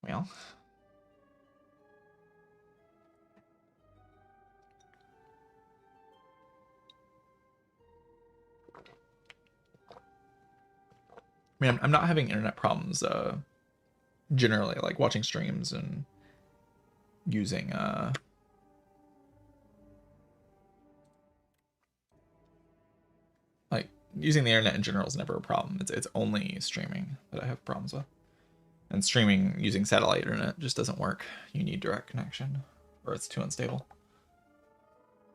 Well. I mean, I'm not having internet problems generally, like watching streams and using like using the internet in general is never a problem. It's only streaming that I have problems with. And streaming using satellite internet just doesn't work. You need direct connection or it's too unstable.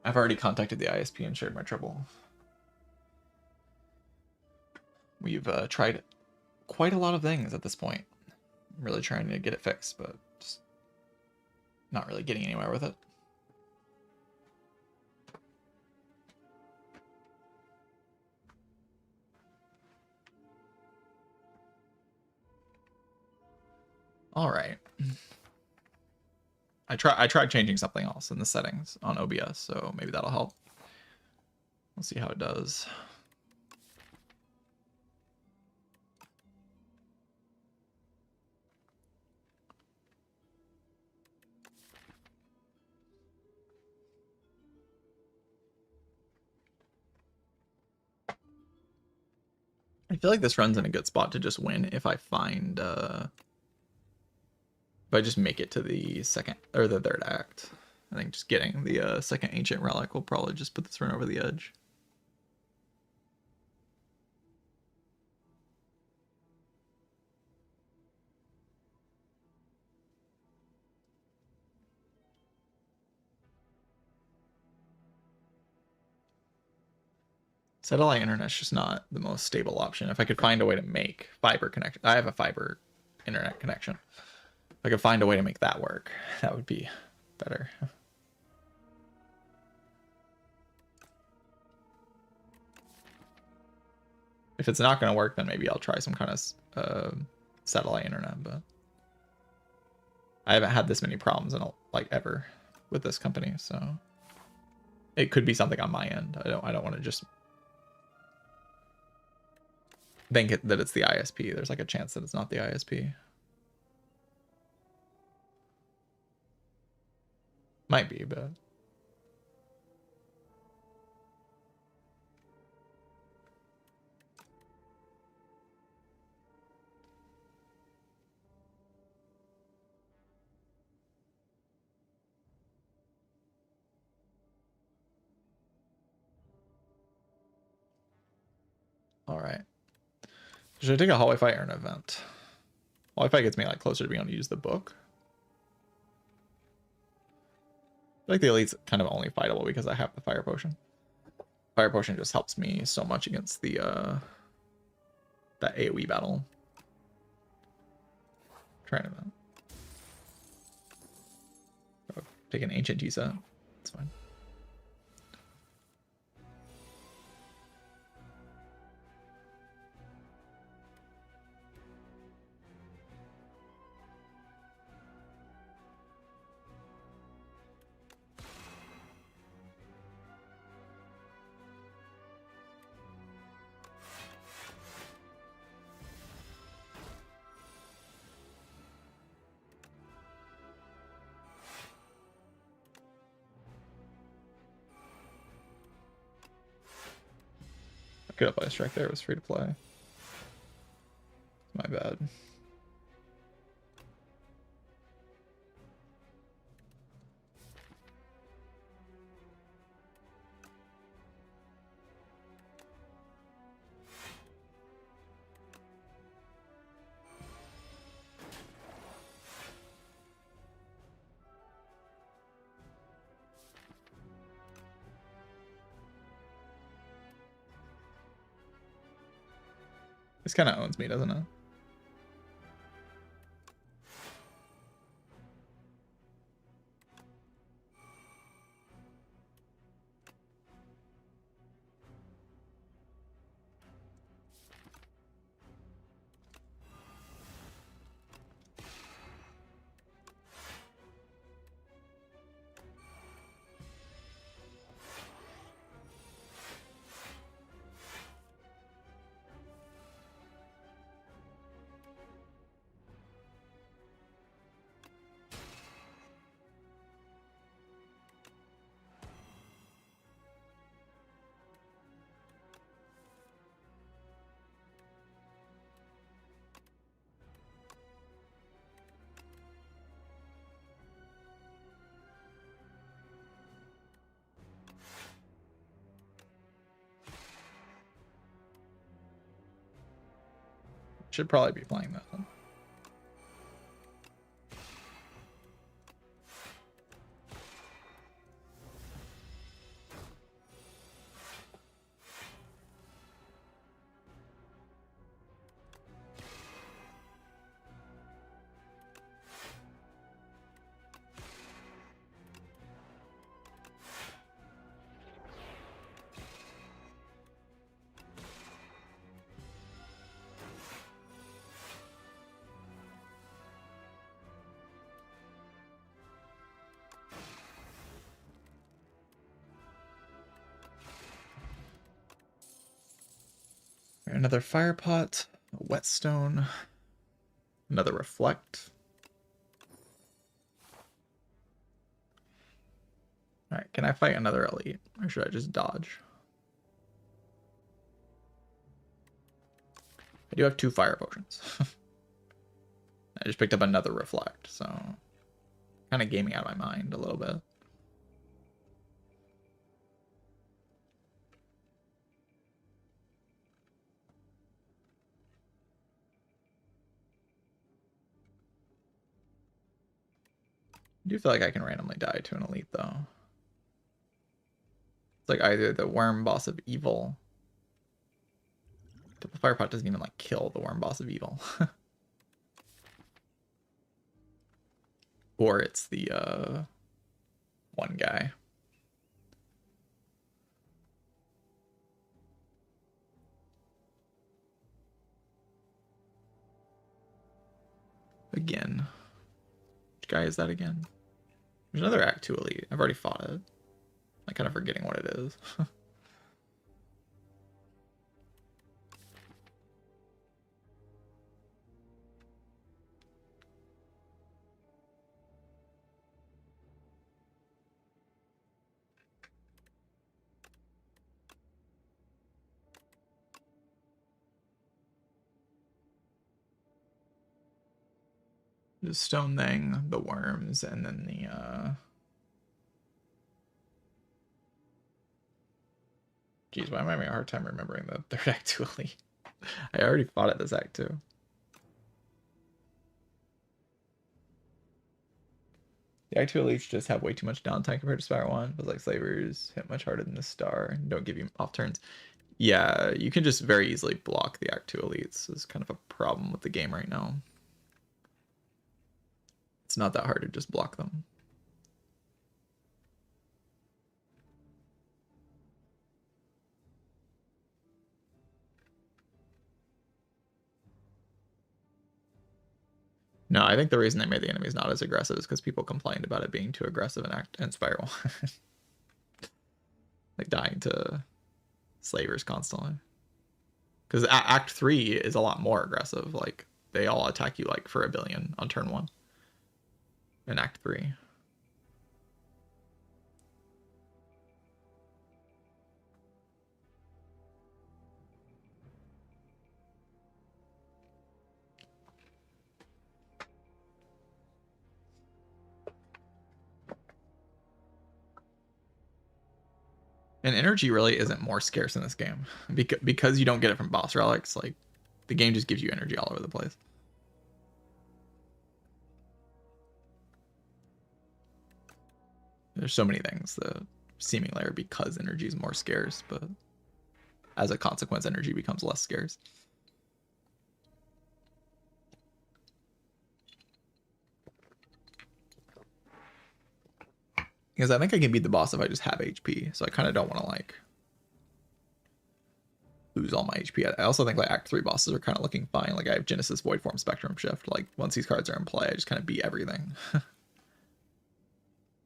I've already contacted the ISP and shared my trouble. We've tried quite a lot of things at this point. I'm really trying to get it fixed, but just not really getting anywhere with it. All right. I tried changing something else in the settings on OBS, so maybe that'll help. We'll see how it does. I feel like this run's in a good spot to just win if I find if I just make it to the second or the third act. I think just getting the second ancient relic will probably just put this run over the edge. Satellite internet's just not the most stable option. If I could find a way to make fiber connection, I have a fiber internet connection. If I could find a way to make that work, that would be better. If it's not going to work, then maybe I'll try some kind of satellite internet. But I haven't had this many problems in like ever with this company, so it could be something on my end. I don't want to just think that it's the ISP. There's like a chance that it's not the ISP. Might be, but all right. Should I take a hallway fight or an event? Hallway fight gets me like closer to being able to use the book. I feel like the elite's kind of only fightable because I have the fire potion. Fire potion just helps me so much against the that AoE battle. Trying to take an ancient G set. It's fine. I could have played a strike there. It was free to play. My bad. This kind of owns me, doesn't it? should probably be playing that one. Another fire pot, a whetstone, another reflect. Alright, can I fight another elite? Or should I just dodge? I do have 2 fire potions. I just picked up another reflect, so kind of gaming out of my mind a little bit. I do feel like I can randomly die to an elite, though. It's like either the worm boss of evil. But the fire pot doesn't even like kill the worm boss of evil. Or it's the one guy. Again. Which guy is that again? There's another Act 2 elite. I've already fought it. I'm kind of forgetting what it is. The stone thing, the worms, and then the Geez, why am I having a hard time remembering the third Act 2 elite? I already fought at this Act 2. The Act 2 elites just have way too much downtime compared to Spire 1. But like Slavers hit much harder than the Star and don't give you off turns. Yeah, you can just very easily block the Act 2 elites. It's kind of a problem with the game right now. It's not that hard to just block them. No, I think the reason they made the enemies not as aggressive is because people complained about it being too aggressive in Spiral. Like dying to slavers constantly. Because Act 3 is a lot more aggressive. Like, they all attack you like for 1 billion on turn 1 in Act 3. And energy really isn't more scarce in this game. Because you don't get it from boss relics, like, the game just gives you energy all over the place. There's so many things that seemingly are because energy is more scarce, but as a consequence, energy becomes less scarce. Because I think I can beat the boss if I just have HP, so I kind of don't want to, like, lose all my HP. I also think, like, Act 3 bosses are kind of looking fine. Like, I have Genesis, Void Form, Spectrum Shift. Like, once these cards are in play, I just kind of beat everything.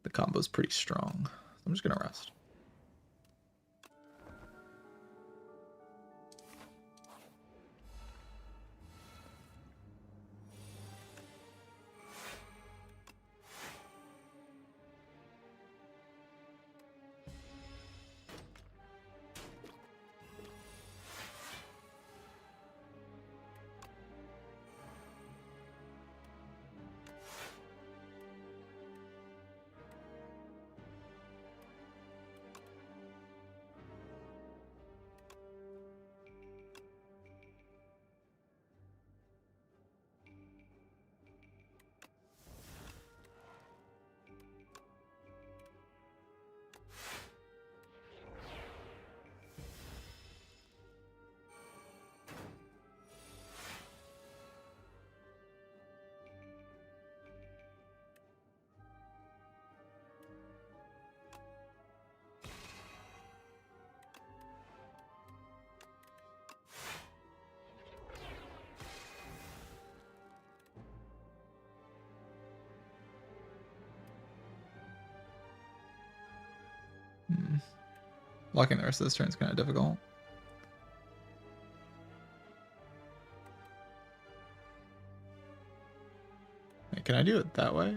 The combo's pretty strong. I'm just going to rest. Blocking the rest of this turn is kind of difficult. Wait, can I do it that way?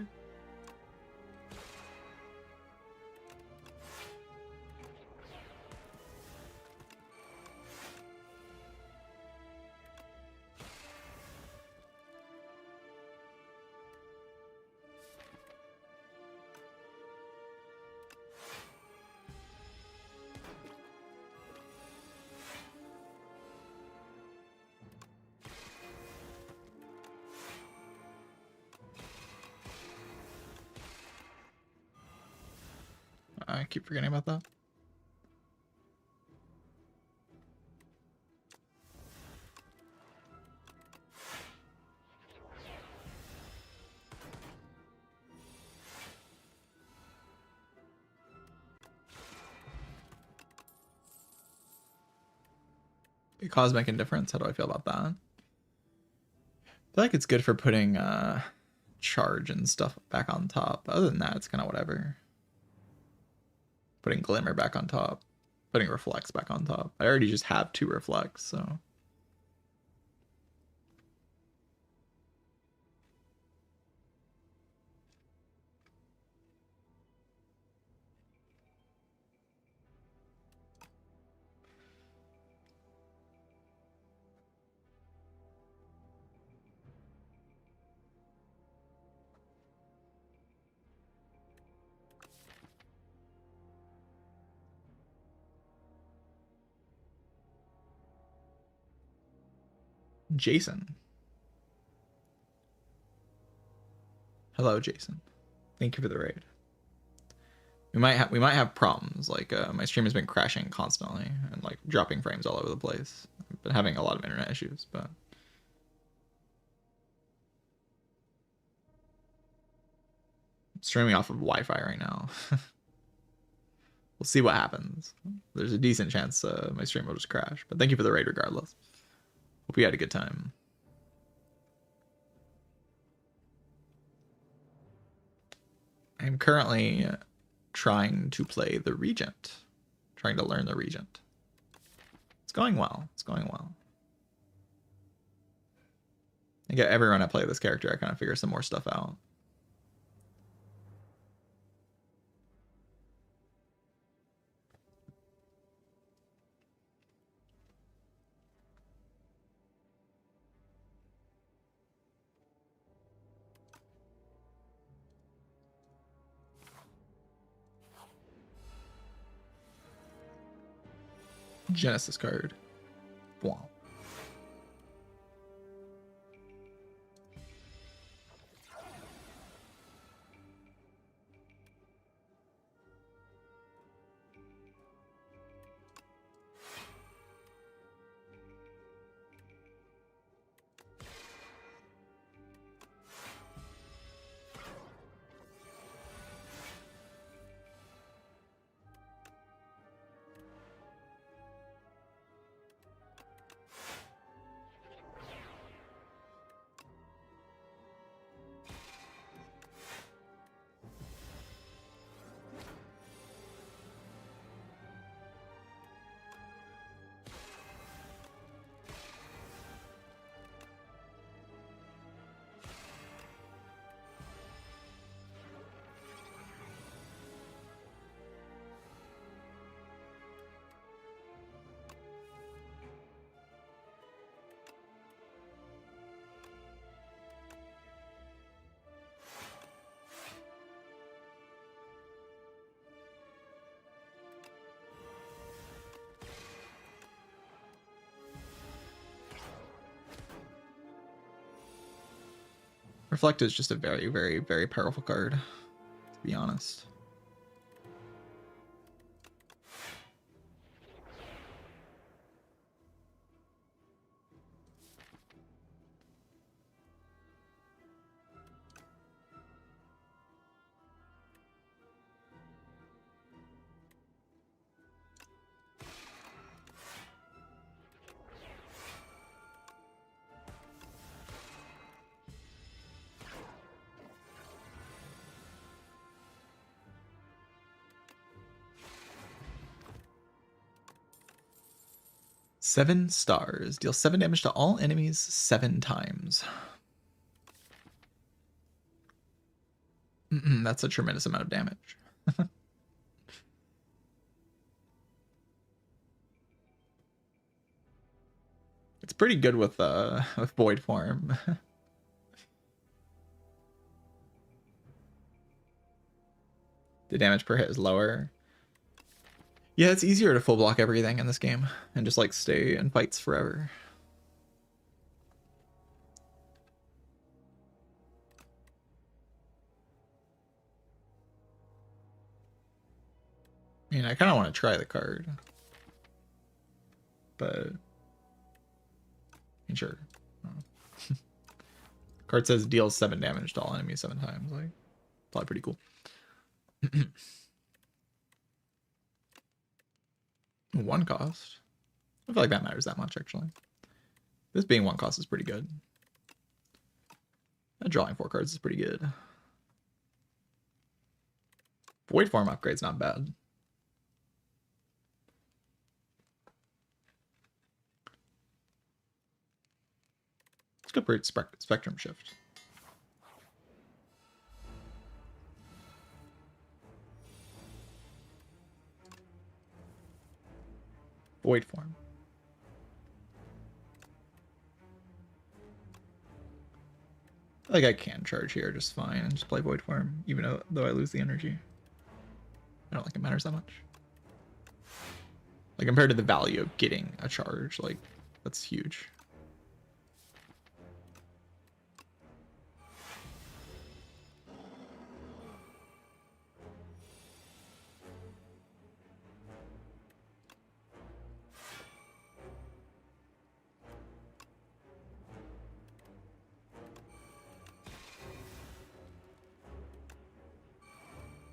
I keep forgetting about that. Cosmic Indifference, how do I feel about that? I feel like it's good for putting charge and stuff back on top. Other than that, it's kind of whatever. Putting Glimmer back on top. Putting Reflects back on top. I already just have 2 Reflects, so... Jason. Hello, Jason. Thank you for the raid. We might have problems. Like my stream has been crashing constantly and like dropping frames all over the place. I've been having a lot of internet issues, but I'm streaming off of Wi-Fi right now. We'll see what happens. There's a decent chance my stream will just crash. But thank you for the raid regardless. Hope you had a good time. I'm currently trying to play the Regent. Trying to learn the Regent. It's going well. It's going well. I get every run I play this character, I kind of figure some more stuff out. Genesis card. Wow. Reflect is just a very, very, very powerful card, to be honest. 7 stars. Deal 7 damage to all enemies 7 times. That's a tremendous amount of damage. It's pretty good with void form. The damage per hit is lower. Yeah, it's easier to full block everything in this game and just like stay in fights forever. I mean, I kind of want to try the card, but sure. Card says deals 7 damage to all enemies 7 times. Like, probably pretty cool. 1 cost. I feel like that matters that much, actually. This being 1 cost is pretty good. And drawing 4 cards is pretty good. Void form upgrade's not bad. Let's go for spectrum shift. Void form. I think I can charge here just fine and just play void form, even though I lose the energy. I don't think it matters that much. Like, compared to the value of getting a charge, like, that's huge.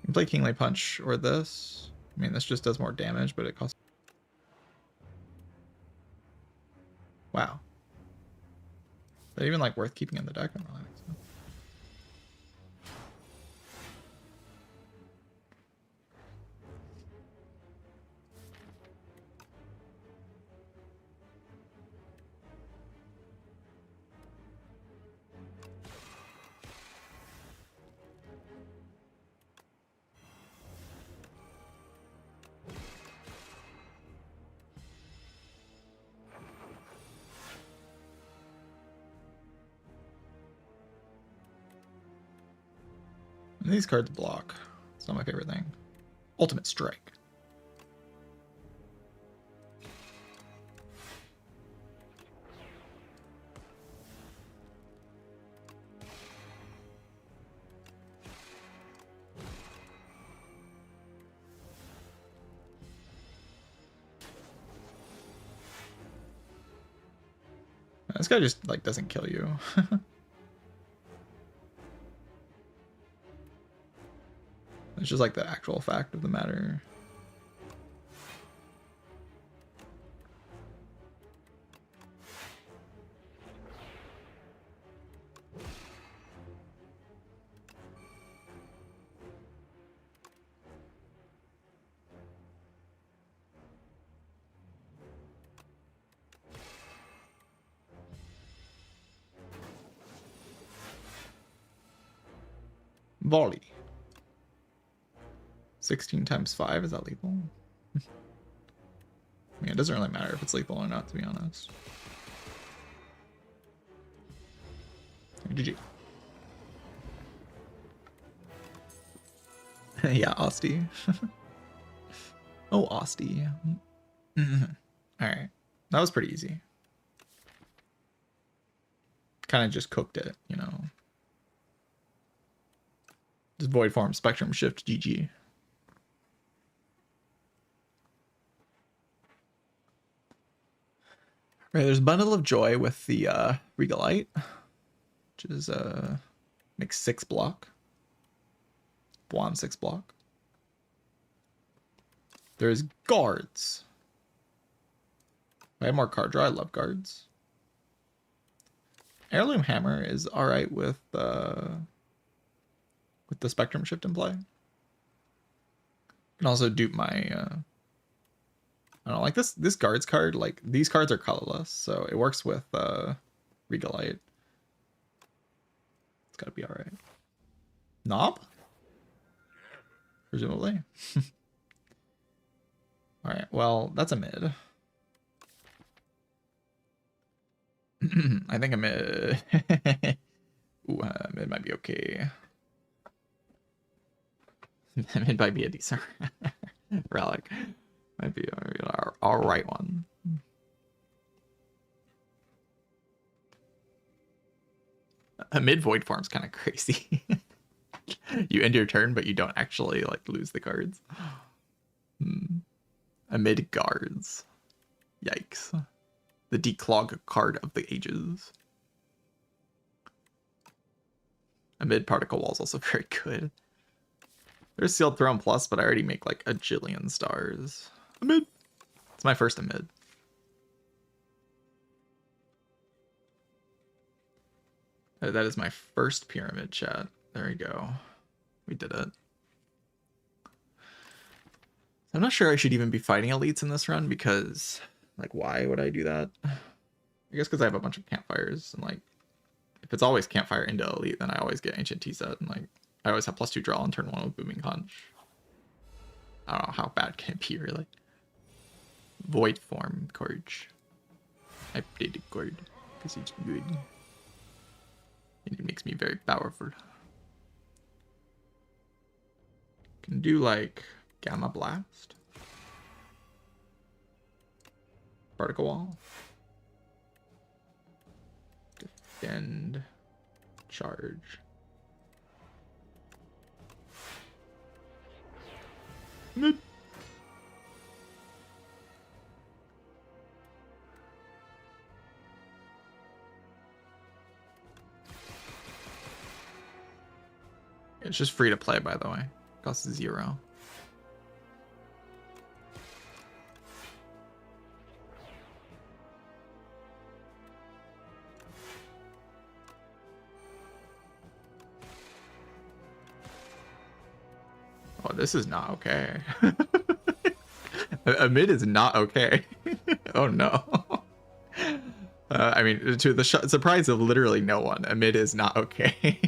You can play Kingly Punch or this. I mean, this just does more damage, but it costs... Wow. Is that even, like, worth keeping in the deck? I don't really think so. And these cards block. It's not my favorite thing. Ultimate Strike. This guy just, like, doesn't kill you. It's just, like, the actual fact of the matter. Volley. 16 times 5, is that lethal? I mean, it doesn't really matter if it's lethal or not, to be honest. GG. Yeah, Osty. Oh, Osty. Alright. That was pretty easy. Kind of just cooked it, you know. Just void form, spectrum shift, GG. Right, there's Bundle of Joy with the Regalite, which is makes 6 block. One 6 block. There's Guards. I have more card draw. I love Guards. Heirloom Hammer is alright with the spectrum shift in play. You can also dupe my I don't know, like this guards card, like these cards are colorless, so it works with Regalite. It's gotta be alright. Knob? Presumably. Alright, well, that's a mid. I think a mid. Ooh, mid might be okay. Mid might be a decent relic. Might be our right one. A mid void form's kind of crazy. You end your turn, but you don't actually like lose the cards. A mid guards. Yikes. The declog card of the ages. A mid particle wall is also very good. There's Sealed Throne Plus, but I already make like a jillion stars. A mid. It's my first mid. That is my first pyramid, chat. There we go. We did it. I'm not sure I should even be fighting elites in this run because, like, why would I do that? I guess because I have a bunch of campfires and, like, if it's always campfire into elite, then I always get ancient tea set and, like, I always have +2 draw on turn 1 with booming conch. I don't know how bad can it be, really. Void form Gorge. I played the Gorge because it's good. And it makes me very powerful. Can do like Gamma Blast. Particle Wall. Defend. Charge. Mid. It's just free to play, by the way. Costs 0. Oh, this is not okay. A mid is not okay. Oh no. I mean, to the surprise of literally no one, a mid is not okay.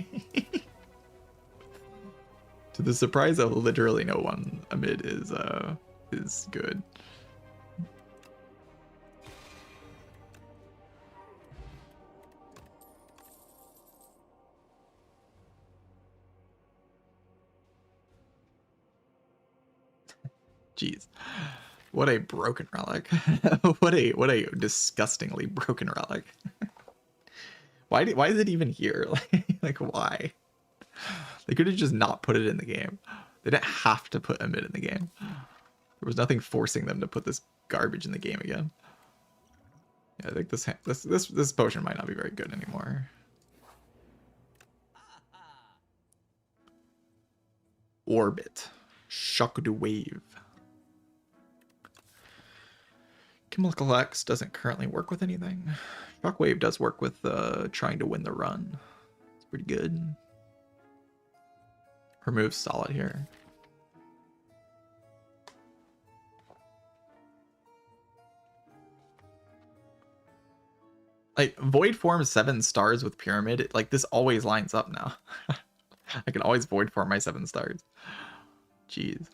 To the surprise of literally no one, a mid is good. Jeez. What a broken relic. what a disgustingly broken relic. Why is it even here? Like why? They could have just not put it in the game. They didn't have to put a mid in the game. There was nothing forcing them to put this garbage in the game again. Yeah, I think this potion might not be very good anymore. Orbit. Shock the wave. Chemical X doesn't currently work with anything. Shockwave does work with trying to win the run. It's pretty good. Remove solid here. Like void form 7 stars with pyramid, like this always lines up now. I can always void form my 7 stars. Jeez.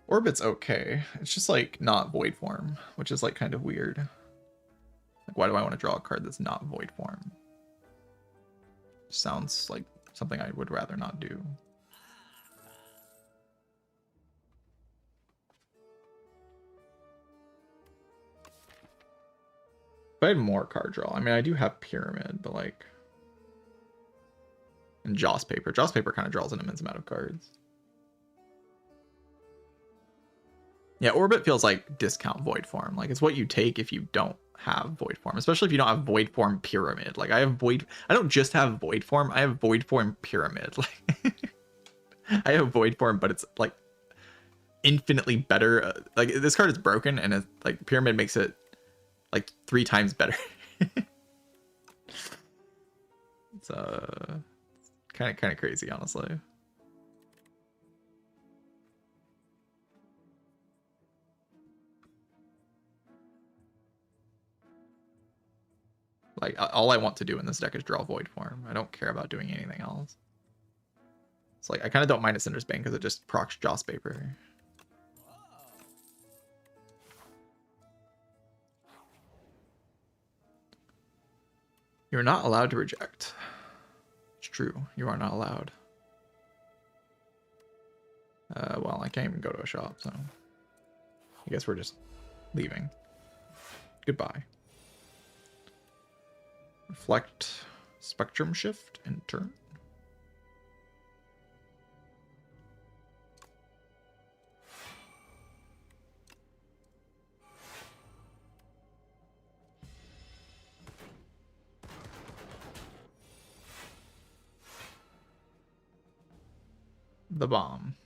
Orbit's okay. It's just like not void form, which is like kind of weird. Like, why do I want to draw a card that's not void form? Sounds like something I would rather not do. If I had more card draw, I mean, I do have pyramid, but like, and Joss paper. Joss paper kind of draws an immense amount of cards. Yeah, Orbit feels like discount void form. Like it's what you take if you don't have void form, especially if you don't have void form pyramid. Like I don't just have void form, I have void form pyramid. Like I have void form, but it's like infinitely better. Like this card is broken and it's like pyramid makes it like 3 times better. It's kind of crazy, honestly. Like, all I want to do in this deck is draw Void Form. I don't care about doing anything else. It's like, I kind of don't mind a Cinder's Bane because it just procs Joss Paper. You're not allowed to reject. It's true. You are not allowed. Well, I can't even go to a shop, so I guess we're just leaving. Goodbye. Reflect, Spectrum Shift, and turn. The bomb.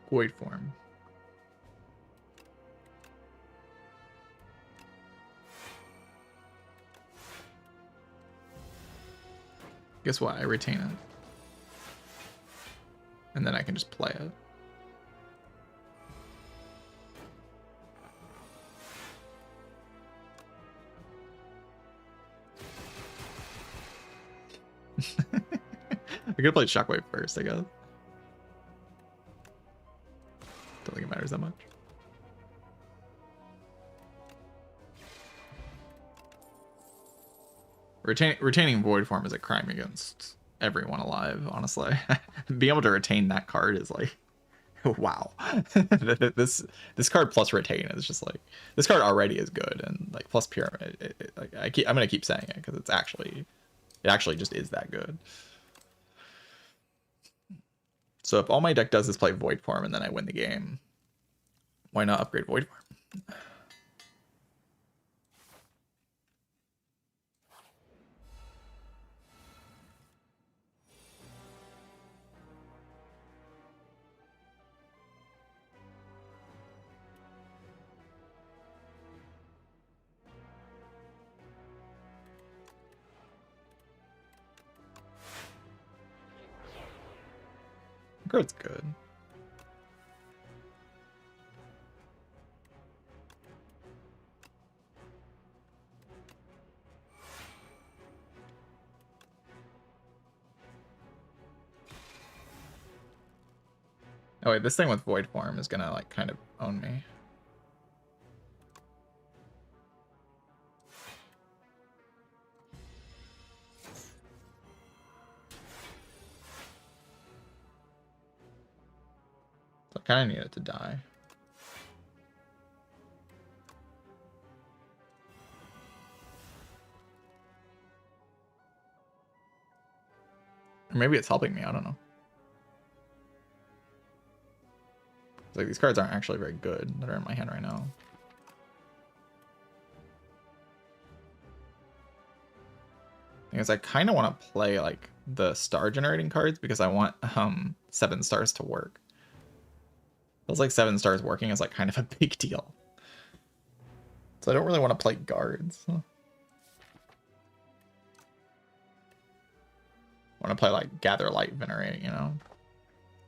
Void Form. Guess what? I retain it. And then I can just play it. I could have played Shockwave first, I guess. Don't think it matters that much. Retaining Void Form is a crime against everyone alive, honestly. Being able to retain that card is like, wow. this card plus retain is just like, this card already is good, and like plus Pyramid, like I'm gonna keep saying it because it actually just is that good. So if all my deck does is play Void Form and then I win the game, why not upgrade Void Form? Card's good. Oh wait, this thing with Void Form is gonna like kind of own me. So I kind of need it to die. Or maybe it's helping me, I don't know. It's like these cards aren't actually very good that are in my hand right now. Thing is, I kind of want to play like the star generating cards because I want 7 stars to work. Feels like 7 stars working is like kind of a big deal. So I don't really want to play guards. I want to play like Gather Light, Venerate, you know?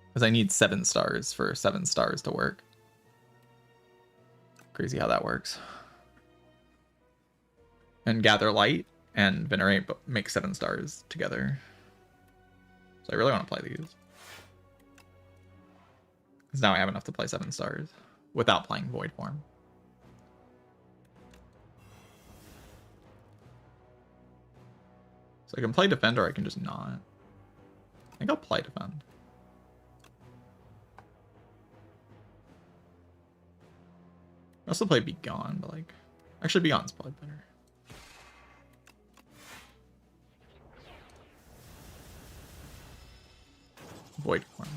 Because I need 7 stars for 7 stars to work. Crazy how that works. And Gather Light and Venerate make 7 stars together. So I really want to play these. Because now I have enough to play 7 stars without playing Void Form. So I can play Defend or I can just not. I think I'll play Defend. I also play Be Gone, but like, actually Be Gone's probably better. Void Form.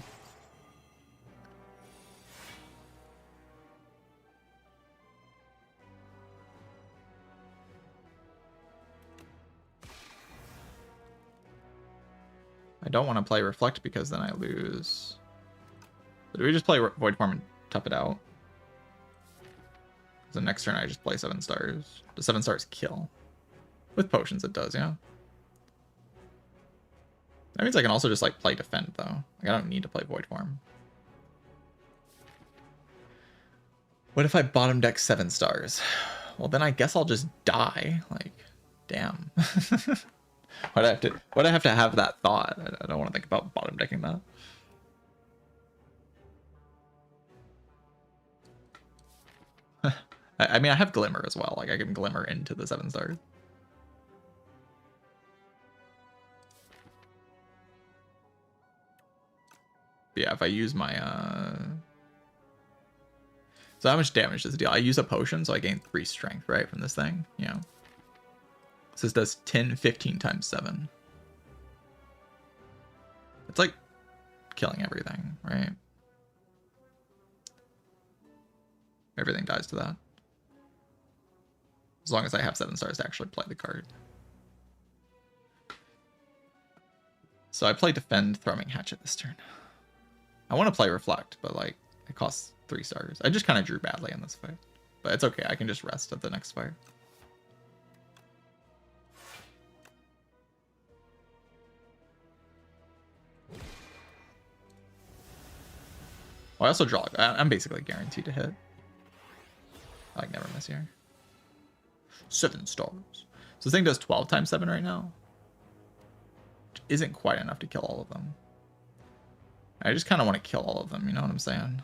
don't want to play Reflect because then I lose. So do we just play Void Form and tough it out? The next turn I just play 7 stars. Does 7 stars kill? With potions it does, yeah. That means I can also just like play Defend though. Like, I don't need to play Void Form. What if I bottom deck 7 stars? Well, then I guess I'll just die. Like, damn. Why'd I have to have that thought? I don't want to think about bottom decking that. I mean, I have Glimmer as well. Like, I can Glimmer into the 7 stars. Yeah, if I use my so how much damage does it deal? I use a potion, so I gain 3 strength, right, from this thing. Yeah. So this does 10, 15 times 7. It's like killing everything, right? Everything dies to that. As long as I have 7 stars to actually play the card. So I play Defend, Throwing Hatchet this turn. I want to play Reflect, but like it costs 3 stars. I just kind of drew badly in this fight, but it's okay. I can just rest at the next fire. Well, I also draw. I'm basically guaranteed to hit. I like never miss here. 7 stars. So this thing does 12 times 7 right now. Which isn't quite enough to kill all of them. I just kind of want to kill all of them, you know what I'm saying?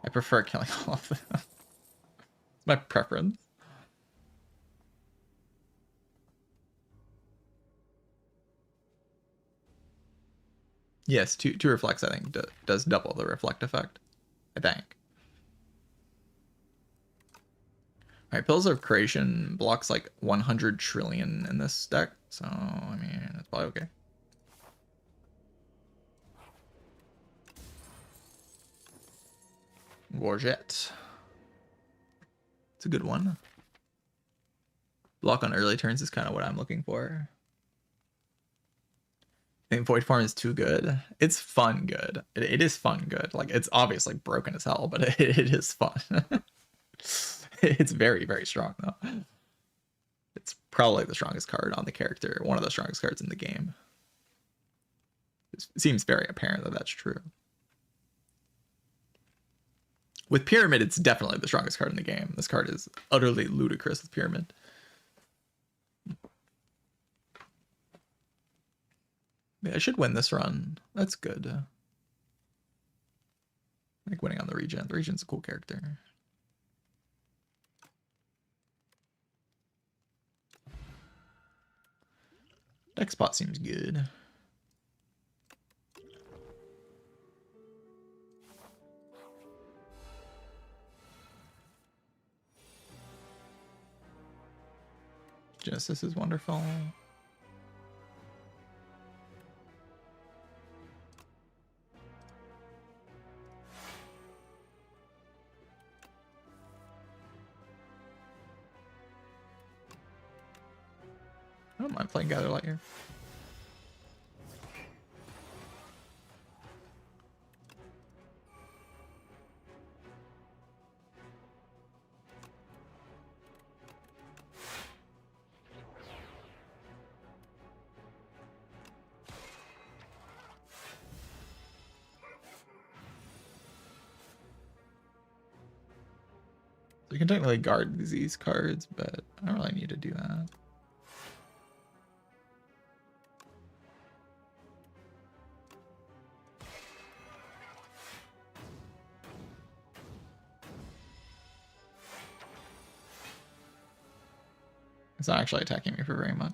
I prefer killing all of them. It's my preference. Yes, two reflects, I think, does double the reflect effect. I think. Alright, Pillars of Creation blocks like 100 trillion in this deck, so, I mean, it's probably okay. Gorget. It's a good one. Block on early turns is kind of what I'm looking for. I think Void Form is too good. It's fun good. It is fun good. Like, it's obviously broken as hell, but it is fun. It's very, very strong, though. It's probably the strongest card on the character. One of the strongest cards in the game. It seems very apparent that that's true. With Pyramid, it's definitely the strongest card in the game. This card is utterly ludicrous with Pyramid. Yeah, I should win this run. That's good. I like winning on the Regent. The Regent's a cool character. Deck spot seems good. Genesis is wonderful. I don't mind playing Gather Light here. So you can technically guard these cards, but I don't really need to do that. It's not actually attacking me for very much.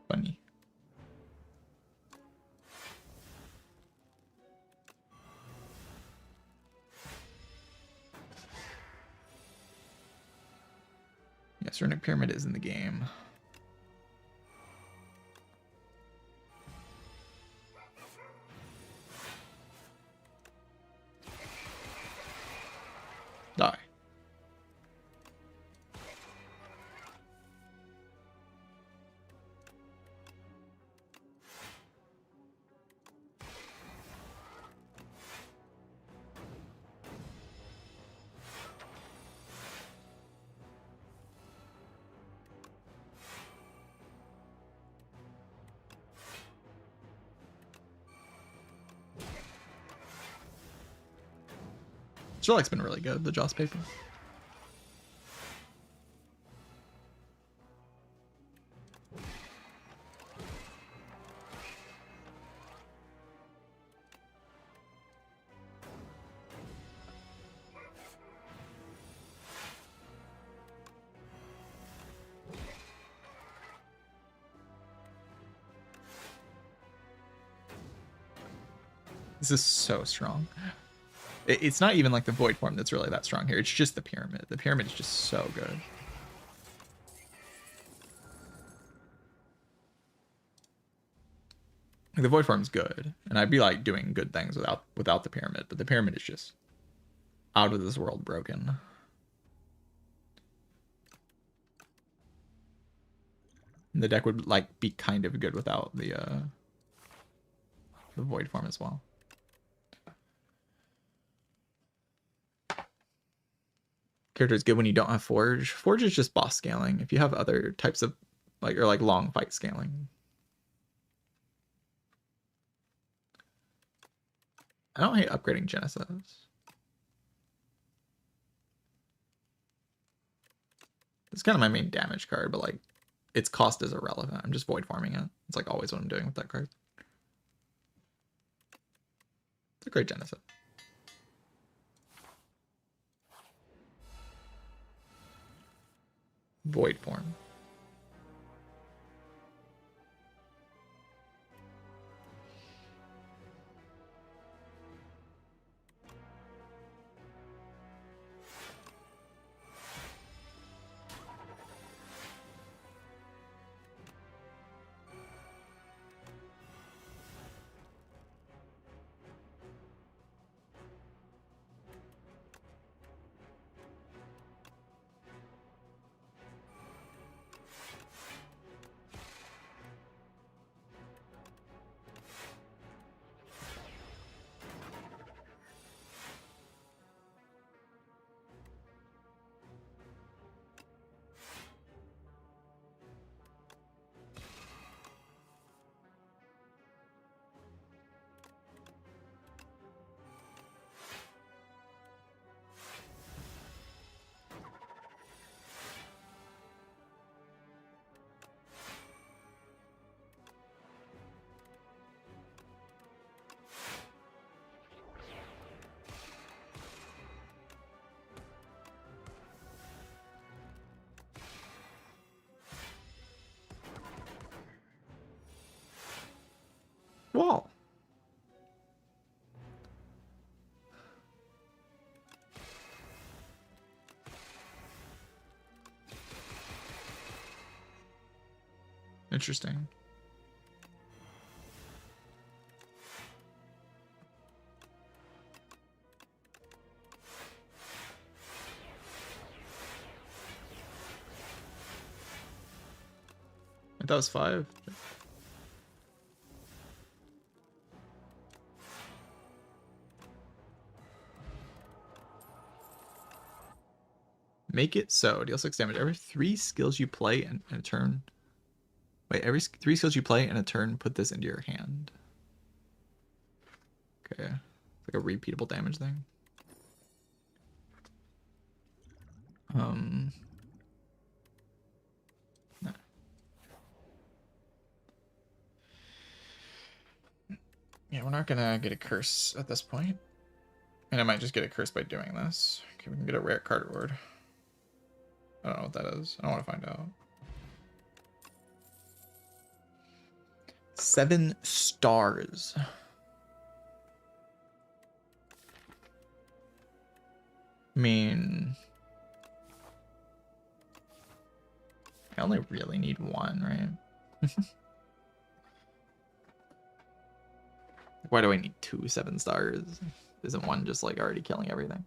Funny. Yes, Runic Pyramid is in the game. Strelak's been really good, the Joss paper. This is so strong. It's not even like the void form that's really that strong here. It's just the pyramid. The pyramid is just so good. Like, the void form's good, and I'd be like doing good things without the pyramid, but the pyramid is just out of this world broken. And the deck would like be kind of good without the void form as well. Character is good when you don't have Forge. Forge is just boss scaling. If you have other types of like, or like long fight scaling. I don't hate upgrading Genesis. It's kind of my main damage card, but like its cost is irrelevant. I'm just void farming it. It's like always what I'm doing with that card. It's a great Genesis. Void form. Wall. Interesting. That was 5. Make it so. Deal 6 damage. Every 3 skills you play in a turn. Wait, every 3 skills you play in a turn, put this into your hand. Okay. It's like a repeatable damage thing. No. Yeah, we're not gonna get a curse at this point. And I might just get a curse by doing this. Okay, we can get a rare card reward. I don't know what that is. I don't want to find out. 7 stars. I mean, I only really need 1, right? Why do I need 2 7 stars? Isn't 1 just like already killing everything?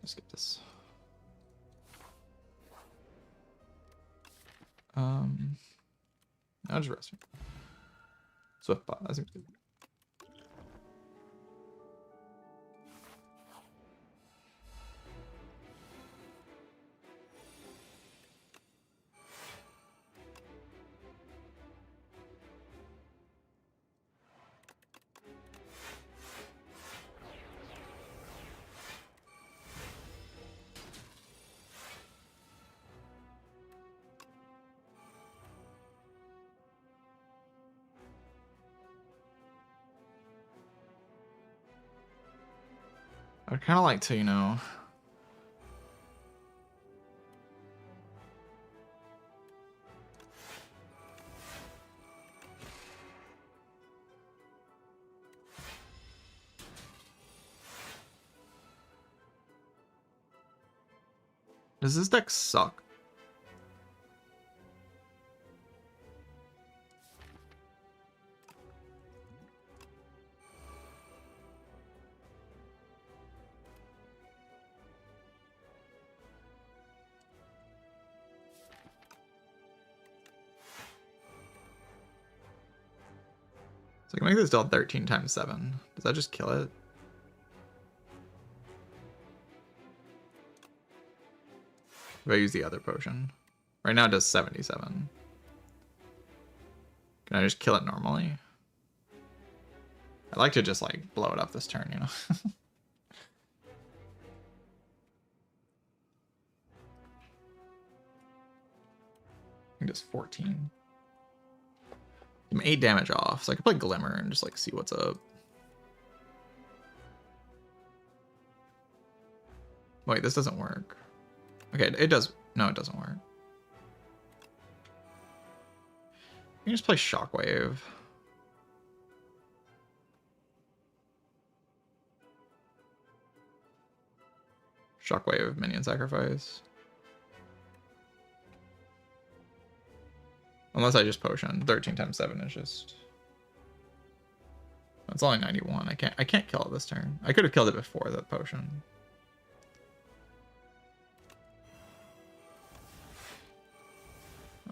Let's get this. I'll just rest. Swift bot, that seems good. I would kind of like to, you know... Does this deck suck? So I can make this deal 13 times 7. Does that just kill it? If I use the other potion. Right now it does 77. Can I just kill it normally? I'd like to just like blow it up this turn, you know? I think it's 14. I'm 8 damage off, so I could play Glimmer and just like see what's up. Wait, this doesn't work. Okay, it does. No, it doesn't work. You can just play Shockwave. Shockwave, minion sacrifice. Unless I just potion. 13 times 7 is just... That's only 91. I can't kill it this turn. I could have killed it before the potion.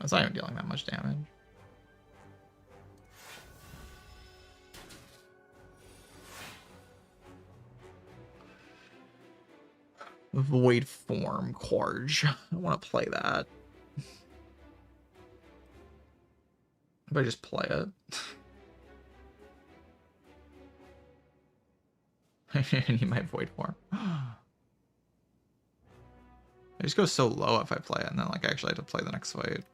It's not even dealing that much damage. Void Form Quarge. I want to play that. If I just play it. I need my Void Form. I just go so low if I play it, and then like I actually have to play the next fight.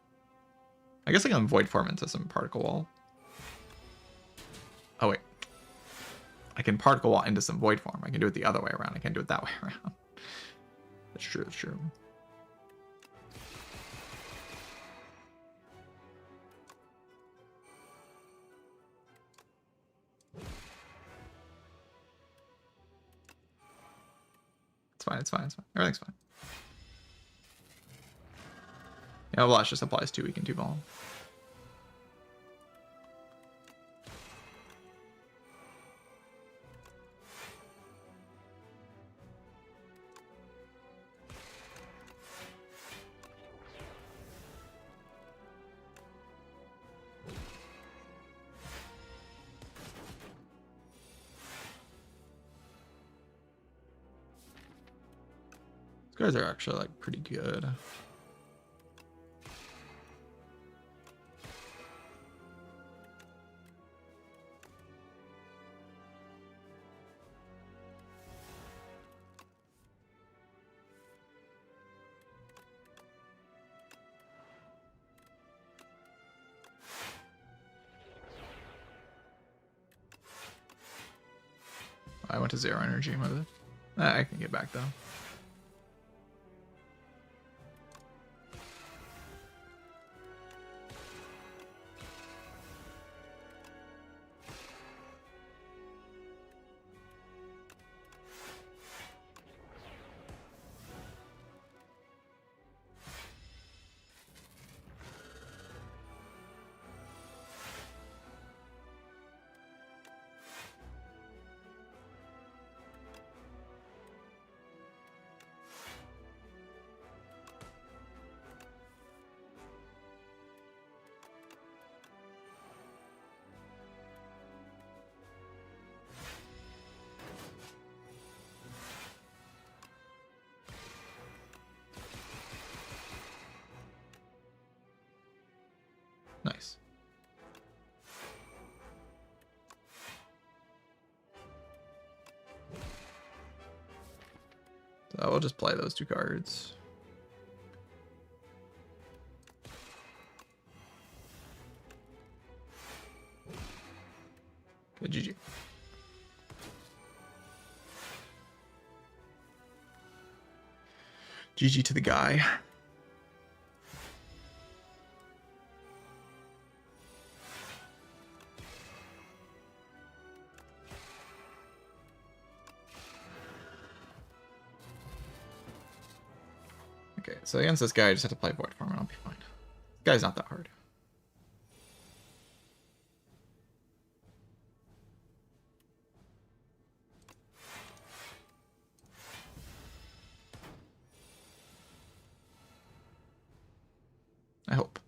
I guess I can Void Form into some Particle Wall. Oh wait. I can Particle Wall into some Void Form. I can do it the other way around. I can't do it that way around. That's true, that's true. It's fine, it's fine, it's fine. Everything's fine. Yeah, Blast just applies 2 weak and 2 vuln. These guys are actually like pretty good. I went to 0 energy with it. I can get back though. Nice. So I will just play those 2 cards. Good GG. GG to the guy. Okay, so against this guy, I just have to play Void Form and I'll be fine. This guy's not that hard. I hope.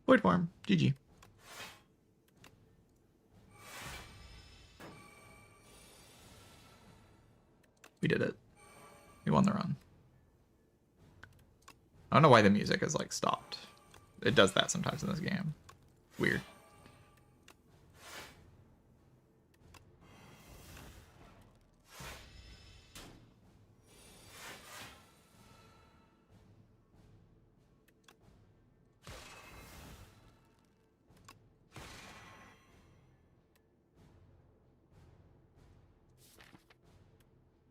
Void Form. GG. We did it. We won the run. I don't know why the music is like stopped. It does that sometimes in this game. Weird.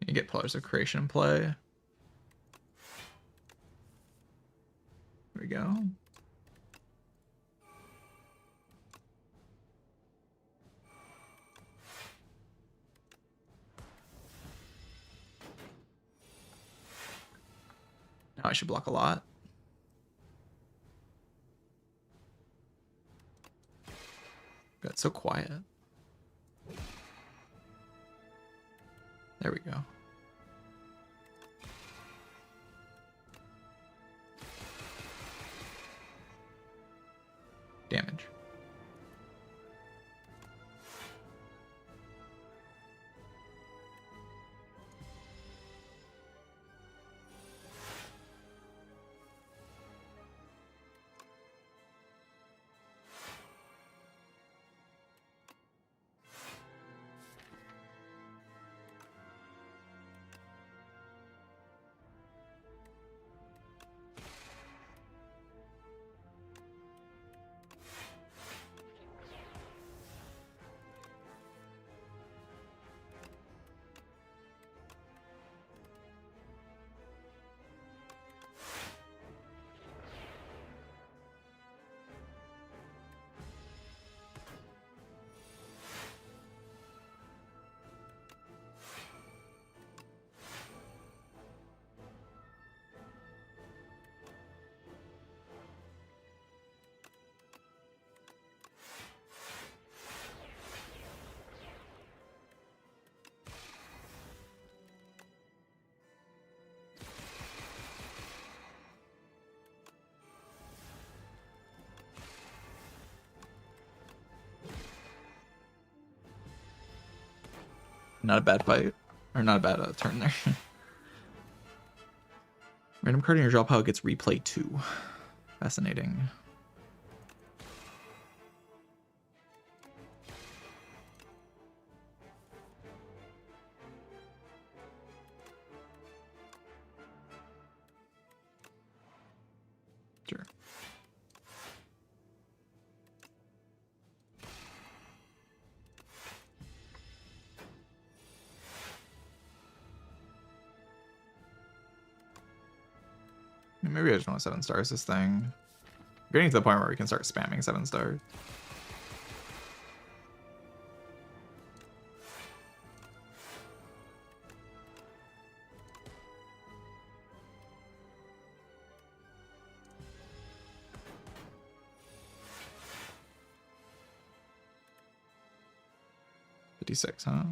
You get Pillars of Creation in play. There we go. Now I should block a lot. Got so quiet. There we go. Damage. Not a bad fight. Or not a bad turn there. Random card in your draw pile gets replay 2. Fascinating. Sure. Maybe I just want 7 stars this thing. We're getting to the point where we can start spamming 7 stars. $56, huh?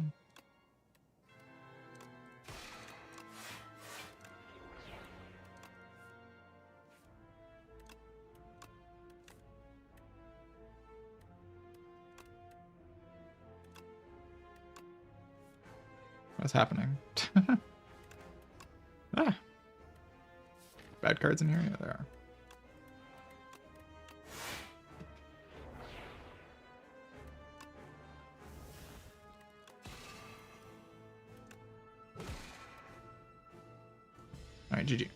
What's happening? Ah. bad cards in here? Yeah, there are. All right, GG.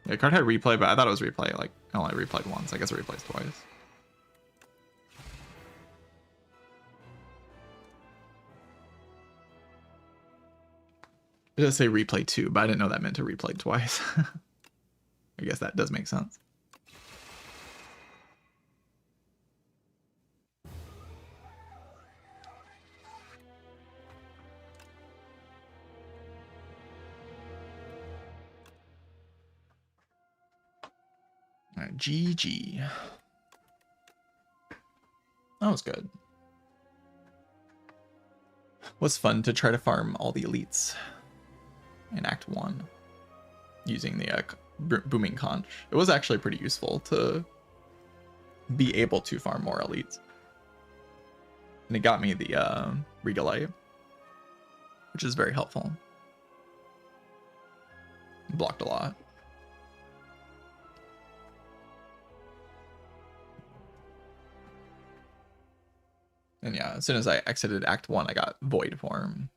Yeah, card had replay, but I thought it was replay. Like, I only replayed once. I guess it replays twice. It does say replay 2, but I didn't know that meant to replay twice. I guess that does make sense. All right, GG. That was good. Was fun to try to farm all the elites in Act 1 using the booming conch. It was actually pretty useful to be able to farm more elites. And it got me the Regalite, which is very helpful. Blocked a lot. And yeah, as soon as I exited Act 1, I got Void form.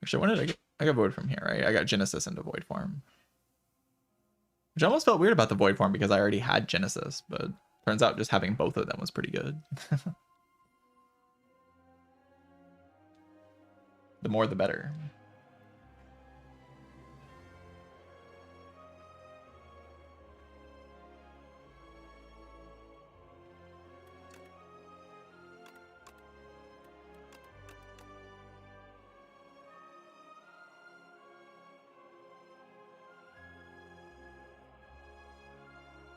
Actually, when did I get? I got Void form here, right? I got Genesis into Void form. Which almost felt weird about the Void form because I already had Genesis, but turns out just having both of them was pretty good. The more the better.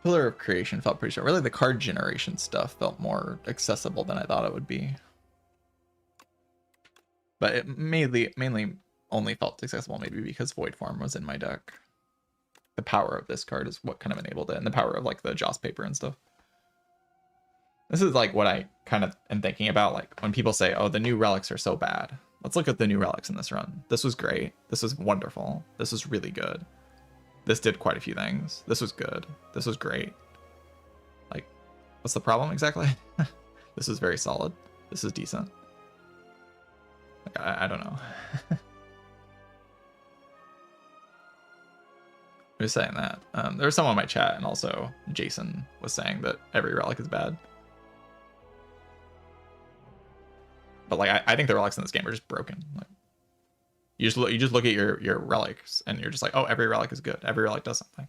Pillar of Creation felt pretty short. Really, the card generation stuff felt more accessible than I thought it would be. But it mainly only felt accessible maybe because Void Form was in my deck. The power of this card is what kind of enabled it, and the power of like the Joss paper and stuff. This is like what I kind of am thinking about, like when people say, oh, the new relics are so bad. Let's look at the new relics in this run. This was great. This was wonderful. This was really good. This did quite a few things. This was good. This was great. Like, what's the problem exactly? This is very solid. This is decent. Like, I don't know. I'm just saying that. There was someone in my chat, and also Jason was saying that every relic is bad. But like, I think the relics in this game are just broken. Like, you just look at your relics and you're just like, oh, every relic is good. Every relic does something.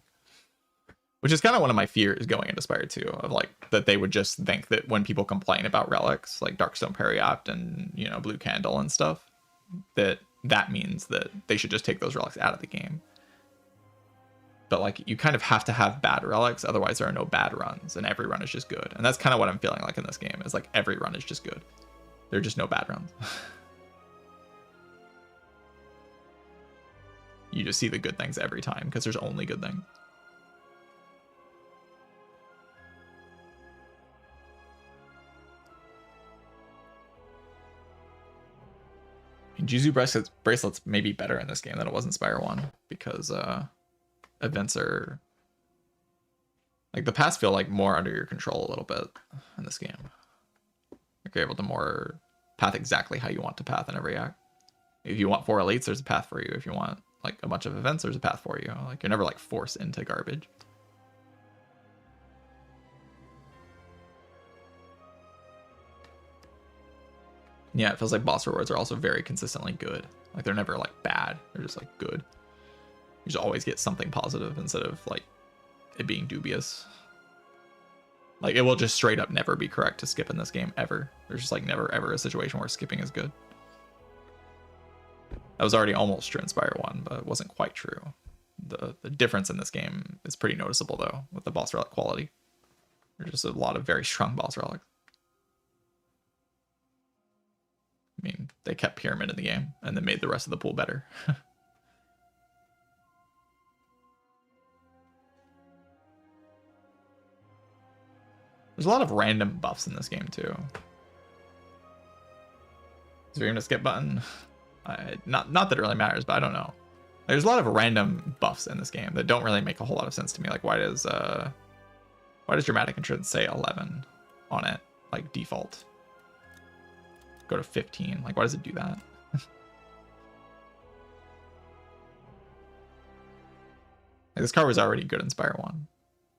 Which is kind of one of my fears going into Spire 2, of like that they would just think that when people complain about relics like Darkstone Periopt and, you know, Blue Candle and stuff, that means that they should just take those relics out of the game. But like, you kind of have to have bad relics, otherwise there are no bad runs, and every run is just good. And that's kind of what I'm feeling like in this game, is like every run is just good. There are just no bad runs. You just see the good things every time because there's only good things. Jizu bracelets may be better in this game than it was in Spire 1 because events are like, the paths feel like more under your control a little bit in this game. Like, you're able to more path exactly how you want to path in every act. If you want 4 elites, there's a path for you. If you want like a bunch of events, there's a path for you. Like, you're never like forced into garbage. Yeah, it feels like boss rewards are also very consistently good. Like, they're never like bad. They're just like good. You just always get something positive instead of like it being dubious. Like, it will just straight up never be correct to skip in this game ever. There's just like never ever a situation where skipping is good. That was already almost true in Spire 1, but it wasn't quite true. The difference in this game is pretty noticeable though, with the boss relic quality. There's just a lot of very strong boss relics. I mean, they kept Pyramid in the game and then made the rest of the pool better. There's a lot of random buffs in this game too. Is there even a skip button? Not that it really matters, but I don't know. There's a lot of random buffs in this game that don't really make a whole lot of sense to me. Like why does dramatic entrance say 11 on it, like default? Go to 15. Like why does it do that? Like, this card was already good in Spire 1.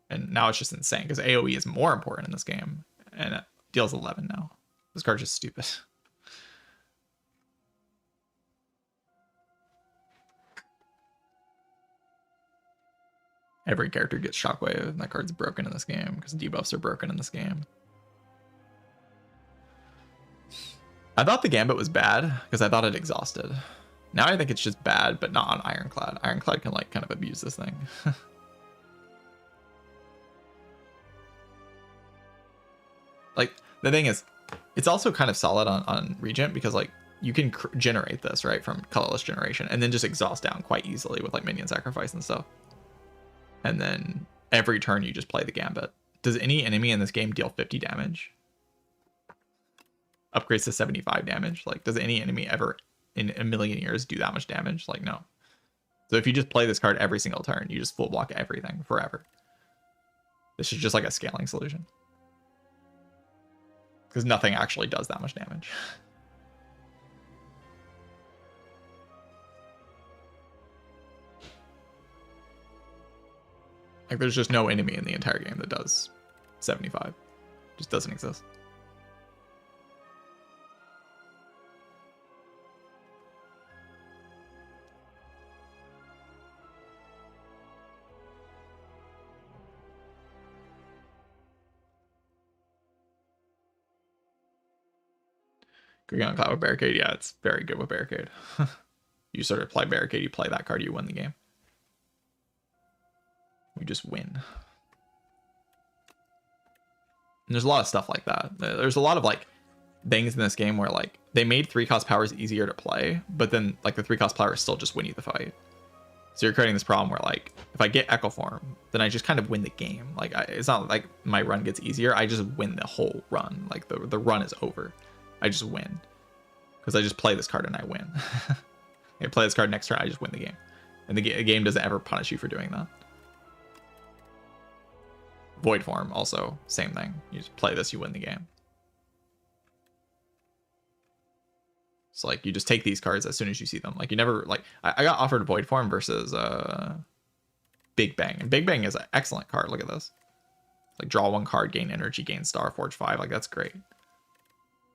And now it's just insane because AoE is more important in this game. And it deals 11 now. This card's just stupid. Every character gets Shockwave, and that card's broken in this game because debuffs are broken in this game. I thought the Gambit was bad because I thought it exhausted. Now I think it's just bad, but not on Ironclad. Ironclad can like kind of abuse this thing. Like the thing is, it's also kind of solid on Regent because like you can generate this right from colorless generation and then just exhaust down quite easily with like minion sacrifice and stuff. And then every turn you just play the Gambit. Does any enemy in this game deal 50 damage? Upgrades to 75 damage. Like, does any enemy ever in a million years do that much damage? Like, no. So if you just play this card every single turn, you just full block everything forever. This is just like a scaling solution. Because nothing actually does that much damage. Like, there's just no enemy in the entire game that does 75. Just doesn't exist. Going on Cloud with Barricade, yeah, it's very good with Barricade. You sort of play Barricade, you play that card, you win the game. You just win. And there's a lot of stuff like that. There's a lot of like things in this game where like they made 3-cost powers easier to play, but then like the 3-cost powers still just win you the fight. So you're creating this problem where like if I get Echo Form, then I just kind of win the game. Like it's not like my run gets easier. I just win the whole run. Like the run is over. I just win because I just play this card and I win. I play this card next turn, I just win the game, and the game doesn't ever punish you for doing that. Void Form also same thing. You just play this, you win the game. So like you just take these cards as soon as you see them. Like you never like I got offered Void Form versus Big Bang, and Big Bang is an excellent card. Look at this. Like draw 1 card, gain energy, gain star, forge 5. Like that's great.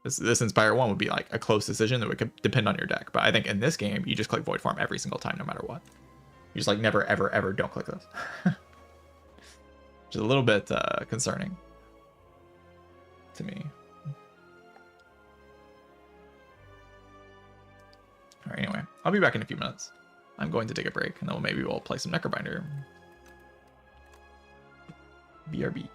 This Inspire 1 would be like a close decision that would depend on your deck. But I think in this game, you just click Void Form every single time, no matter what. You just like never, ever, ever don't click this. Which is a little bit concerning to me. All right, anyway, I'll be back in a few minutes. I'm going to take a break, and then maybe we'll play some Necrobinder. BRB.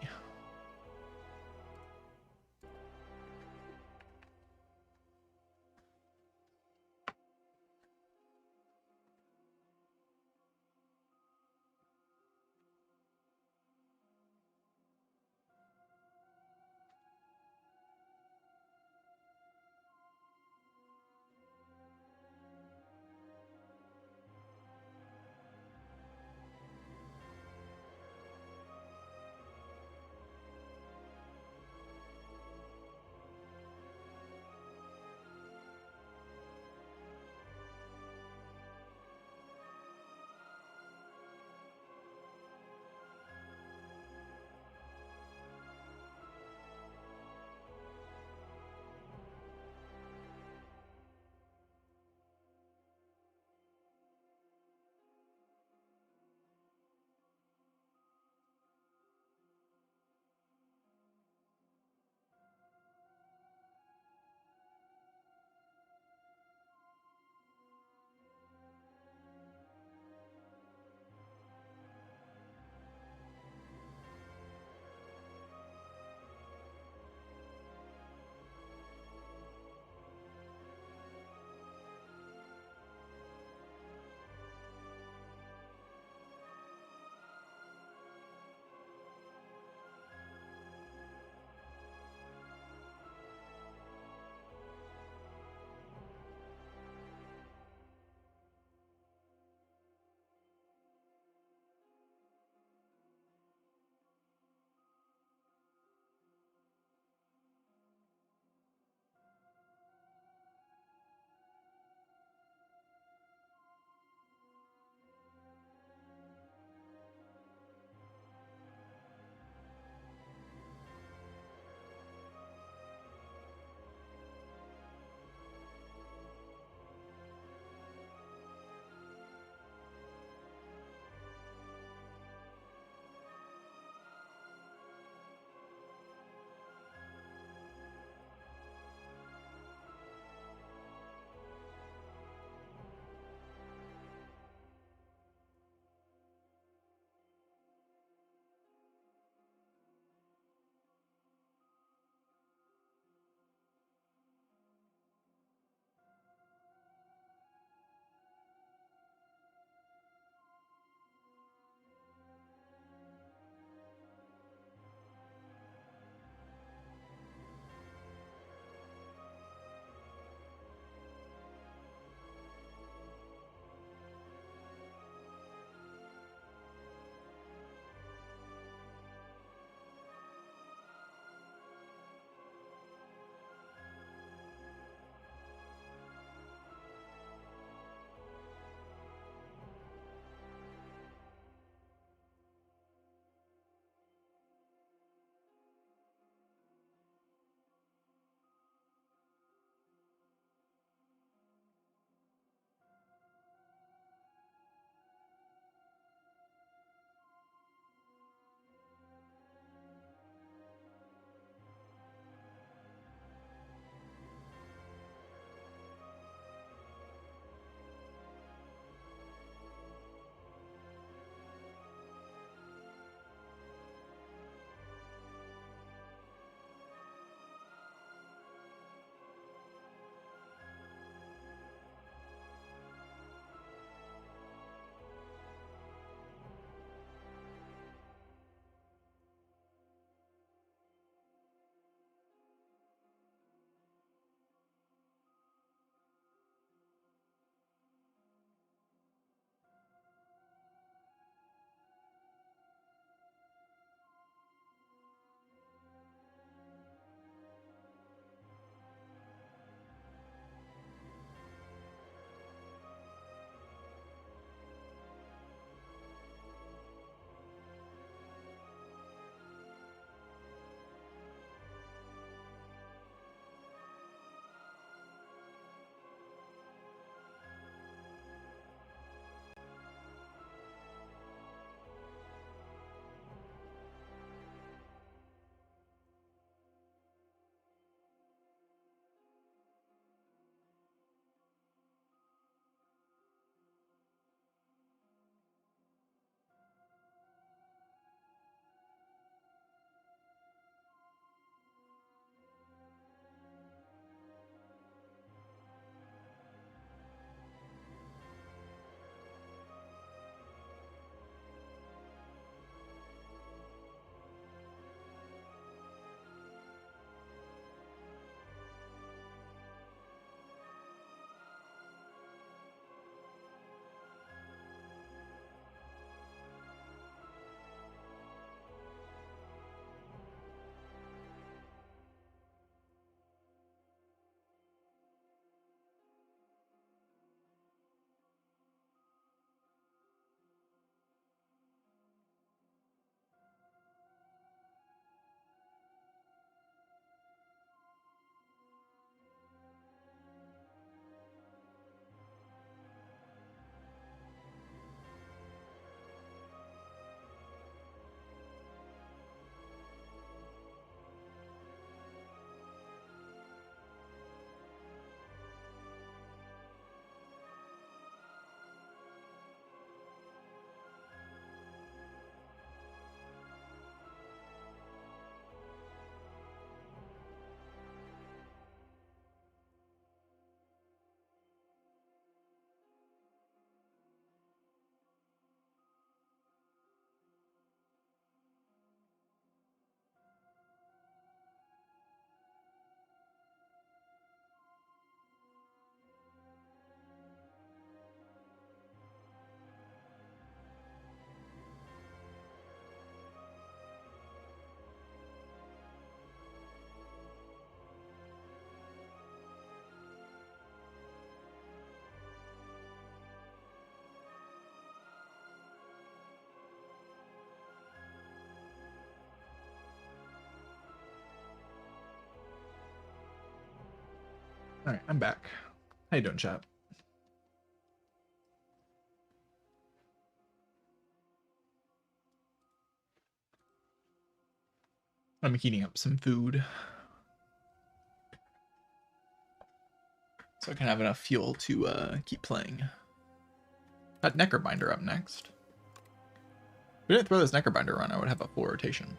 All right, I'm back. How you doing, chat? I'm heating up some food so I can have enough fuel to keep playing. Got Neckerbinder up next. If we didn't throw this Neckerbinder run, I would have a full rotation.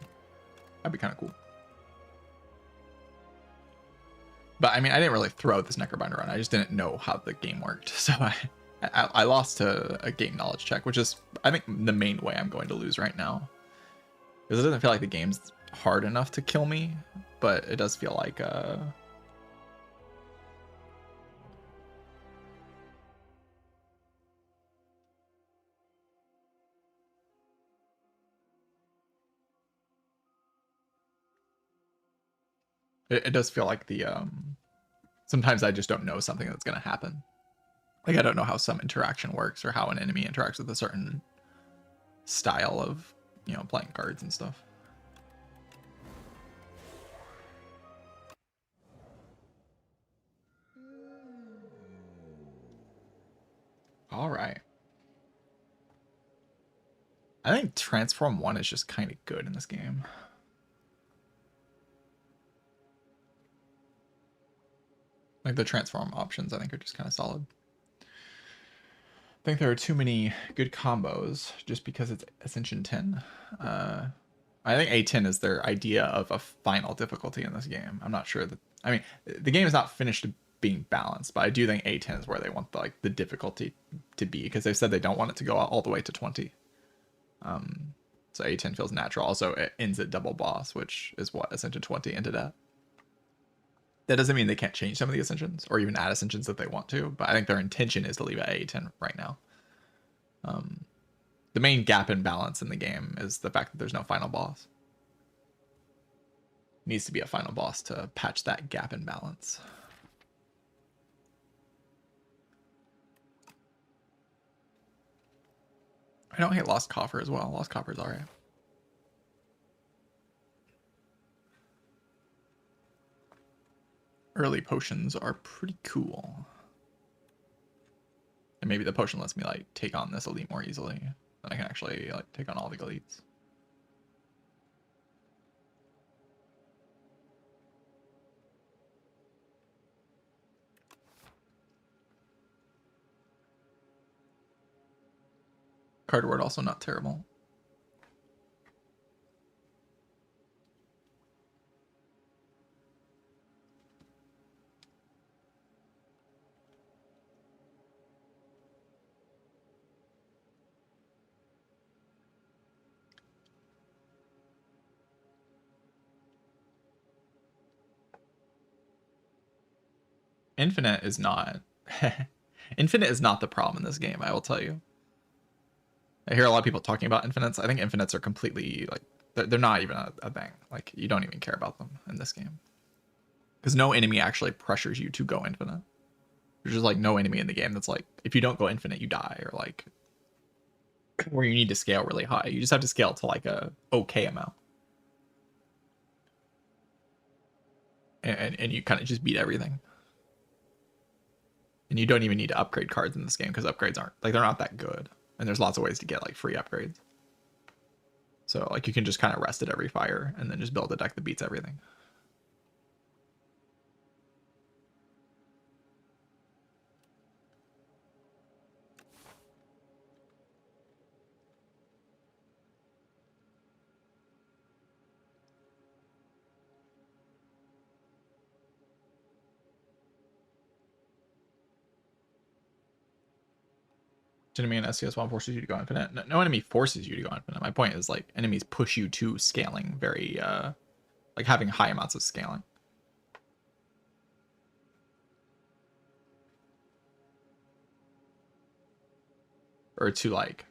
That'd be kind of cool. But I mean, I didn't really throw this Neckerbinder run. I just didn't know how the game worked. So I lost to a game knowledge check, which is, I think, the main way I'm going to lose right now. Because it doesn't feel like the game's hard enough to kill me, but it does feel like it does feel like the sometimes I just don't know something that's going to happen. Like I don't know how some interaction works or how an enemy interacts with a certain style of, you know, playing cards and stuff. All right. I think Transform 1 is just kind of good in this game. Like the transform options, I think, are just kind of solid. I think there are too many good combos just because it's Ascension 10. I think A10 is their idea of a final difficulty in this game. I'm not sure that. I mean, the game is not finished being balanced, but I do think A10 is where they want the difficulty to be, because they've said they don't want it to go all the way to 20. So A10 feels natural. Also, it ends at double boss, which is what Ascension 20 ended at. That doesn't mean they can't change some of the Ascensions or even add Ascensions if they want to, but I think their intention is to leave it at A10 right now. The main gap in balance in the game is the fact that there's no final boss. Needs to be a final boss to patch that gap in balance. I don't hate Lost Coffer as well. Lost Coffer is alright. Early potions are pretty cool. And maybe the potion lets me like take on this elite more easily. Then I can actually like take on all the elites. Card word also not terrible. Infinite is not Infinite is not the problem in this game, I will tell you. I hear a lot of people talking about infinites. I think infinites are completely like they're not even a thing. Like you don't even care about them in this game. Because no enemy actually pressures you to go infinite. There's just like no enemy in the game that's like, if you don't go infinite, you die, or like where you need to scale really high. You just have to scale to like a okay amount. And you kind of just beat everything. And you don't even need to upgrade cards in this game because upgrades aren't like they're not that good. And there's lots of ways to get like free upgrades. So like you can just kind of rest at every fire and then just build a deck that beats everything. Enemy in SCS1 forces you to go infinite. No enemy forces you to go infinite. My point is like enemies push you to scaling very like having high amounts of scaling. Or to like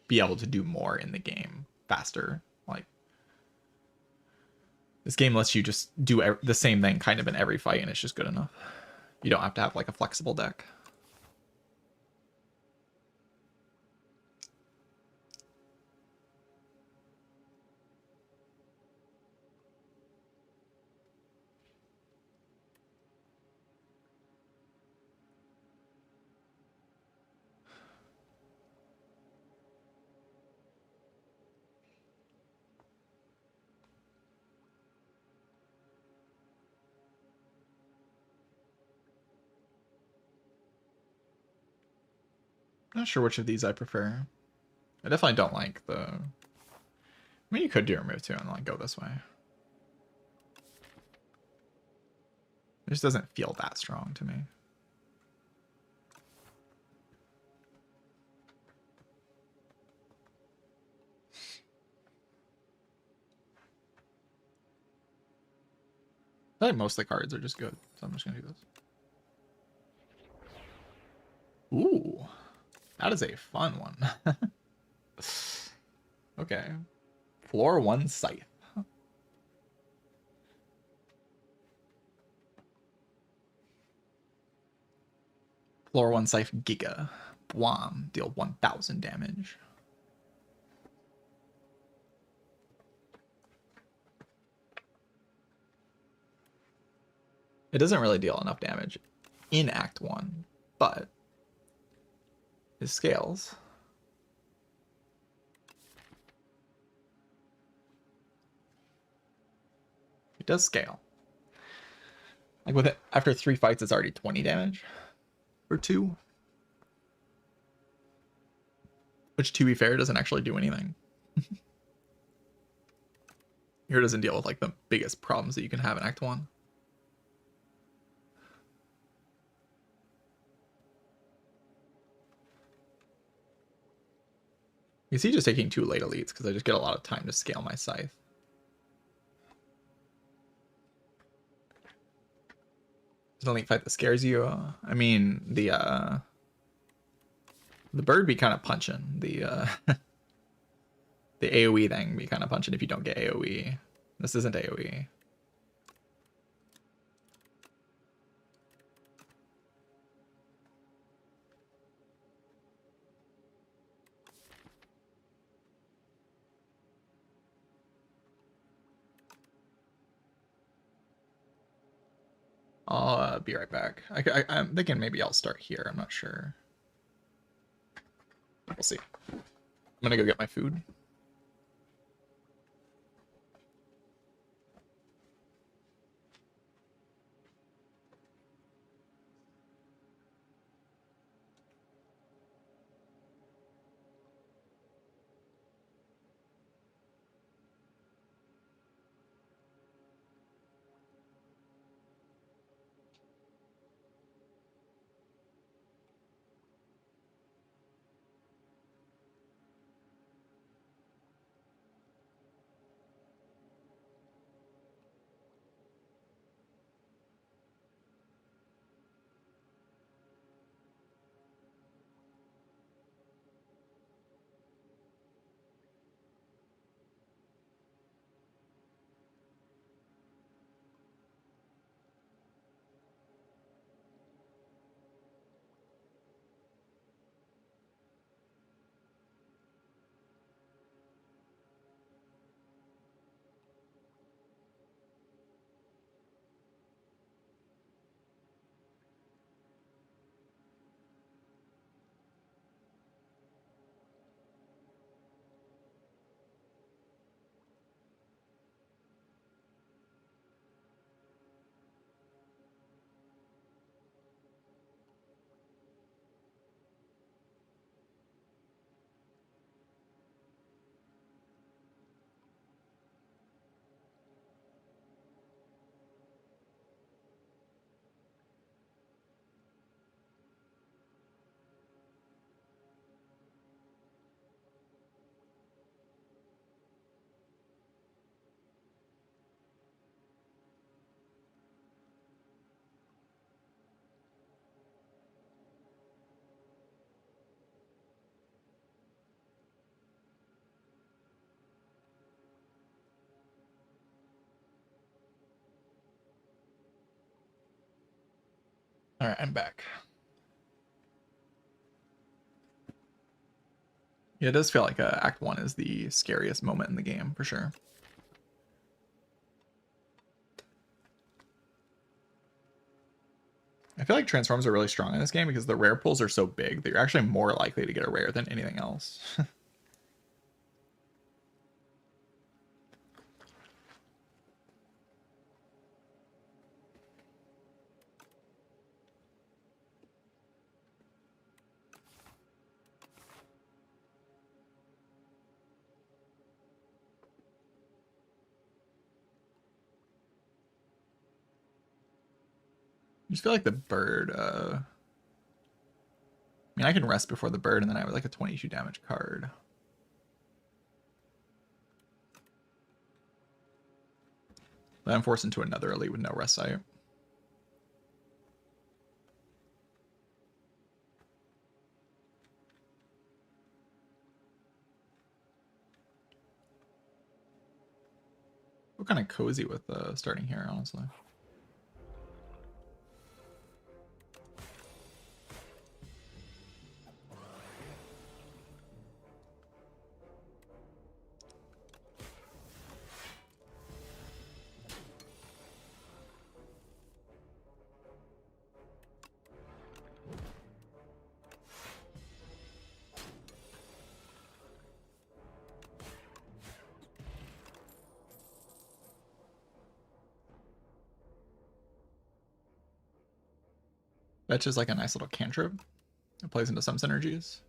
be able to do more in the game faster. Like this game lets you just do the same thing kind of in every fight and it's just good enough. You don't have to have like a flexible deck. Not sure which of these I prefer. I definitely don't like the... I mean, you could do remove too and like go this way. It just doesn't feel that strong to me. I feel like most of the cards are just good, so I'm just gonna do this. Ooh, that is a fun one. Okay. Floor 1 Scythe. Floor 1 Scythe Giga. Bwam. Deal 1000 damage. It doesn't really deal enough damage in Act 1, but it scales. It does scale. Like with it, after 3 fights, it's already 20 damage for 2. Which, to be fair, doesn't actually do anything. Here doesn't deal with like the biggest problems that you can have in Act 1. You see just taking 2 late elites because I just get a lot of time to scale my scythe. There's an elite fight that scares you. I mean, the bird be kind of punching. The the AoE thing be kind of punching if you don't get AoE. This isn't AoE. I'll be right back. I'm thinking maybe I'll start here. I'm not sure. We'll see. I'm gonna go get my food. All right, I'm back. Yeah, it does feel like Act 1 is the scariest moment in the game, for sure. I feel like transforms are really strong in this game because the rare pools are so big that you're actually more likely to get a rare than anything else. just feel like the bird, I mean, I can rest before the bird, and then I have like a 22 damage card. Then I'm forced into another elite with no rest site. We're kind of cozy with starting here, honestly. That's just like a nice little cantrip. It plays into some synergies.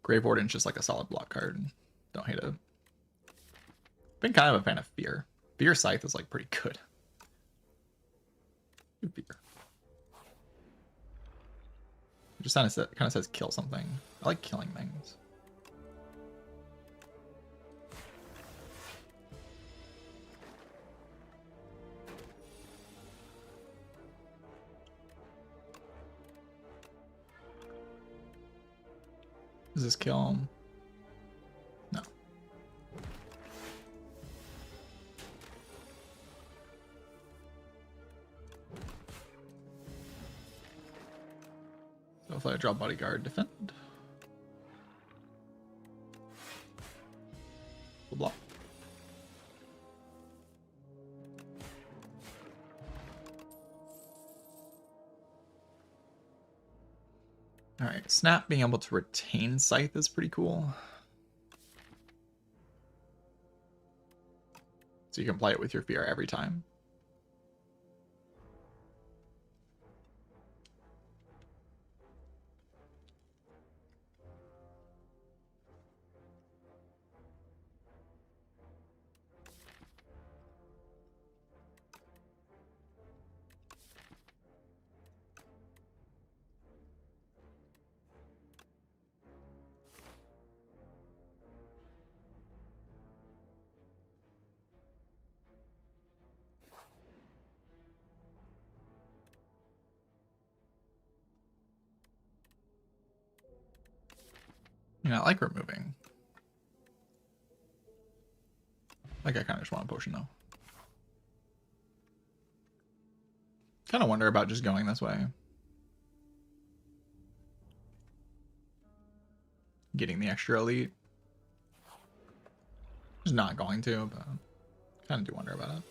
Grave Warden's just like a solid block card. Don't hate it. Been kind of a fan of Fear. Fear Scythe is like pretty good. Fear. It just kind of says kill something. I like killing things. Does this kill him? No. So if I draw Bodyguard, defend. We'll block. Alright, Snap being able to retain Scythe is pretty cool. So you can play it with your Fear every time. You know, I like removing. Like I kind of just want a potion though. Kind of wonder about just going this way. Getting the extra elite. Just not going to, but kind of do wonder about it.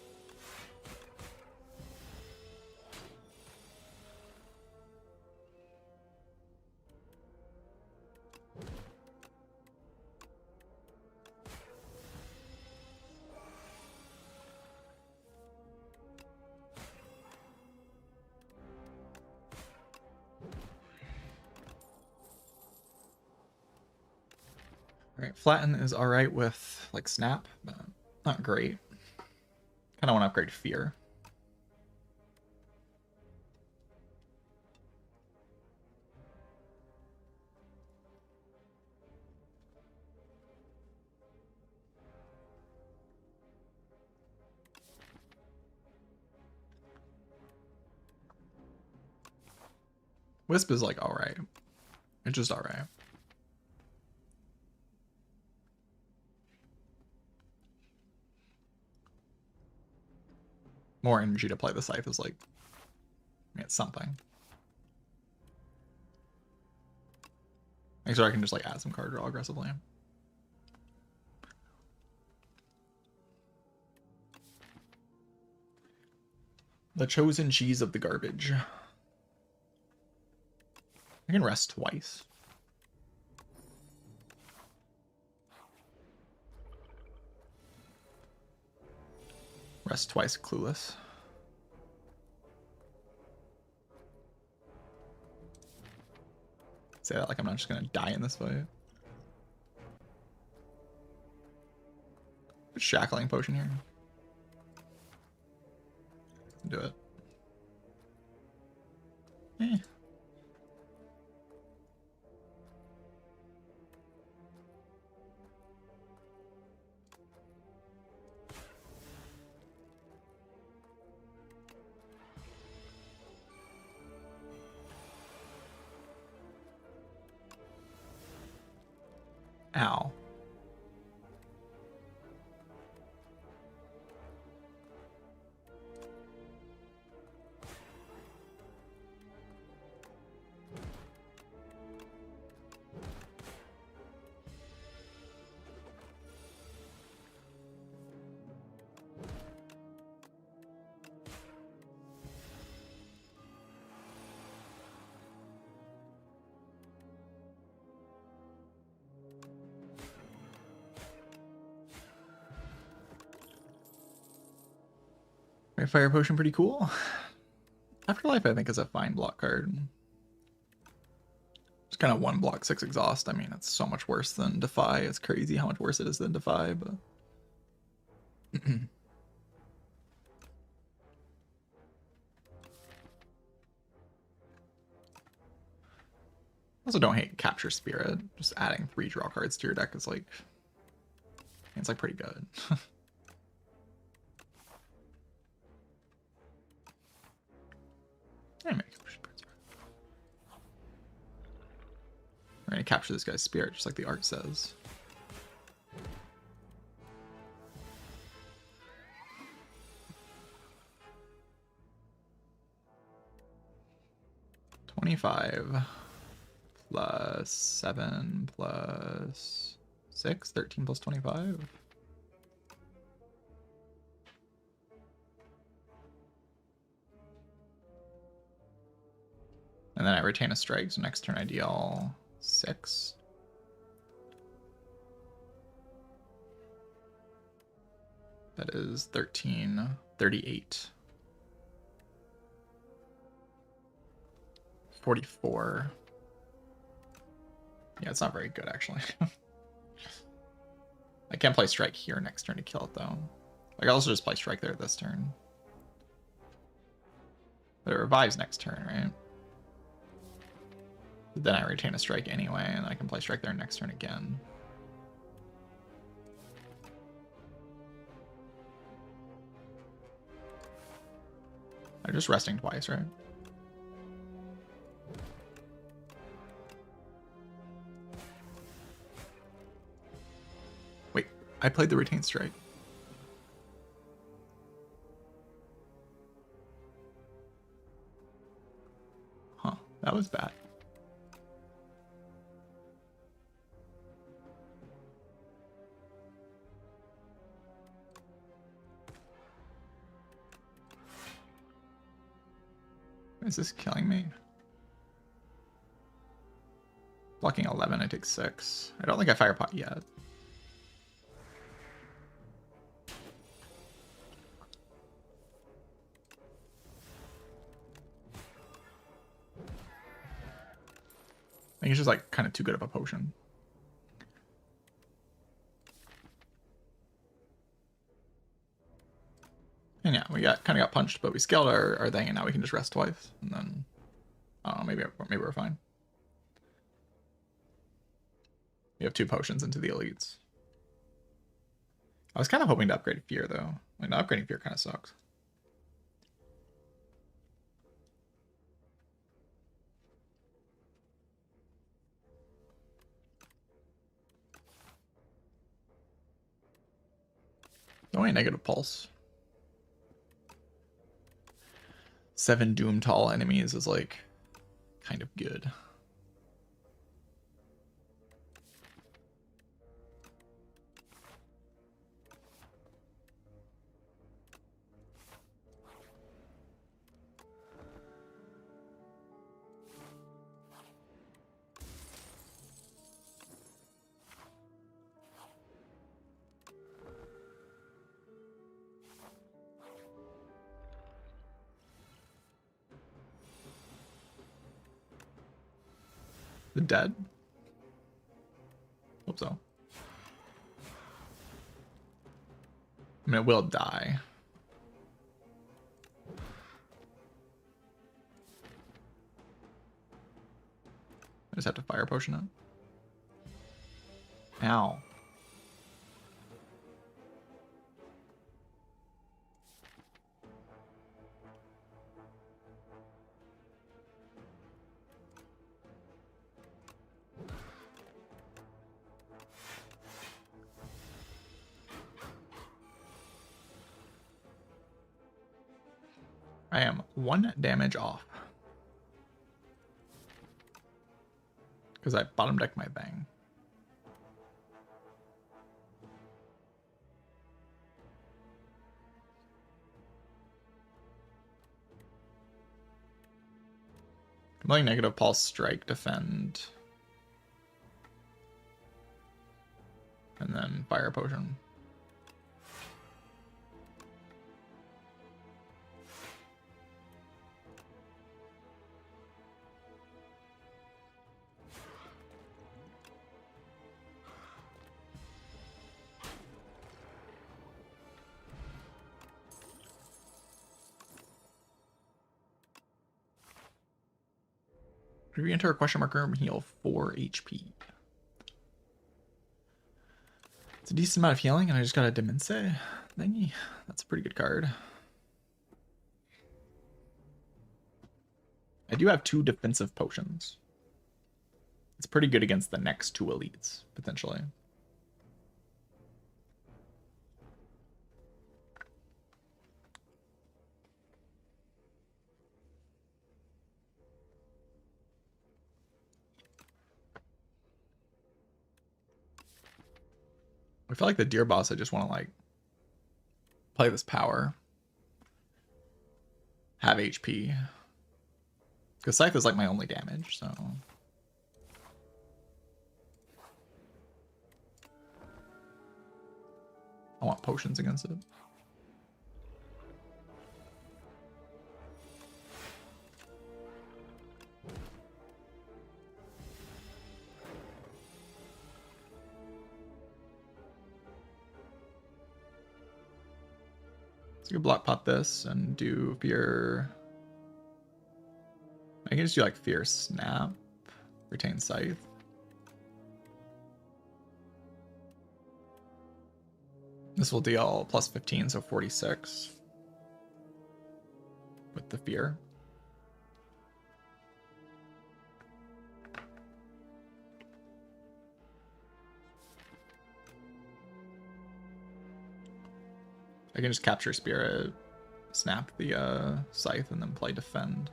Alright, Flatten is alright with like Snap, but not great. Kind of want to upgrade Fear. Wisp is like alright. It's just alright. More energy to play the Scythe is like, I mean, it's something. Make sure I can just like add some card draw aggressively. The chosen cheese of the garbage. I can rest twice. Rest twice, clueless. Say that like I'm not just gonna die in this fight. Shackling potion here. Do it. Eh. Ow. Right, Fire Potion pretty cool. Afterlife I think is a fine block card. It's kind of 1 block 6 exhaust. I mean, it's so much worse than Defy. It's crazy how much worse it is than Defy, but also don't hate Capture Spirit. Just adding 3 draw cards to your deck is like, it's like pretty good. We're gonna capture this guy's spirit, just like the art says. $25 plus 7 plus 6, 13 plus 25. And then I retain a strike, so next turn I deal 6. That is 13, 38. 44. Yeah, it's not very good, actually. I can't play strike here next turn to kill it, though. I can also just play strike there this turn. But it revives next turn, right? But then I retain a strike anyway, and I can play strike there next turn again. I'm just resting twice, right? Wait, I played the retained strike. Huh, that was bad. Is this killing me? Blocking 11, I take 6. I don't think I fire pot yet. I think it's just like kind of too good of a potion. And yeah, we kind of got punched, but we scaled our thing, and now we can just rest twice, and then I don't know, maybe we're fine. We have 2 potions into the elites. I was kind of hoping to upgrade Fear, though. Like, not upgrading Fear kind of sucks. Only negative pulse. 7 Doom Tall enemies is like kind of good. The dead? Hope so. I mean, it will die. just have to fire potion it. Ow. I am 1 damage off. Because I bottom decked my thing. Compelling negative, pulse, strike, defend. And then fire potion. Re-enter a question mark room, heal 4 HP. It's a decent amount of healing, and I just got a Demense thingy. That's a pretty good card. I do have 2 defensive potions. It's pretty good against the next 2 elites, potentially. I feel like the deer boss, I just want to like play this power, have HP, because Scythe is like my only damage, so I want potions against it. So you can block pot this and do fear. I can just do like fear snap, retain scythe. This will deal plus 15, so 46 with the fear. I can just capture spirit, snap the scythe, and then play defend.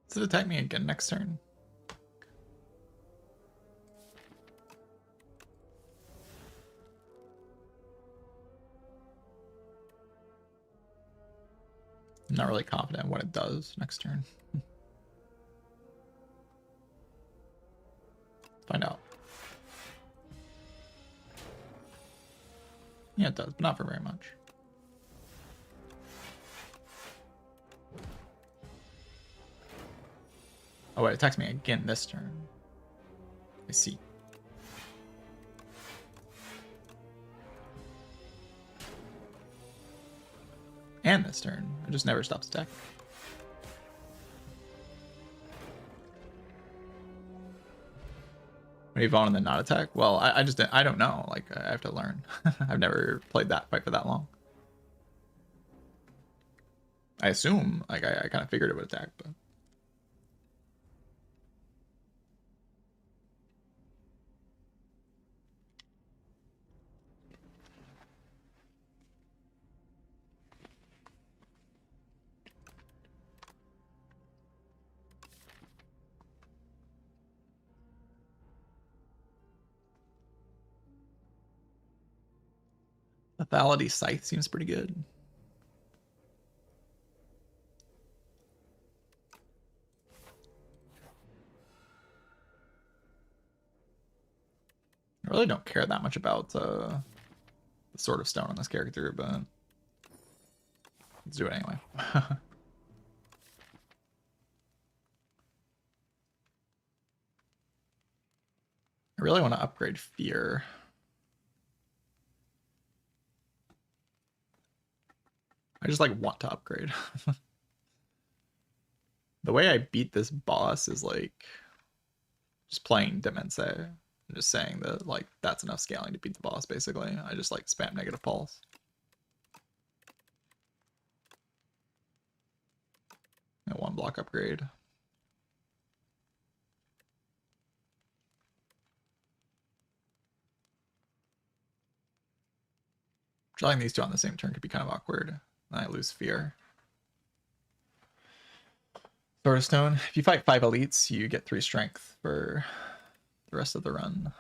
Does it attack me again next turn? I'm not really confident in what it does next turn. Find out. Yeah, it does, but not for very much. Oh wait, it attacks me again this turn. I see. And this turn. It just never stops attacking. When you evolve and then not attack? Well, I don't know. Like, I have to learn. I've never played that fight for that long. I assume, like, I kind of figured it would attack, but... Lethality Scythe seems pretty good. I really don't care that much about the Sword of Stone on this character, but let's do it anyway. I really want to upgrade Fear. I just like want to upgrade. The way I beat this boss is like just playing Demense and just saying that like that's enough scaling to beat the boss basically. I just like spam negative pulse. And 1 block upgrade. Drawing these two on the same turn could be kind of awkward. Then I lose Fear. Sword of Stone. If you fight 5 elites, you get 3 strength for the rest of the run.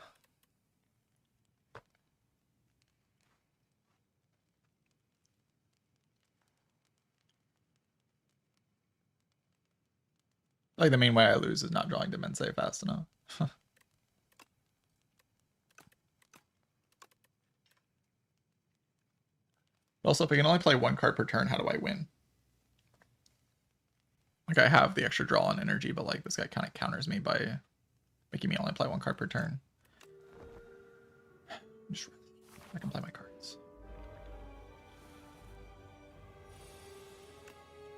Like the main way I lose is not drawing Demense fast enough. Also, if I can only play 1 card per turn, how do I win? Like I have the extra draw on energy, but like this guy kind of counters me by making me only play 1 card per turn. I can play my cards.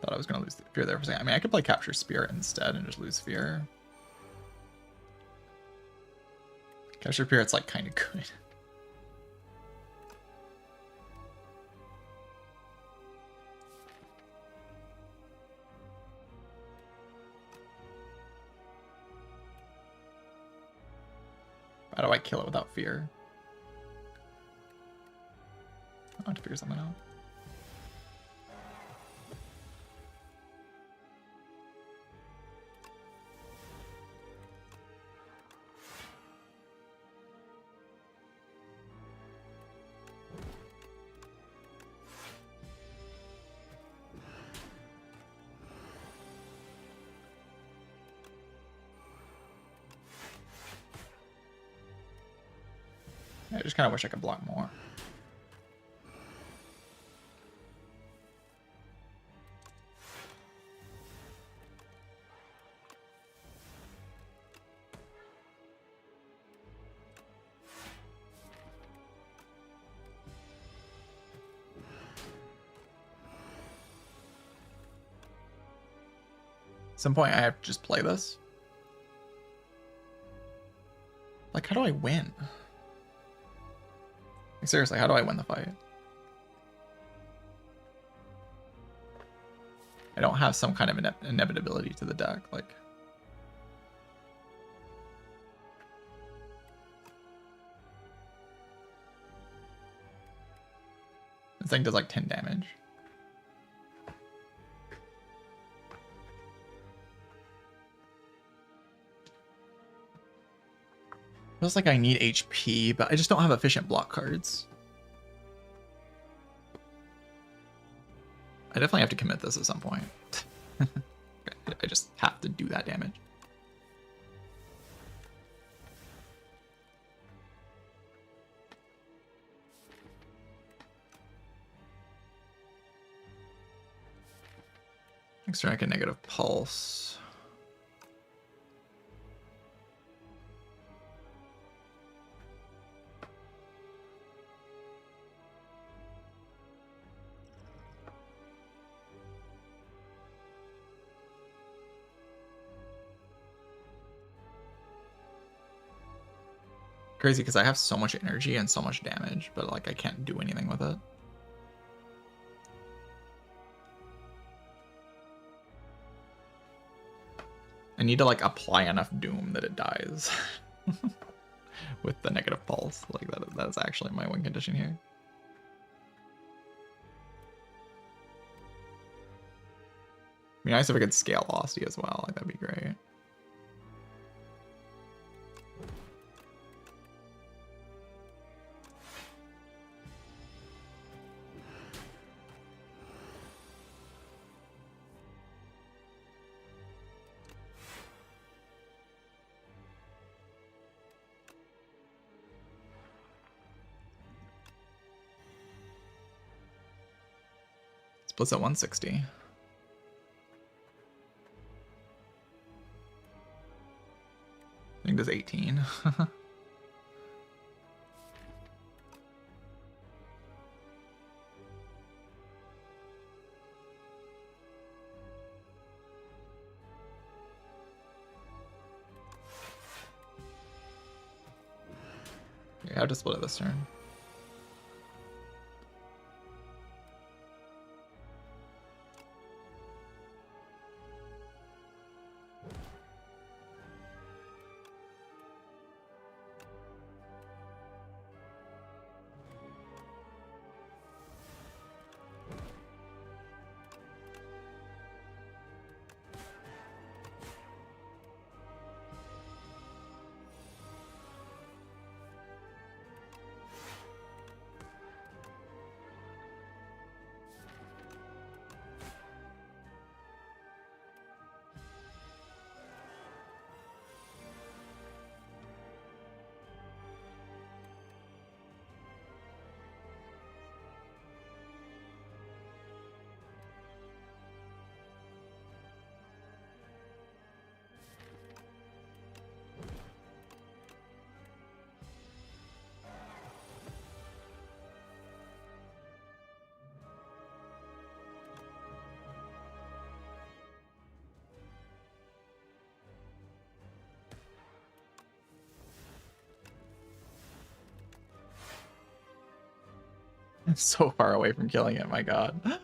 Thought I was gonna lose the Fear there for a second. I mean, I could play Capture Spirit instead and just lose Fear. Capture Spirit's like kind of good. How do I kill it without Fear? I have to figure something out. I just kind of wish I could block more. At some point I have to just play this. Like, how do I win? Like, seriously, how do I win the fight? I don't have some kind of inevitability to the deck, like... This thing does like 10 damage. Feels like I need HP, but I just don't have efficient block cards. I definitely have to commit this at some point. I just have to do that damage. Strike a negative pulse. Crazy because I have so much energy and so much damage, but like I can't do anything with it. I need to like apply enough doom that it dies with the negative pulse. Like that is actually my win condition here. It'd be nice if I could scale velocity as well. Like that'd be great. Splits at 160. I think does 18. Yeah, I have to split it this turn. I'm so far away from killing it, my god. Man,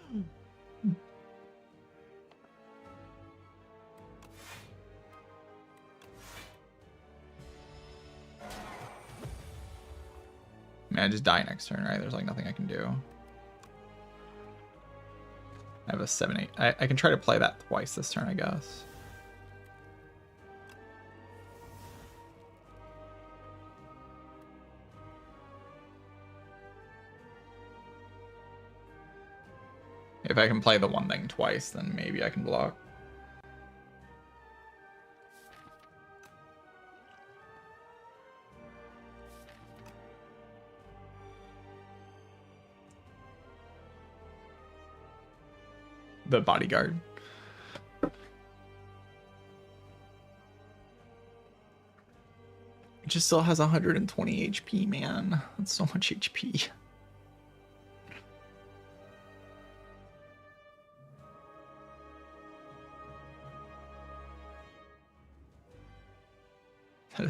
I just die next turn, right? There's like nothing I can do. I have a 7-8. I can try to play that twice this turn, I guess. If I can play the one thing twice, then maybe I can block. The bodyguard. It just still has 120 HP, man. That's so much HP.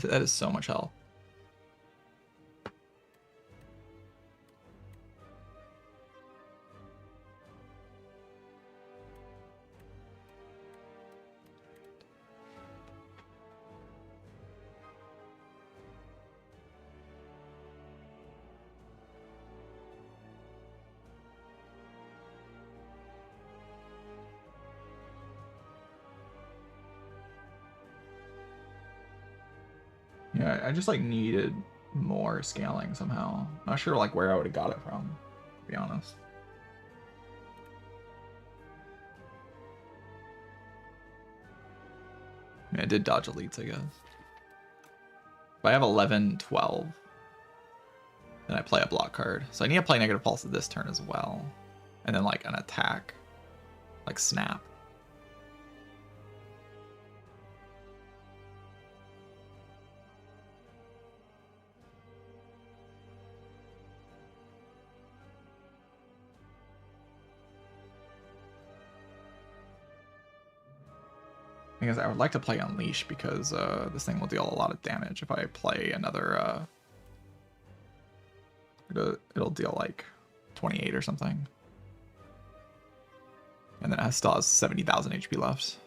That is so much health. Yeah, I just like needed more scaling somehow. Not sure like where I would have got it from, to be honest. Yeah, I did dodge elites, I guess. If I have 11, 12, then I play a block card. So I need to play negative pulse this turn as well. And then like an attack, like snap. Because I would like to play Unleash because this thing will deal a lot of damage if I play another. It'll deal like 28 or something, and then it still has 70,000 HP left.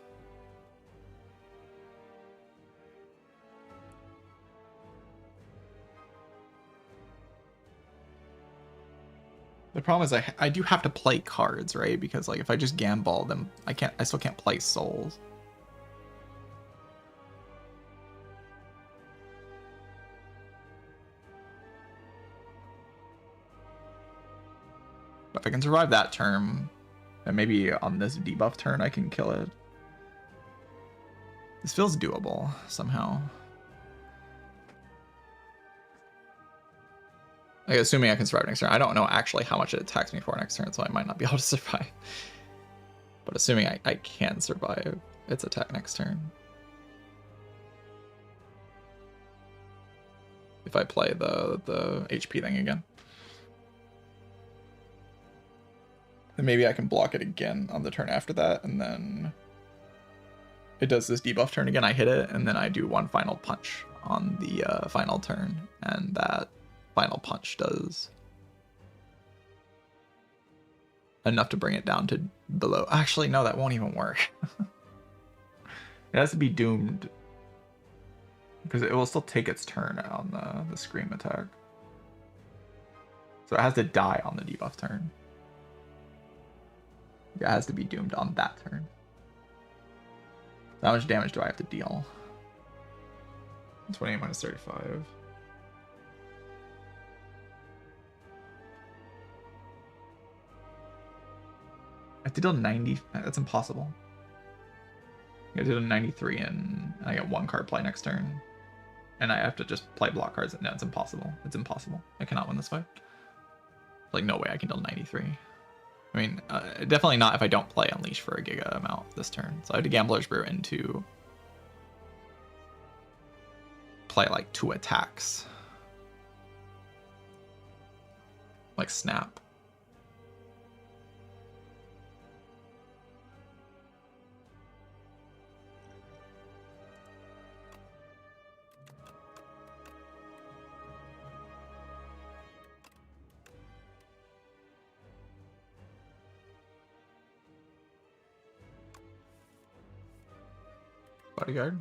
The problem is I do have to play cards, right? Because like if I just gamble them, I still can't play souls. If I can survive that turn, and maybe on this debuff turn I can kill it. This feels doable, somehow. Like, assuming I can survive next turn. I don't know actually how much it attacks me for next turn, so I might not be able to survive. But assuming I can survive its attack next turn. If I play the HP thing again. Then maybe I can block it again on the turn after that, and then it does this debuff turn again, I hit it, and then I do one final punch on the final turn, and that final punch does enough to bring it down to below. Actually, no, that won't even work. It has to be doomed, because it will still take its turn on the scream attack. So it has to die on the debuff turn. It has to be doomed on that turn. How much damage do I have to deal? 28 minus 35. I have to deal 90. That's impossible. I have to deal 93 and I get one card play next turn. And I have to just play block cards. No, it's impossible. It's impossible. I cannot win this fight. Like, no way I can deal 93. I mean, definitely not if I don't play Unleash for a giga amount this turn. So I have to Gambler's Brew into play like 2 attacks. Like Snap. Bodyguard.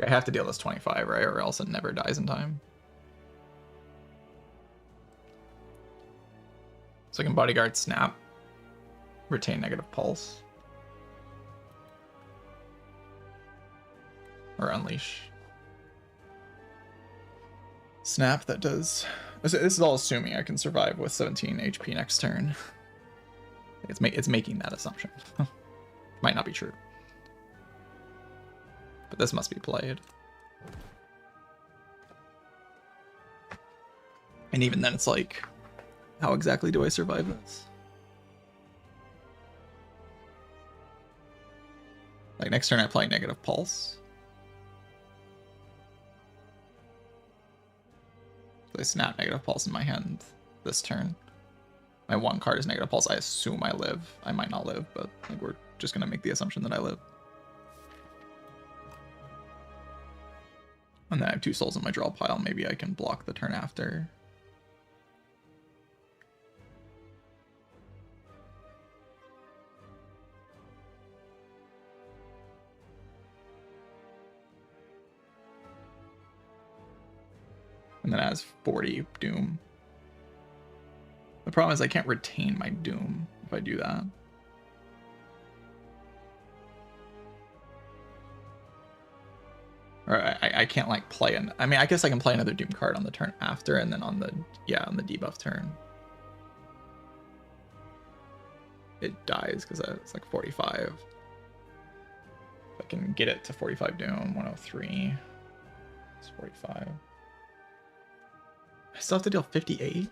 I have to deal this 25, right? Or else it never dies in time. So I can Bodyguard Snap. Retain negative pulse. Or Unleash. Snap, that does... This is all assuming I can survive with 17 HP next turn. It's making that assumption. Might not be true. But this must be played. And even then it's like, how exactly do I survive this? Like next turn I play negative pulse. So I snap negative pulse in my hand this turn. My one card is negative pulse. I assume I live. I might not live, but like we're just gonna make the assumption that I live. And then I have 2 souls in my draw pile. Maybe I can block the turn after. And then it has 40 Doom. The problem is I can't retain my Doom if I do that. Or I can't like play an... I mean, I guess I can play another Doom card on the turn after, and then on the... Yeah, on the debuff turn. It dies because it's like 45. If I can get it to 45 Doom, 103. It's 45. I still have to deal 58?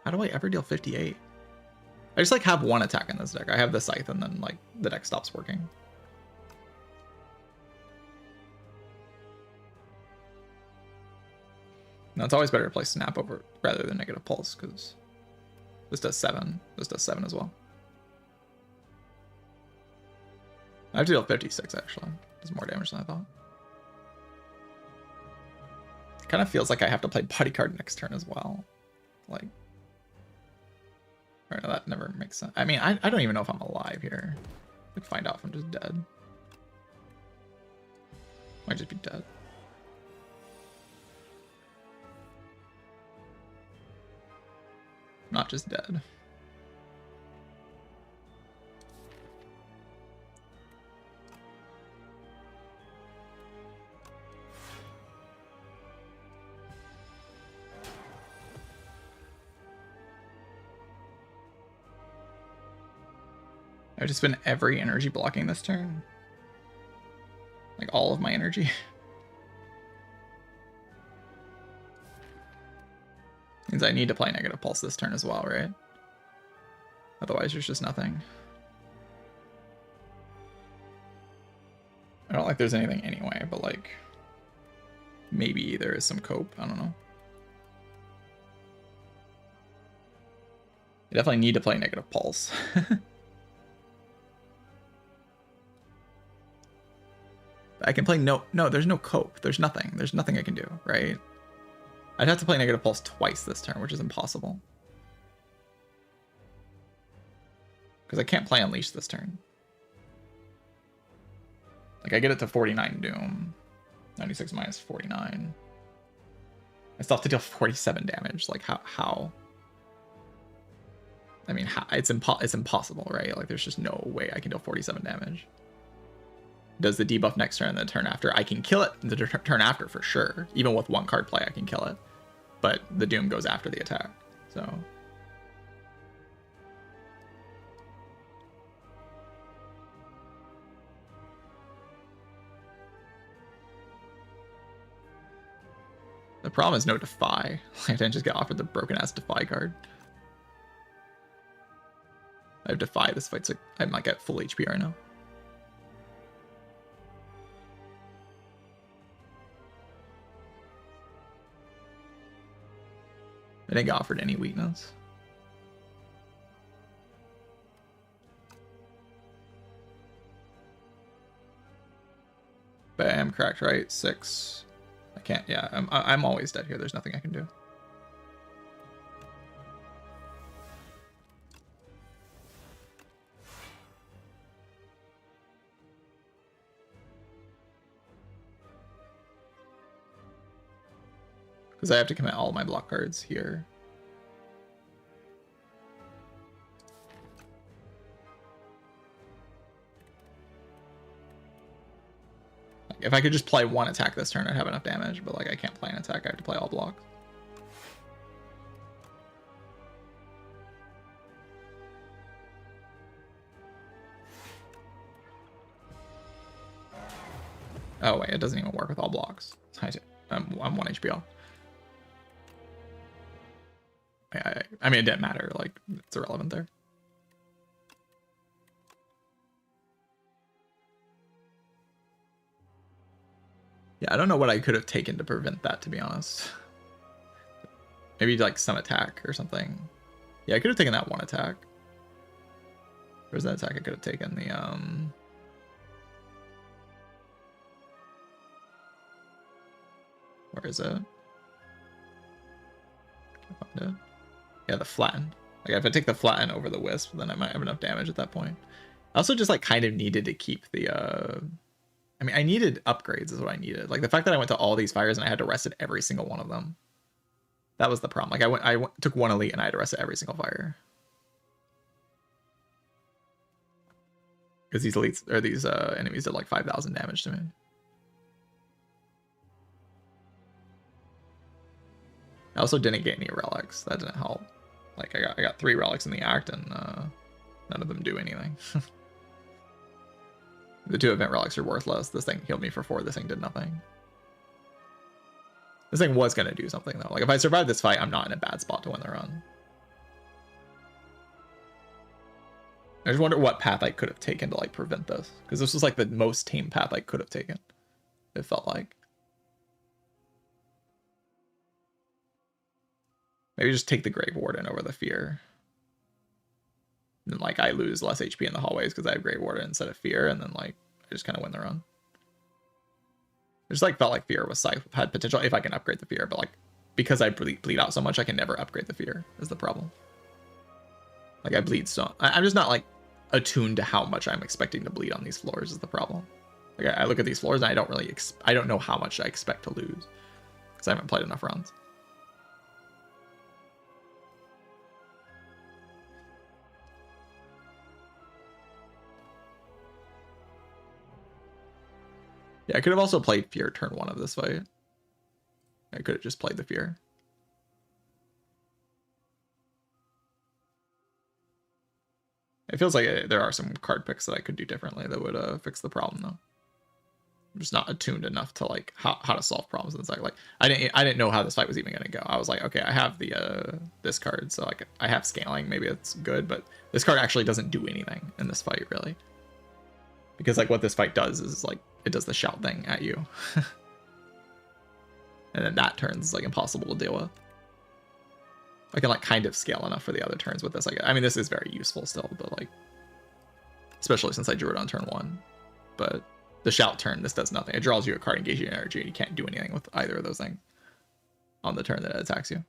How do I ever deal 58? I just like have one attack in this deck. I have the Scythe and then like the deck stops working. No, it's always better to play Snap over rather than negative pulse because this does 7. This does 7 as well. I have to deal 56 actually. Does more damage than I thought. It kind of feels like I have to play Bodyguard next turn as well. Like, or no, that never makes sense. I mean, I don't even know if I'm alive here. Like, find out if I'm just dead. Might just be dead. Not just dead. I've just been every energy blocking this turn. Like all of my energy. Means I need to play negative pulse this turn as well, right? Otherwise there's just nothing. I don't like there's anything anyway, but like maybe there is some cope. I don't know. You definitely need to play negative pulse. I can play no, there's no cope. There's nothing. There's nothing I can do, right? I'd have to play negative pulse twice this turn, which is impossible. Because I can't play Unleash this turn. Like I get it to 49 Doom. 96 minus 49. I still have to deal 47 damage. Like how? I mean, it's impossible, right? Like there's just no way I can deal 47 damage. Does the debuff next turn and the turn after? I can kill it the turn after for sure. Even with one card play, I can kill it. But the Doom goes after the attack. So the problem is no Defy. I didn't just get offered the broken ass Defy card. I have Defy. This fight's like I might get full HP right now. I didn't get offered any weakness. But I am correct, right? 6. I can't. Yeah, I'm always dead here. There's nothing I can do. Because I have to commit all my block cards here. Like, if I could just play one attack this turn, I'd have enough damage. But like, I can't play an attack. I have to play all blocks. Oh wait, it doesn't even work with all blocks. I'm 1 HP off. I mean, it didn't matter. Like, it's irrelevant there. Yeah, I don't know what I could have taken to prevent that, to be honest. Maybe like some attack or something. Yeah, I could have taken that one attack. Where's that attack I could have taken? The where is it? Can't find it. Yeah, the flatten. Like if I take the flatten over the wisp, then I might have enough damage at that point. I also just like kind of needed to keep the I mean, I needed upgrades is what I needed. Like the fact that I went to all these fires and I had to rest at every single one of them. That was the problem. Like I took one elite and I had to rest at every single fire. Because these elites or these enemies did like 5,000 damage to me. I also didn't get any relics. That didn't help. Like I got 3 relics in the act and none of them do anything. The 2 event relics are worthless. This thing healed me for 4. This thing did nothing. This thing was going to do something though. Like if I survive this fight, I'm not in a bad spot to win the run. I just wonder what path I could have taken to like prevent this. Because this was like the most tame path I could have taken. It felt like. Maybe just take the Grave Warden over the Fear. And like I lose less HP in the hallways because I have Grave Warden instead of Fear, and then like I just kind of win the run. I just like felt like Fear was had potential if I can upgrade the Fear, but like because I bleed out so much, I can never upgrade the Fear is the problem. Like I bleed so I'm just not like attuned to how much I'm expecting to bleed on these floors is the problem. Like I look at these floors and I don't really I don't know how much I expect to lose because I haven't played enough runs. Yeah, I could have also played Fear turn 1 of this fight. I could have just played the Fear. It feels like there are some card picks that I could do differently that would fix the problem, though. I'm just not attuned enough to like how to solve problems in this deck. Like I didn't know how this fight was even gonna go. I was like, okay, I have the this card, so like I have scaling, maybe it's good, but this card actually doesn't do anything in this fight really. Because like what this fight does is like it does the shout thing at you. And then that turn's like impossible to deal with. I can like kind of scale enough for the other turns with this. Like, I mean, this is very useful still, but like, especially since I drew it on turn 1. But the shout turn, this does nothing. It draws you a card, engages your energy, and you can't do anything with either of those things on the turn that it attacks you.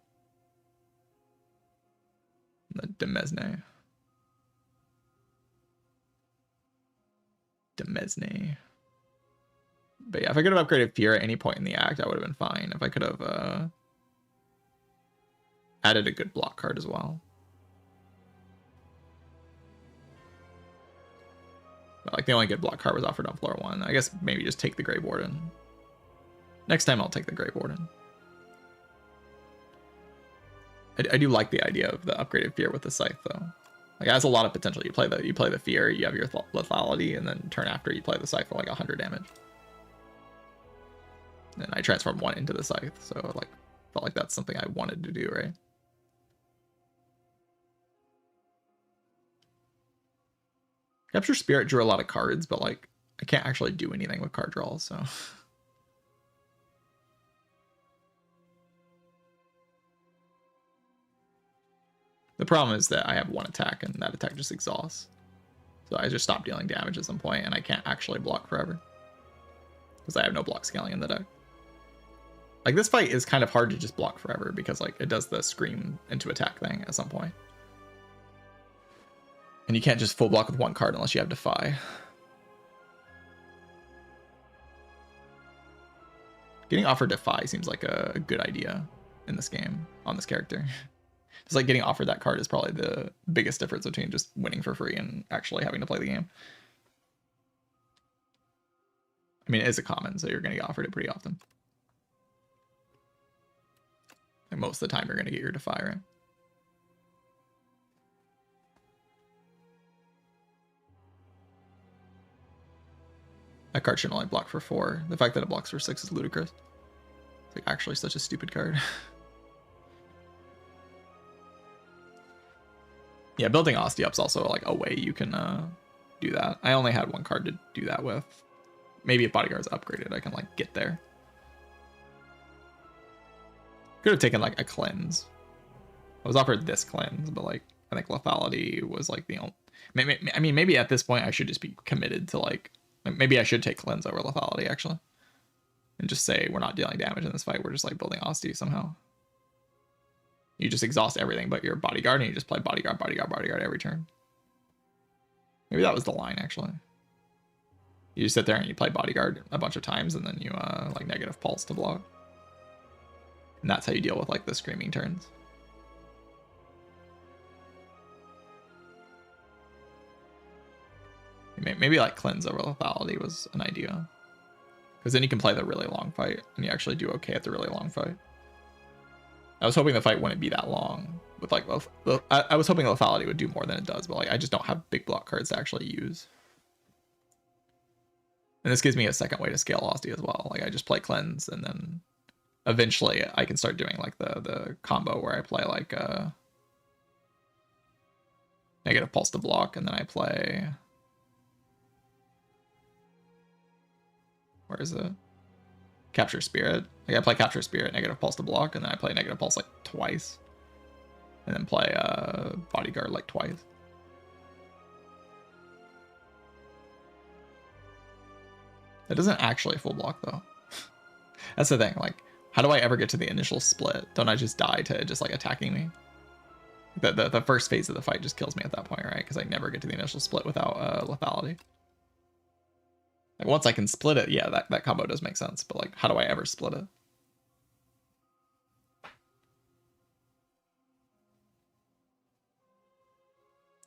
The Demesne. But yeah, if I could have upgraded Fear at any point in the act, I would have been fine. If I could have added a good block card as well. But like the only good block card was offered on floor 1. I guess maybe just take the Grey Warden. Next time I'll take the Grey Warden. I do like the idea of the upgraded Fear with the Scythe though. Like it has a lot of potential. You play the Fear, you have your lethality, and then turn after you play the Scythe for like 100 damage. And I transformed 1 into the Scythe, so like felt like that's something I wanted to do, right? Capture Spirit drew a lot of cards, but like I can't actually do anything with card draws, so. The problem is that I have 1 attack and that attack just exhausts. So I just stop dealing damage at some point and I can't actually block forever. Because I have no block scaling in the deck. Like this fight is kind of hard to just block forever because like it does the scream into attack thing at some point. And you can't just full block with 1 card unless you have Defy. Getting offered Defy seems like a good idea in this game on this character. It's like getting offered that card is probably the biggest difference between just winning for free and actually having to play the game. I mean, it is a common, so you're going to get offered it pretty often. And most of the time, you're going to get your Defy, right? That card should only block for 4. The fact that it blocks for 6 is ludicrous. It's like actually such a stupid card. Yeah, building Ostia up's also like a way you can do that. I only had 1 card to do that with. Maybe if Bodyguard's upgraded, I can like get there. Could have taken like a cleanse. I was offered this cleanse, but like I think lethality was like the only. I mean, maybe at this point I should just be committed to like. Maybe I should take cleanse over lethality actually, and just say we're not dealing damage in this fight. We're just like building Ostia somehow. You just exhaust everything but your Bodyguard, and you just play Bodyguard, Bodyguard, Bodyguard every turn. Maybe that was the line, actually. You just sit there and you play Bodyguard a bunch of times, and then you, like, negative pulse to block. And that's how you deal with, like, the screaming turns. Maybe, like, cleanse over lethality was an idea. Because then you can play the really long fight, and you actually do okay at the really long fight. I was hoping the fight wouldn't be that long. With like, I was hoping lethality would do more than it does, but like, I just don't have big block cards to actually use. And this gives me a second way to scale Ostia as well. Like I just play cleanse, and then eventually I can start doing like the combo where I play like negative pulse to block, and then I play. Where is it? Capture Spirit. Like I play Capture Spirit, negative pulse to block, and then I play negative pulse like twice. And then play Bodyguard like twice. That doesn't actually full block though. That's the thing, like, how do I ever get to the initial split? Don't I just die to just like attacking me? The first phase of the fight just kills me at that point, right? Because I never get to the initial split without lethality. Like once I can split it, yeah, that combo does make sense. But like, how do I ever split it?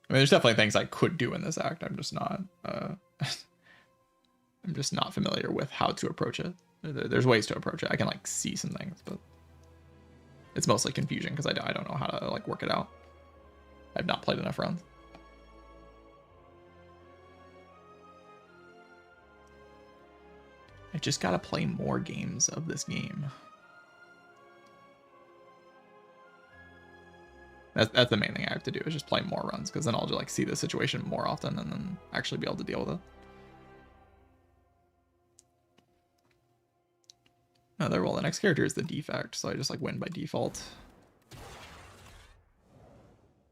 I mean, there's definitely things I could do in this act. I'm just not. I'm just not familiar with how to approach it. There's ways to approach it. I can like see some things, but it's mostly confusion because I don't know how to like work it out. I've not played enough runs. I just gotta play more games of this game. That's the main thing I have to do, is just play more runs, because then I'll just like see the situation more often and then actually be able to deal with it. Another, well, the next character is the defect, so I just like win by default.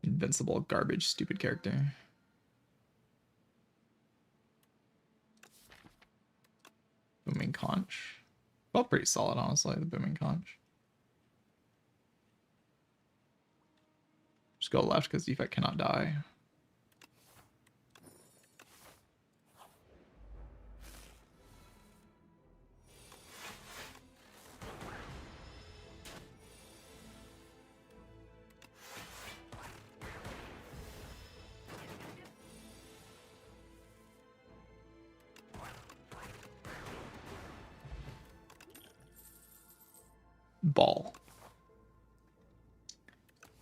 Invincible, garbage, stupid character. Booming Conch. Felt pretty solid, honestly, the Booming Conch. Just go left because defect cannot die. Ball.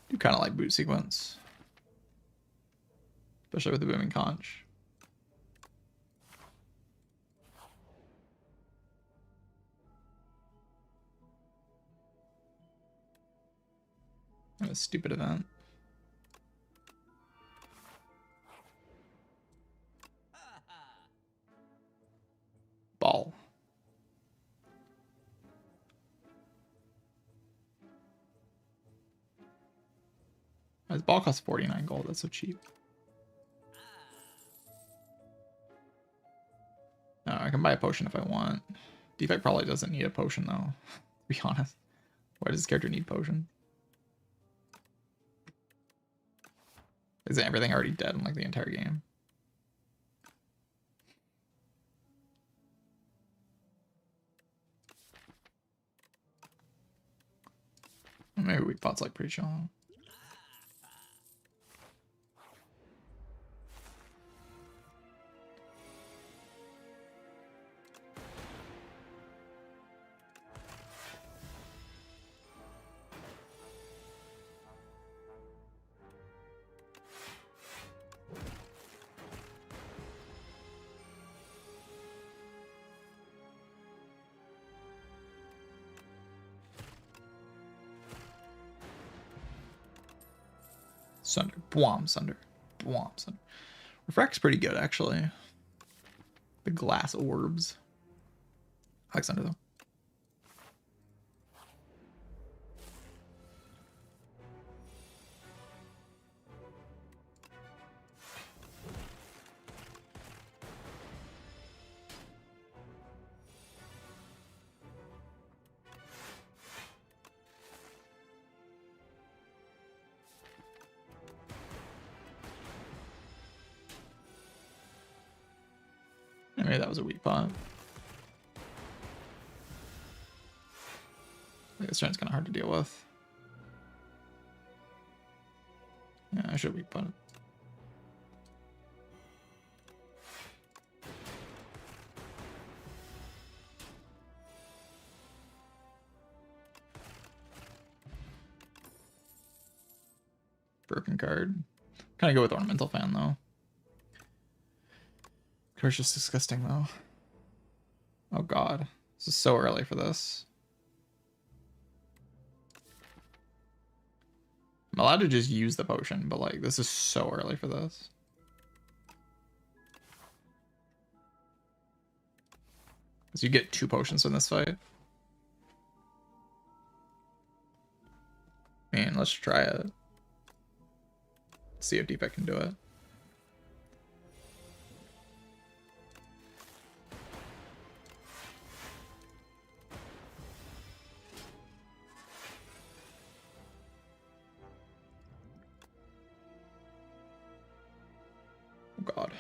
Do kind of like boot sequence, especially with the Booming Conch. And a stupid event. Ball. His ball costs 49 gold. That's so cheap. No, I can buy a potion if I want. Defect probably doesn't need a potion though, to be honest. Why does this character need potion? Isn't everything already dead in like the entire game? Maybe weak pot's like pretty chill. Sunder. Bwom, Sunder. Bwom, Sunder. Refract's pretty good, actually. The glass orbs. I like Sunder, though. Maybe that was a weak pot. This turn's kind of hard to deal with. Yeah, I should weak pot it. Broken card. Kind of go with Ornamental Fan, though. Card's just disgusting, though. Oh, God. This is so early for this. I'm allowed to just use the potion, but, like, this is so early for this. Because you get 2 potions in this fight. Man, let's try it. See if defect can do it. Oh God.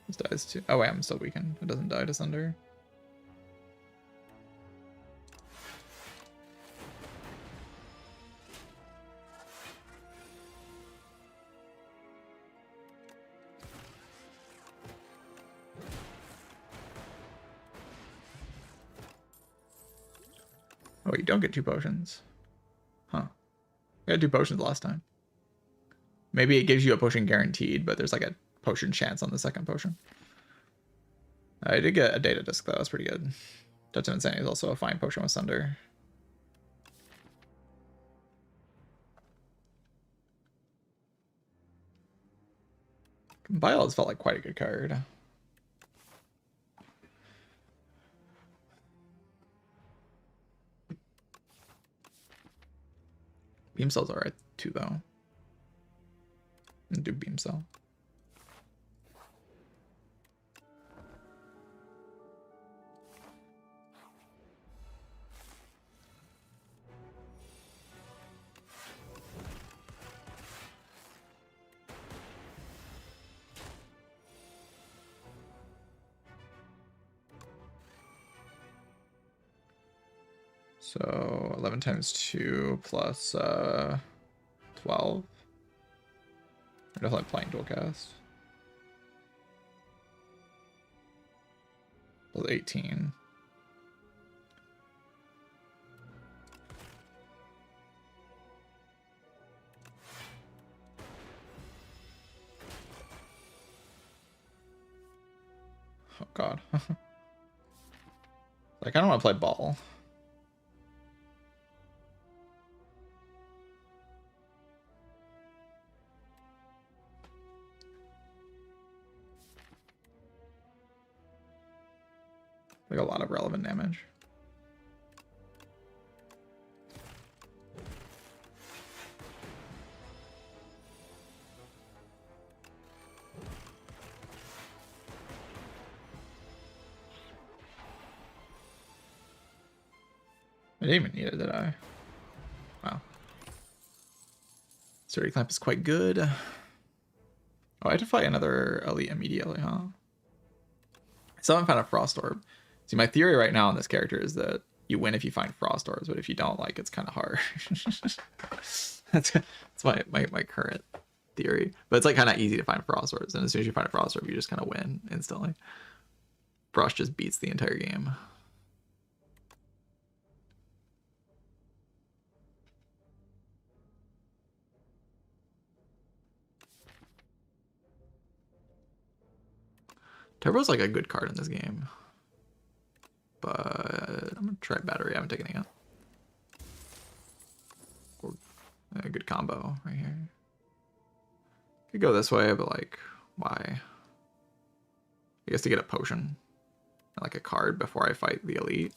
This dies too. Oh wait, I'm still weakened. It doesn't die to Sunder. Oh, you don't get 2 potions. Huh. I got 2 potions last time. Maybe it gives you a potion guaranteed, but there's like a potion chance on the second potion. I did get a data disc though, that's pretty good. Touch of Insanity is also a fine potion with Sunder. Bile has felt like quite a good card. Beam Cell's alright too though. Do Beam Cell. So 11 times 2 plus 12. We're definitely playing dual cast. Plus 18. Oh god. Like I don't want to play ball. Like a lot of relevant damage. I didn't even need it, did I? Wow. Sturdy Clamp is quite good. Oh, I had to fight another elite immediately, huh? I still haven't found a Frost Orb. See, my theory right now on this character is that you win if you find Frost Orbs, but if you don't, like, it's kind of hard. that's my current theory. But it's, like, kind of easy to find Frost Orbs, and as soon as you find a Frost Orb, you just kind of win instantly. Frost just beats the entire game. Turbo's like a good card in this game. But I'm gonna try battery. I haven't taken it yet. Or a good combo right here. Could go this way, but like, why? I guess to get a potion. Like a card before I fight the elite.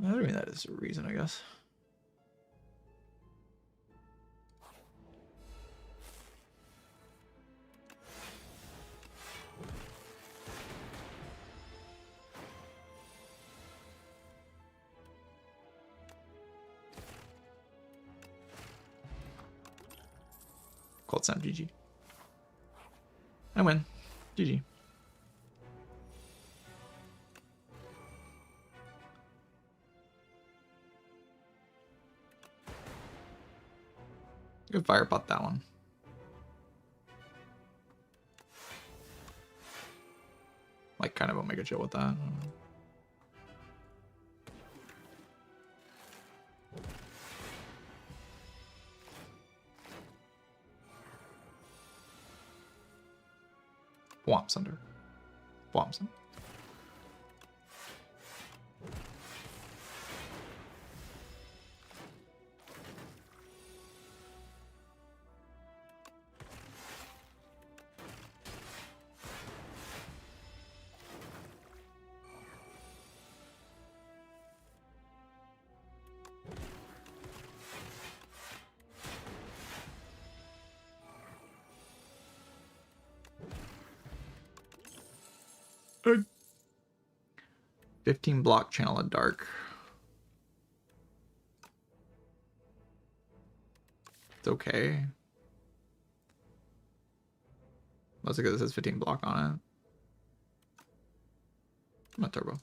I mean, that is a reason, I guess. Cold Snap, GG. I win. GG. Good fire pot that one. Like kind of Omega chill with that. Womps under. Womps under. Good. 15 block channel of dark. It's okay. Mostly because it says 15 block on it. I'm not turbo.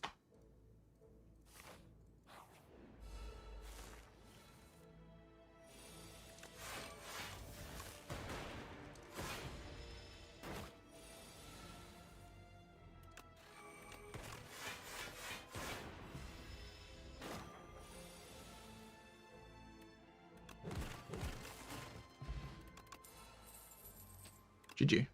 GG.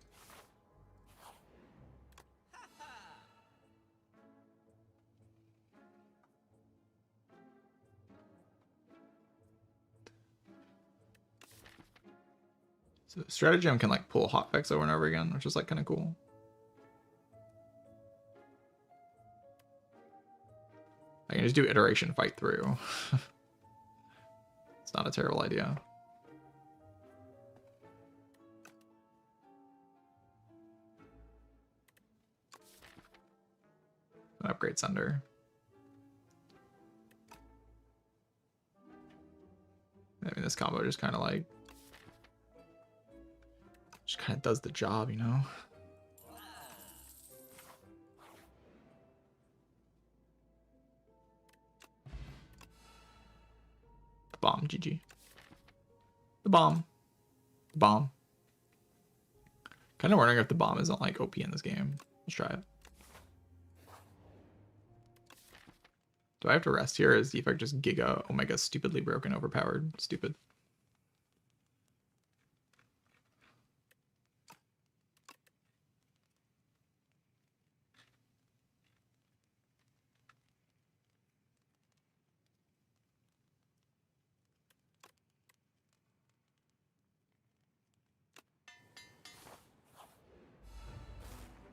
So stratagem can like pull hotfix over and over again, which is like kind of cool. I can just do iteration fight through. It's not a terrible idea. Upgrade Sunder. I mean, this combo just kind of like, just kind of does the job, you know? The bomb, GG. The bomb. The bomb. Kind of wondering if the bomb isn't like OP in this game. Let's try it. Do I have to rest here? Is Defect just Giga Omega stupidly broken, overpowered? Stupid.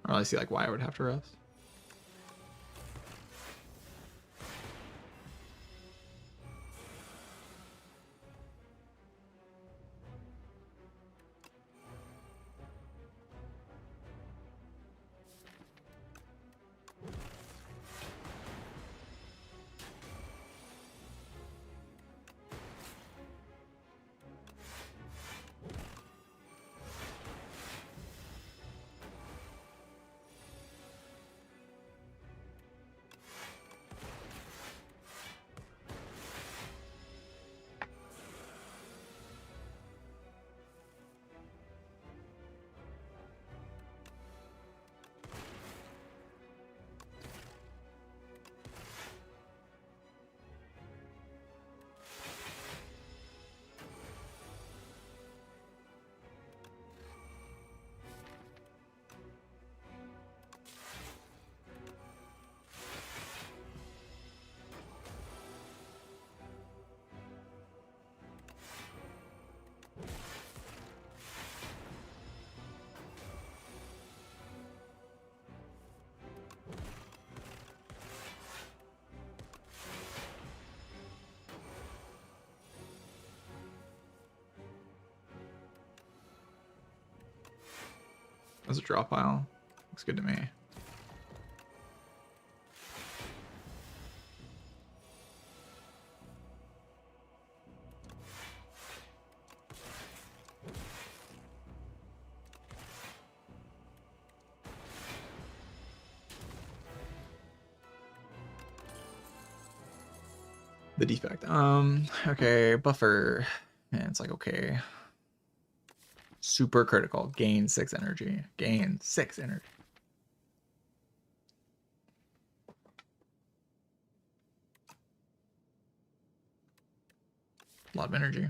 I don't really see like why I would have to rest. That's a draw pile. Looks good to me. The defect. Okay, buffer. And it's like, okay. Super critical. Gain 6 energy. Gain 6 energy. A lot of energy.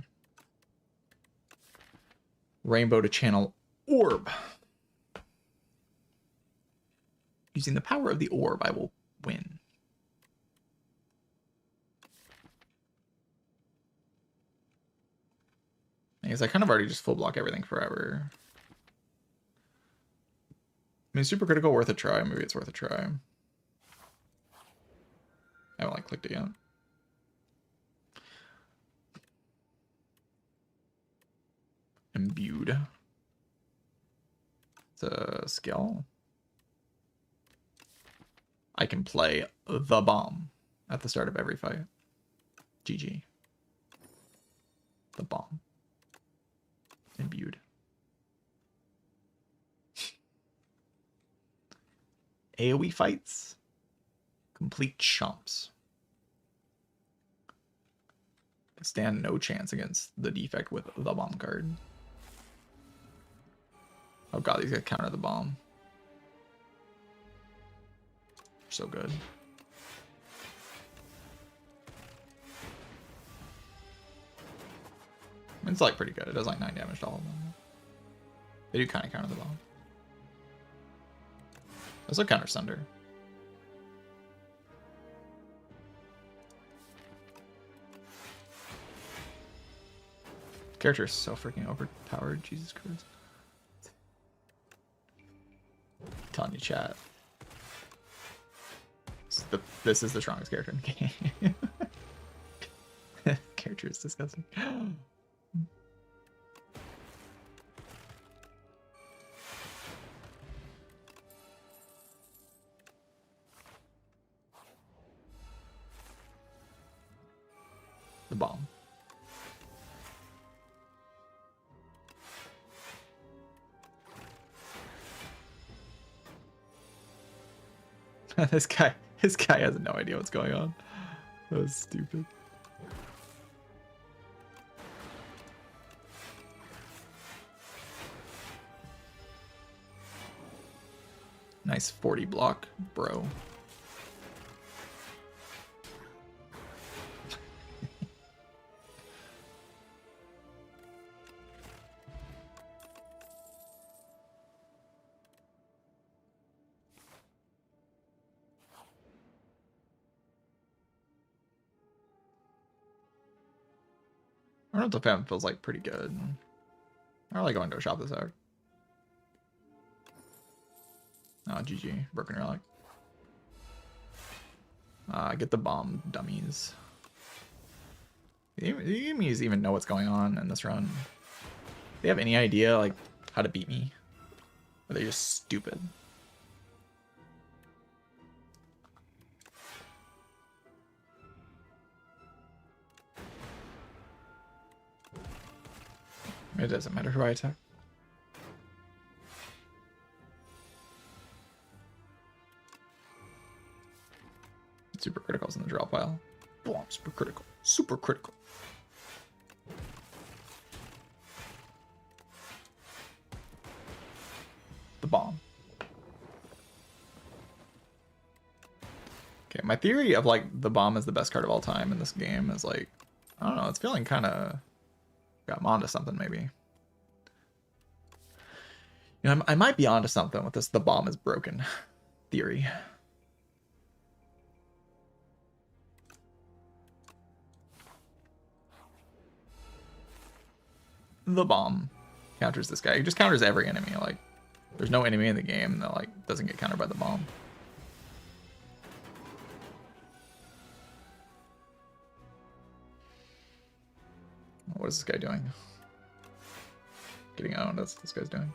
Rainbow to channel orb. Using the power of the orb, I will win. I guess I kind of already just full block everything forever. I mean, super critical, worth a try. Maybe it's worth a try. I haven't like clicked it yet. Imbued. It's a skill. I can play the bomb at the start of every fight. GG. The bomb. Imbued. AoE fights. Complete chumps. Stand no chance against the defect with the bomb card. Oh god, he's gonna counter the bomb. So good. It's like pretty good. It does like 9 damage to all of them. They do kind of counter the bomb. Also counter Sunder. Character is so freaking overpowered, Jesus Christ. I'm telling you, chat. This is the strongest character in the game. Character is disgusting. The bomb. This guy has no idea what's going on. That was stupid. Nice 40 block, bro. I don't know if the fam feels like pretty good. I really going to a shop this out. Oh, GG. Broken relic. Get the bomb, dummies. The enemies even know what's going on in this run. Do they have any idea like how to beat me? Or are they just stupid? It doesn't matter who I attack. Super criticals in the draw pile. Boom, super critical. Super critical. The bomb. Okay, my theory of like the bomb is the best card of all time in this game is like, I don't know, it's feeling kind of got onto something maybe. You know, I might be onto something with this the bomb is broken theory. The bomb counters this guy. He just counters every enemy. Like, there's no enemy in the game that like doesn't get countered by the bomb. What is this guy doing? Getting owned. That's what this guy's doing.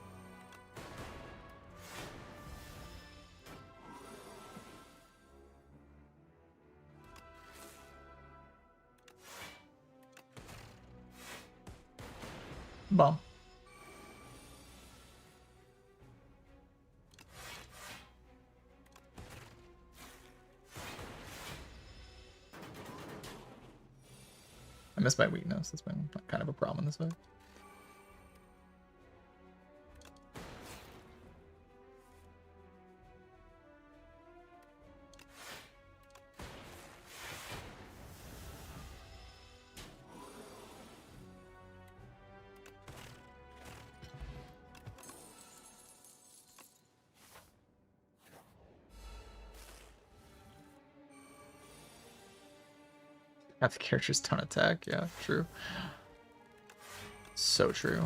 Bomb. I missed my weakness. That's been kind of a problem in this way. Half the characters don't attack. Yeah, true. So true.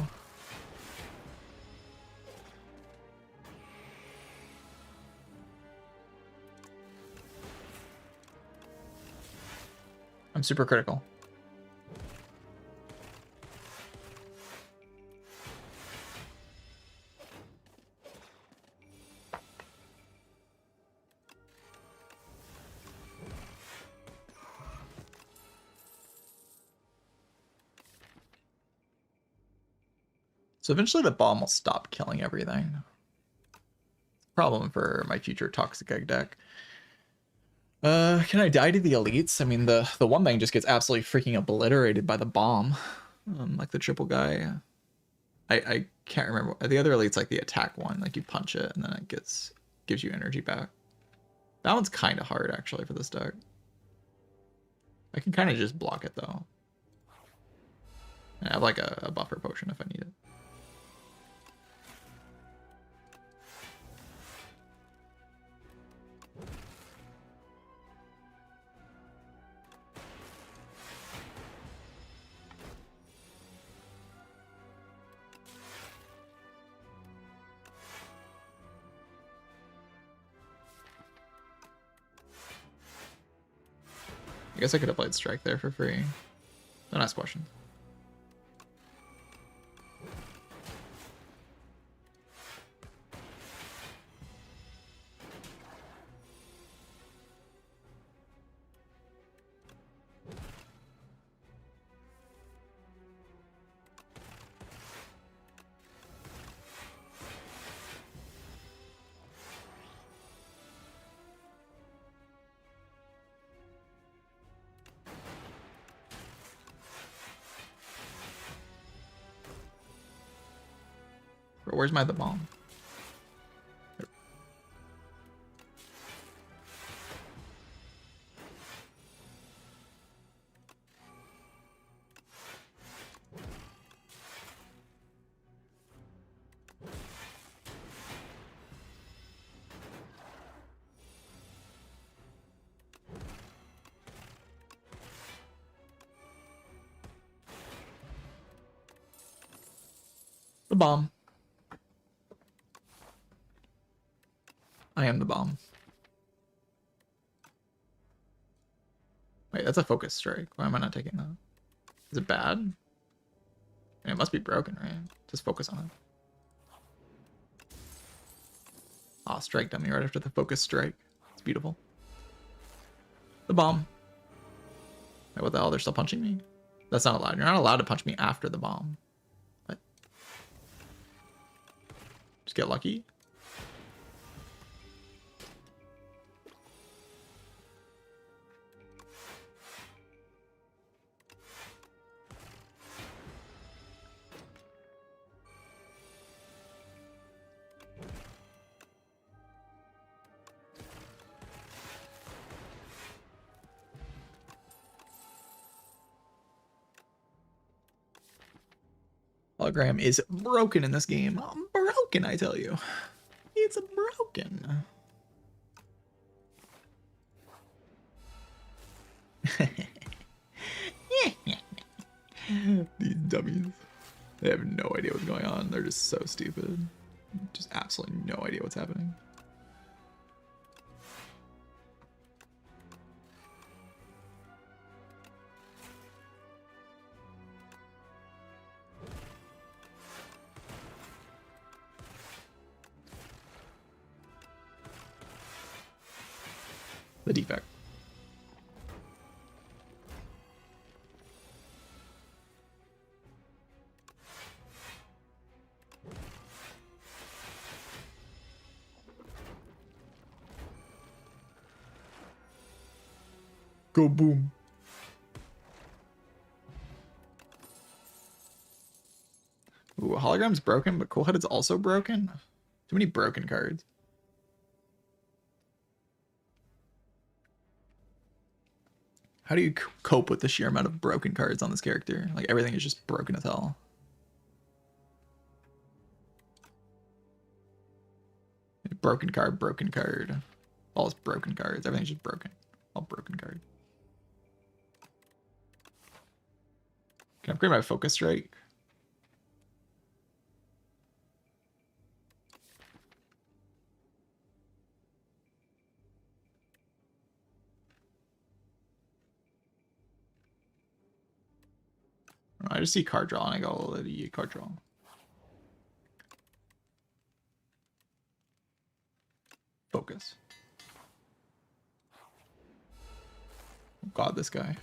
I'm super critical. So eventually the bomb will stop killing everything. Problem for my future Toxic Egg deck. Can I die to the elites? I mean, the one thing just gets absolutely freaking obliterated by the bomb. Like the triple guy. I can't remember. The other elite's like the attack one. Like you punch it and then it gives you energy back. That one's kind of hard actually for this deck. I can kind of just block it though. I have like a buffer potion if I need it. I guess I could have played Strike there for free. Don't ask questions. Bro, where's the bomb? The bomb. I am the bomb. Wait, that's a focus strike. Why am I not taking that? Is it bad? I mean, it must be broken, right? Just focus on it. Ah, strike dummy right after the focus strike. It's beautiful. The bomb. Wait, what the hell? They're still punching me? That's not allowed. You're not allowed to punch me after the bomb. What? Just get lucky. Hologram is broken in this game. I'm broken, I tell you. It's broken. These dummies. They have no idea what's going on. They're just so stupid. Just absolutely no idea what's happening. The defect. Go boom. Ooh, hologram's broken, but Cool Head is also broken. Too many broken cards. How do you cope with the sheer amount of broken cards on this character? Like, everything is just broken as hell. Broken card, broken card. All is broken cards. Everything's just broken. All broken cards. Can I upgrade my focus strike? I just see card draw and I go, let you card draw. Focus. Oh God, this guy.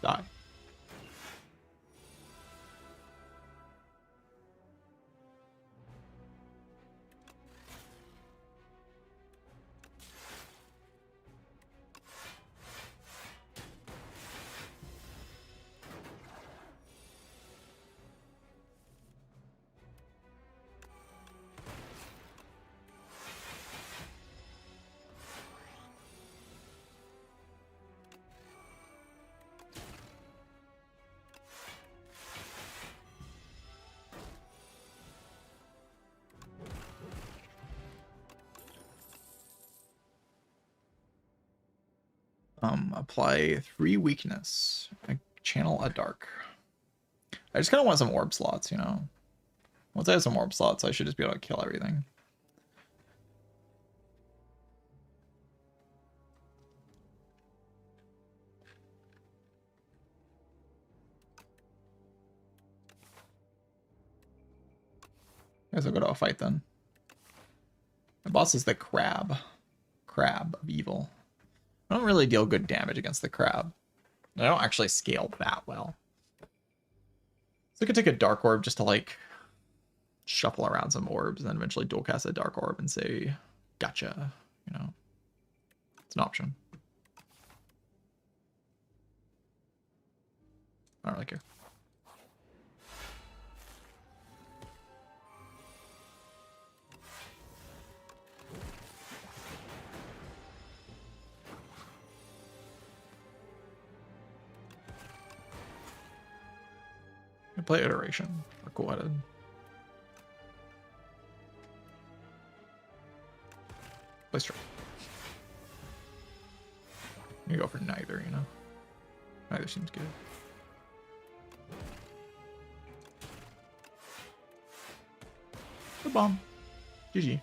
Die. Apply 3 weakness. Channel a dark. I just kind of want some orb slots, you know? Once I have some orb slots, I should just be able to kill everything. I guess I'll go to a fight then. The boss is the crab. Crab of evil. I don't really deal good damage against the crab. I don't actually scale that well. So I could take a dark orb just to like shuffle around some orbs and then eventually dual cast a dark orb and say, gotcha, you know. It's an option. I don't really care. I play iteration or co-headed. Play straight. You go for neither, you know. Neither seems good. Good bomb. GG.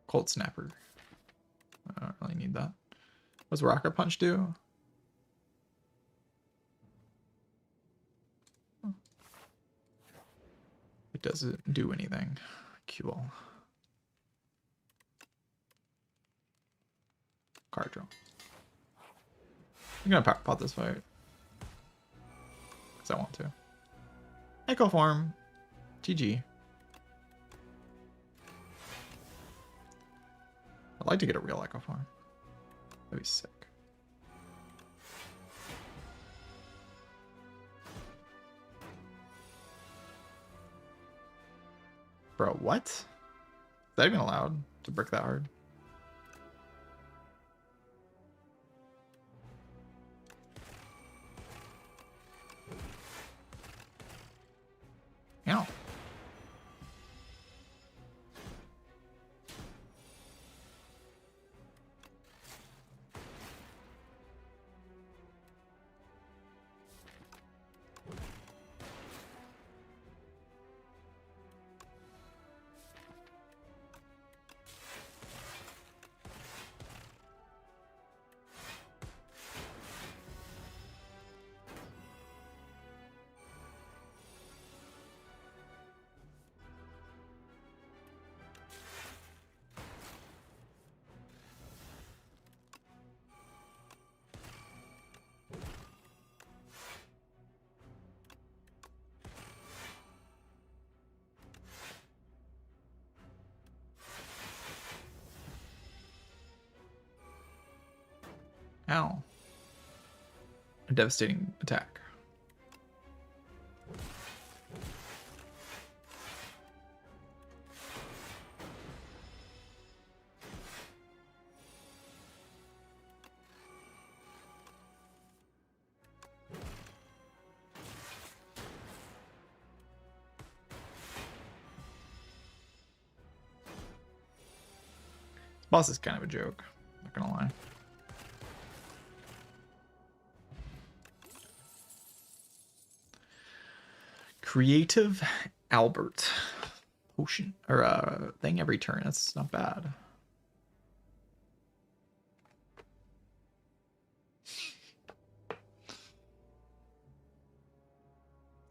Cold Snapper. I don't really need that. What's Rocket Punch do? It doesn't do anything. Cool. Card draw. I'm gonna power pot this fight. Because I want to. Echo Form. GG. I'd like to get a real Echo Form. That'd be sick. Bro, what? Is that even allowed to brick that hard? Yeah. Ow. A devastating attack. This boss is kind of a joke, not gonna lie. Creative Albert. Potion. Or thing every turn. That's not bad.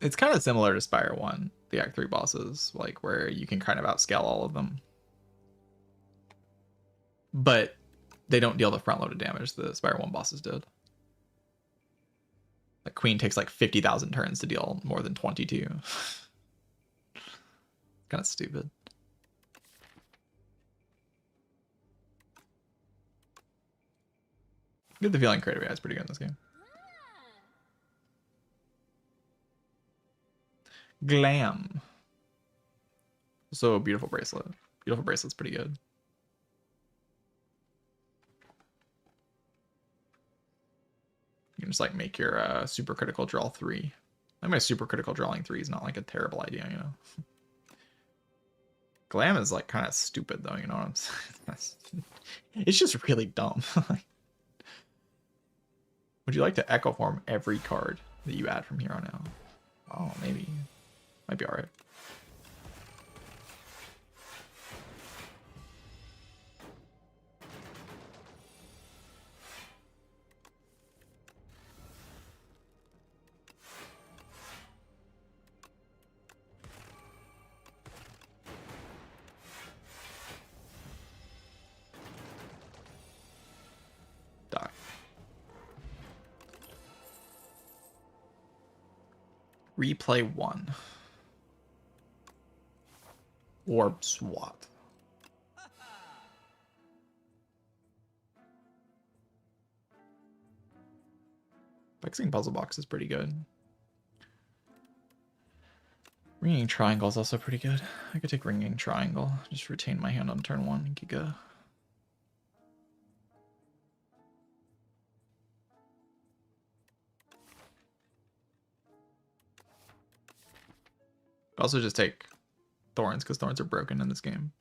It's kind of similar to Spire 1, the Act 3 bosses, like where you can kind of outscale all of them. But they don't deal the front-loaded damage the Spire 1 bosses did. Like Queen takes like 50,000 turns to deal more than 22. Kind of stupid. I get the feeling Creative AI is pretty good in this game. Glam. So beautiful bracelet. Beautiful bracelet's pretty good. You can just like make your super critical draw 3. I think my super critical drawing 3 is not like a terrible idea, you know. Glam is like kind of stupid though, you know what I'm saying? It's just really dumb. Would you like to echo form every card that you add from here on out? Oh, maybe. Might be alright. Die. Replay 1. Orb swat. Fixing puzzle box is pretty good. Ringing triangle is also pretty good. I could take ringing triangle. Just retain my hand on turn 1 and Giga. Also just take thorns, because thorns are broken in this game.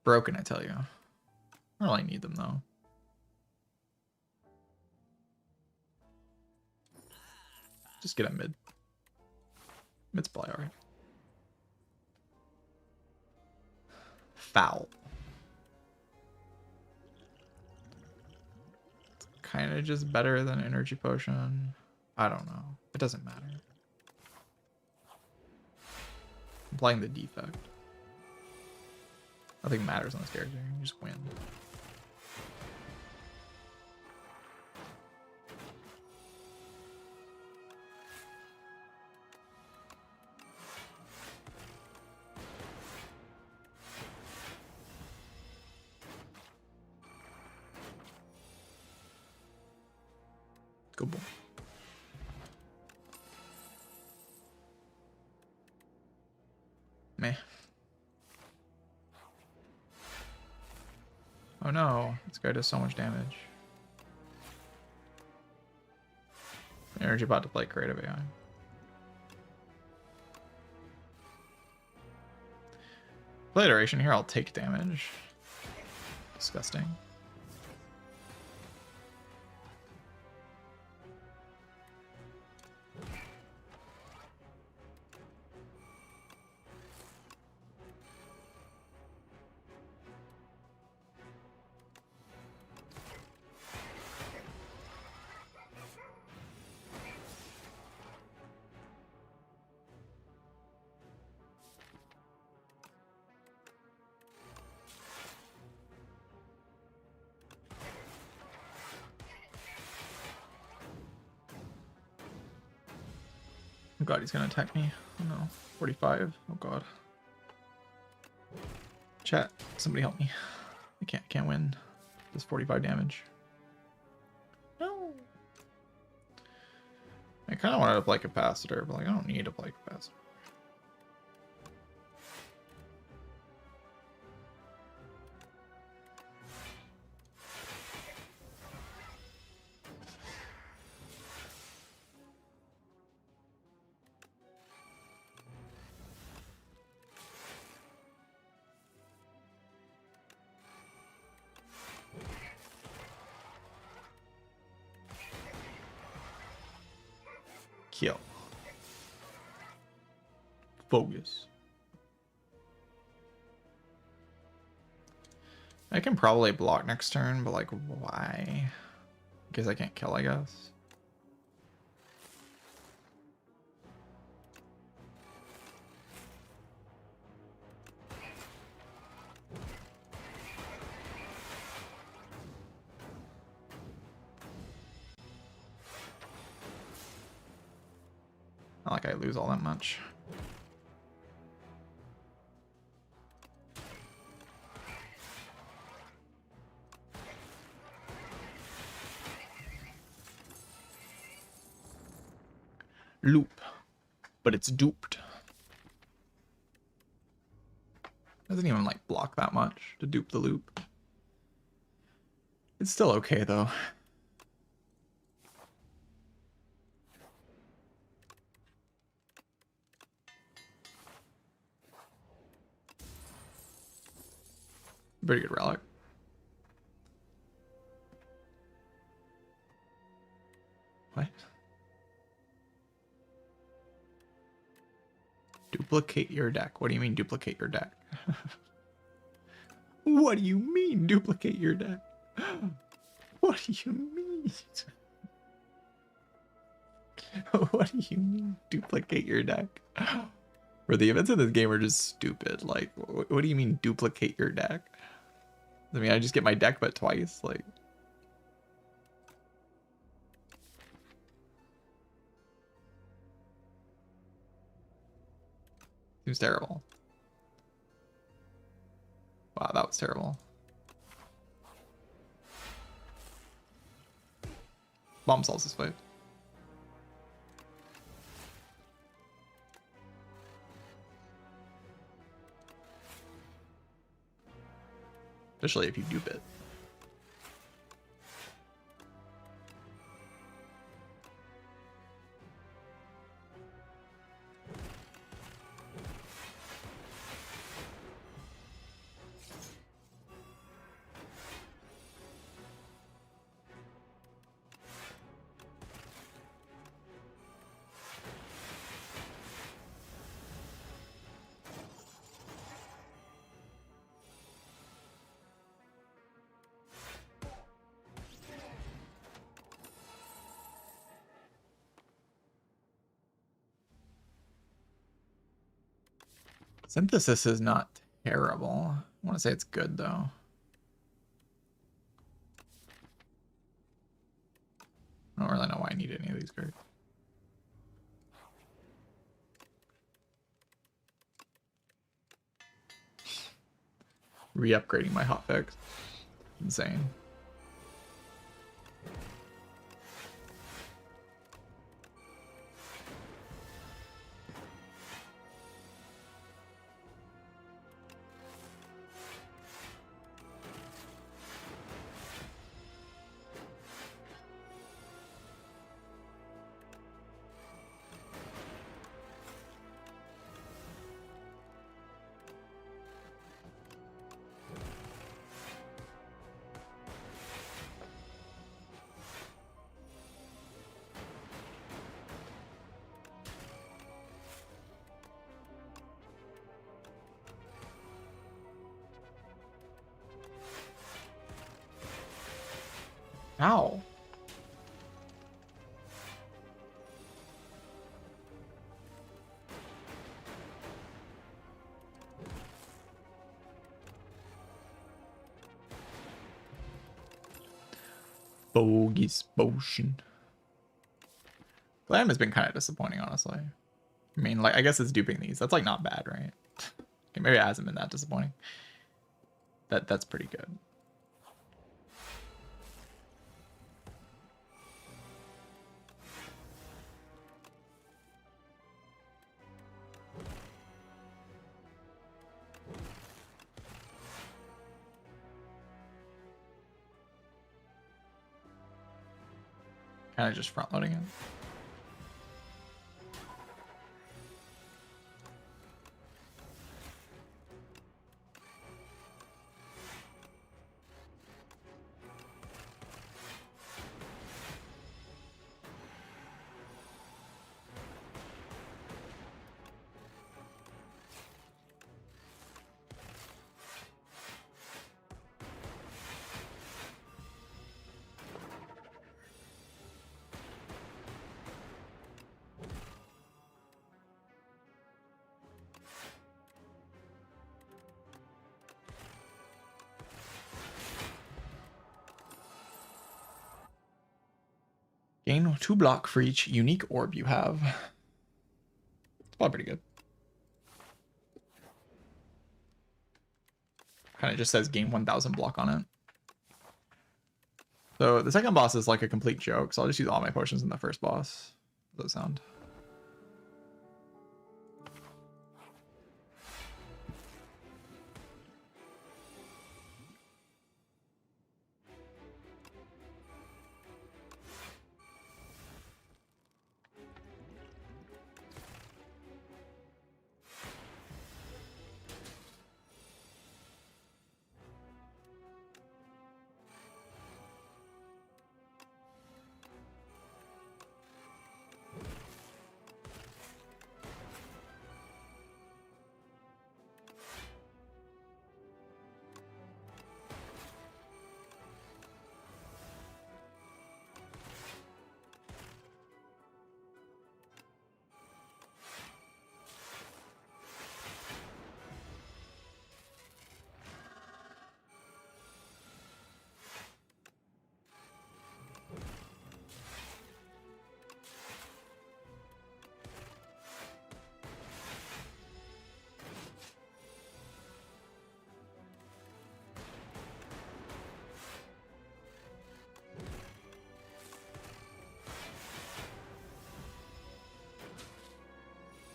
Broken, I tell you. I don't really need them, though. Just get a mid. Mid's probably alright. Foul. It's kind of just better than energy potion. I don't know. It doesn't matter. I'm playing the defect. Nothing matters on this character. You just win. Good boy. Meh. Oh no, this guy does so much damage. Energy bot to play creative AI. Play iteration here, I'll take damage. Disgusting. Oh god, he's gonna attack me. Oh no. 45. Oh god. Chat, somebody help me. I can't win. Just 45 damage. No. I kinda wanted to play capacitor, but like I don't need to play capacitor. Kill. Focus. I can probably block next turn, but like why? Because I can't kill, I guess. Not like I lose all that much. Loop. But it's duped. Doesn't even like block that much to dupe the loop. It's still okay though. Pretty good relic. What? Duplicate your deck. What do you mean duplicate your deck? What do you mean duplicate your deck? What do you mean? What do you mean duplicate your deck? Or the events in this game are just stupid. Like, what do you mean duplicate your deck? I mean, I just get my deck but twice. Like, seems terrible. Wow, that was terrible. Bomb solves this fight. Especially if you dupe it. Synthesis is not terrible. I want to say it's good, though. I don't really know why I need any of these cards. Re-upgrading my hotfix. Insane. Ow. Bogus potion. Glam has been kind of disappointing, honestly. I mean, like, I guess it's duping these. That's like not bad, right? Okay, maybe it hasn't been that disappointing. That's pretty good. Kind of just front loading it. Gain 2 block for each unique orb you have. It's probably pretty good. Kind of just says gain 1000 block on it. So the second boss is like a complete joke, so I'll just use all my potions in the first boss. How does that sound?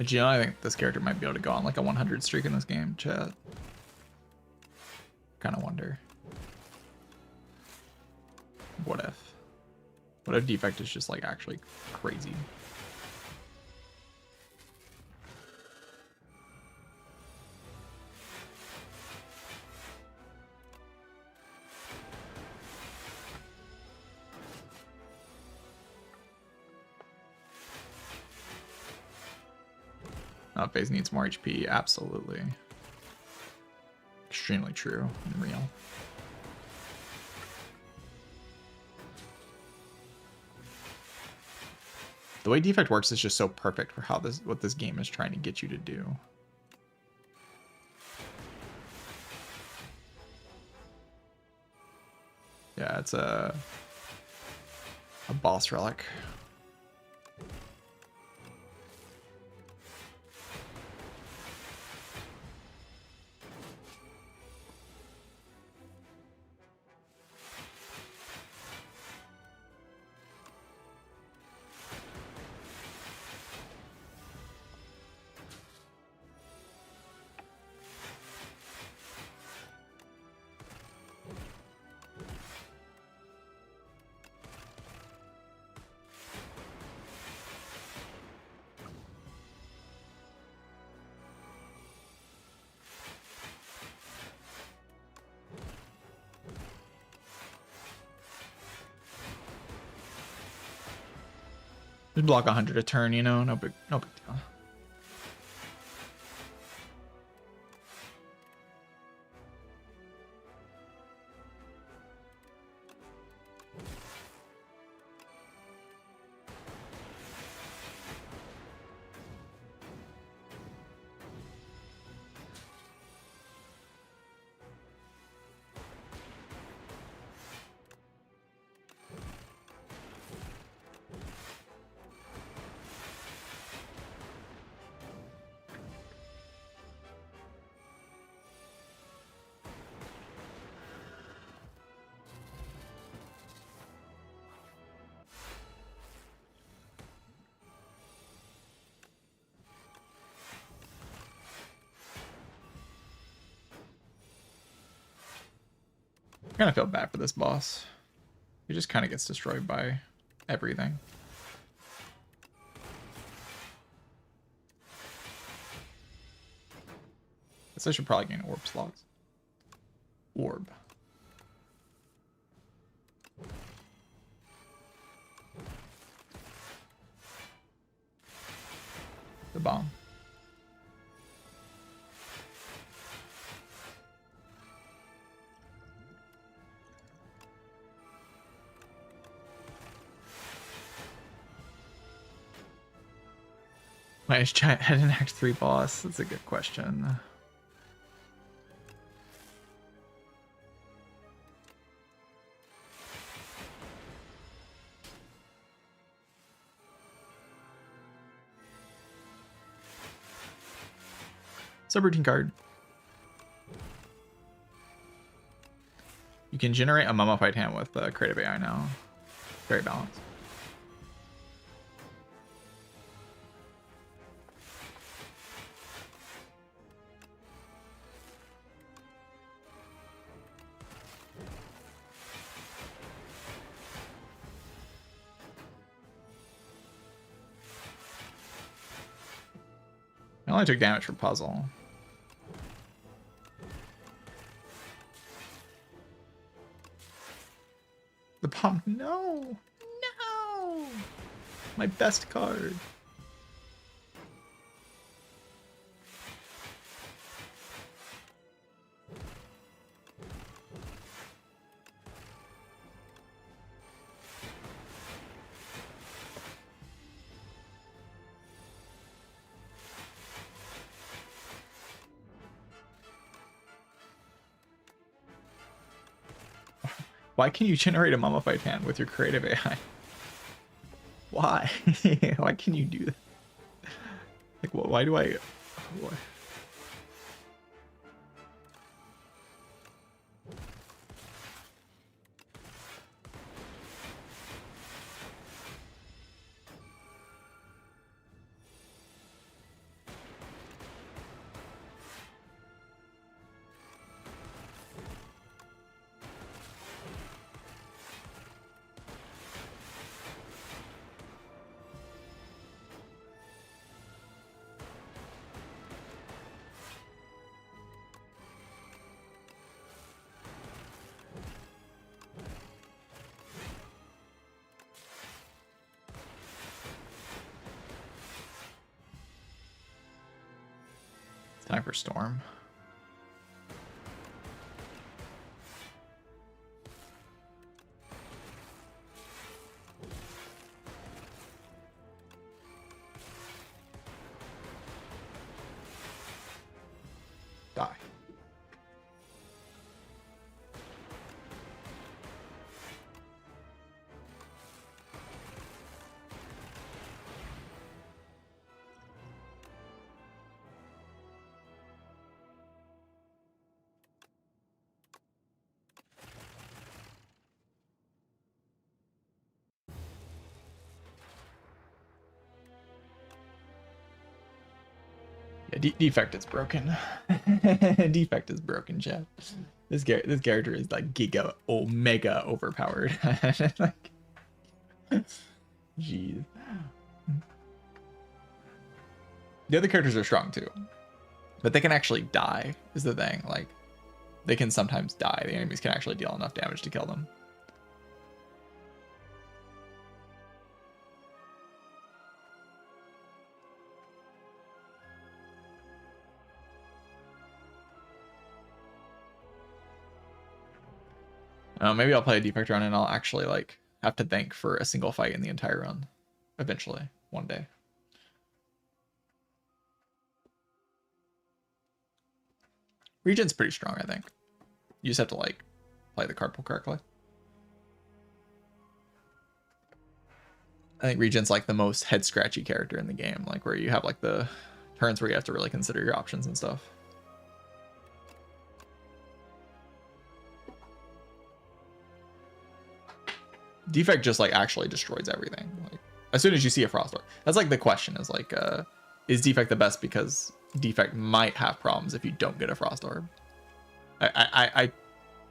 But you know, I think this character might be able to go on like a 100 streak in this game, chat. Kind of wonder. What if? What if defect is just like actually crazy? Oh, FaZe needs more HP. Absolutely. Extremely true and real. The way defect works is just so perfect for how what this game is trying to get you to do. Yeah, it's a boss relic. Just block 100 a turn, you know, no big deal. I kind of feel bad for this boss. He just kind of gets destroyed by everything. Guess I should probably gain orb slots. Orb. The bomb. Why is Giant Head an Act 3 boss? That's a good question. Subroutine card. You can generate a mummified hand with creative AI now. Very balanced. I only took damage for puzzle. The bomb. No! No! My best card. Why can you generate a mummified hand with your creative AI? Why? Why can you do that? Like, why do I... Why? Time for Storm. Die. Yeah, defect is broken. Defect is broken, chat. This character is like giga omega overpowered. Like, jeez. The other characters are strong too, but they can actually die. Is the thing. Like, they can sometimes die. The enemies can actually deal enough damage to kill them. Maybe I'll play a defect run and I'll actually like have to thank for a single fight in the entire run eventually one day. Regent's pretty strong, I think. You just have to like play the card pool correctly. I think Regent's like the most head scratchy character in the game, like where you have like the turns where you have to really consider your options and stuff. Defect just like actually destroys everything. Like as soon as you see a Frost Orb, that's like the question is like, is Defect the best because Defect might have problems if you don't get a Frost Orb. I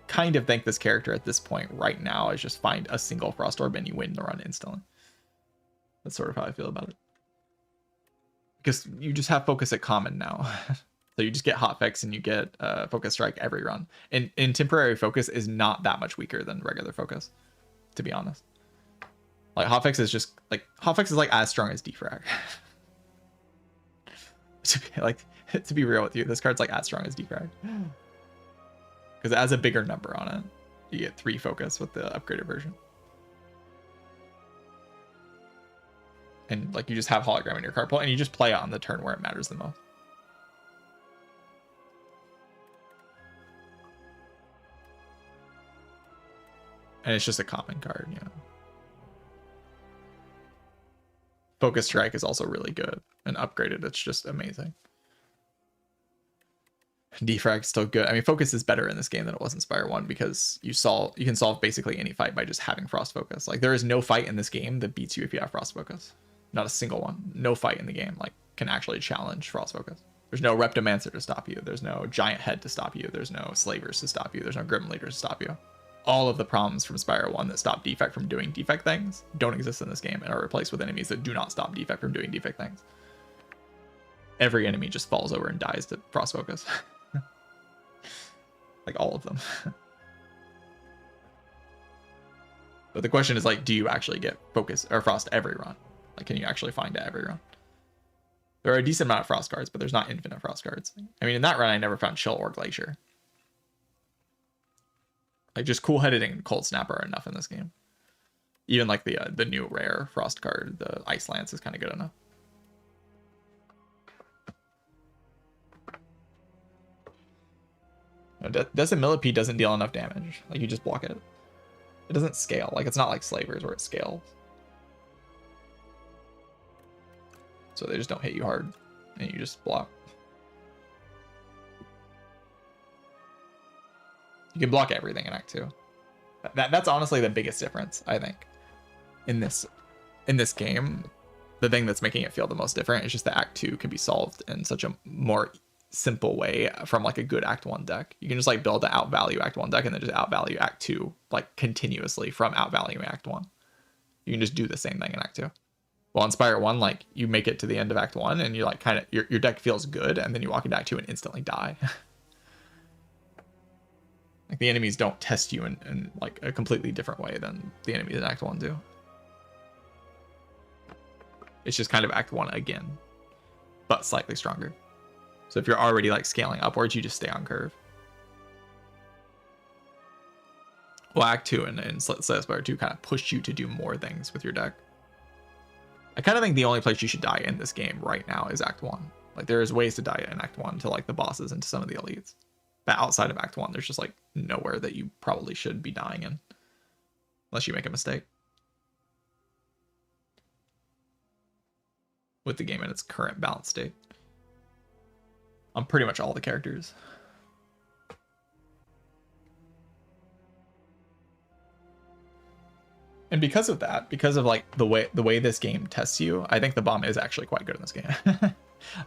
kind of think this character at this point right now is just find a single Frost Orb and you win the run instantly. That's sort of how I feel about it. Because you just have Focus at common now. So you just get Hotfix and you get Focus Strike every run. And Temporary Focus is not that much weaker than regular Focus, to be honest. Like Hotfix is just like Hotfix is like as strong as Defrag. to be real with you, this card's like as strong as Defrag. Because it has a bigger number on it. You get 3 Focus with the upgraded version. And like you just have Hologram in your card pool and you just play it on the turn where it matters the most. And it's just a common card, you know. Focus Strike is also really good and upgraded. It's just amazing. Defrag's still good. I mean, Focus is better in this game than it was in Spire 1 because you can solve basically any fight by just having Frost Focus. Like there is no fight in this game that beats you if you have Frost Focus. Not a single one. No fight in the game like can actually challenge Frost Focus. There's no Reptomancer to stop you. There's no Giant Head to stop you. There's no Slavers to stop you. There's no Grim Leaders to stop you. All of the problems from Spire 1 that stop Defect from doing Defect things don't exist in this game and are replaced with enemies that do not stop Defect from doing Defect things. Every enemy just falls over and dies to Frost Focus. Like all of them. But the question is like, do you actually get Focus or Frost every run? Like, can you actually find it every run? There are a decent amount of Frost cards, but there's not infinite Frost cards. I mean, in that run, I never found Chill or Glacier. Like, just Cool-Headed and Cold Snapper are enough in this game. Even like the new rare Frost card, the Ice Lance, is kind of good enough. Decimillipede doesn't deal enough damage. Like, you just block it. It doesn't scale. Like, it's not like Slavers where it scales. So they just don't hit you hard, and you just block. You can block everything in Act 2. That's honestly the biggest difference, I think. In this game, the thing that's making it feel the most different is just that Act 2 can be solved in such a more simple way from like a good Act 1 deck. You can just like build an outvalue Act 1 deck and then just outvalue Act 2 like continuously from outvaluing Act 1. You can just do the same thing in Act 2. Well, in Spire 1, like you make it to the end of Act 1 and you like kind of your deck feels good, and then you walk into Act 2 and instantly die. Like the enemies don't test you in like a completely different way than the enemies in Act 1 do. It's just kind of Act 1 again, but slightly stronger. So if you're already like scaling upwards, you just stay on curve. Well, Act 2 and Spire 2 kind of push you to do more things with your deck. I kind of think the only place you should die in this game right now is Act 1. Like, there is ways to die in Act 1 to like the bosses and to some of the elites. But outside of Act 1, there's just like nowhere that you probably should be dying in. Unless you make a mistake. With the game in its current balanced state. On pretty much all the characters. And because of that, because of like the way this game tests you, I think the bomb is actually quite good in this game.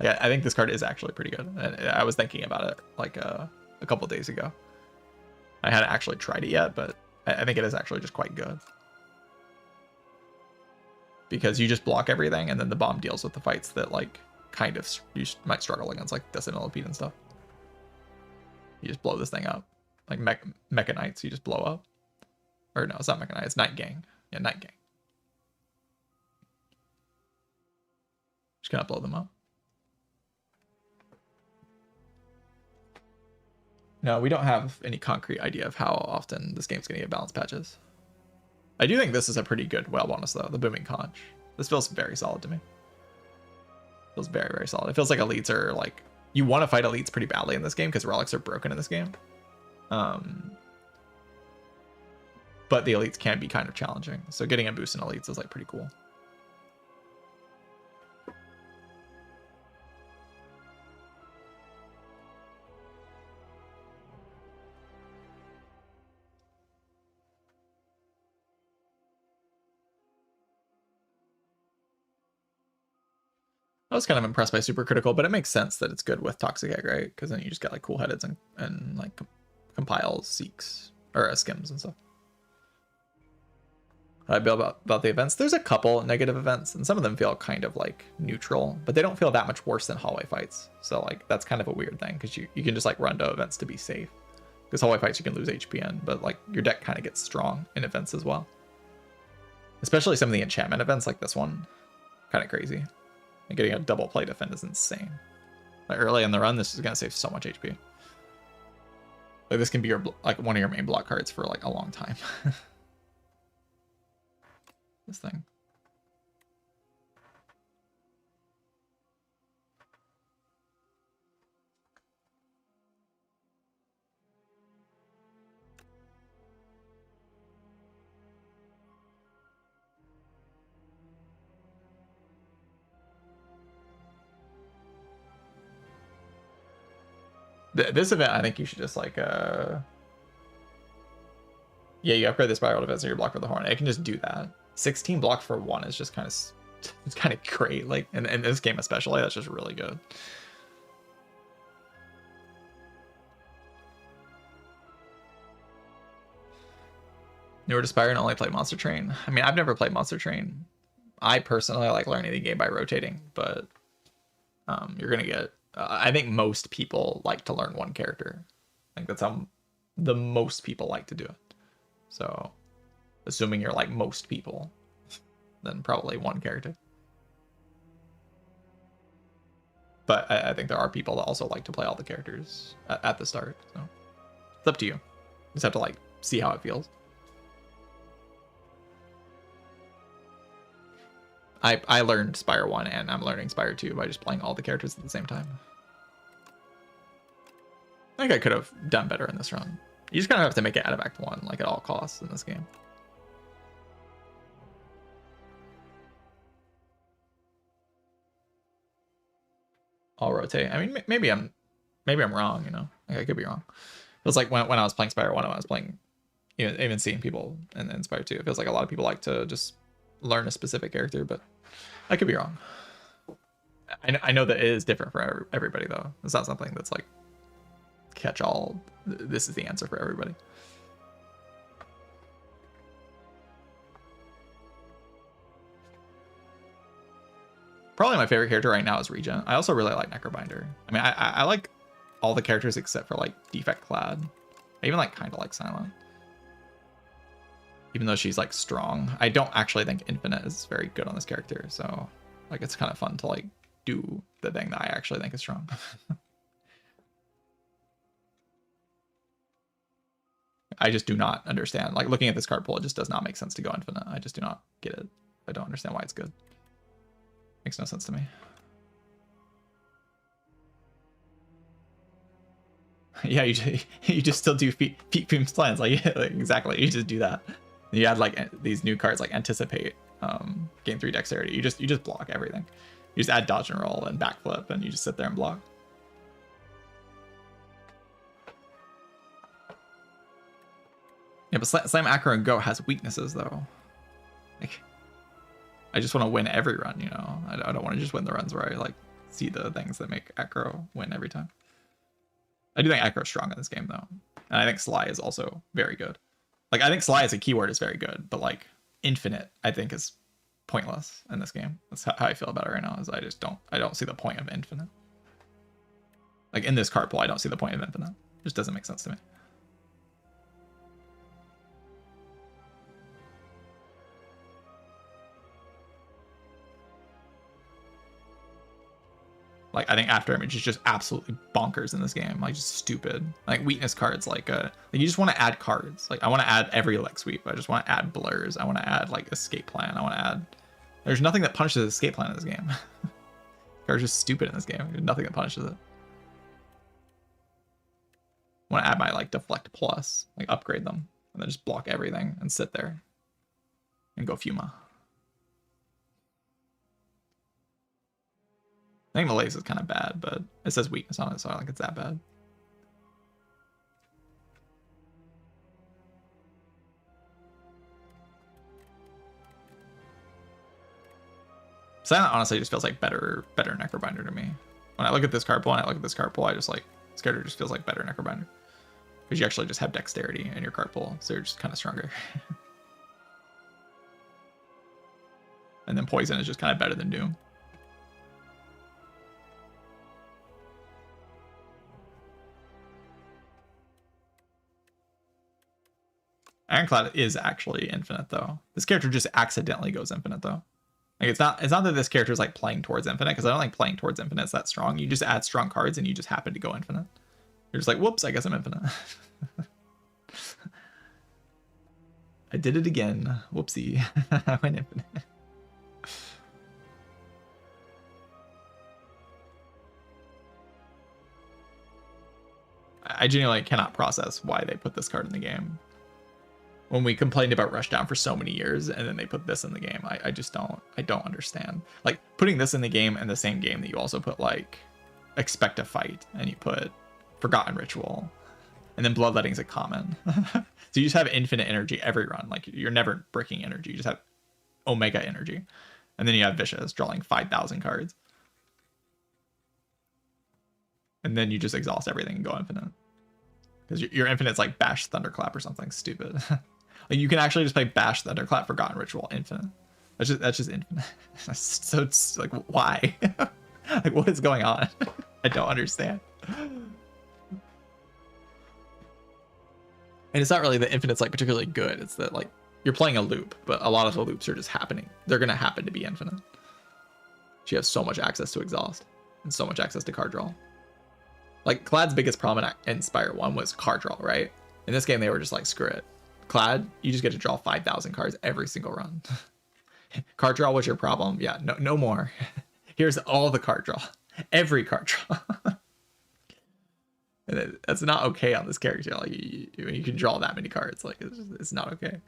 Like, I think this card is actually pretty good. And I was thinking about it like a couple days ago. I hadn't actually tried it yet, but I think it is actually just quite good. Because you just block everything, and then the bomb deals with the fights that like kind of you might struggle against, like Decimillipede and stuff. You just blow this thing up. Like Mecha Knights, you just blow up. Or no, it's not Mecha Knight, it's Night Gang. Yeah, Night Gang. Just gonna blow them up. No, we don't have any concrete idea of how often this game's gonna get balance patches. I do think this is a pretty good whale bonus though, the Booming Conch. This feels very solid to me. Feels very, very solid. It feels like elites are like, you want to fight elites pretty badly in this game because relics are broken in this game. But the elites can be kind of challenging. So getting a boost in elites is like pretty cool. I was kind of impressed by Super Critical, but it makes sense that it's good with Toxic Egg, right? Because then you just get like cool headeds and like compiles, seeks, or skims and stuff. I feel about the events. There's a couple negative events, and some of them feel kind of like neutral, but they don't feel that much worse than hallway fights. So like that's kind of a weird thing because you can just like run to events to be safe. Because hallway fights you can lose HP in, but like your deck kind of gets strong in events as well. Especially some of the enchantment events like this one, kind of crazy. And getting a double play defend is insane. Like early in the run, this is gonna save so much HP. Like this can be your like one of your main block cards for like a long time. This thing. This event, I think you should just like yeah, you upgrade the spiral defense and you're blocked for the horn. It can just do that. 16 block for 1 is just kind of, it's kind of great. Like in this game especially, that's just really good. Newer to Spire and only play Monster Train. I mean, I've never played Monster Train. I personally like learning the game by rotating, but you're gonna get. I think most people like to learn one character. I think that's how the most people like to do it. So, assuming you're like most people, then probably one character. But I think there are people that also like to play all the characters at the start. So, it's up to you. You just have to like see how it feels. I learned Spire 1 and I'm learning Spire 2 by just playing all the characters at the same time. I think I could have done better in this run. You just kind of have to make it out of Act 1, like at all costs in this game. I'll rotate. I mean, maybe I'm wrong, you know? Like, I could be wrong. It feels like when I was playing Spire 1, when I was playing, you know, even seeing people in Spire 2, it feels like a lot of people like to just learn a specific character, but I could be wrong. I know that it is different for everybody, though. It's not something that's like catch all. This is the answer for everybody. Probably my favorite character right now is Regent. I also really like Necrobinder. I mean, I like all the characters except for like Defect Clad. I even like kind of like Silent. Even though she's like strong. I don't actually think Infinite is very good on this character. So like it's kind of fun to like do the thing that I actually think is strong. I just do not understand. Like looking at this card pool, it just does not make sense to go infinite. I just do not get it. I don't understand why it's good. Makes no sense to me. Yeah, you just still do feet beams plans. Like, yeah, like exactly. You just do that. And you add like these new cards like anticipate, gain 3 dexterity. You just block everything. You just add dodge and roll and backflip, and you just sit there and block. Yeah, but Slam, Acro, and Go has weaknesses though. Like, I just want to win every run, you know. I don't want to just win the runs where I like see the things that make Acro win every time. I do think Acro's strong in this game though, and I think Sly is also very good. Like I think Sly as a keyword is very good, but like infinite I think is pointless in this game. That's how I feel about it right now. Is I don't see the point of infinite. Like in this card pool, I don't see the point of infinite. It just doesn't make sense to me. Like I think After Image is just absolutely bonkers in this game. Like just stupid. Like weakness cards, like you just want to add cards. Like I want to add every leg sweep. I just want to add blurs. I want to add like escape plan. I want to add. There's nothing that punishes escape plan in this game. Cards just stupid in this game. There's nothing that punishes it. I want to add my like deflect plus, like upgrade them, and then just block everything and sit there and go Fuma. I think Malaise is kind of bad, but it says weakness on it, so I don't think it's that bad. Silent honestly just feels like better Necrobinder to me. When I look at this card pool and I look at this card pool, I just like Scatter just feels like better Necrobinder. Because you actually just have dexterity in your card pool, so you're just kind of stronger. And then Poison is just kind of better than Doom. Ironclad is actually infinite though. This character just accidentally goes infinite though. Like it's not that this character is like playing towards infinite, because I don't think playing towards infinite is that strong. You just add strong cards and you just happen to go infinite. You're just like, whoops, I guess I'm infinite. I did it again. Whoopsie. I went infinite. I genuinely cannot process why they put this card in the game. When we complained about Rushdown for so many years, and then they put this in the game, I just don't understand. Like putting this in the game in the same game that you also put like Expect a Fight, and you put Forgotten Ritual, and then Bloodletting's a common. So you just have infinite energy every run. Like you're never breaking energy. You just have Omega energy, and then you have Vicious drawing 5,000 cards, and then you just exhaust everything and go infinite. Because your infinite's like Bash Thunderclap or something stupid. Like you can actually just play Bash Thunderclap Forgotten Ritual infinite. That's just infinite. So it's like why? Like what is going on? I don't understand. And it's not really that infinite's like particularly good. It's that like you're playing a loop, but a lot of the loops are just happening. They're gonna happen to be infinite. So you have so much access to exhaust and so much access to card draw. Like Clad's biggest problem in Spire 1 was card draw, right? In this game, they were just like, screw it. Clad, you just get to draw 5,000 cards every single run. Card draw was your problem? Yeah, no more. Here's all the card draw. Every card draw. And that's not okay on this character. Like you can draw that many cards. Like it's not okay.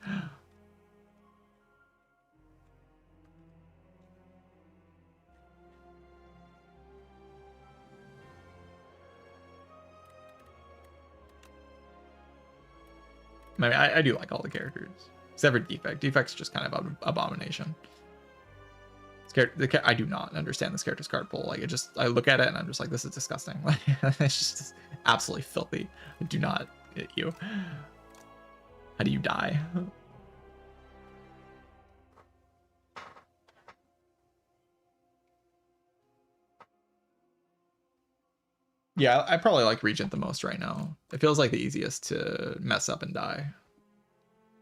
I mean, I do like all the characters except for Defect. Defect's just kind of an abomination. I do not understand this character's card pool. Like I look at it and I'm just like, this is disgusting. Like it's just absolutely filthy. I do not get you. How do you die? Yeah, I probably like Regent the most right now. It feels like the easiest to mess up and die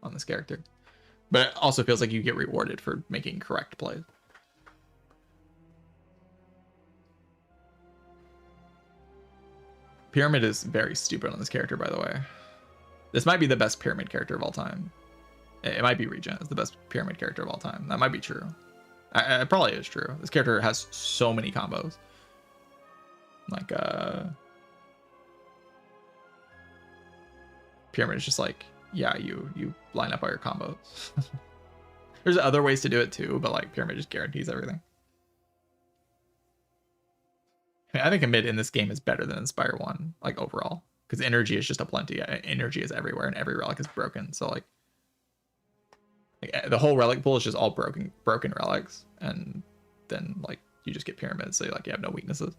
on this character. But it also feels like you get rewarded for making correct plays. Pyramid is very stupid on this character, by the way. This might be the best pyramid character of all time. It might be Regent is the best pyramid character of all time. That might be true. It probably is true. This character has so many combos. Like, pyramid is just like, yeah, you line up all your combos. There's other ways to do it too, but like pyramid just guarantees everything. I mean, I think a mid in this game is better than Spire 1, like overall, because energy is just a plenty. Energy is everywhere, and every relic is broken. So like the whole relic pool is just all broken relics, and then like you just get pyramids, so like you have no weaknesses.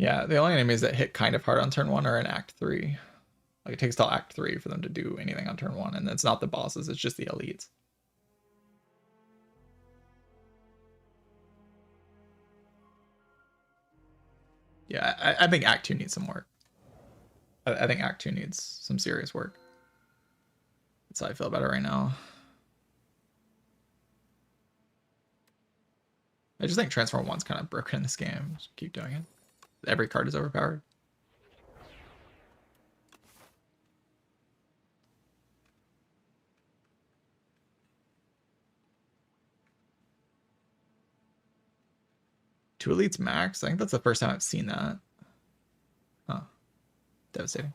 Yeah, the only enemies that hit kind of hard on turn 1 are in Act 3. Like, it takes till Act 3 for them to do anything on turn 1, and it's not the bosses, it's just the elites. Yeah, I think Act 2 needs some work. I think Act 2 needs some serious work. That's how I feel about it right now. I just think Transform 1's kind of broken in this game. Just keep doing it. Every card is overpowered. Two elites max? I think that's the first time I've seen that. Huh. Devastating.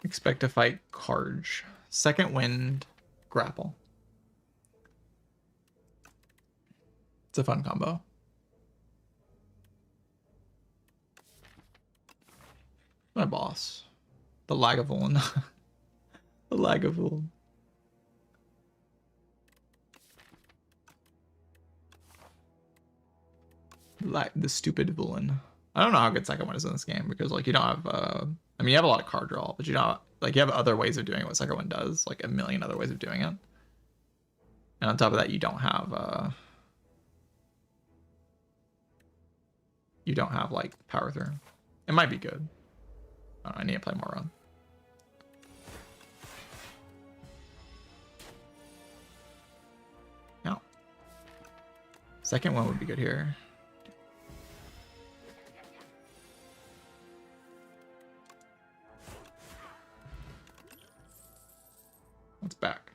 Expect to fight Karj. Second wind, grapple. It's a fun combo. My boss. The Lagavulin. The Lagavulin. The stupid villain. I don't know how good second one is in this game because like you don't have I mean you have a lot of card draw, but you don't like you have other ways of doing what second one does, like a million other ways of doing it. And on top of that, you don't have like power through. It might be good. I don't know, I need to play more run. No. Second one would be good here. It's back.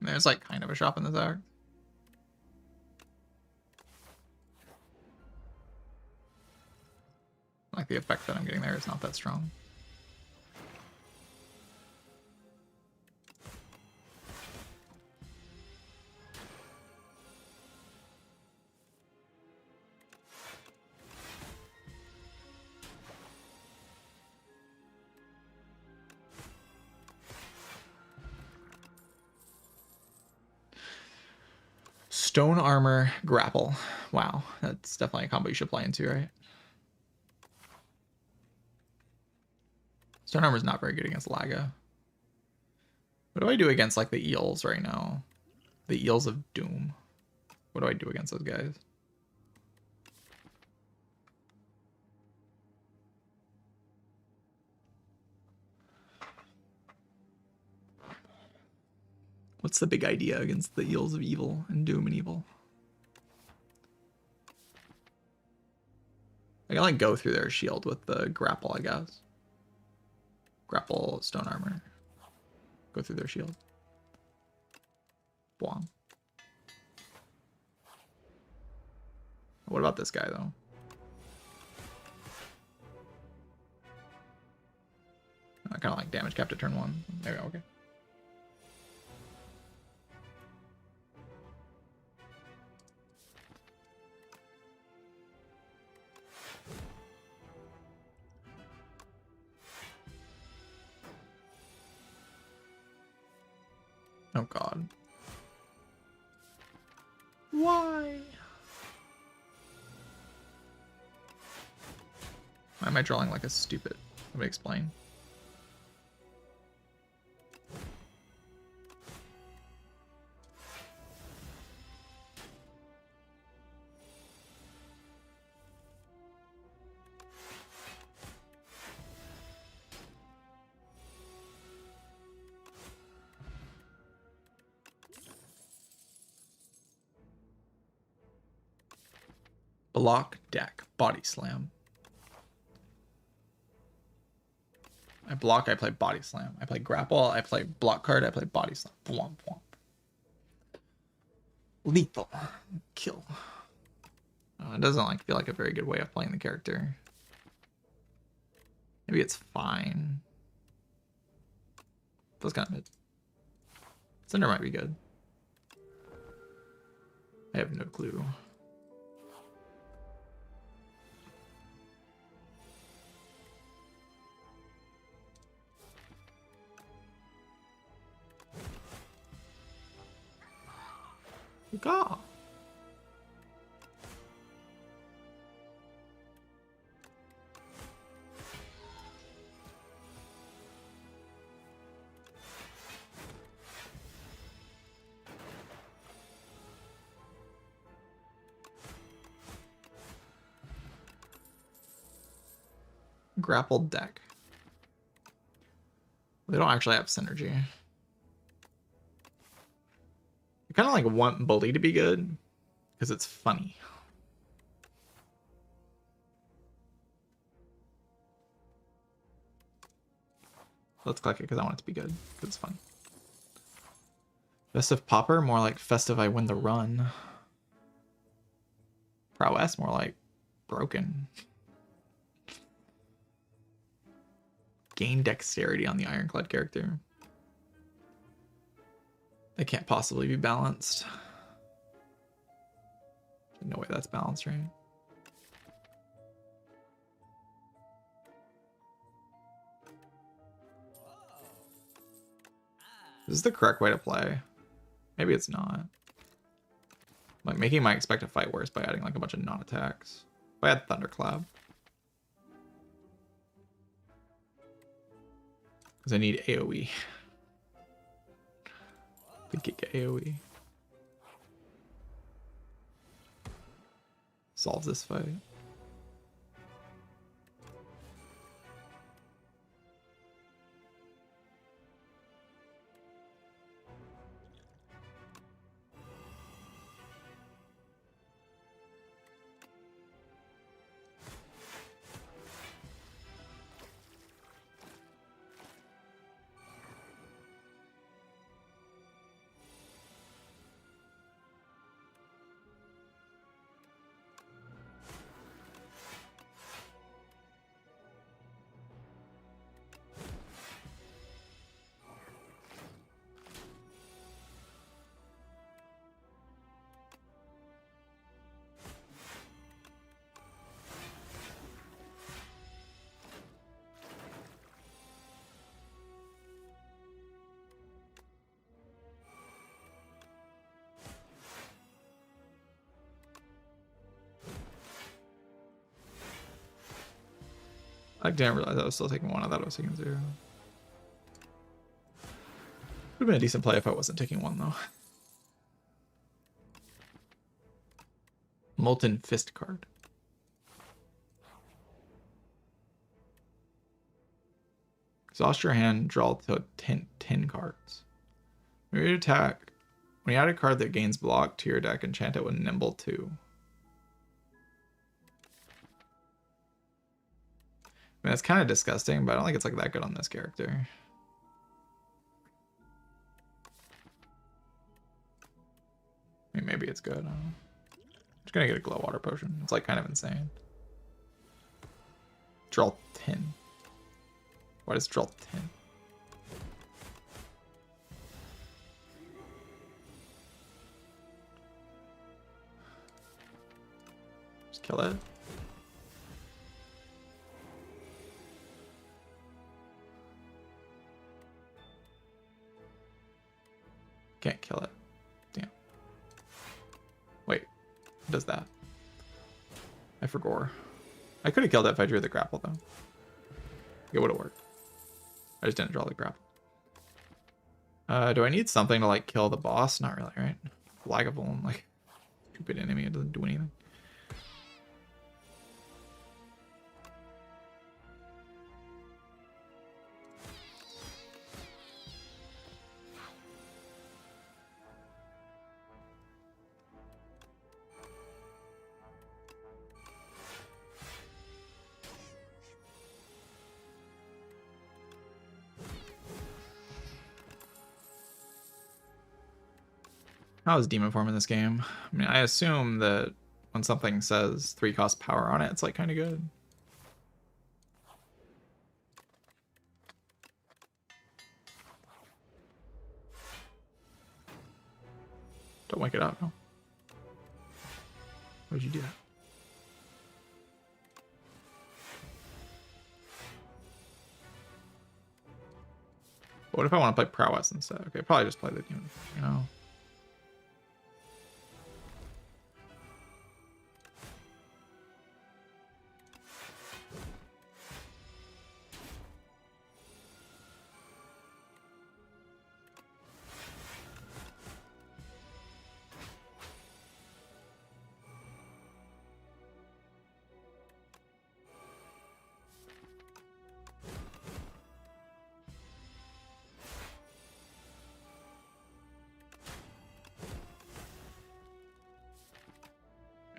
There's like kind of a shop in this act. Like the effect that I'm getting there is not that strong. Stone armor, grapple. Wow, that's definitely a combo you should play into, right? Stone armor is not very good against Laga. What do I do against like the eels right now? The eels of doom. What do I do against those guys? What's the big idea against the eels of evil and doom and evil? I can like go through their shield with the grapple, I guess. Grapple stone armor. Go through their shield. Boom. What about this guy, though? I kind of like damage capped at turn 1. There we go, okay. Oh god. Why? Why am I drawing like a stupid? Let me explain. Block, deck, body slam. I block, I play body slam. I play grapple, I play block card, I play body slam. Womp womp. Lethal. Kill. It doesn't like feel like a very good way of playing the character. Maybe it's fine. Feels kind of mid. Cinder might be good. I have no clue. Go. Grappled deck. They don't actually have synergy. I kind of like want Bully to be good because it's funny. Let's click it because I want it to be good because it's funny. Festive Popper, more like festive I win the run. Prowess, more like broken. Gain dexterity on the Ironclad character. They can't possibly be balanced. No way that's balanced, right? This is the correct way to play. Maybe it's not. Like making my expected fight worse by adding like a bunch of non-attacks. If I had Thunderclap. Because I need AoE. The Giga AoE. Solves this fight. I didn't realize I was still taking 1. I thought I was taking 0. Would have been a decent play if I wasn't taking 1 though. Molten Fist card. Exhaust your hand, draw to 10 cards. When you attack, when you add a card that gains block to your deck, enchant it with Nimble 2. I mean, it's kind of disgusting, but I don't think it's like that good on this character. I mean, maybe it's good. I don't know. I'm just gonna get a glow water potion. It's like kind of insane. Draw 10. Why does draw 10? Just kill it. Can't kill it. Damn. Wait. What does that? I forgot. I could have killed it if I drew the grapple, though. It would have worked. I just didn't draw the grapple. Do I need something to, like, kill the boss? Not really, right? Flagavulum, like, stupid enemy. It doesn't do anything. How is demon form in this game? I mean, I assume that when something says 3 cost power on it, it's like kind of good. Don't wake it up, no. Why would you do that? What if I want to play prowess instead? Okay, probably just play the demon, you know.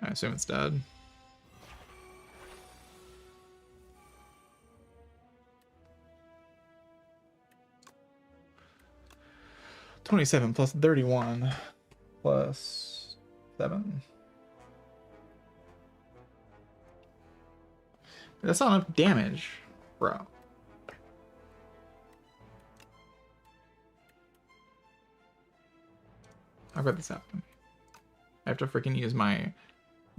I assume it's dead. $27 plus 31 plus 7. That's not enough damage, bro. How about this happen? I have to freaking use my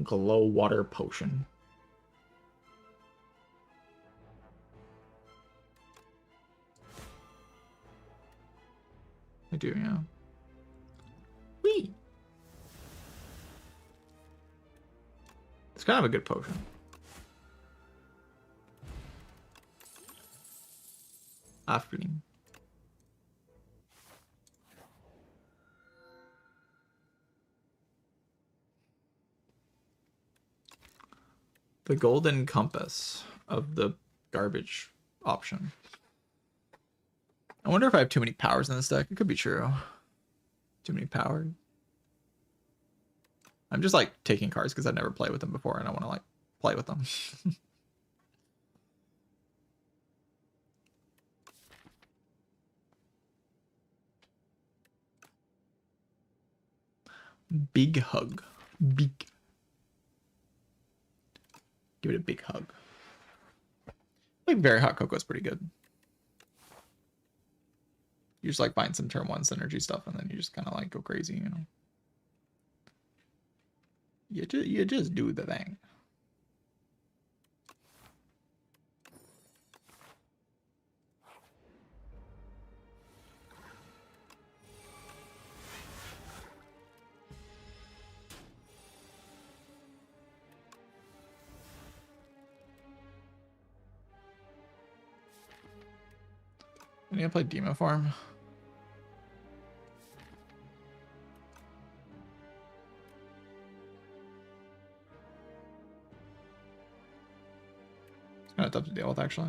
glow water potion. I do, yeah. Whee! It's kind of a good potion. Off-green. The golden compass of the garbage option. I wonder if I have too many powers in this deck. It could be true. Too many powers. I'm just like taking cards because I've never played with them before and I want to like play with them. Big hug. Big. Give it a big hug. Like very hot cocoa is pretty good. You just like find some turn 1 synergy stuff and then you just kind of like go crazy, you know. You just do the thing. I need to play Demo Farm. It's kind of tough to deal with, actually.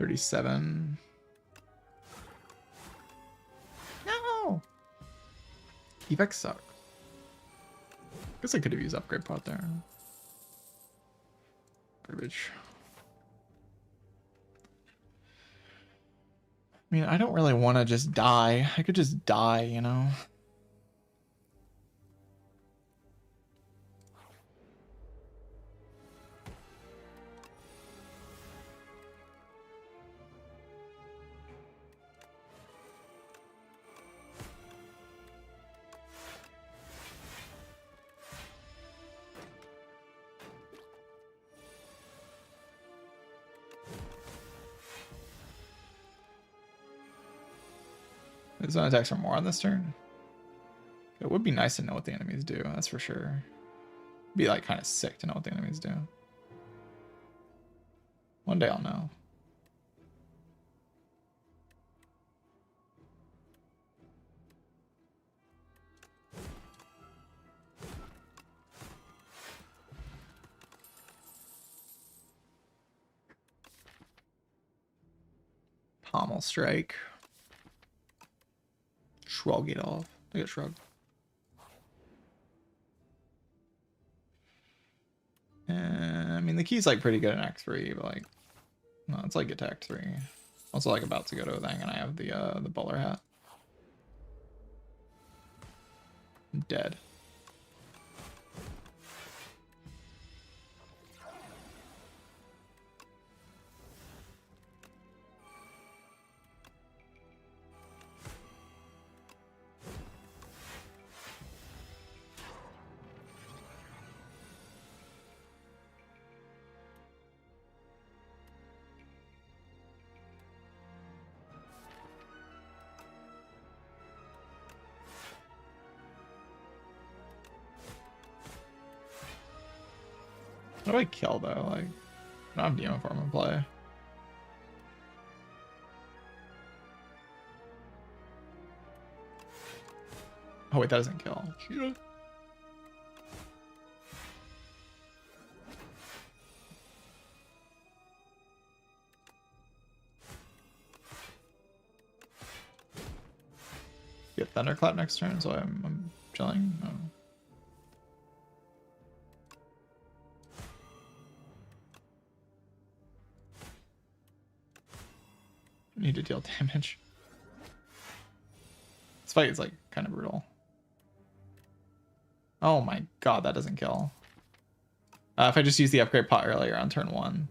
37. No! Effects suck. Guess I could have used upgrade pot there. Garbage. I mean, I don't really want to just die. I could just die, you know? There's no attacks for more on this turn. It would be nice to know what the enemies do, that's for sure. It'd be like kind of sick to know what the enemies do. One day I'll know. Pommel strike. Shrug it off. I get shrugged. I mean, the key's like pretty good in X3, but like, no, it's like attack 3. Also like about to go to a thing, and I have the bowler hat. I'm dead. How do I kill though? Like, I don't have Demon Form in play. Oh wait, that doesn't kill. Shit. Get Thunderclap next turn, so I'm chilling. Oh. Need to deal damage. This fight is like kind of brutal. Oh my god, that doesn't kill. If I just use the upgrade pot earlier on turn 1.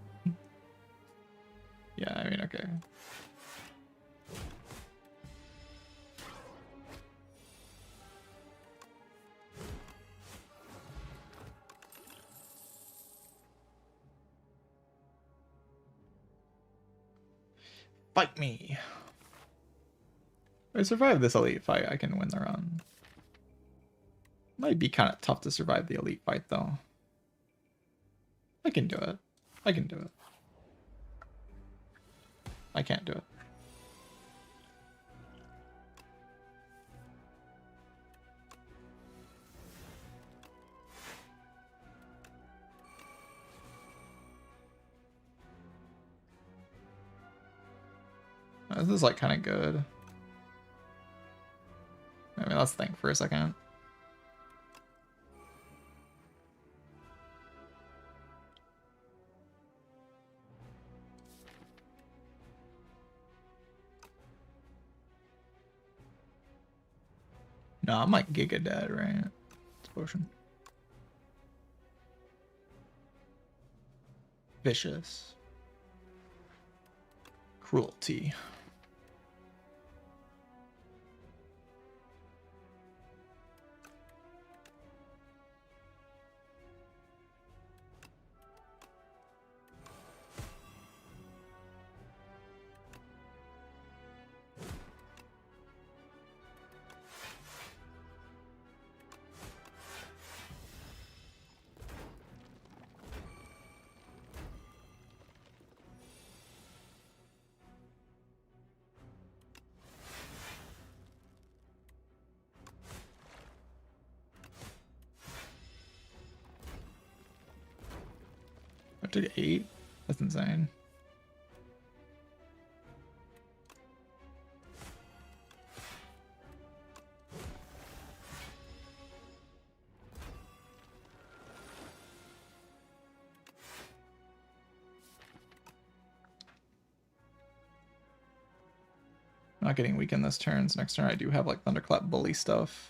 Yeah, I mean, okay. Fight me. If I survive this elite fight, I can win the run. Might be kind of tough to survive the elite fight, though. I can do it. I can do it. I can't do it. This is like kind of good. I mean, let's think for a second. No, I'm like Giga dead, right? It's potion. Vicious. Cruelty. I took 8. That's insane. Not getting weakened this turn, so next turn I do have like Thunderclap bully stuff.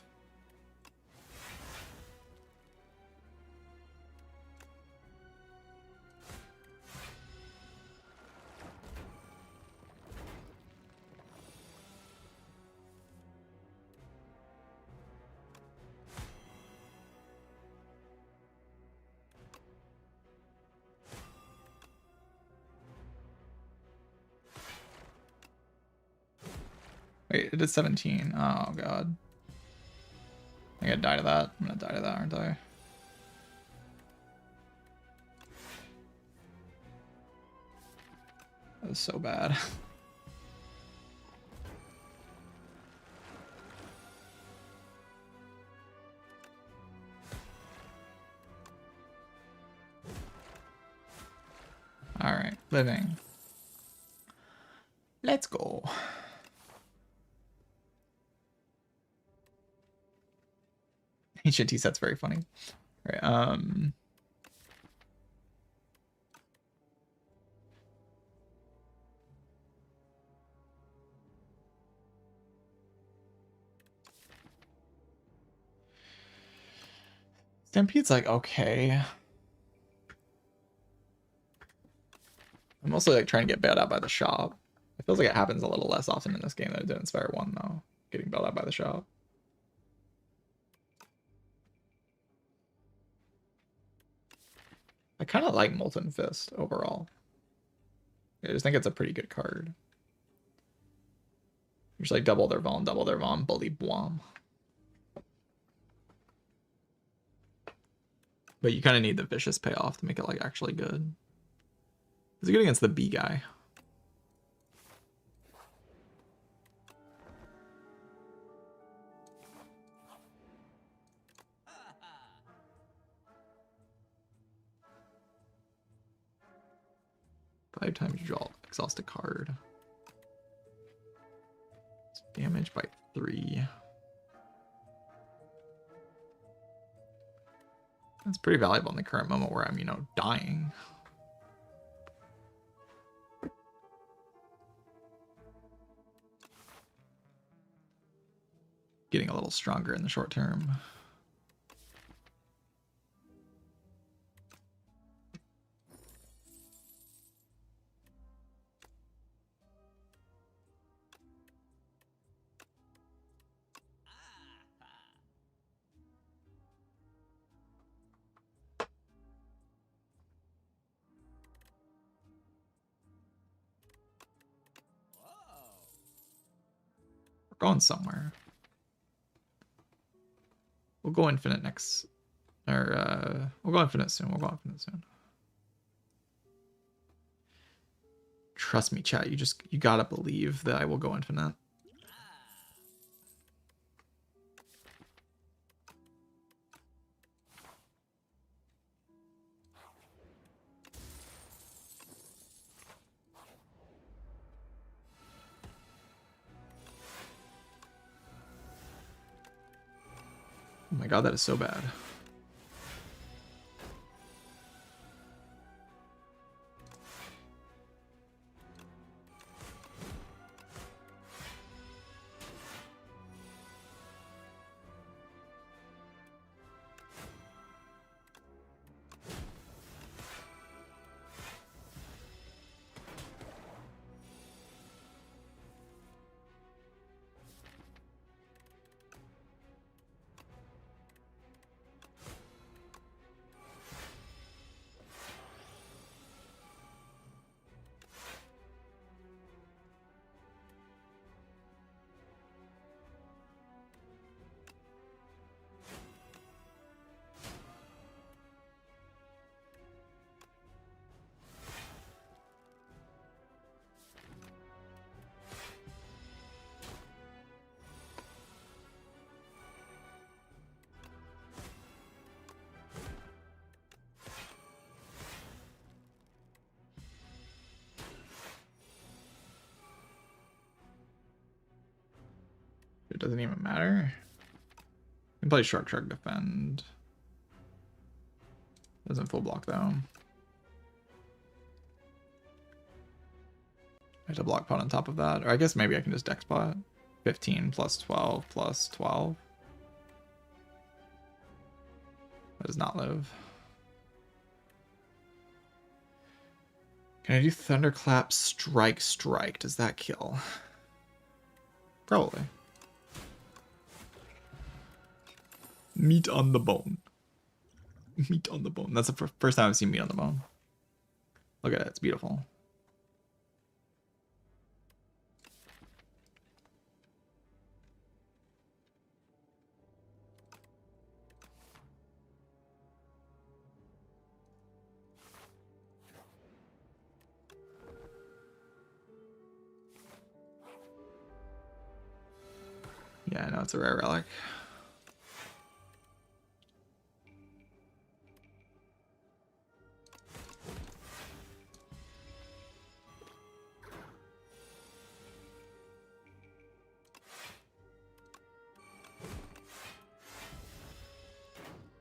Wait, it is 17. Oh god. I gotta die to that. I'm gonna die to that, aren't I? That was so bad. Alright, living. Let's go. Ancient T set's very funny. All right, Stampede's like okay. I'm mostly like trying to get bailed out by the shop. It feels like it happens a little less often in this game than it did in Spire 1 though. Getting bailed out by the shop. I kind of like Molten Fist overall. I just think it's a pretty good card. Just like double their Vaughn, bully Boom. But you kind of need the vicious payoff to make it like actually good. Is it good against the B guy? Five times you draw, exhaust a card. It's damage by 3. That's pretty valuable in the current moment where I'm, you know, dying. Getting a little stronger in the short term. We're going somewhere. We'll go infinite next, or we'll go infinite soon. We'll go infinite soon. Trust me, chat. You gotta believe that I will go infinite. Oh my god, that is so bad. It doesn't even matter. You can play Shark defend. Doesn't full block though. I have to block pot on top of that. Or I guess maybe I can just dex pot. 15 plus 12 plus 12. That does not live. Can I do Thunderclap, Strike, Strike? Does that kill? Probably. Meat on the bone. Meat on the bone. That's the first time I've seen meat on the bone. Look at it. It's beautiful. Yeah, I know it's a rare relic.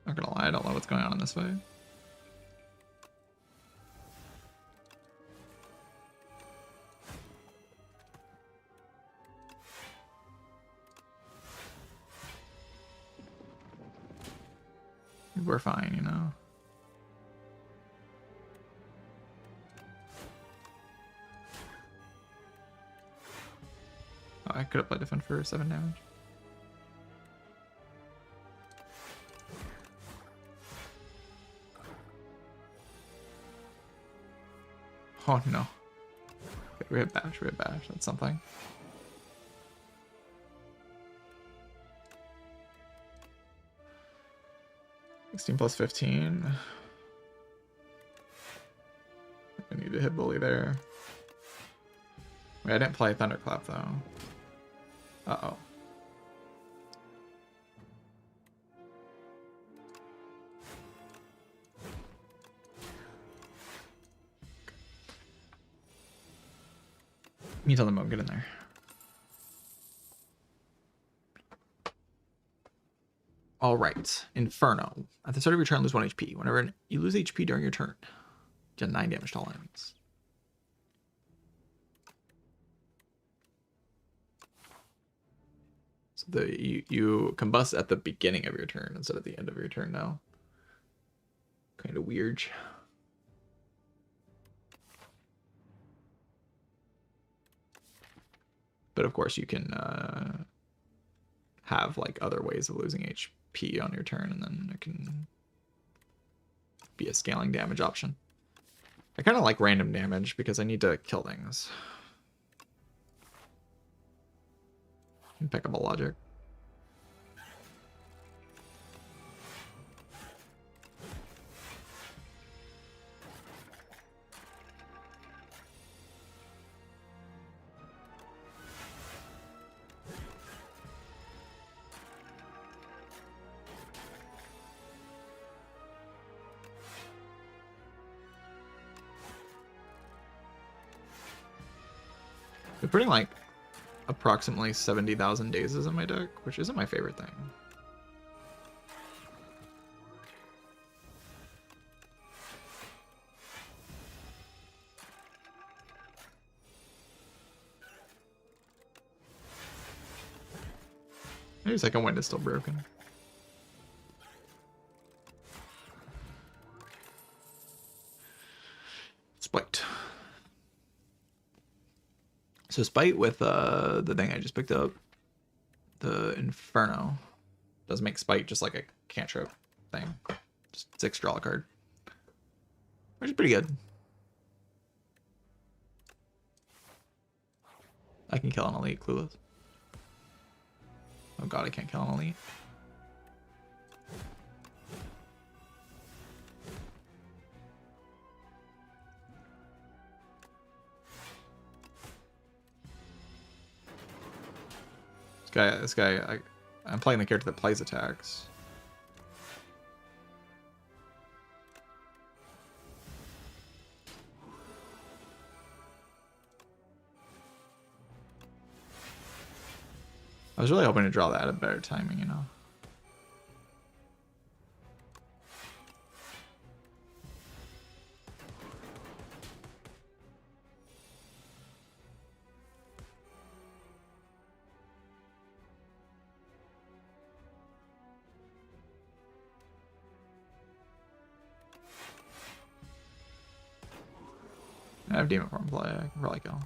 Not gonna lie, I don't know what's going on in this fight. We're fine, you know. Oh, I could have played defend for 7 damage. Oh no. Okay, we have bash, that's something. $16 plus 15. I need to hit bully there. Wait, I didn't play Thunderclap though. Uh-oh. Meat on the bone, get in there. All right, Inferno. At the start of your turn, lose 1 HP. Whenever you lose HP during your turn, deal 9 damage to all enemies. So you combust at the beginning of your turn instead of the end of your turn now. Kind of weird. But of course you can have like other ways of losing HP on your turn, and then it can be a scaling damage option. I kind of like random damage because I need to kill things. Impeccable logic. We're putting like approximately 70,000 dazes in my deck, which isn't my favorite thing. Maybe second wind is still broken. Spite. So Spite with the thing I just picked up, the Inferno, does make Spite just like a cantrip thing. Just 6 draw a card. Which is pretty good. I can kill an elite, clueless. Oh god, I can't kill an elite. This guy, I'm playing the character that plays attacks. I was really hoping to draw that at better timing, you know. I have demon form play. I can probably kill.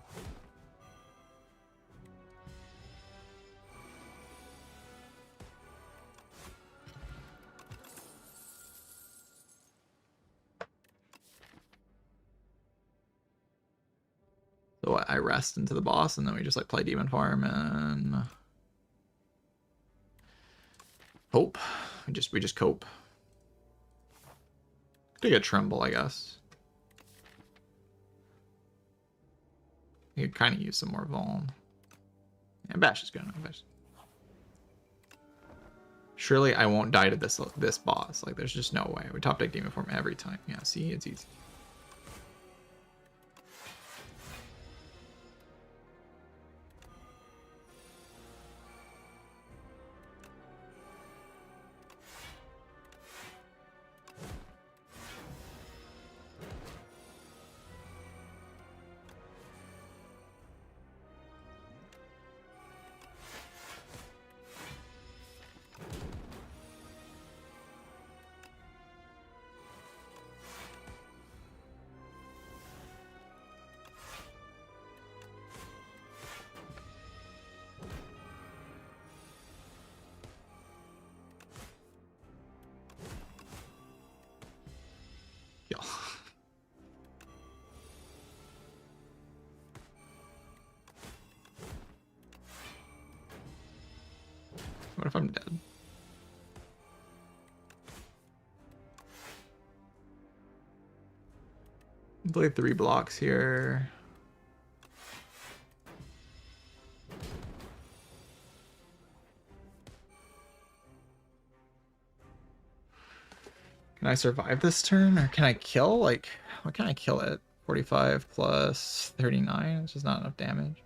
So what, I rest into the boss and then we just like play demon farm and hope. We just cope. Take a tremble, I guess. You could kind of use some more vuln. Yeah, bash is good enough. Bash. Surely I won't die to this boss. Like, there's just no way. We top deck demon form every time. Yeah, see, it's easy. Yo. What if I'm dead? Play 3 blocks here. Can I survive this turn, or can I kill? Like, what can I kill it? 45 plus 39. It's just not enough damage.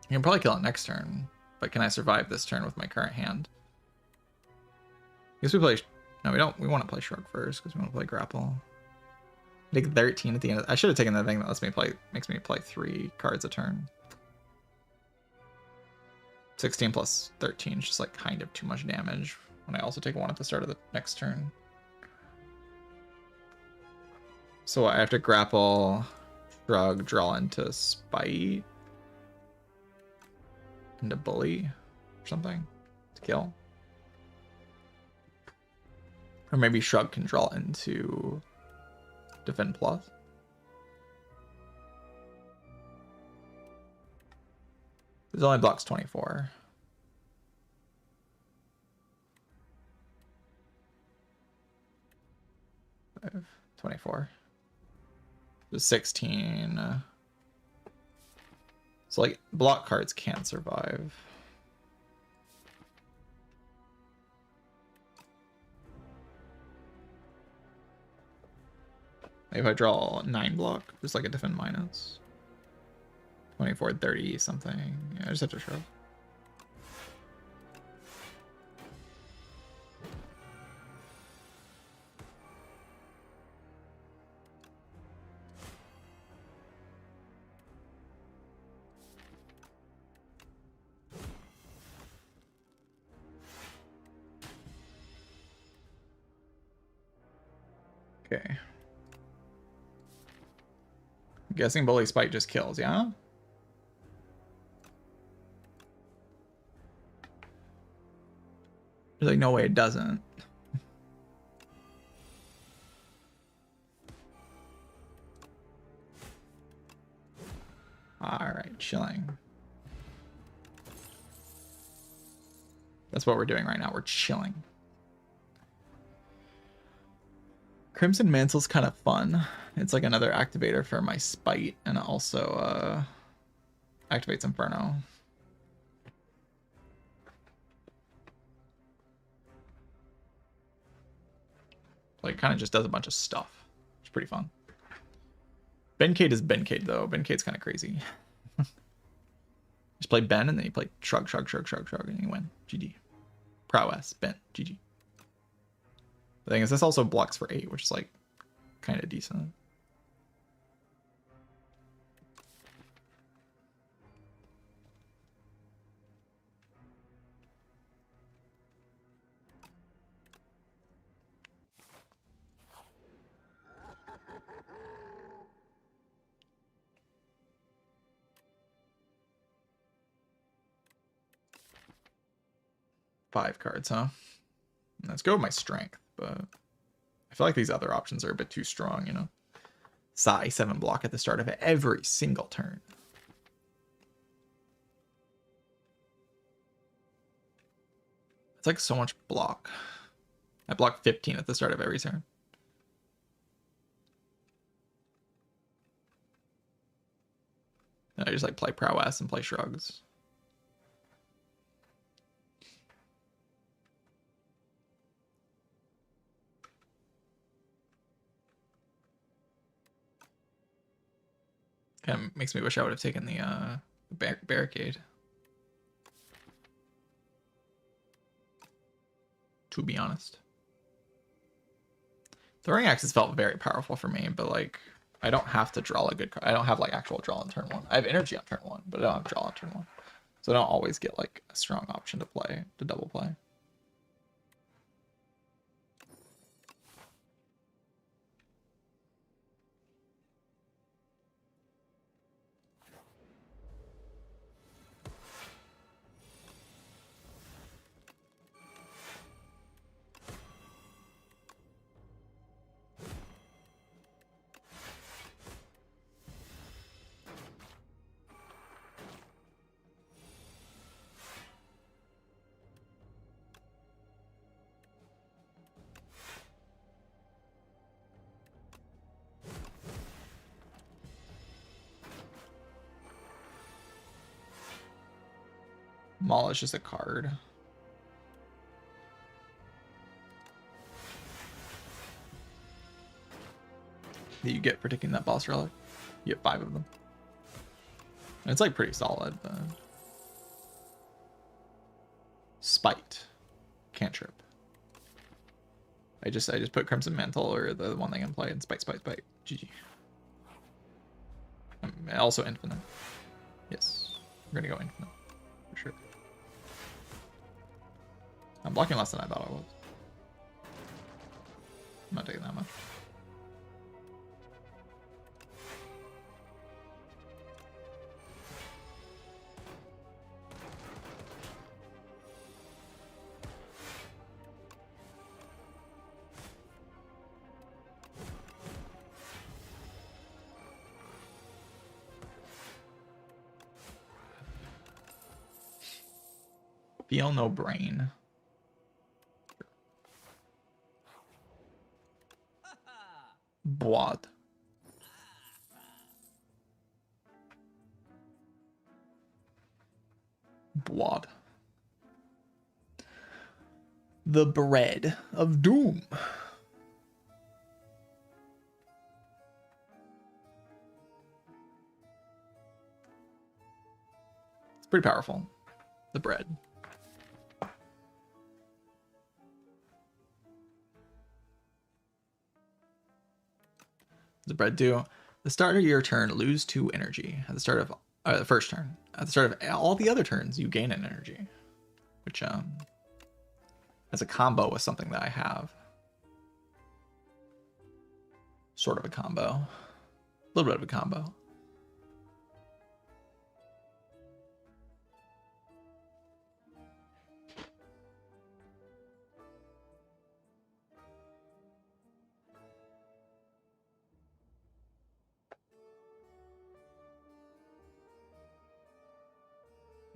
I can probably kill it next turn, but can I survive this turn with my current hand? I guess we play... No, we don't. We want to play Shrug first, because we want to play Grapple. Take 13 at the end. I should have taken the thing that lets me play... Makes me play 3 cards a turn. 16 plus 13 is just like kind of too much damage when I also take 1 at the start of the next turn. So I have to grapple, Shrug, draw into Spite, into Bully or something to kill. Or maybe Shrug can draw into Defend Plus. This only blocks 24. 24. The 16. So like block cards can't survive. If I draw 9 block, just like a defend minus. 24, 30 something. Yeah, I just have to shrug. Okay. I'm guessing Bully Spike just kills, yeah? There's like no way it doesn't. Alright, chilling. That's what we're doing right now. We're chilling. Crimson Mantle's kind of fun. It's like another activator for my Spite, and it also activates Inferno. Like, kind of just does a bunch of stuff. It's pretty fun. Bencade is Bencade, though. Bencade's kind of crazy. Just play Ben, and then you play Shrug, Shrug, Shrug, Shrug, Shrug, and you win. GG. Prowess. Ben. GG. The thing is, this also blocks for 8, which is, like, kind of decent. 5 cards, huh? Let's go with my strength, but I feel like these other options are a bit too strong, you know? Psi 7 block at the start of every single turn. It's like so much block. I block 15 at the start of every turn. And I just like play prowess and play shrugs. Kind of makes me wish I would have taken the barricade. To be honest. Throwing axes felt very powerful for me, but like I don't have to draw a good card. I don't have like actual draw on turn 1. I have energy on turn 1, but I don't have draw on turn 1. So I don't always get like a strong option to play, to double play. Maul is just a card. That you get for taking that boss relic. You get 5 of them. And it's like pretty solid, but Spite. Cantrip. I just put Crimson Mantle or the one they can play and Spite. GG. Also infinite. Yes. We're gonna go infinite. For sure. I'm blocking less than I thought I was. I'm not taking that much. Feel no brain. Boad. Boad. The bread of doom. It's pretty powerful. The bread. The bread do. The start of your turn, lose 2 energy. At the start of the first turn. At the start of all the other turns, you gain an energy. Which as a combo with something that I have. Sort of a combo. A little bit of a combo.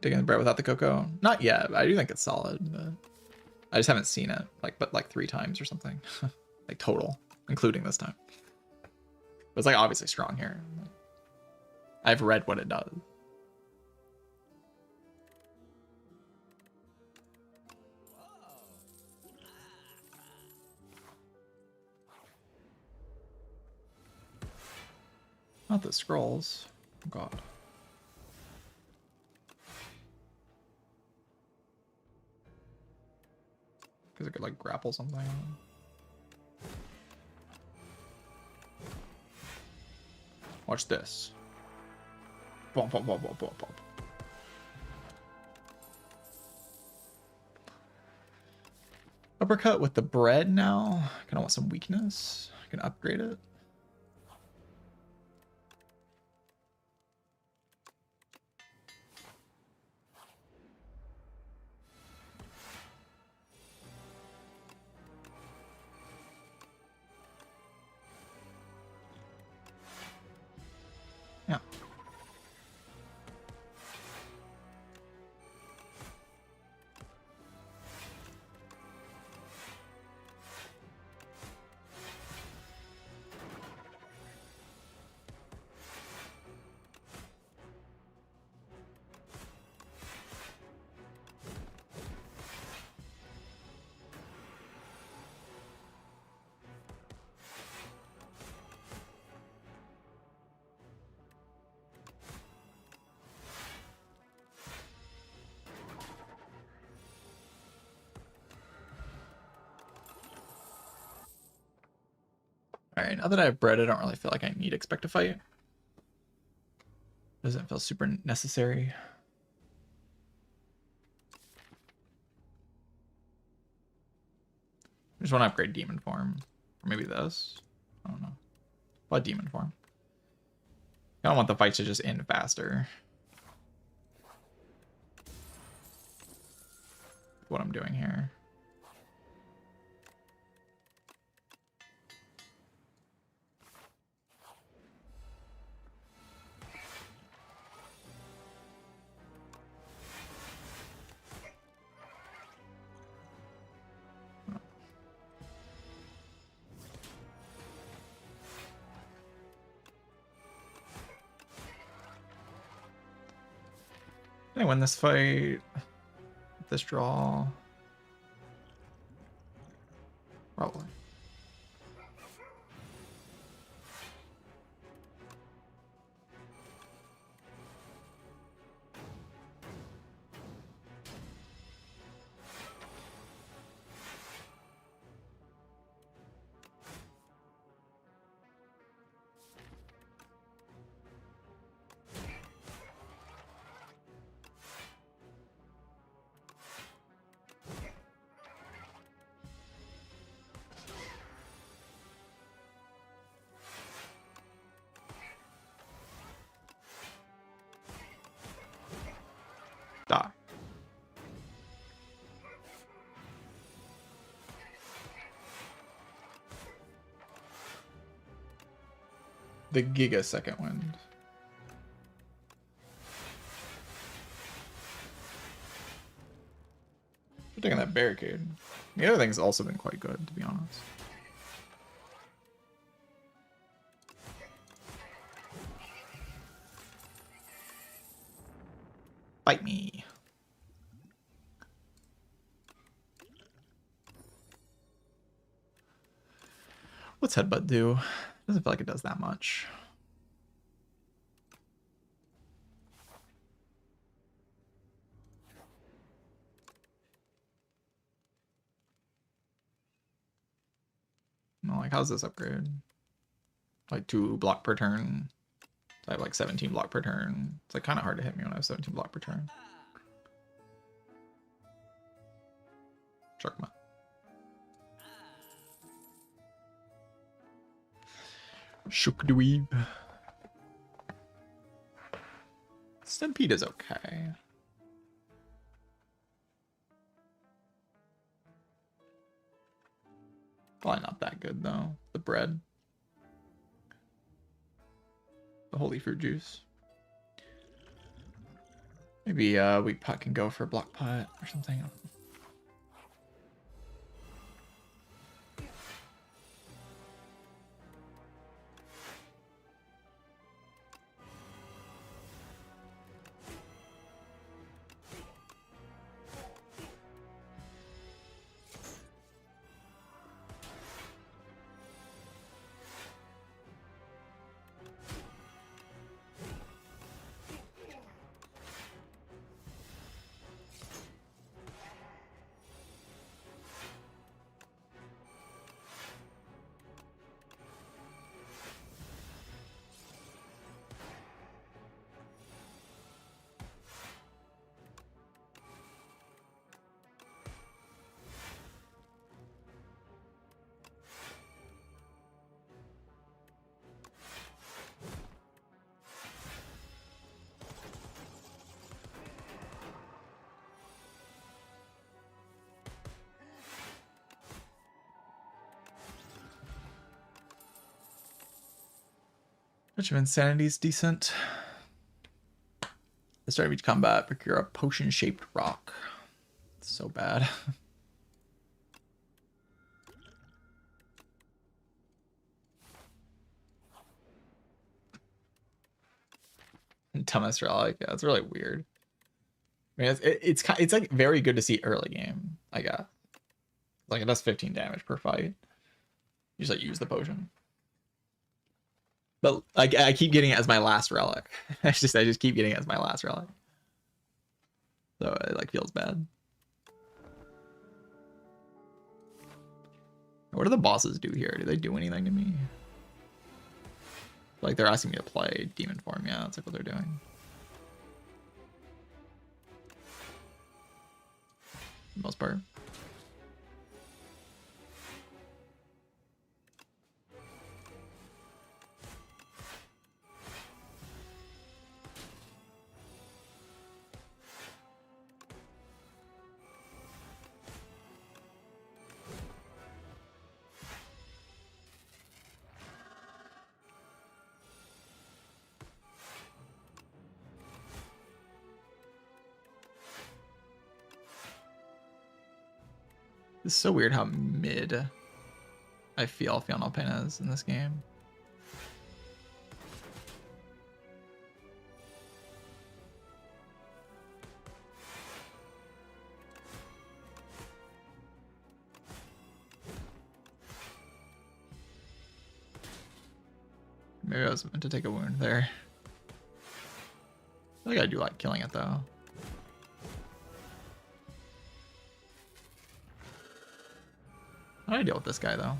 Taking the bread without the cocoa? Not yet, but I do think it's solid. But I just haven't seen it, but 3 times or something. Like total, including this time. But it's like obviously strong here. I've read what it does. Not the scrolls. Oh God. Because I could like grapple something. Watch this. Bump, bump, bump, bump, bump, bump. Uppercut with the bread now. I kind of want some weakness. I can upgrade it. Yeah. Alright, now that I have bread, I don't really feel like I need expect to fight. Doesn't feel super necessary. I just want to upgrade demon form. Or maybe this. I don't know. What demon form? I don't want the fights to just end faster. What I'm doing here. Can I win this fight? This draw? Probably. Die. The Giga Second Wind. We're taking that barricade. The other thing's also been quite good, to be honest. Fight me. What's Headbutt do? Doesn't feel like it does that much. No, like, how's this upgrade? Like 2 block per turn. So I have like 17 block per turn. It's like kind of hard to hit me when I have 17 block per turn. Sharkma. Shookdweeb. Stampede is okay. Probably not that good though. The bread. The holy fruit juice. Maybe weak pot can go for block pot or something. Touch of Insanity's decent. The start of each combat, procure a potion-shaped rock. It's so bad. Dumbest relic, yeah, it's really weird. I mean, it's like very good to see early game, I guess. Like it does 15 damage per fight. You just like use the potion. But like I keep getting it as my last relic. I just keep getting it as my last relic. So it like feels bad. What do the bosses do here? Do they do anything to me? Like they're asking me to play demon form. Yeah, that's like what they're doing. For the most part. It's so weird how mid I feel Final Pain is in this game. Maybe I was meant to take a wound there. I think I do like killing it though. How do I deal with this guy though?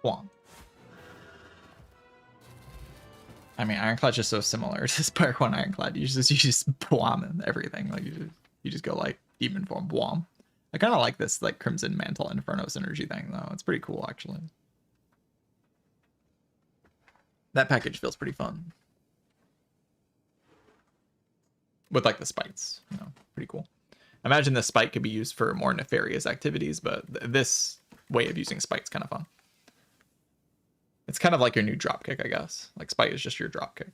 One. I mean, Ironclad's just so similar to Spire 1 Ironclad. You just bomb everything. Like you just go like demon form, bomb. I kind of like this like Crimson Mantle Inferno synergy thing though. It's pretty cool actually. That package feels pretty fun. With like the spikes, you know, pretty cool. Imagine the spike could be used for more nefarious activities, but this way of using spike's kind of fun. It's kind of like your new dropkick, I guess. Like spike is just your dropkick.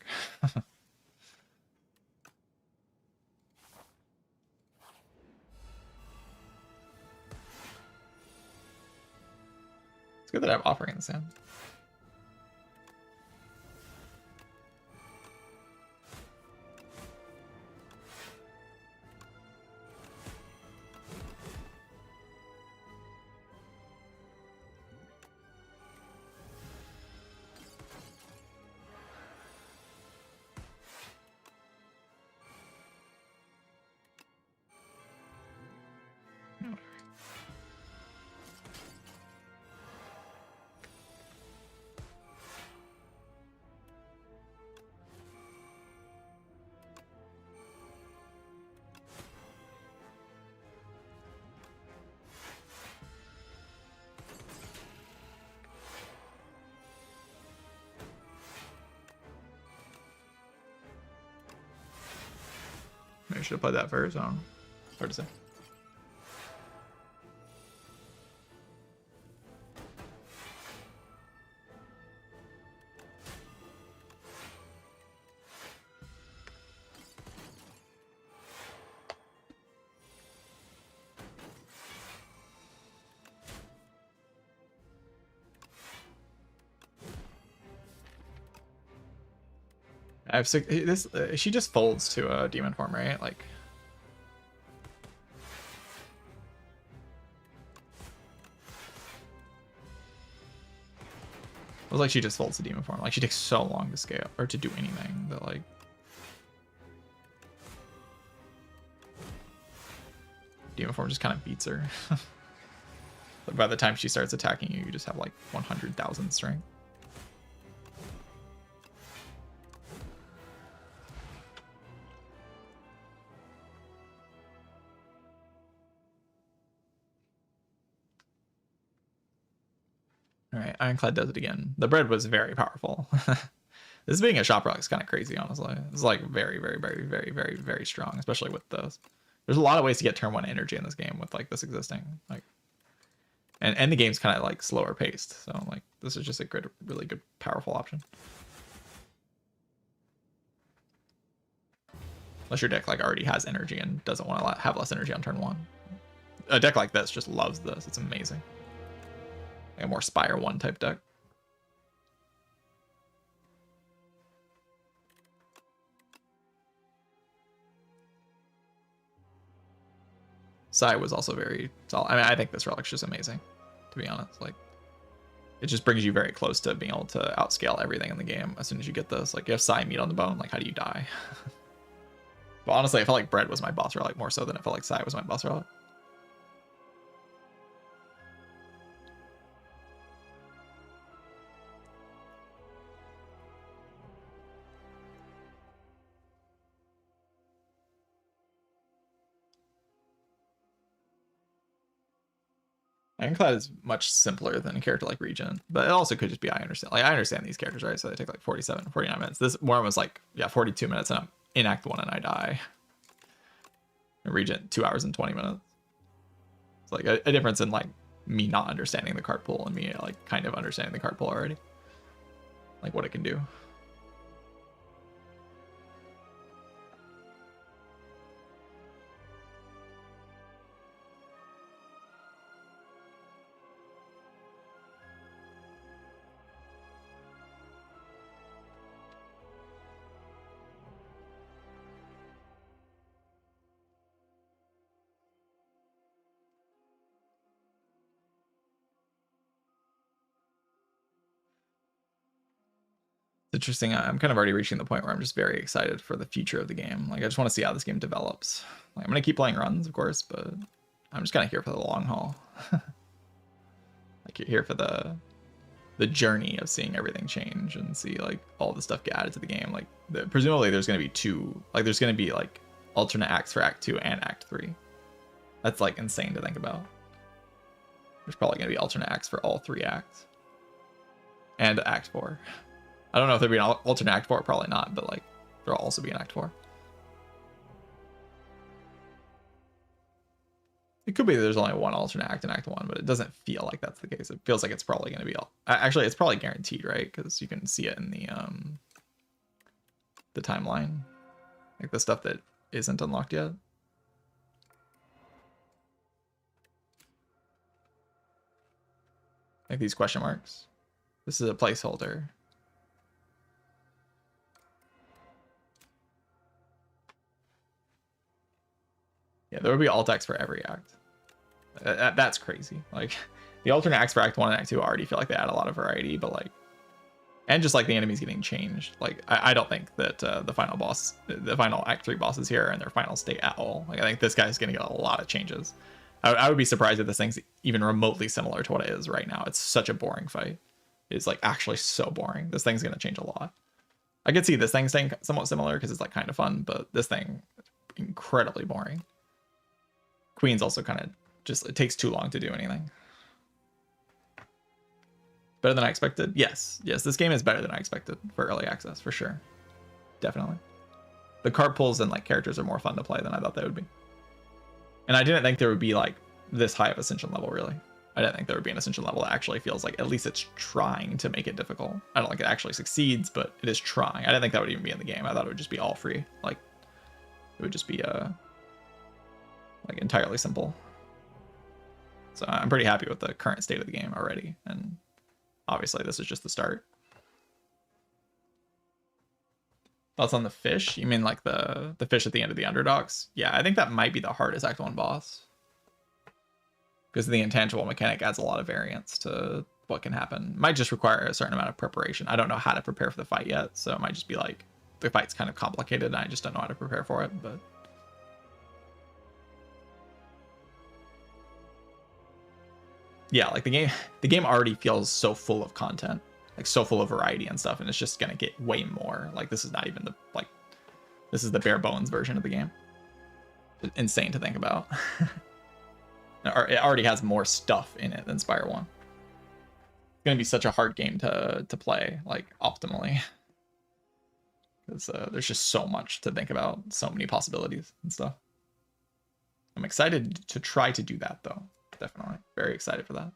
It's good that I have Offering in the Sand. Maybe I should have played that first. I don't know. Hard to say. I have six. This she just folds to a demon form, right? Like. It was like she just folds to demon form. Like she takes so long to scale or to do anything that like. Demon Form just kind of beats her. But by the time she starts attacking you, you just have like 100,000 strength. All right, Ironclad does it again. The bread was very powerful. This being a shop rock is kind of crazy, honestly. It's like very, very, very, very, very, very strong, especially with those. There's a lot of ways to get turn 1 energy in this game with like this existing, like, and the game's kind of like slower paced. So like this is just a good, really good, powerful option. Unless your deck like already has energy and doesn't want to have less energy on turn 1. A deck like this just loves this. It's amazing. Like a more Spire 1 type deck. Sai was also very solid. I mean, I think this relic's just amazing, to be honest. Like, it just brings you very close to being able to outscale everything in the game as soon as you get this. Like, you have Sai meat on the bone, like, how do you die? But honestly, I felt like Bread was my boss relic more so than I felt like Sai was my boss relic. Ironclad is much simpler than a character like Regent, but it also could just be I understand. Like I understand these characters, right? So they take like 47, 49 minutes. This one was like, yeah, 42 minutes and I'm in Act 1 and I die. And Regent, 2 hours and 20 minutes. It's like a difference in like me not understanding the card pool and me like kind of understanding the card pool already. Like what it can do. Interesting. I'm kind of already reaching the point where I'm just very excited for the future of the game. Like I just want to see how this game develops. Like I'm gonna keep playing runs, of course, but I'm just kind of here for the long haul. Like you're here for the journey of seeing everything change and see like all the stuff get added to the game. Like presumably there's gonna be there's gonna be like alternate acts for Act 2 and Act 3. That's like insane to think about. There's probably gonna be alternate acts for all 3 acts and Act 4. I don't know if there'd be an alternate Act 4, probably not, but like there'll also be an Act 4. It could be that there's only one alternate act in Act 1, but it doesn't feel like that's the case. It feels like it's probably going to be actually it's probably guaranteed, right? Because you can see it in the timeline, like the stuff that isn't unlocked yet. Like these question marks. This is a placeholder. Yeah, there would be alt acts for every act. That's crazy. Like the alternate acts for Act 1 and Act 2 already feel like they add a lot of variety, but like, and just like the enemies getting changed. Like I don't think that the final Act 3 bosses here are in their final state at all. Like I think this guy's gonna get a lot of changes. I would be surprised if this thing's even remotely similar to what it is right now. It's such a boring fight. It's like actually so boring. This thing's gonna change a lot. I could see this thing staying somewhat similar because it's like kind of fun, but this thing is incredibly boring. Queen's also kind of just, it takes too long to do anything. Better than I expected? Yes. Yes, this game is better than I expected for early access, for sure. Definitely. The card pulls and like characters are more fun to play than I thought they would be. And I didn't think there would be like this high of ascension level, really. I didn't think there would be an ascension level that actually feels like at least it's trying to make it difficult. I don't think it actually succeeds, but it is trying. I didn't think that would even be in the game. I thought it would just be all free. Like, it would just be like entirely simple. So I'm pretty happy with the current state of the game already, and obviously this is just the start. Thoughts on the fish? You mean like the fish at the end of the Underdogs? Yeah, I think that might be the hardest Act 1 boss, because the intangible mechanic adds a lot of variance to what can happen. Might just require a certain amount of preparation. I don't know how to prepare for the fight yet, so it might just be like the fight's kind of complicated and I just don't know how to prepare for it, but yeah, like the game already feels so full of content, like so full of variety and stuff, and it's just gonna get way more. Like this is not even the like this is the bare bones version of the game. Insane to think about. It already has more stuff in it than Spire 1. It's gonna be such a hard game to play like optimally. Because there's just so much to think about, so many possibilities and stuff. I'm excited to try to do that though. Definitely very excited for that.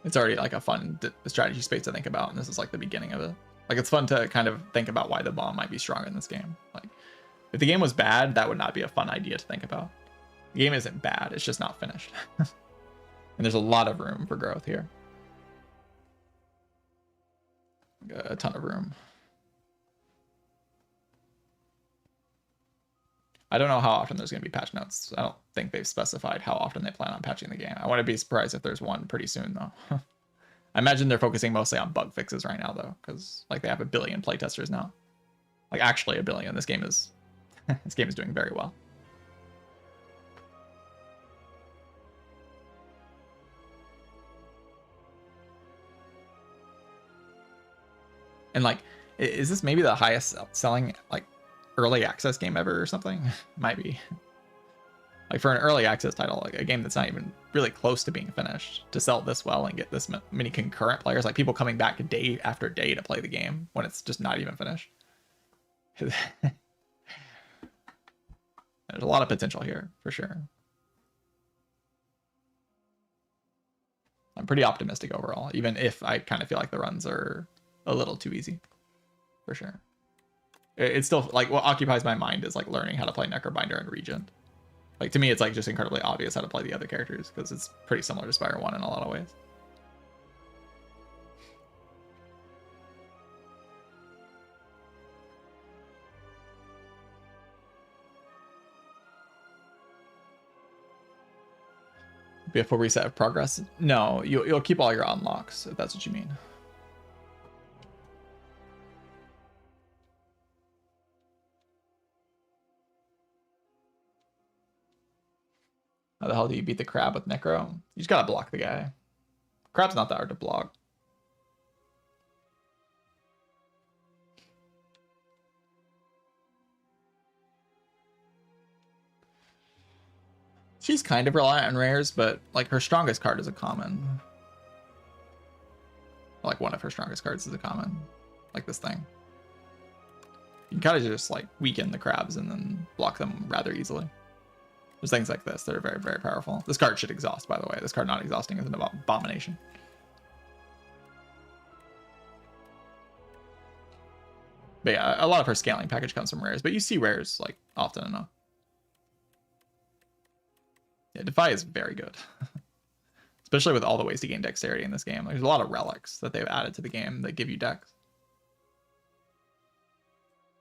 It's already like a fun strategy space to think about, and this is like the beginning of it. Like it's fun to kind of think about why the bomb might be stronger in this game. Like if the game was bad, that would not be a fun idea to think about. The game isn't bad, it's just not finished. And there's a lot of room for growth here. A ton of room. I don't know how often there's going to be patch notes. I don't think they've specified how often they plan on patching the game. I wouldn't be surprised if there's one pretty soon, though. I imagine they're focusing mostly on bug fixes right now, though, because like they have 1 billion playtesters now. Like actually 1 billion. This game is this game is doing very well. And like, is this maybe the highest selling like early access game ever or something? Might be. Like for an early access title, like a game that's not even really close to being finished, to sell this well and get this many concurrent players, like people coming back day after day to play the game when it's just not even finished. There's a lot of potential here for sure. I'm pretty optimistic overall, even if I kind of feel like the runs are a little too easy, for sure. It's still like what occupies my mind is like learning how to play Necrobinder and Regent. Like to me, it's like just incredibly obvious how to play the other characters because it's pretty similar to Spire 1 in a lot of ways. Be a full reset of progress? No, you'll keep all your unlocks if that's what you mean. How the hell do you beat the crab with Necro? You just gotta block the guy. Crab's not that hard to block. She's kind of reliant on rares, but like her strongest card is a common. Like one of her strongest cards is a common. Like this thing. You can kind of just like weaken the crabs and then block them rather easily. There's things like this that are very, very powerful. This card should exhaust, by the way. This card not exhausting is an abomination. But yeah, a lot of her scaling package comes from rares, but you see rares like often enough. Yeah, Defy is very good. Especially with all the ways to gain dexterity in this game. There's a lot of relics that they've added to the game that give you dex.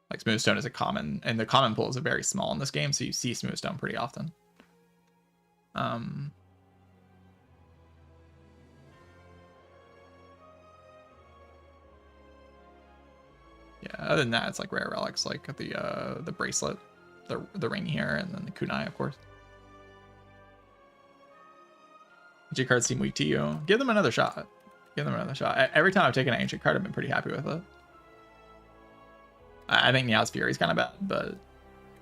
Like Smoothstone is a common, and the common pool is very small in this game, so you see Smoothstone pretty often. Yeah, other than that, it's like rare relics, like the bracelet, the ring here, and then the kunai, of course. Ancient cards seem weak to you. Give them another shot. Give them another shot. Every time I've taken an ancient card, I've been pretty happy with it. I think Meow's Fury is kind of bad, but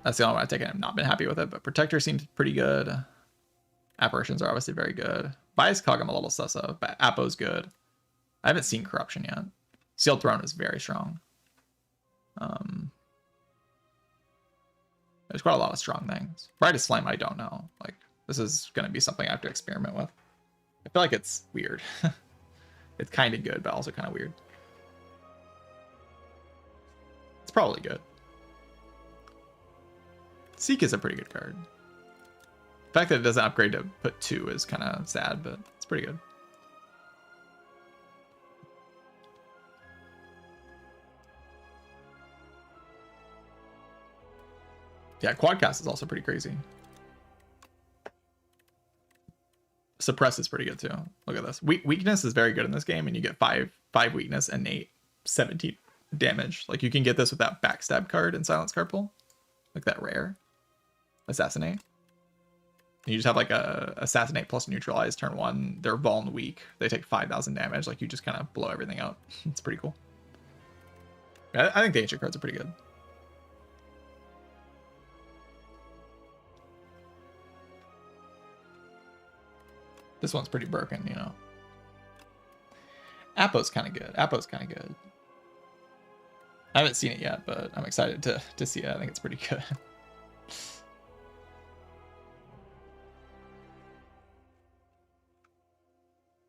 that's the only one I've taken. I've not been happy with it. But Protector seems pretty good. Apparitions are obviously very good. Bias Cog I'm a little sus of, but Appo's good. I haven't seen Corruption yet. Sealed Throne is very strong. There's quite a lot of strong things. Brightest Flame, I don't know. Like, this is going to be something I have to experiment with. I feel like it's weird. It's kind of good, but also kind of weird. It's probably good. Seek is a pretty good card. The fact that it doesn't upgrade to put 2 is kind of sad, but it's pretty good. Yeah, Quadcast is also pretty crazy. Suppress is pretty good too. Look at this. Weakness is very good in this game, and you get 5 weakness and 17 damage. Like you can get this with that backstab card and silence card pull, like that rare assassinate. And you just have like a assassinate plus neutralize turn 1. They're vuln weak. They take 5,000 damage. Like you just kind of blow everything out. It's pretty cool. I think the ancient cards are pretty good. This one's pretty broken, you know. Apo's kind of good. Apo's kind of good. I haven't seen it yet, but I'm excited to see it. I think it's pretty good.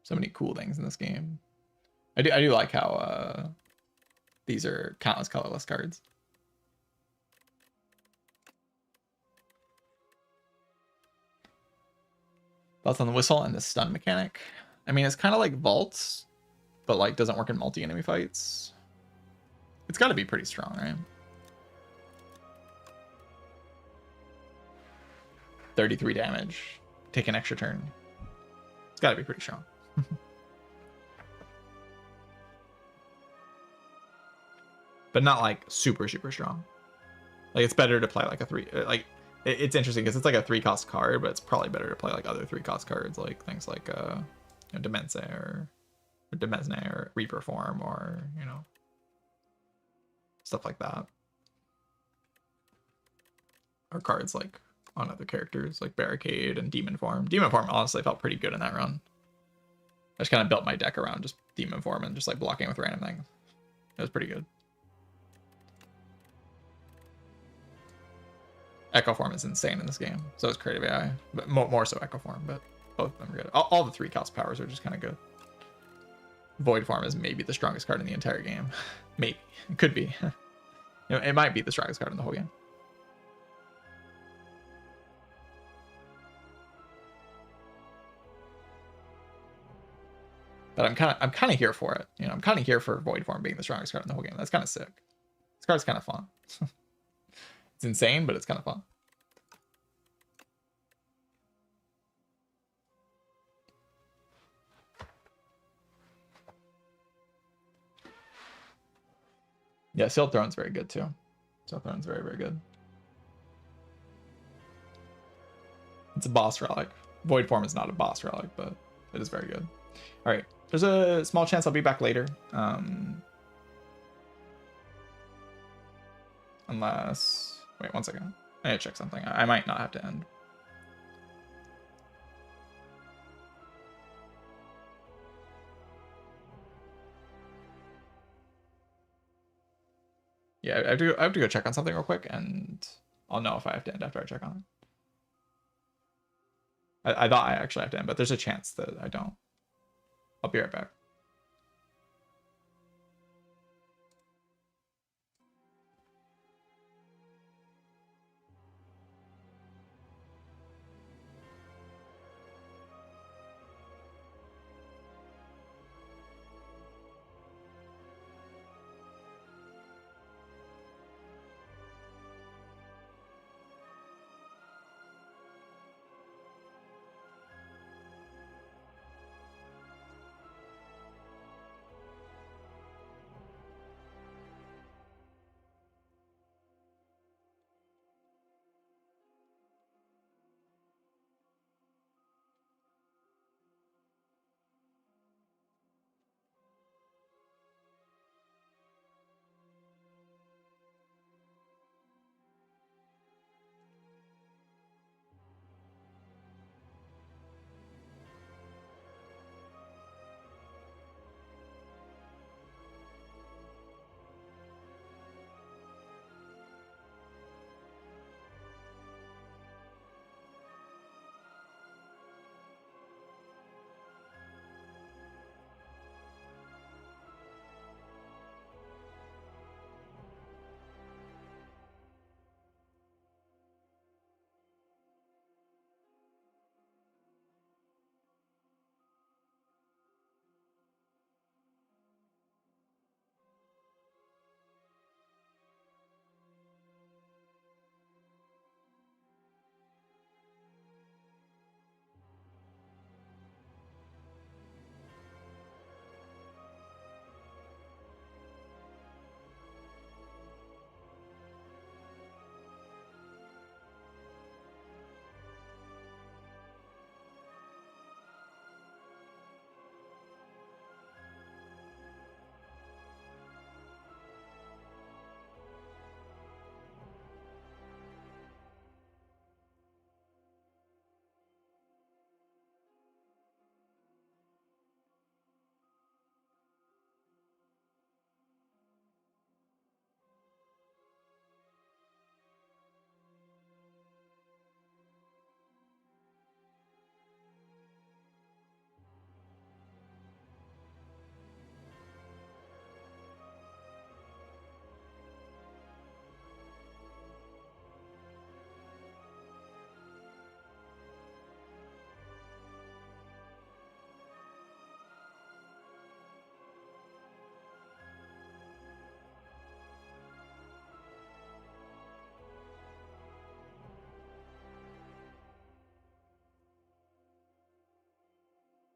So many cool things in this game. I do like how these are countless colorless cards. Thoughts on the whistle and the stun mechanic? I mean, it's kind of like vaults, but like doesn't work in multi-enemy fights. It's got to be pretty strong, right? 33 damage. Take an extra turn. It's got to be pretty strong. But not like super strong. Like it's better to play like a 3. Like it's interesting because it's like a 3-cost card, but it's probably better to play like other 3-cost cards, like things like you know, Demesne or Reaper Form, or you know, stuff like that. Or cards like on other characters like Barricade and Demon Form. Demon Form honestly felt pretty good in that run. I just kind of built my deck around just Demon Form and just like blocking with random things. It was pretty good. Echo Form is insane in this game. So is Creative AI, but more so Echo Form, but both of them are good. All the 3-cost powers are just kind of good. Void Form is maybe the strongest card in the entire game. Maybe. It could be. It might be the strongest card in the whole game. But I'm kind of here for it. You know, I'm kind of here for Void Form being the strongest card in the whole game. That's kind of sick. This card's kind of fun. It's insane, but it's kind of fun. Yeah, Sealed Throne's very good too. Sealed Throne's very good. It's a boss relic. Void Form is not a boss relic, but it is very good. All right, there's a small chance I'll be back later. Unless, wait 1 second. I need to check something. I might not have to end. Yeah, I have to go check on something real quick, and I'll know if I have to end after I check on it. I thought I actually have to end, but there's a chance that I don't. I'll be right back.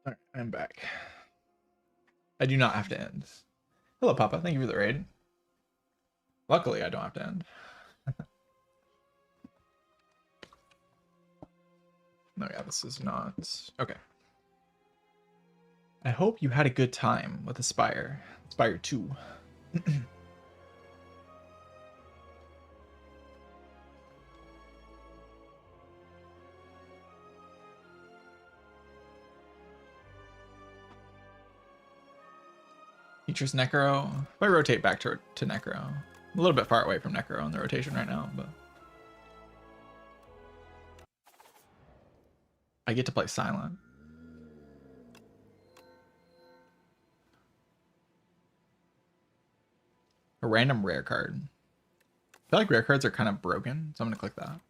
Alright, I'm back. I do not have to end. Hello, Papa. Thank you for the raid. Luckily, I don't have to end. No, yeah, this is not... Okay. I hope you had a good time with Spire. Spire 2. Features Necro. If I rotate back to Necro. I'm a little bit far away from Necro in the rotation right now, but... I get to play Silent. A random rare card. I feel like rare cards are kind of broken, so I'm going to click that.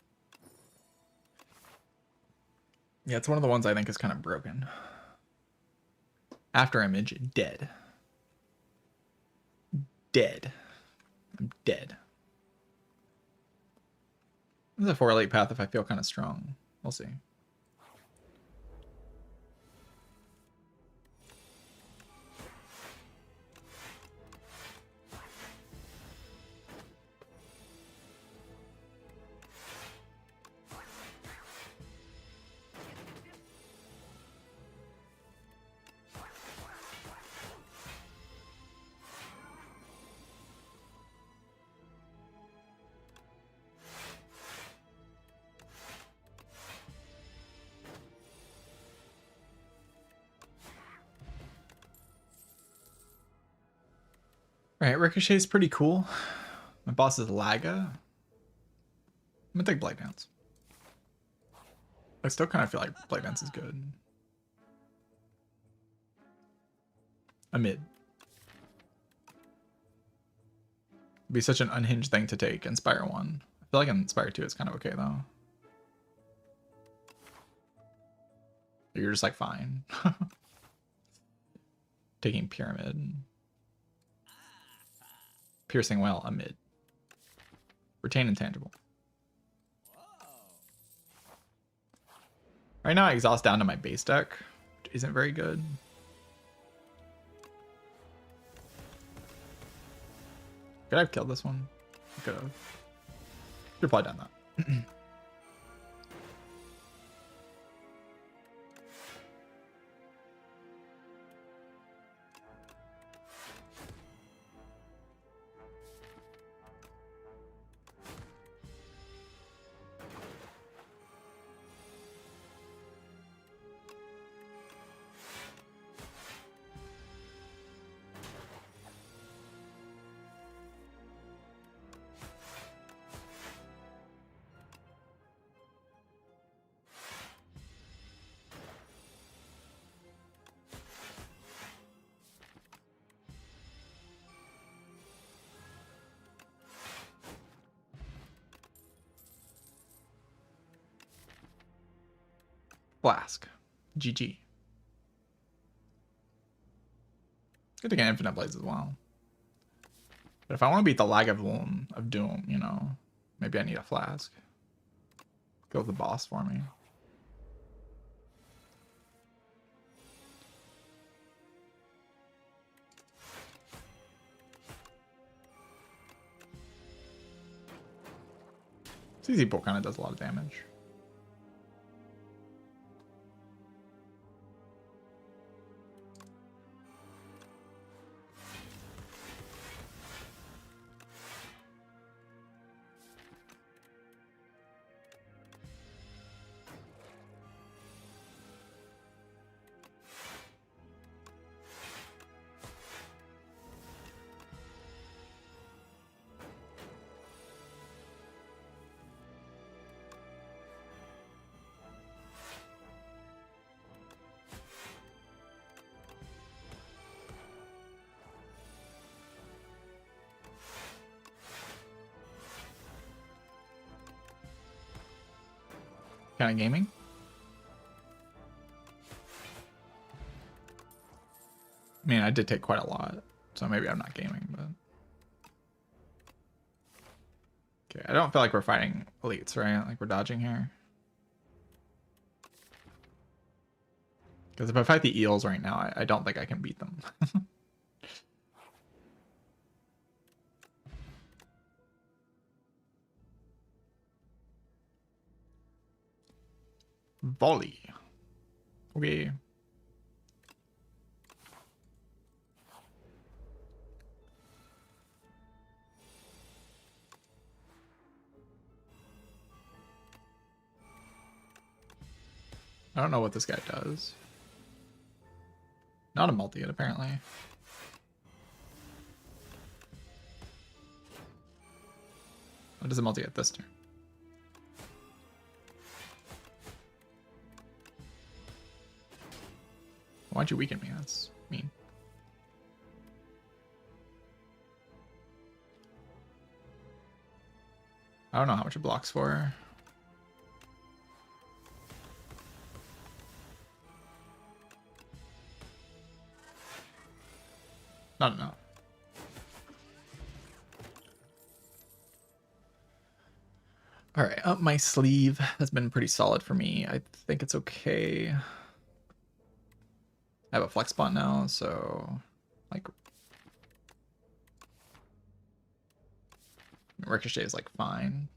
Yeah, it's one of the ones I think is kind of broken. After image, dead. Dead. I'm dead. This is a 4 late path if I feel kind of strong. We'll see. Alright, Ricochet's pretty cool. My boss is Laga. I'm gonna take Blade Dance. I still kind of feel like Blade Dance is good. A mid. It'd be such an unhinged thing to take in Spire 1. I feel like in Spire 2 it's kind of okay though. You're just like fine. Taking Pyramid. Piercing Well, a mid. Retain Intangible. Right now I exhaust down to my base deck, which isn't very good. Could I have killed this one? I could have. Should probably done that. Flask. GG. Good to get Infinite Blades as well. But if I want to beat the lag of Doom, you know, maybe I need a Flask. Go with the boss for me. CZ Bolt kind of does a lot of damage. Kind of gaming. I mean, I did take quite a lot, so maybe I'm not gaming, but... Okay, I don't feel like we're fighting elites, right? Like we're dodging here. Because if I fight the eels right now, I don't think I can beat them. Volley. Okay. I don't know what this guy does. Not a multi-hit, apparently. What does a multi-hit this turn? Why'd you weaken me? That's mean. I don't know how much it blocks for. Not enough. All right, up my sleeve has been pretty solid for me. I think it's okay. I have a flex spot now, so like ricochet is like fine.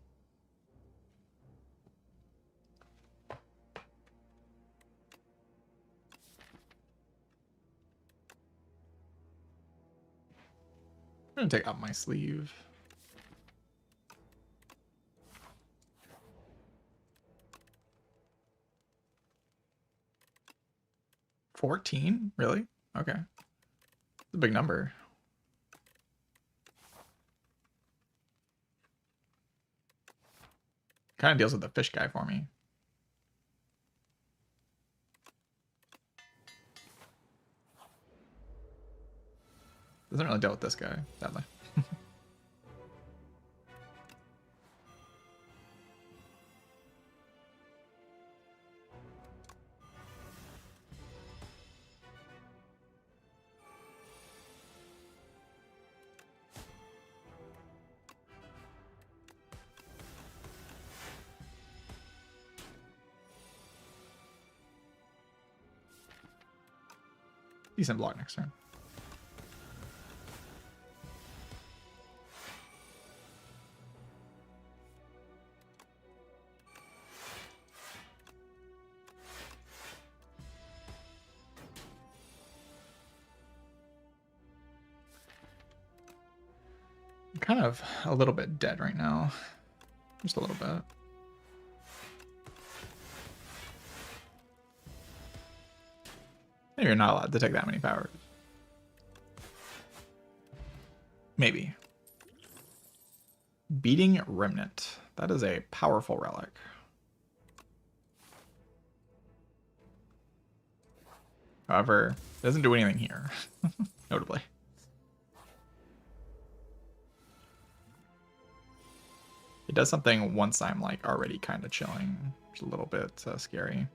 I'm gonna take up my sleeve. $14? Really? Okay. It's a big number. Kind of deals with the fish guy for me. Doesn't really deal with this guy, sadly. Decent block next turn. I'm kind of a little bit dead right now. Just a little bit. Maybe you're not allowed to take that many powers. Maybe. Beating Remnant. That is a powerful relic. However, it doesn't do anything here, notably. It does something once I'm like already kind of chilling, which is a little bit scary.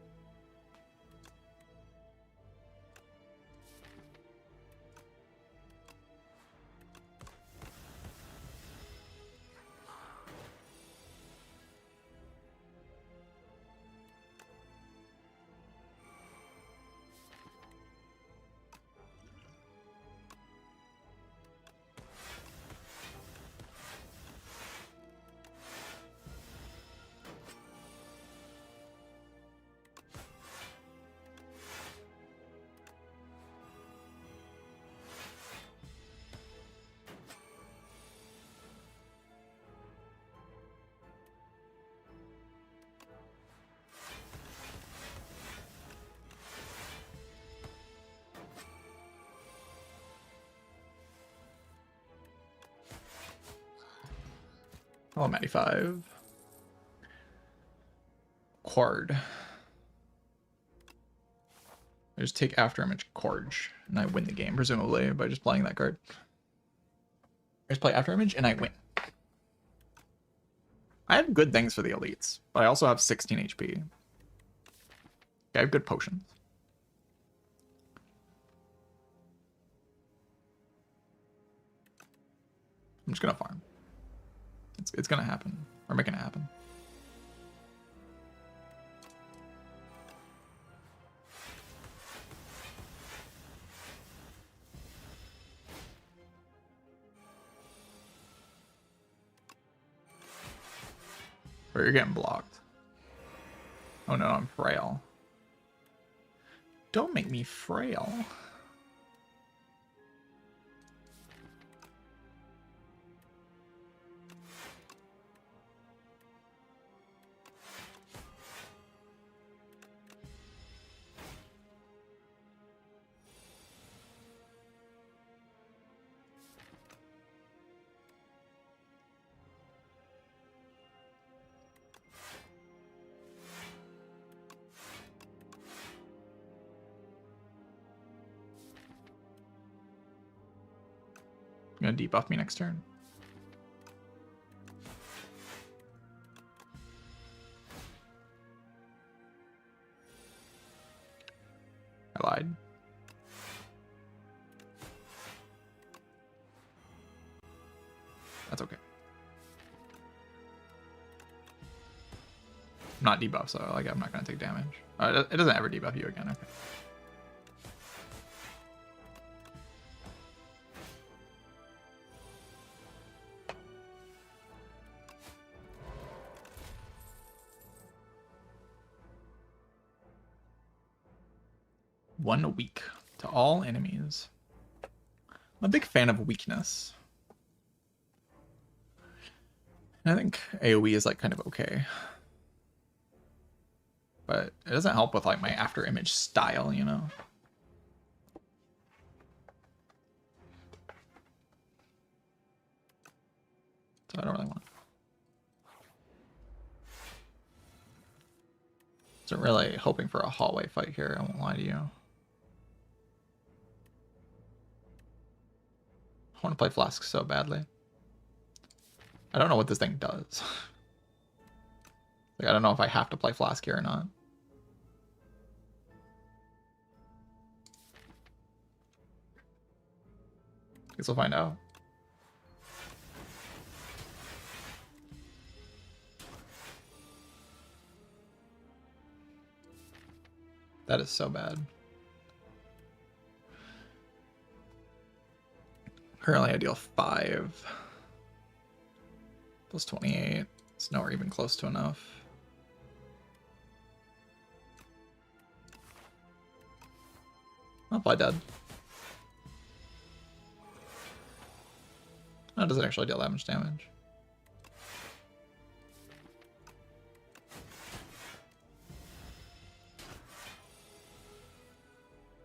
Oh, I'm 95. Quard. I just take after image Quarge, and I win the game, presumably, by just playing that card. I just play after image, and I win. I have good things for the elites, but I also have 16 HP. I have good potions. I'm just gonna farm. It's gonna happen. We're making it happen. Or you're getting blocked. Oh no, I'm frail. Don't make me frail. You're gonna debuff me next turn. I lied. That's okay. I'm not debuffed, so like I'm not gonna take damage. It doesn't ever debuff you again. Okay. One weak to all enemies. I'm a big fan of weakness. And I think AoE is like kind of okay. But it doesn't help with like my after image style, you know? So I don't really want. So really hoping for a hallway fight here, I won't lie to you. I want to play Flask so badly. I don't know what this thing does. Like, I don't know if I have to play Flask here or not. Guess we'll find out. That is so bad. Currently I deal 5. Plus 28. It's nowhere even close to enough. I'll play dead. That doesn't actually deal that much damage.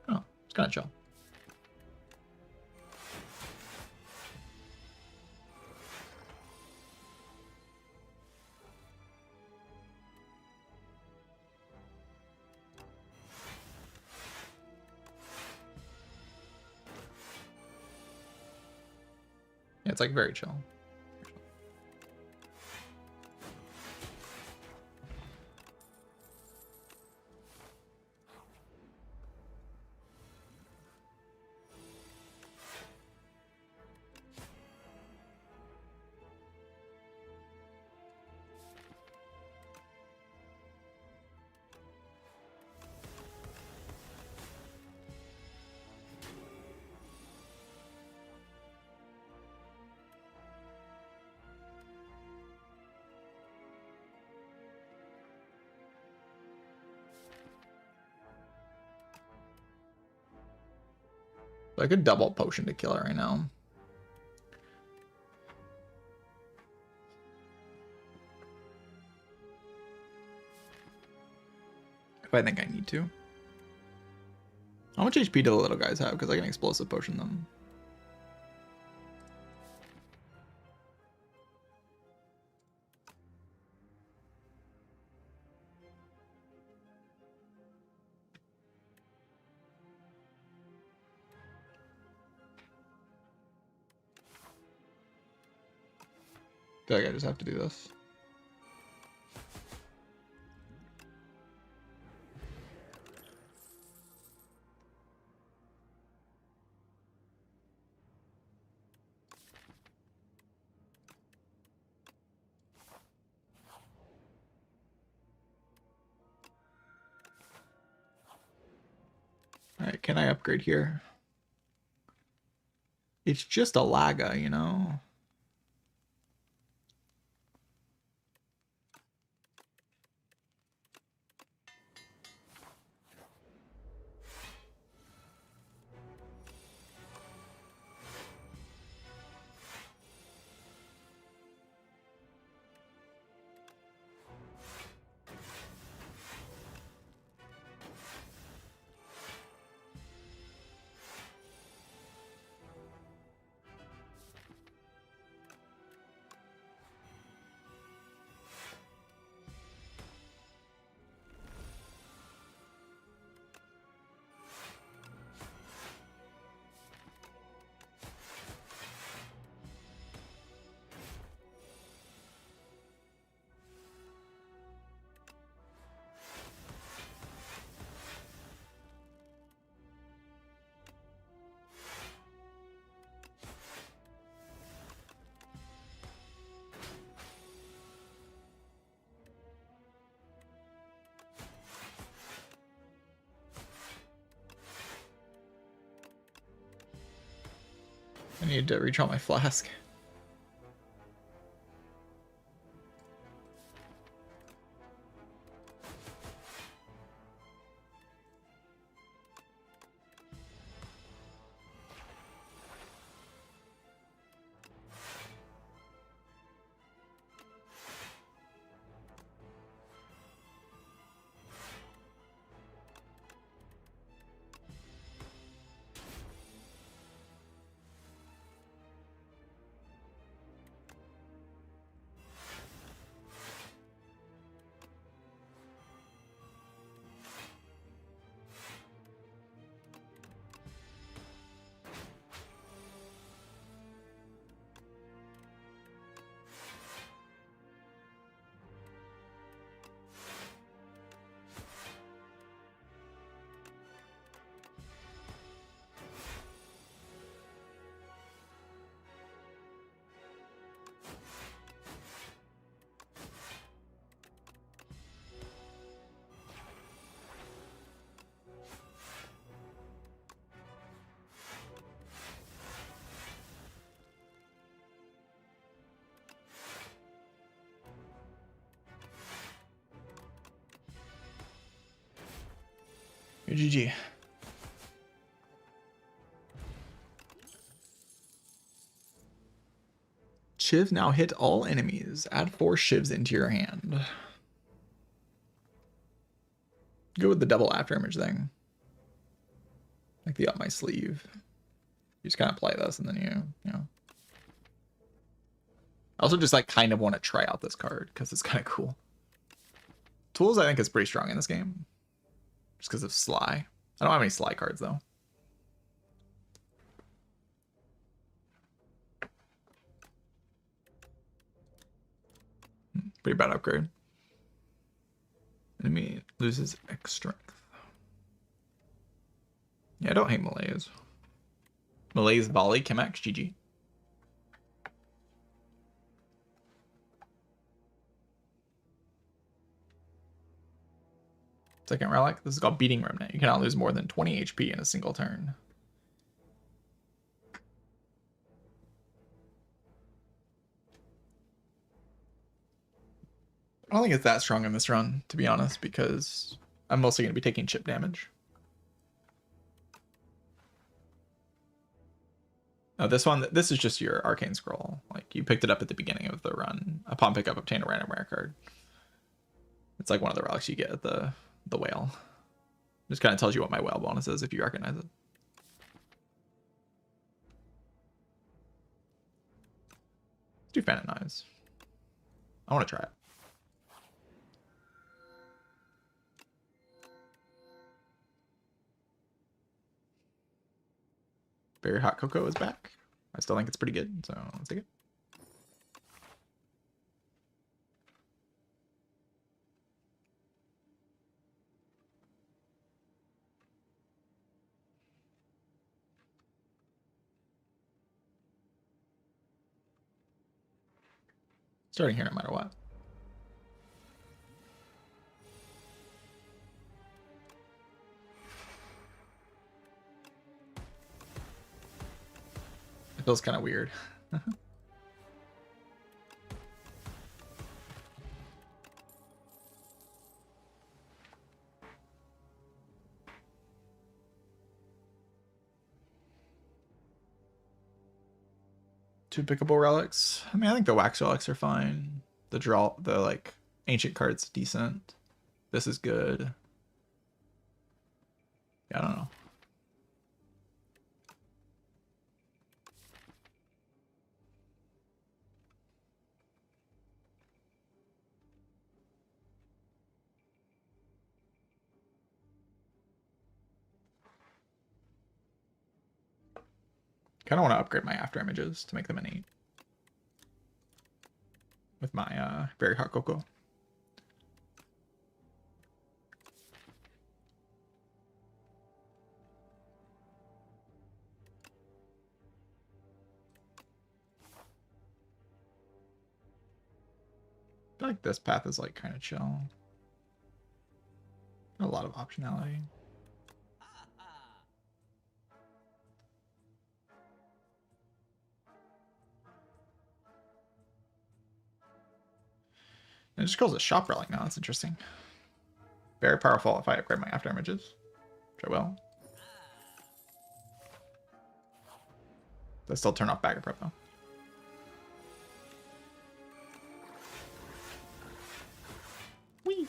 Oh, it's kind of chill. Yeah, it's like very chill. So I could double potion to kill it right now. If I think I need to. How much HP do the little guys have? Because I can explosive potion them. I feel like I just have to do this. Alright, can I upgrade here? It's just a Laga, you know? I need to reach all my flask. GG. Shiv now hit all enemies. Add 4 shivs into your hand. Go with the double after image thing. Like the up my sleeve. You just kind of play this and then you know. I also just like kind of want to try out this card because it's kind of cool. Tools I think is pretty strong in this game. Just because of Sly. I don't have any Sly cards though. Pretty bad upgrade. Enemy loses X strength. Yeah, I don't hate Malaise. Malaise volley, Chemex, GG. Second relic. This is called Beating Remnant. You cannot lose more than 20 HP in a single turn. I don't think it's that strong in this run, to be honest, because I'm mostly going to be taking chip damage. Oh, this is just your Arcane Scroll. Like, you picked it up at the beginning of the run. Upon pickup, obtain a random rare card. It's like one of the relics you get at the whale. Just kind of tells you what my whale bonus is if you recognize it. Let's do Phantom Knives. I want to try it. Very Hot Cocoa is back. I still think it's pretty good, so let's take it. Starting here no matter what. It feels kind of weird. Two pickable relics. I mean, I think the wax relics are fine. The like ancient card's decent. This is good. Yeah, I don't know. Kind of want to upgrade my after images to make them an 8 with my Very Hot Cocoa. I feel like this path is like kind of chill. A lot of optionality. It just calls it shop relic now. That's interesting. Very powerful if I upgrade my after images, which I will. They still turn off bag of prep though. Whee!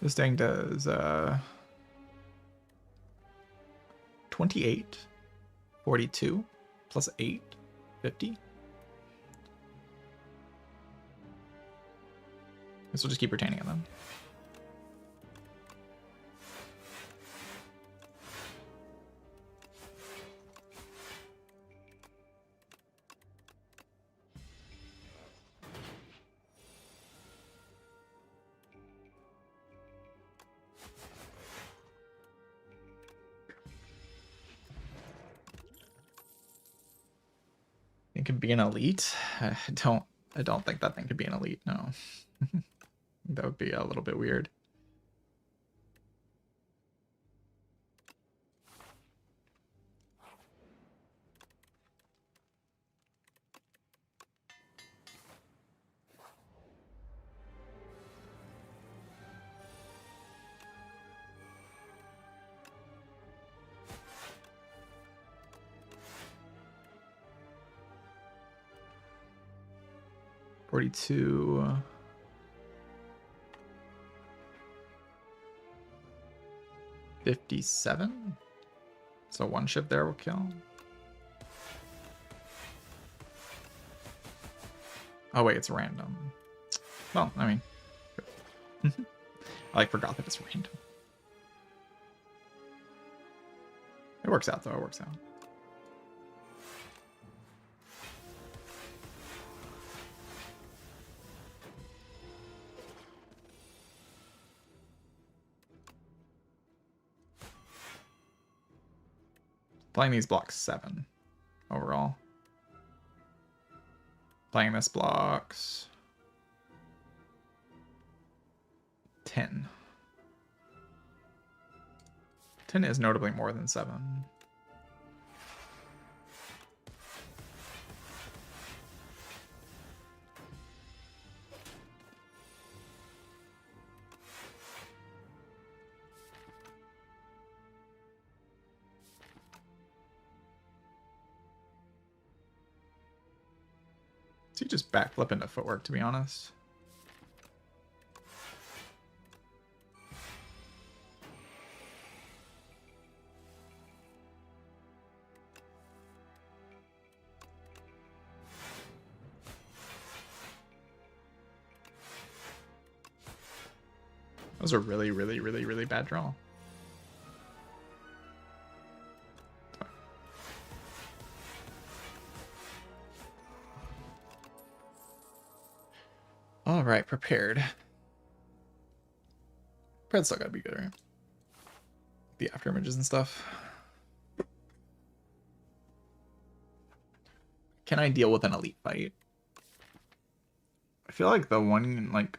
This thing does 28, 42, plus 8, 50. Guess we'll just keep retaining it then. It could be an elite. I don't think that thing could be an elite. No, that would be a little bit weird. $42. $57. So one ship there will kill. Oh wait, it's random. Well, I mean, I forgot that it's random. It works out though. It works out. Playing these blocks 7 overall. Playing this blocks 10. 10 is notably more than 7. So you just backflip into footwork, to be honest. That was a really, really, really, really bad draw. All right, prepared. Prepared still gotta be good, right? The after images and stuff. Can I deal with an elite fight? I feel like the one, like,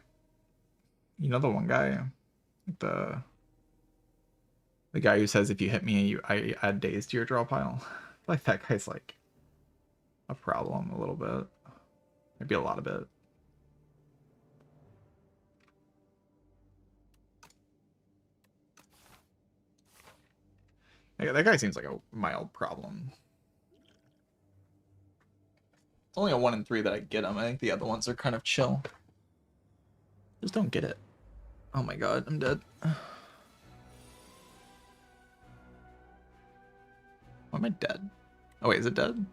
you know, the one guy, the guy who says if you hit me, I add days to your draw pile. I feel like that guy's like a problem a little bit, maybe a lot of it. Yeah, that guy seems like a mild problem. It's only a 1 in 3 that I get him. I think the other ones are kind of chill. Just don't get it. Oh my god, I'm dead. Why am I dead? Oh wait, is it dead?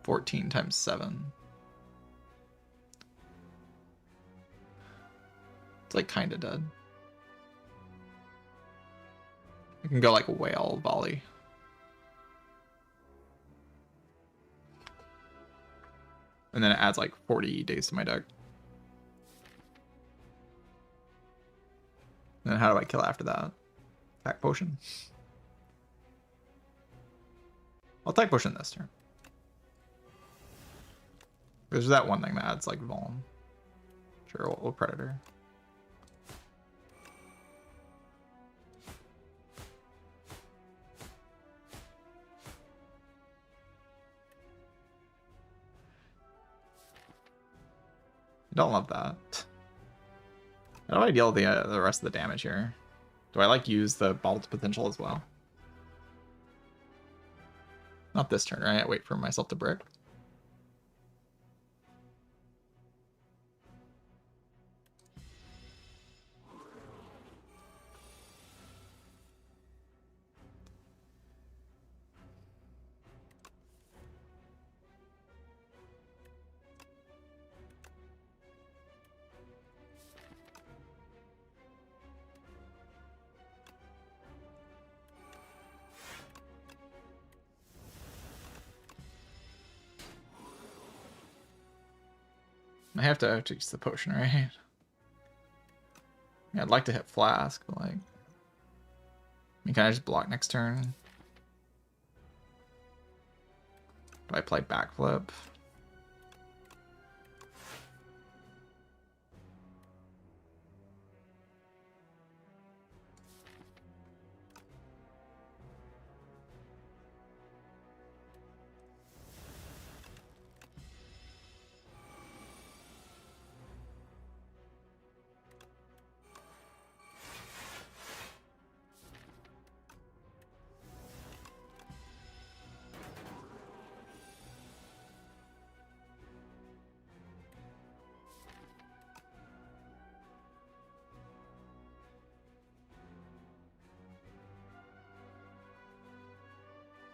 14 times 7. It's like kind of dead. I can go like whale volley. And then it adds like 40 days to my deck. And then how do I kill after that? Attack potion. I'll attack potion this turn. There's that one thing that adds like Vuln. Sure, we'll Predator. I don't love that. How do I deal with the rest of the damage here? Do I like use the ball's potential as well? Not this turn, right? I wait for myself to brick. I have to use the potion, right? Yeah, I'd like to hit Flask, but like... I mean, can I just block next turn? Do I play Backflip?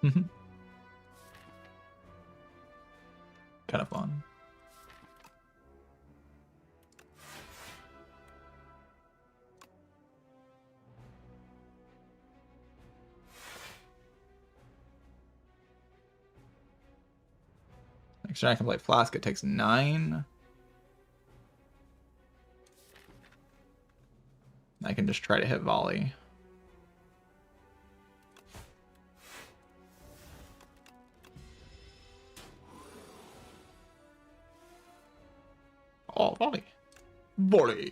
Kind of fun. Next turn I can play Flask, it takes 9. I can just try to hit volley. Oh, volley. Volley.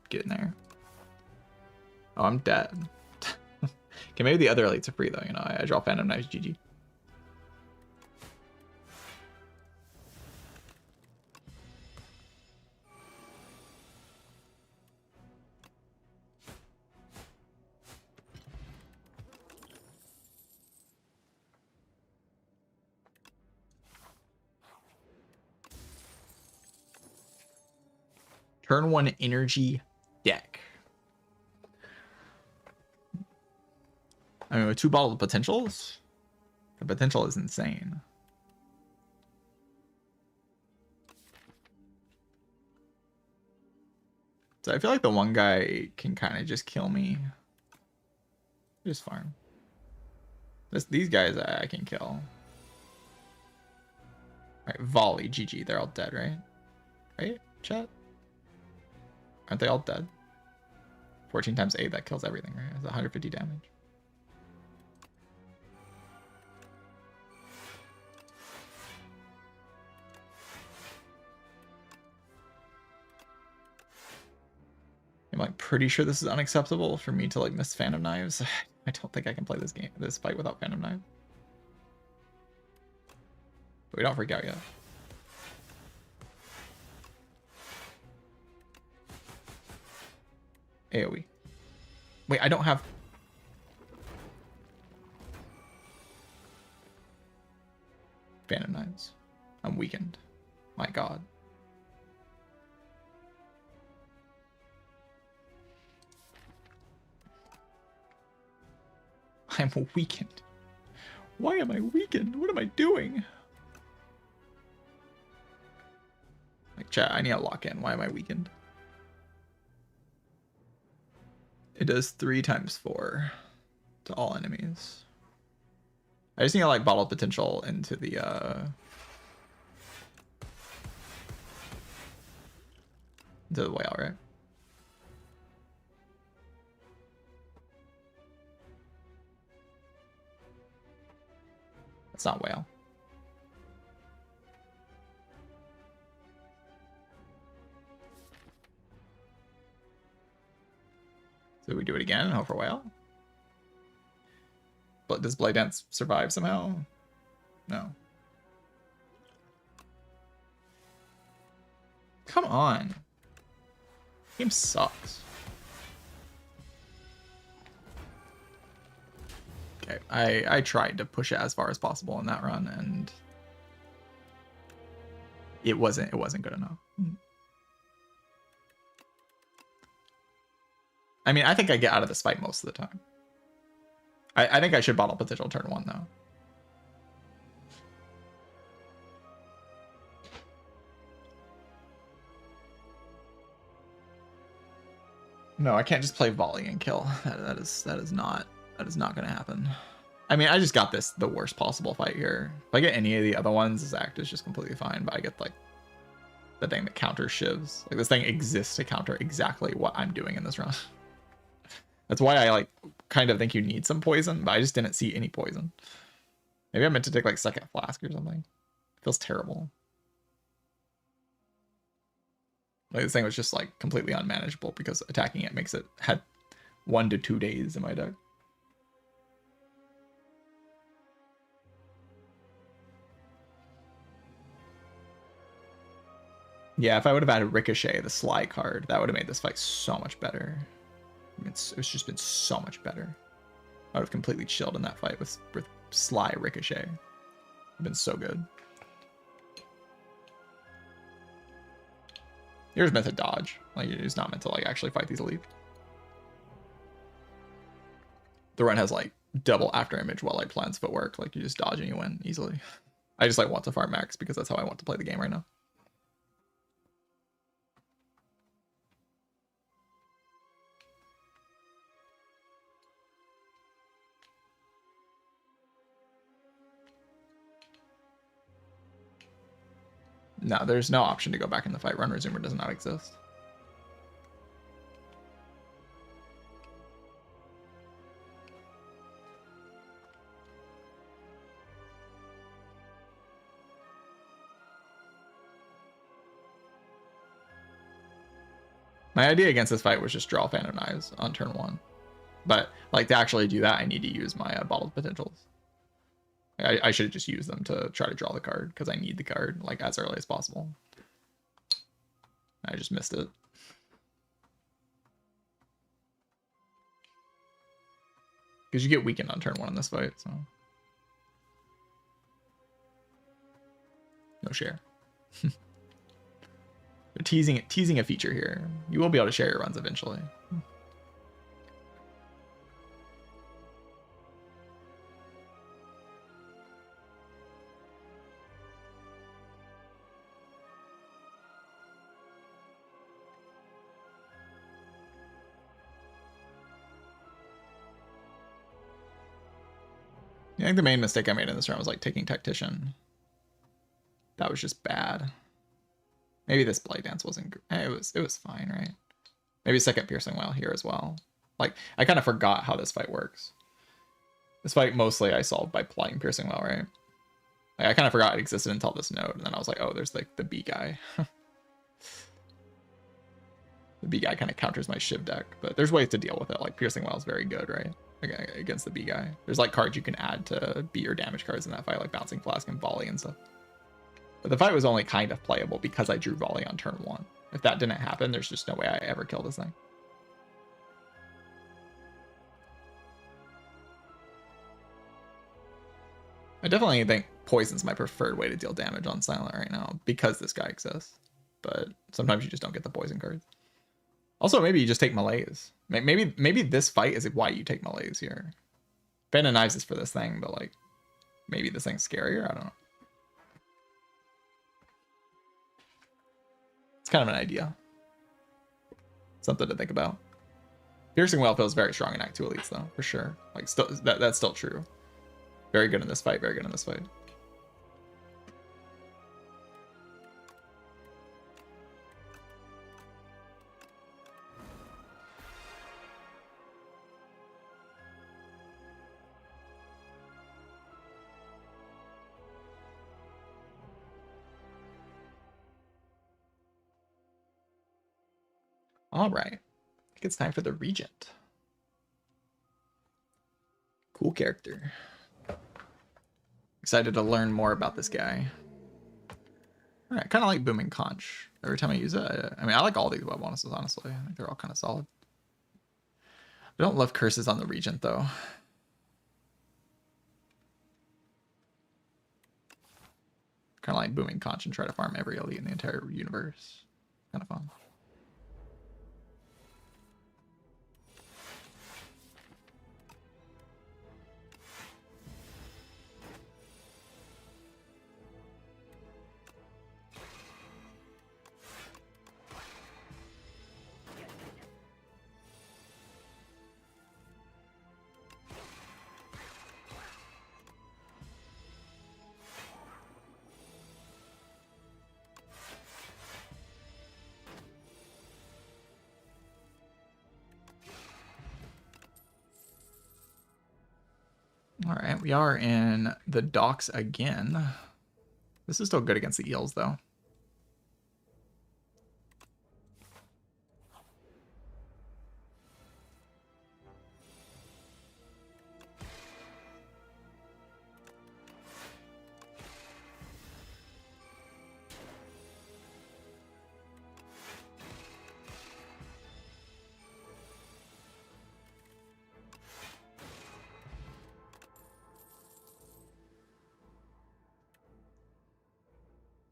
Get in there. Oh, I'm dead. Okay, maybe the other elites are free though, you know. I draw Phantom Knives, GG. Turn 1 energy deck. I mean, with 2 bottled potentials, the potential is insane. So I feel like the one guy can kind of just kill me. Just farm. These guys I can kill. Alright, volley, GG. They're all dead, right? Right, chat? Aren't they all dead? 14 times 8, that kills everything, right? That's 150 damage. I'm like pretty sure this is unacceptable for me to like miss Phantom Knives. I don't think I can play this fight without Phantom Knives. But we don't freak out yet. AoE. Wait, I don't have... Phantom Knives. I'm weakened. My god. I'm weakened. Why am I weakened? What am I doing? Like, chat, I need to lock in. Why am I weakened? It does 3 times 4 to all enemies. I just need to like bottle potential into the whale, right? It's not whale. So we do it again and hope for whale. But does Blade Dance survive somehow? No. Come on. Game sucks. Okay, I tried to push it as far as possible in that run, and it wasn't good enough. I mean, I think I get out of this fight most of the time. I think I should bottle potential turn 1 though. No, I can't just play volley and kill. That is not gonna happen. I mean, I just got the worst possible fight here. If I get any of the other ones, this act is just completely fine. But I get like the thing that counters shivs. Like this thing exists to counter exactly what I'm doing in this run. That's why I like kind of think you need some poison, but I just didn't see any poison. Maybe I meant to take like second flask or something. It feels terrible. Like this thing was just like completely unmanageable because attacking it makes it had 1 to 2 days in my deck. Yeah, if I would have added Ricochet, the Sly card, that would have made this fight so much better. It's just been so much better. I would have completely chilled in that fight with Sly Ricochet. It's been so good. You're just meant to dodge. Like you're just not meant to like actually fight these elite. The run has like double after image while like plans footwork. Like you just dodge and you win easily. I just like want to farm max because that's how I want to play the game right now. No, there's no option to go back in the fight. Run resumer does not exist. My idea against this fight was just draw Phantom Knives on turn 1. But like to actually do that, I need to use my bottled potentials. I should just use them to try to draw the card because I need the card like as early as possible. I just missed it. Because you get weakened on turn 1 in this fight, so no share. They're teasing a feature here. You will be able to share your runs eventually. think the main mistake I made in this round was like taking Tactician. That was just bad. Maybe this Blade Dance wasn't. It was fine, right? Maybe second Piercing Wail here as well. Like I kind of forgot how this fight works. This fight mostly I solved by playing Piercing Wail, right? Like I kind of forgot it existed until this node, and then I was like, oh, there's like the B guy. The B guy kind of counters my Shiv deck, but there's ways to deal with it. Like Piercing Wail is very good, right? Against the B guy. There's like cards you can add to be your damage cards in that fight, like Bouncing Flask and Volley and stuff. But the fight was only kind of playable because I drew Volley on turn 1. If that didn't happen, there's just no way I ever kill this thing. I definitely think Poison's my preferred way to deal damage on Silent right now because this guy exists. But sometimes you just don't get the Poison cards. Also, maybe you just take Malaise. Maybe this fight is why you take Malaise here. Band of Knives is for this thing, but like maybe this thing's scarier. I don't know. It's kind of an idea. Something to think about. Piercing Wail feels very strong in Act 2 elites though, for sure. Like still that's still true. Very good in this fight, very good in this fight. All right, I think it's time for the Regent. Cool character. Excited to learn more about this guy. All right, kind of like Booming Conch. Every time I use it, I mean, I like all these web bonuses, honestly. I think they're all kind of solid. I don't love curses on the Regent, though. Kind of like Booming Conch and try to farm every elite in the entire universe. Kind of fun. All right, we are in the docks again. This is still good against the eels, though.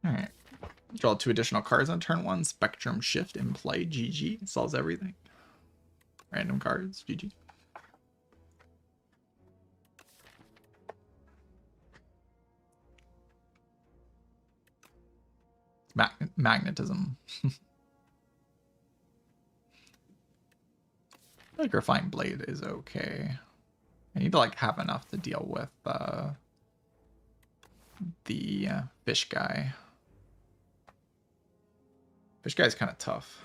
Alright. Draw 2 additional cards on turn 1. Spectrum Shift in play. GG. Solves everything. Random cards. GG. Magnetism. I feel like Refined Blade is okay. I need to like have enough to deal with the fish guy. Fish guy's kind of tough.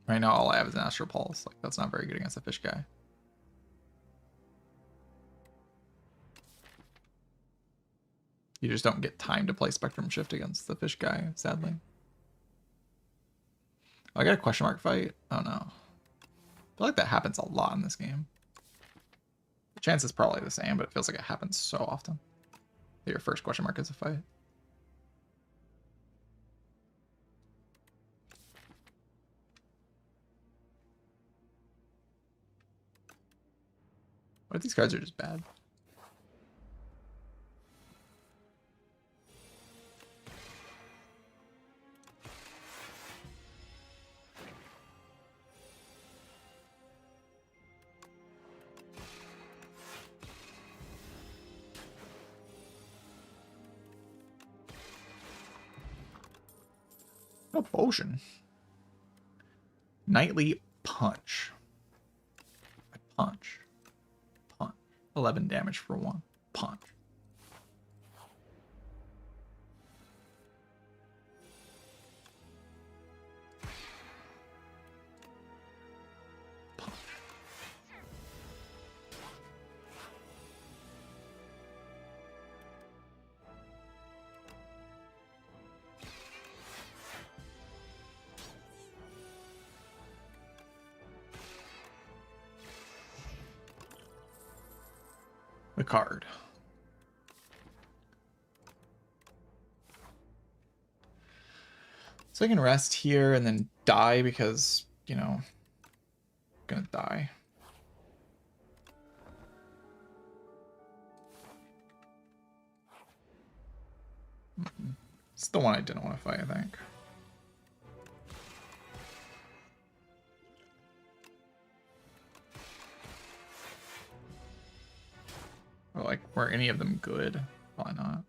Right now, all I have is an Astral Pulse. Like, that's not very good against a fish guy. You just don't get time to play Spectrum Shift against the fish guy, sadly. Oh, I got a question mark fight? Oh no. I feel like that happens a lot in this game. The chance is probably the same, but it feels like it happens so often. Your first question mark is a fight. What if these cards are just bad? Oh, potion. Nightly Punch. Punch. Punch. 11 damage for 1. Punch. Punch. The card. So I can rest here and then die because, you know, I'm gonna die. It's the one I didn't want to fight, I think. Or like, were any of them good? Probably not.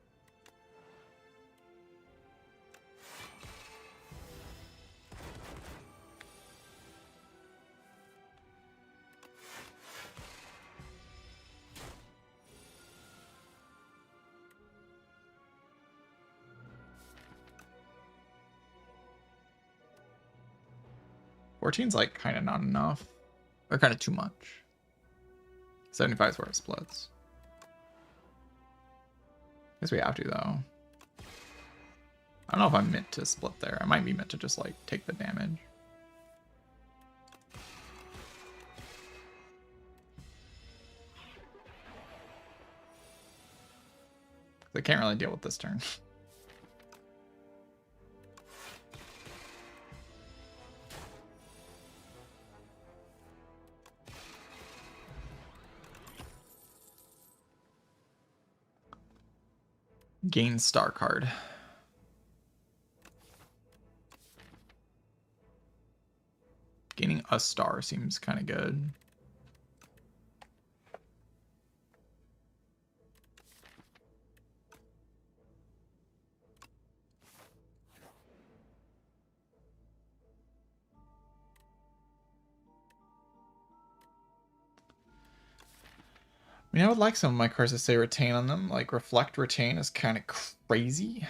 $14's like kind of not enough, or kind of too much. 75 is where it splits. Guess we have to though. I don't know if I'm meant to split there. I might be meant to just like take the damage. I can't really deal with this turn. Gain star card. Gaining a star seems kind of good. I mean, I would like some of my cards to say retain on them. Like reflect retain is kind of crazy.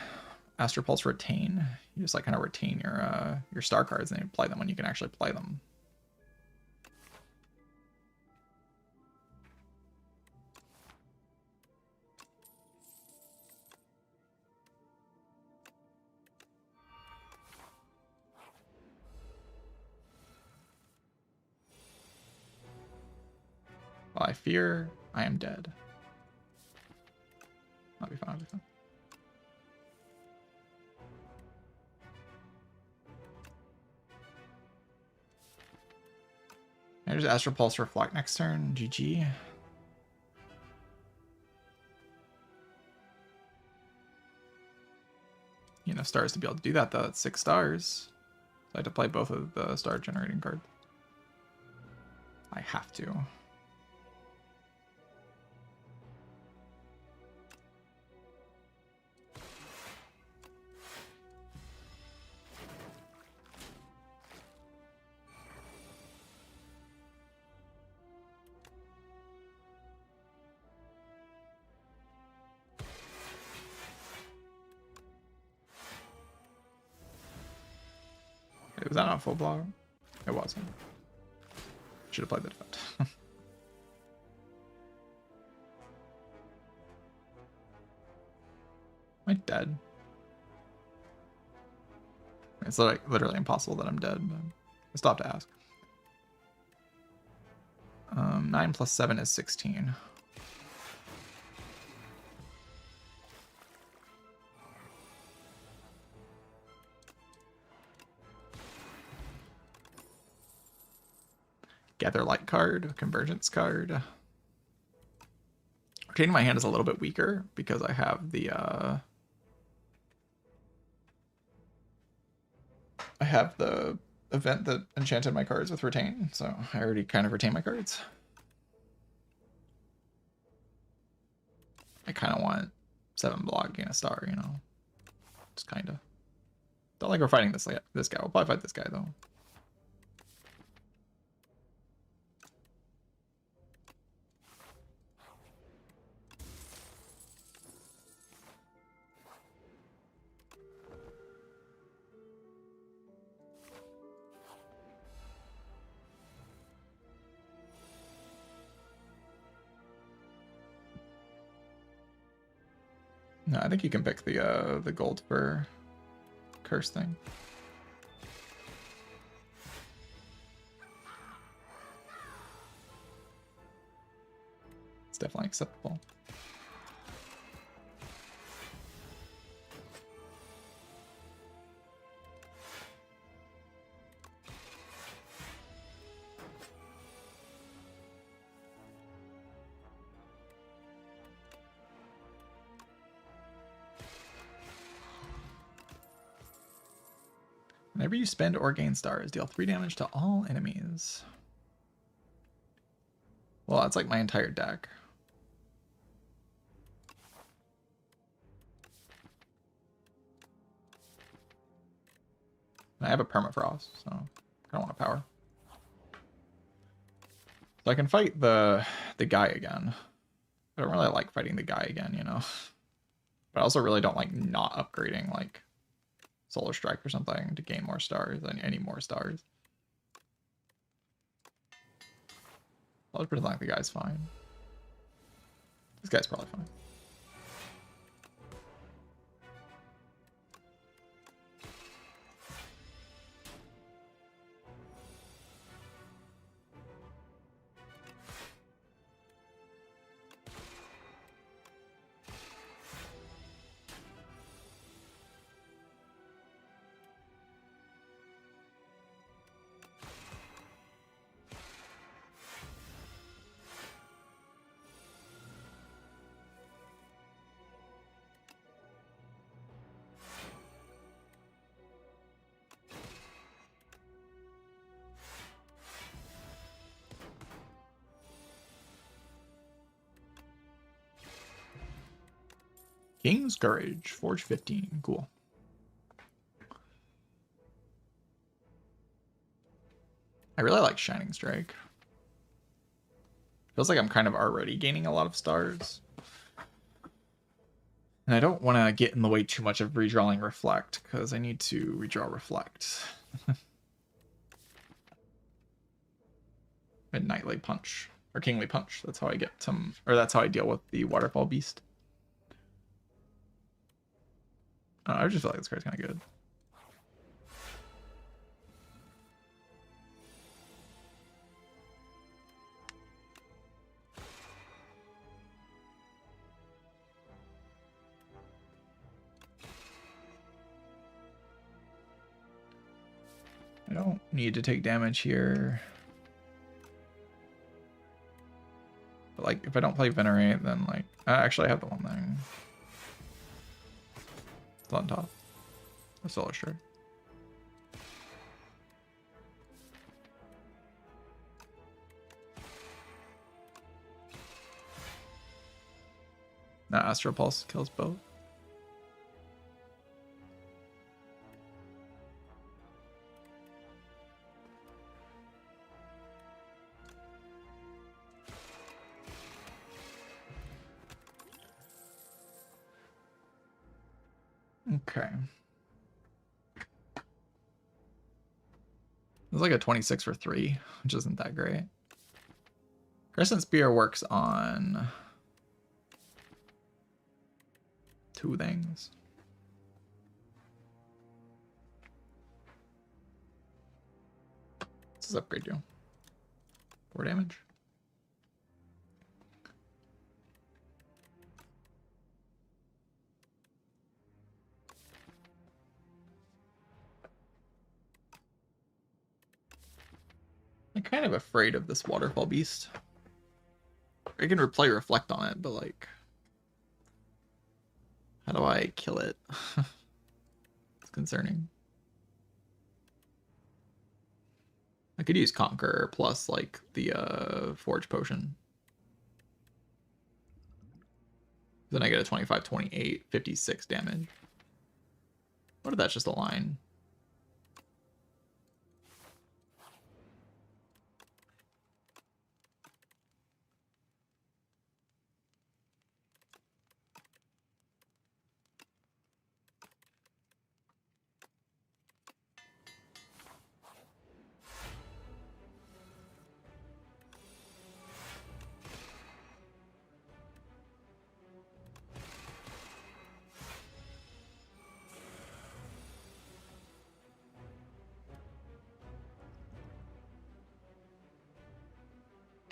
Astral Pulse retain. You just like kind of retain your star cards and you play them when you can actually play them. Well, I fear I am dead. I'll be fine, I'll be fine. There's Astral Pulse Reflect next turn. GG. Enough stars to be able to do that though. It's 6 stars. So I have to play both of the star generating cards. I have to. Was that not full block? It wasn't. Should have played the defense. Am I dead? It's like literally impossible that I'm dead, but I still have to ask. 9 plus 7 is 16. Gather Light card, Convergence card. Retaining my hand is a little bit weaker because I have the event that enchanted my cards with retain, so I already kind of retain my cards. I kind of want 7 block, gain a star, you know. Just kind of. Don't like we're fighting this guy. We'll probably fight this guy though. No, I think you can pick the gold for curse thing. It's definitely acceptable. Whenever you spend or gain stars, deal 3 damage to all enemies. Well, that's like my entire deck. I have a permafrost, so I don't want to power. So I can fight the guy again. I don't really like fighting the guy again, you know. But I also really don't like not upgrading like Solar Strike or something to gain more stars and any more stars. I'll just pretend like the guy's fine. This guy's probably fine. King's Courage, Forge 15. Cool. I really like Shining Strike. Feels like I'm kind of already gaining a lot of stars. And I don't want to get in the way too much of redrawing Reflect, because I need to redraw Reflect. And Knightly Punch. Or Kingly Punch. That's how I get some... Or that's how I deal with the Waterfall Beast. I just feel like this card's kind of good. I don't need to take damage here. But like, if I don't play Venerate, then like... actually, I have the one thing. It's on top. A Solar Strike. Now Astral Pulse kills both. Okay. It's like a 26 for 3, which isn't that great. Crescent Spear works on 2 things. What's this upgrade do? 4 damage. I'm kind of afraid of this Waterfall Beast. I can replay Reflect on it, but like... How do I kill it? It's concerning. I could use Conquer plus like the Forge Potion. Then I get a 25, 28, 56 damage. What if that's just a line?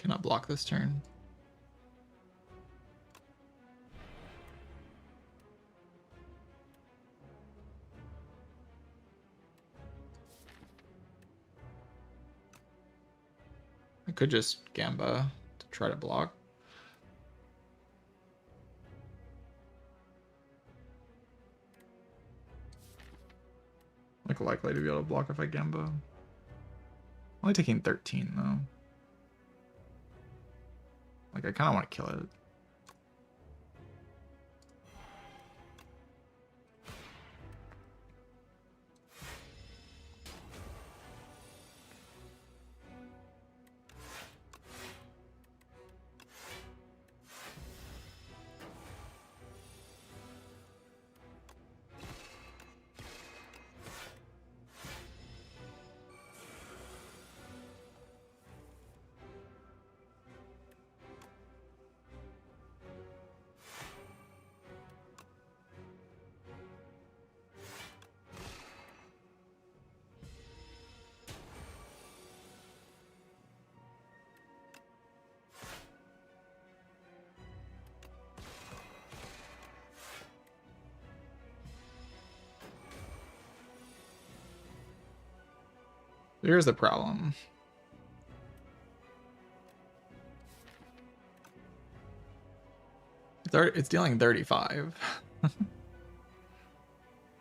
Cannot block this turn. I could just Gamba to try to block. Like likely to be able to block if I Gamba. Only taking 13 though. Like I kind of want to kill it. Here's the problem. It's dealing 35.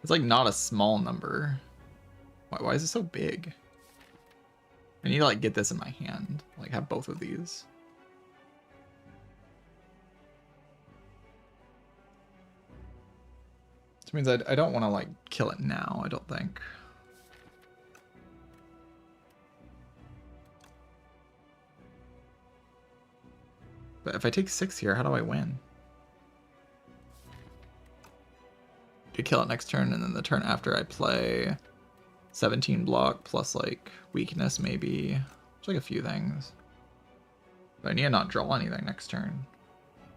It's like not a small number. Why is it so big? I need to like get this in my hand. Like have both of these. Which means I don't want to like kill it now, I don't think. But if I take 6 here, how do I win? To kill it next turn, and then the turn after I play 17 block plus like weakness maybe. There's like a few things. But I need to not draw anything next turn.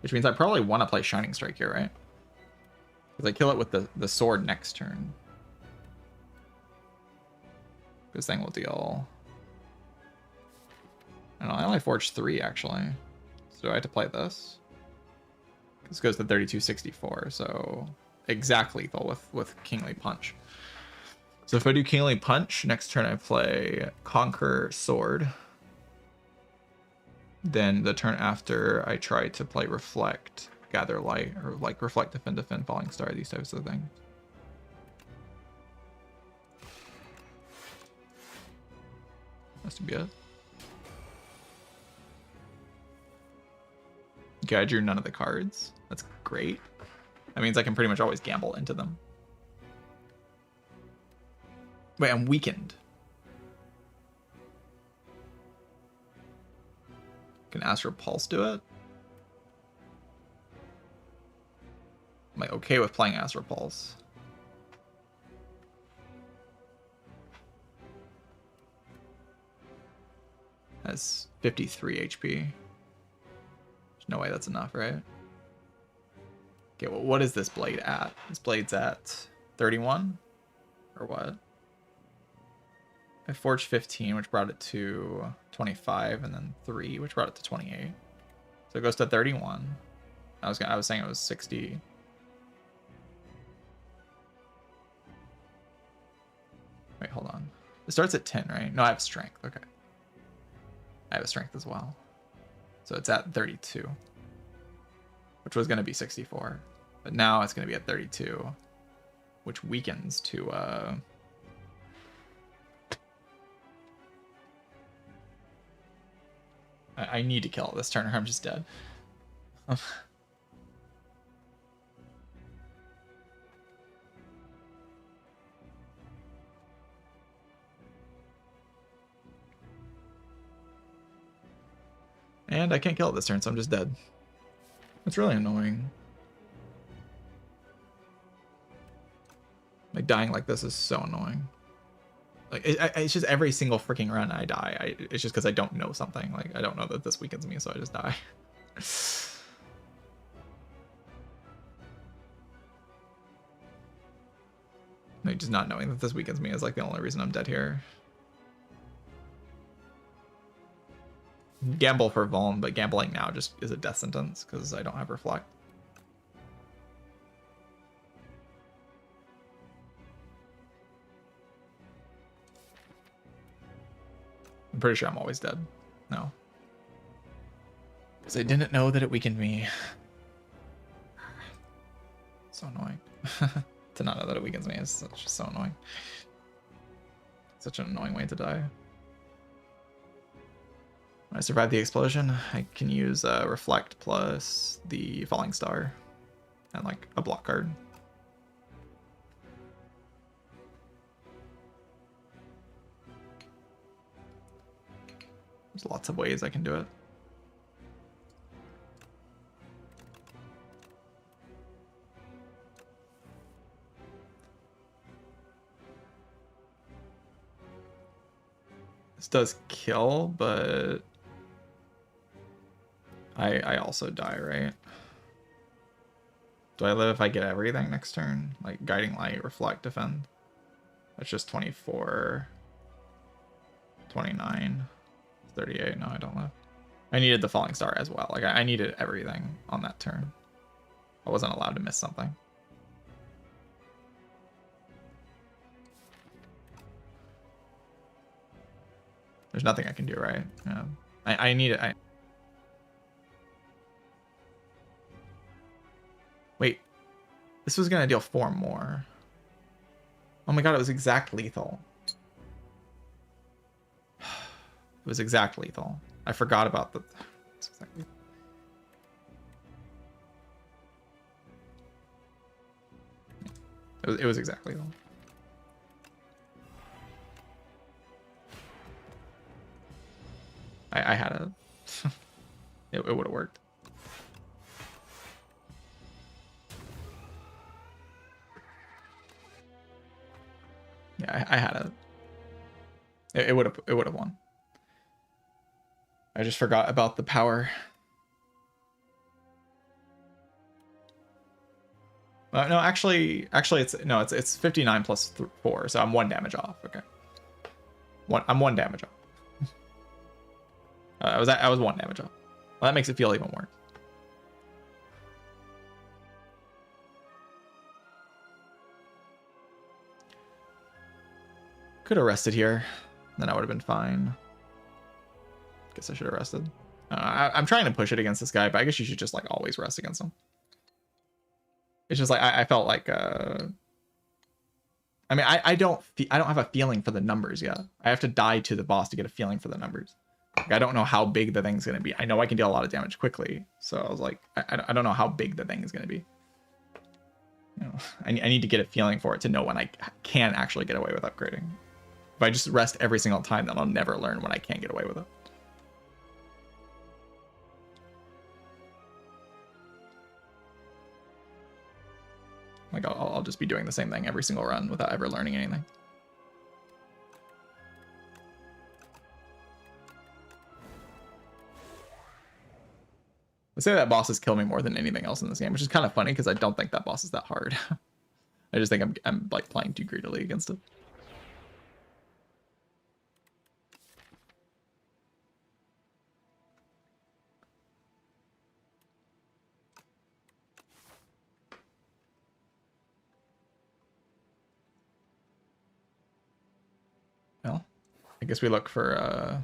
Which means I probably want to play Shining Strike here, right? Because I kill it with the sword next turn. This thing will deal... I don't know, I only forged 3 actually. So do I have to play this? This goes to 32-64, so exact lethal with Kingly Punch. So if I do Kingly Punch, next turn I play Conquer Sword. Then the turn after I try to play Reflect, Gather Light, or like Reflect, Defend, Falling Star, these types of things. Has to be it. Okay, I drew none of the cards. That's great. That means I can pretty much always gamble into them. Wait, I'm weakened. Can Astral Pulse do it? Am I okay with playing Astral Pulse? Has 53 HP. There's no way that's enough, right? Okay, well, what is this blade at? This blade's at 31? Or what? I forged 15, which brought it to 25, and then 3, which brought it to 28. So it goes to 31. I was saying it was 60. Wait, hold on. It starts at 10, right? No, I have strength. Okay. I have a strength as well. So it's at 32, which was going to be 64. But now it's going to be at 32, which weakens to... I need to kill it this turn or I'm just dead. And I can't kill it this turn, so I'm just dead. It's really annoying. Like, dying like this is so annoying. Like, it's just every single freaking run I die. It's just because I don't know something. Like, I don't know that this weakens me, so I just die. Like, just not knowing that this weakens me is like the only reason I'm dead here. gamble for Vuln, but gambling now just is a death sentence because I don't have Reflect. I'm pretty sure I'm always dead. No. Because I didn't know that it weakened me. So annoying. To not know that it weakens me is just so annoying. Such an annoying way to die. When I survive the explosion, I can use Reflect plus the Falling Star and like a block card. There's lots of ways I can do it. This does kill, but I also die, right? Do I live if I get everything next turn? Like Guiding Light, Reflect, Defend. That's just 24, 29, 38. No, I don't live. I needed the Falling Star as well. Like I needed everything on that turn. I wasn't allowed to miss something. There's nothing I can do, right? Yeah. I need it. Wait. This was gonna deal 4 more. Oh my god, it was exact lethal. It was exact lethal. I forgot about the... It was exactly lethal. I had a... it would have worked. Yeah, I had a... It would have won. I just forgot about the power. No, actually, it's 59 plus 4, so I'm 1 damage off. Okay, I'm 1 damage off. I was 1 damage off. Well, that makes it feel even worse. Could have rested here, then I would have been fine. Guess I should have rested. I'm trying to push it against this guy, but I guess you should just like always rest against him. It's just like I felt like I mean I don't have a feeling for the numbers yet. I have to die to the boss to get a feeling for the numbers. Like, I don't know how big the thing's gonna be. I know I can deal a lot of damage quickly, so I was like I don't know how big the thing is gonna be. You know, I need to get a feeling for it to know when I can actually get away with upgrading. If I just rest every single time, then I'll never learn when I can't get away with it. Like I'll just be doing the same thing every single run without ever learning anything. Let's say that bosses kill me more than anything else in this game, which is kind of funny because I don't think that boss is that hard. I just think I'm like playing too greedily against it. Well, I guess we look for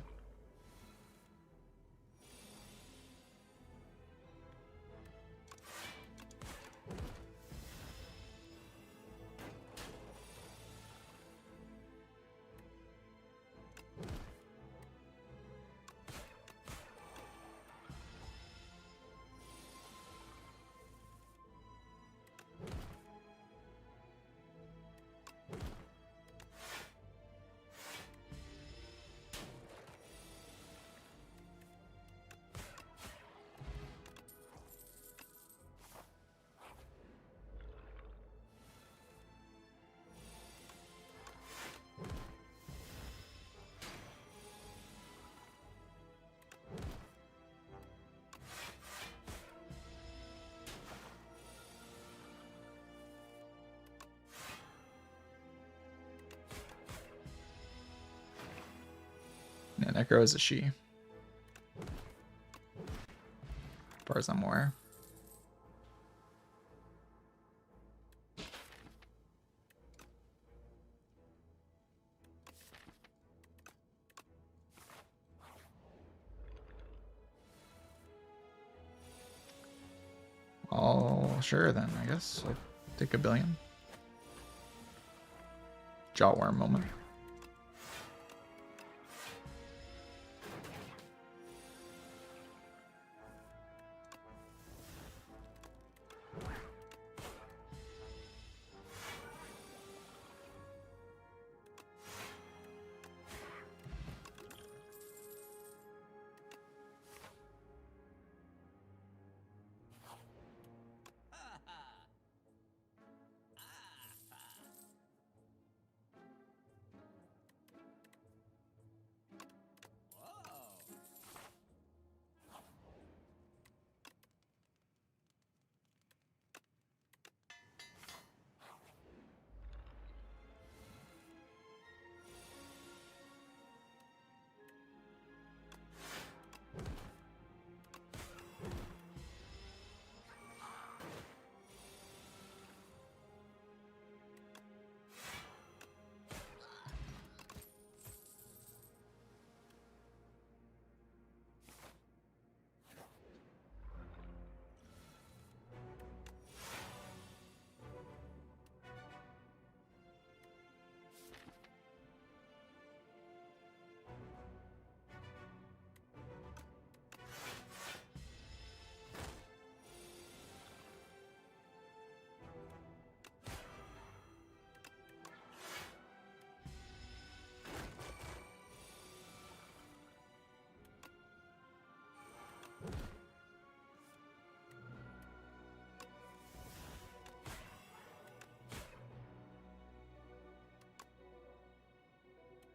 yeah, Necro is a she. far as I'm aware. Oh, sure then, I guess. I'll take a billion. Jawworm moment.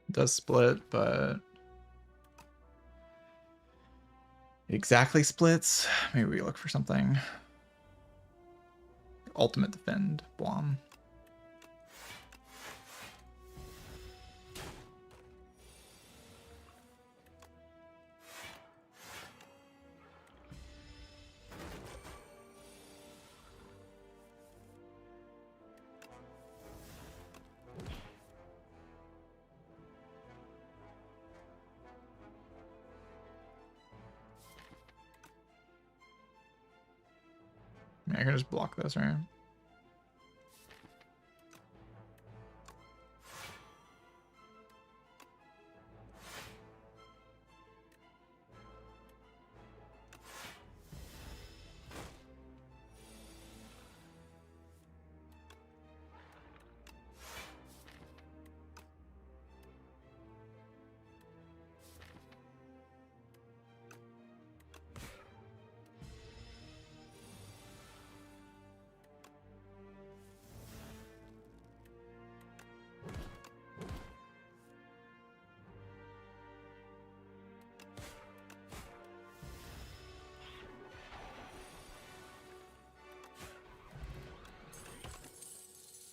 Does split, but exactly splits. Maybe we look for something. Ultimate defend, Blom. I can just block this, right?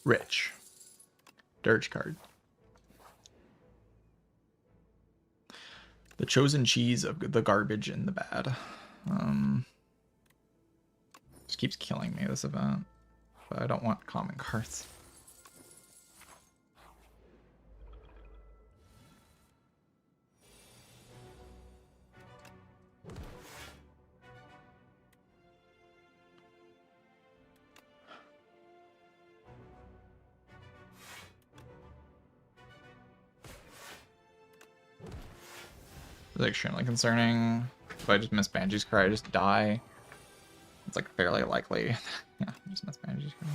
Rich. Dirge card. The chosen cheese of the garbage and the bad. Just keeps killing me this event. But I don't want common cards. It's extremely concerning. If I just miss Banshee's Cry, I just die. It's like fairly likely. Yeah, just miss Banshee's Cry.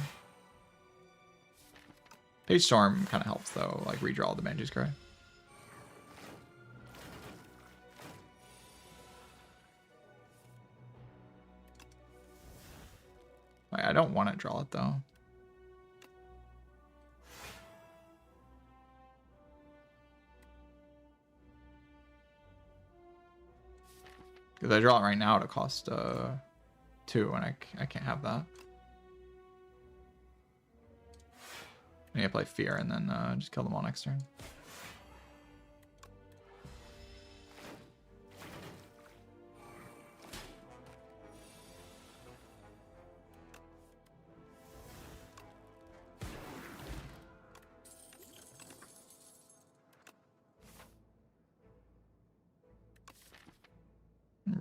Page Storm kind of helps though, like redraw the Banshee's Cry. I don't want to draw it though. Because I draw it right now to cost 2, and I can't have that. I need to play Fear and then just kill them all next turn.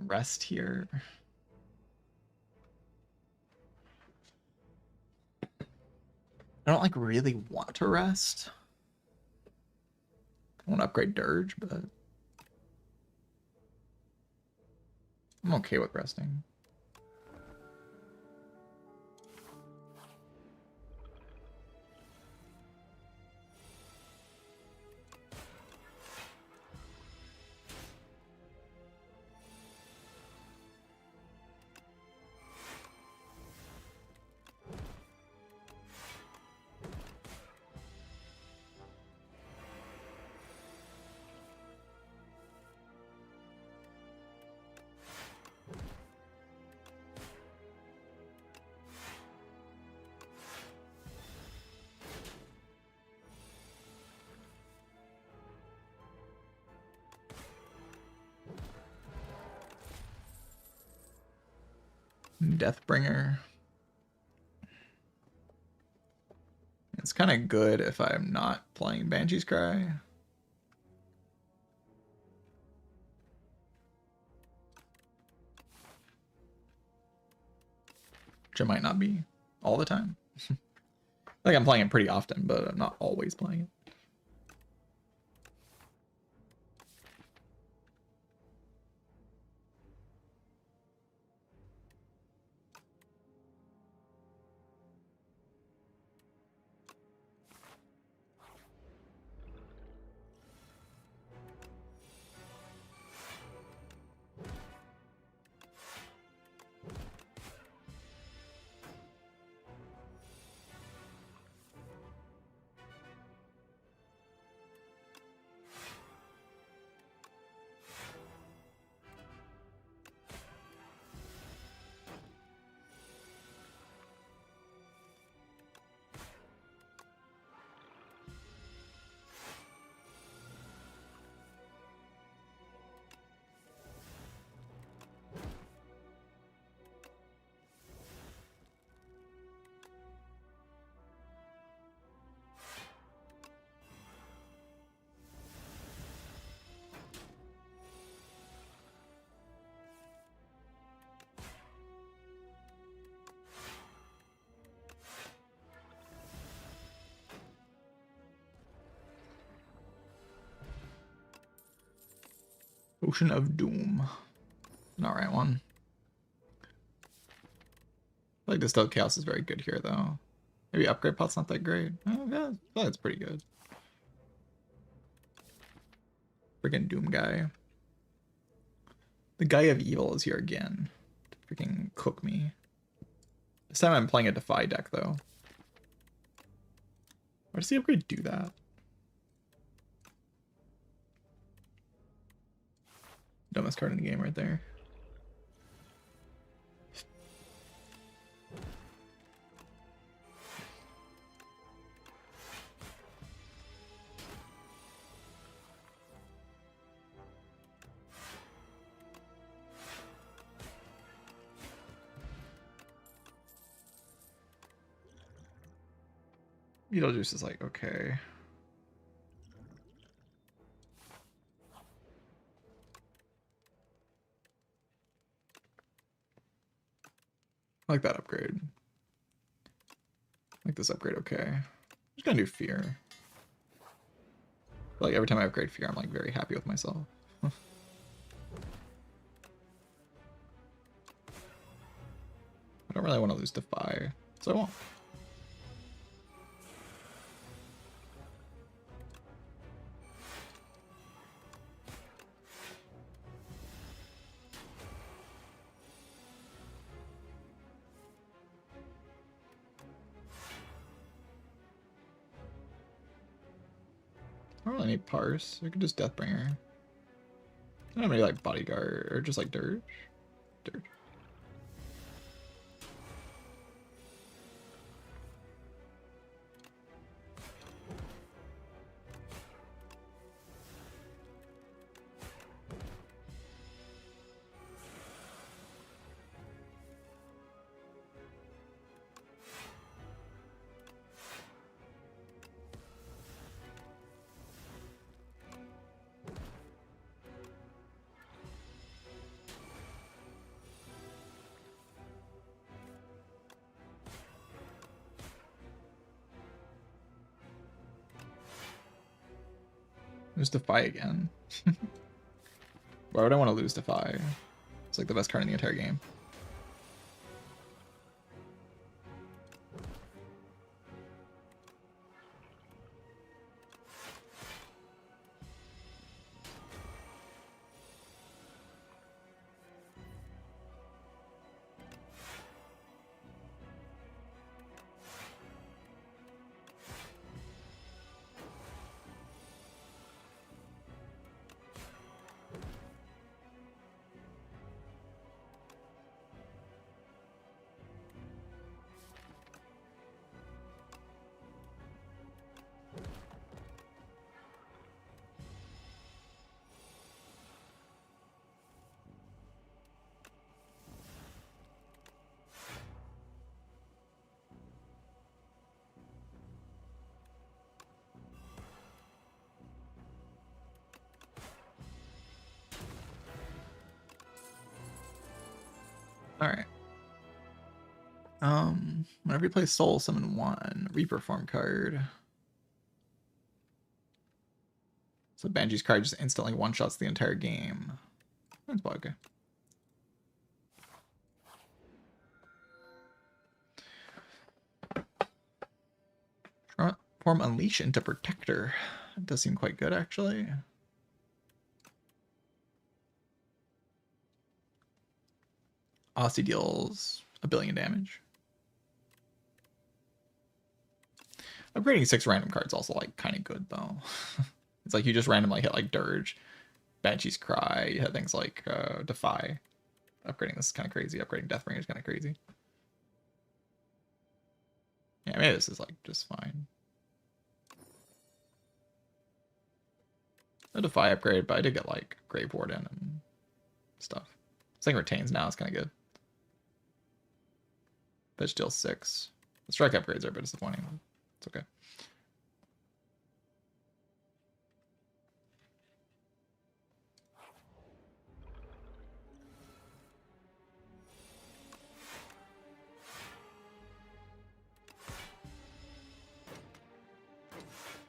rest here. I don't like really want to rest. I want to upgrade Dirge, but I'm okay with resting. Deathbringer. It's kind of good if I'm not playing Banshee's Cry. Which it might not be all the time. Like I'm playing it pretty often, but I'm not always playing it. Ocean of Doom. An alright one. I feel like Distilled Chaos is very good here, though. Maybe Upgrade Pot's not that great. Oh, yeah, I feel like it's pretty good. Freaking Doom guy. The Guy of Evil is here again. To freaking cook me. This time I'm playing a Defy deck, though. Why does the upgrade do that? Dumbest card in the game right there. Beetlejuice is like, okay. I like that upgrade. I like this upgrade, okay. I'm just gonna do Fear. I feel like every time I upgrade Fear, I'm like very happy with myself. I don't really want to lose Defy, so I won't. I don't really need Parse. I could just Deathbringer. I don't have any like Bodyguard or just like Dirge. Dirge. Lose Defy again. Why would I want to lose Defy? It's like the best card in the entire game. Alright. Whenever you play Soul, summon one Reaper form card. So Banshee's card just instantly one-shots the entire game. That's probably okay. Transform Unleash into Protector. It does seem quite good, actually. Aussie deals 1 billion damage. Upgrading 6 random cards also like kind of good though. It's like you just randomly hit like Dirge, Banshee's Cry, you hit things like Defy. Upgrading this is kind of crazy. Upgrading Deathbringer is kind of crazy. Yeah, maybe this is like just fine. A Defy upgrade, but I did get like Grave Warden and stuff. This thing retains now, it's kind of good. Bitch deals 6. The strike upgrades are a bit disappointing. It's okay.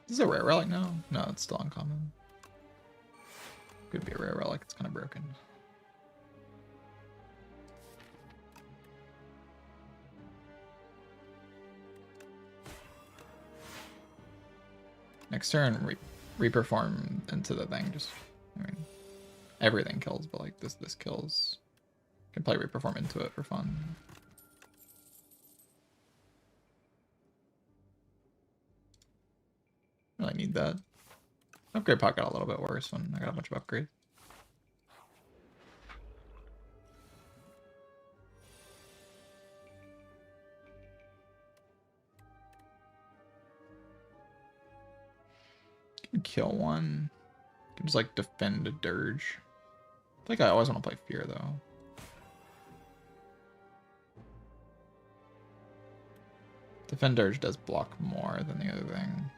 Is this a rare relic now? No, it's still uncommon. Could be a rare relic, it's kind of broken. Next turn, Reaper form into the thing. Just, I mean, everything kills, but like this kills. Can play Reaper form into it for fun. Really need that. Upgrade pot got a little bit worse when I got a bunch of upgrades. Can kill one. Can just like defend a Dirge. I think I always want to play Fear though. Defend Dirge does block more than the other thing.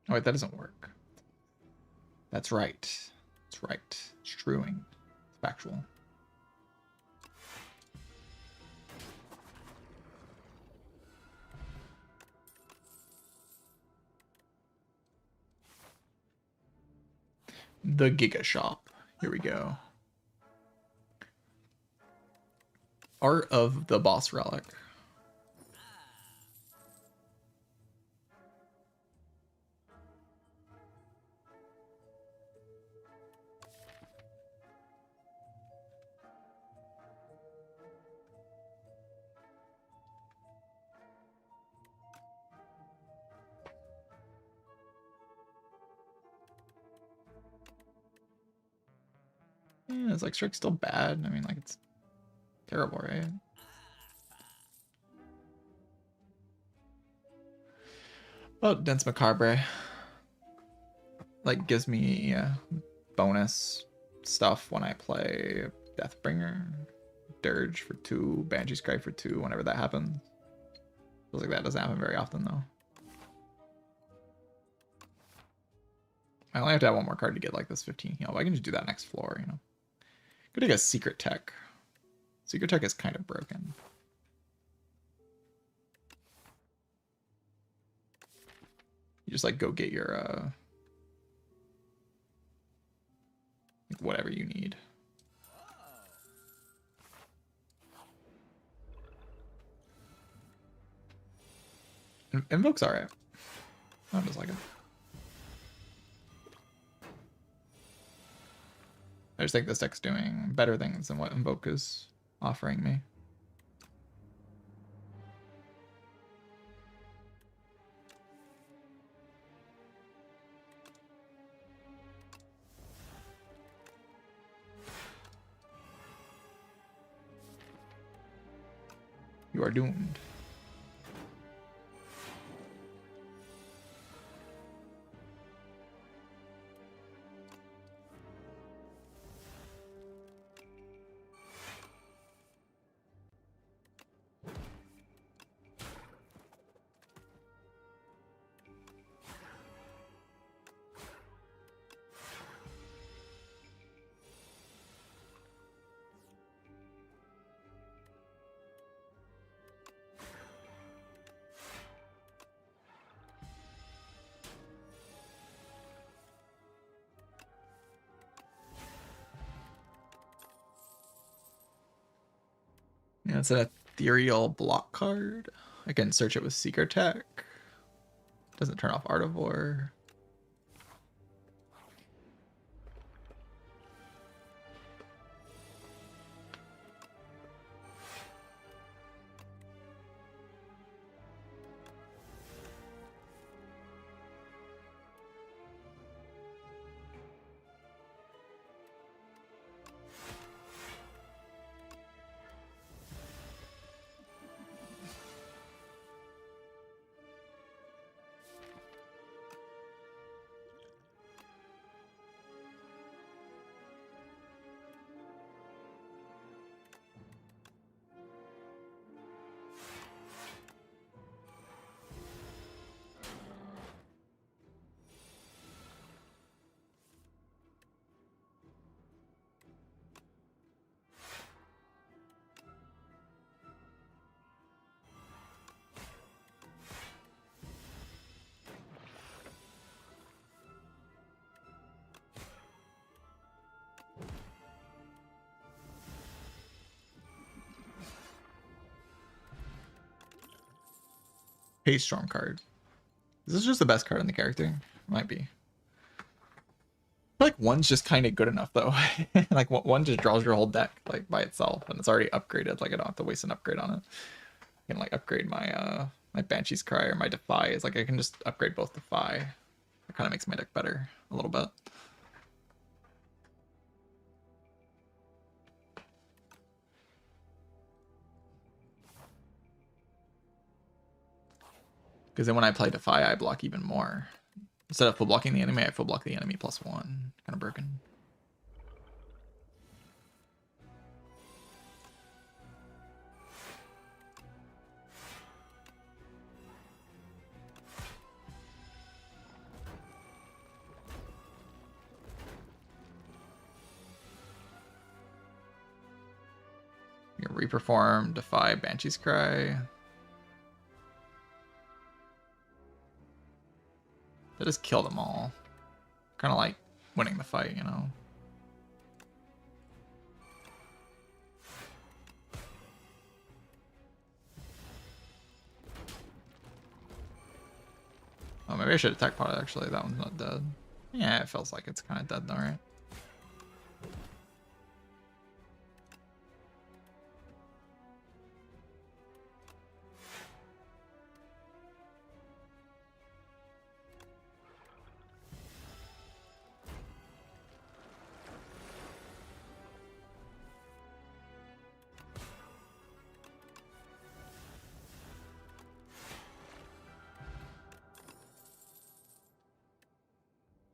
Oh wait, that doesn't work. That's right. That's right. It's truing. It's factual. The Giga Shop. Here we go. Art of the Boss Relic. Yeah, it's like Strike's still bad. I mean, like, it's terrible, right? Oh, Dense Macabre. Like, gives me bonus stuff when I play Deathbringer. Dirge for 2, Banshee's Cry for 2, whenever that happens. Feels like that doesn't happen very often, though. I only have to have one more card to get, like, this 15 heal, but I can just do that next floor, you know? Could take a Secret Tech. Secret Tech is kind of broken. You just, like, go get your, whatever you need. Invoke's alright. I just like it. I just think this deck's doing better things than what Invoke is offering me. You are doomed. Yeah, it's an ethereal block card. I can search it with Secret Tech. Doesn't turn off Artivore. Haystorm card. Is this just the best card in the character? Might be. I feel like one's just kind of good enough though. Like one just draws your whole deck like by itself, and it's already upgraded. Like I don't have to waste an upgrade on it. I can like upgrade my my Banshee's Cry or my Defy. It's like I can just upgrade both Defy. It kind of makes my deck better a little bit. Because then when I play Defy, I block even more. Instead of full blocking the enemy, I full block the enemy +1. Kind of broken. You reperform, Defy, Banshee's Cry. They just kill them all. Kind of like winning the fight, you know? Oh, maybe I should attack pot actually. That one's not dead. Yeah, it feels like it's kind of dead though, right?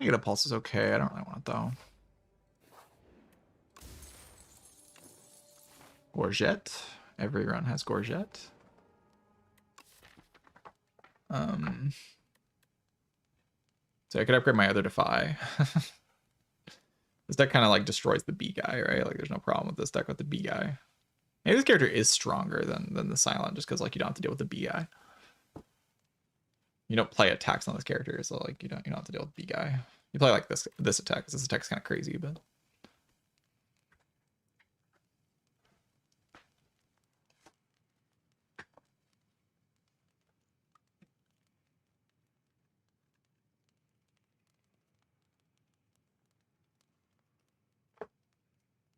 Negative pulse is okay. I don't really want it though. Gorget. Every run has Gorget. So I could upgrade my other Defy. This deck kind of like destroys the B guy, right? Like there's no problem with this deck with the B guy. Maybe this character is stronger than the Silent just because like you don't have to deal with the B guy. You don't play attacks on this character, so like you don't have to deal with the B guy. You play like this attack because this attack is kind of crazy, but.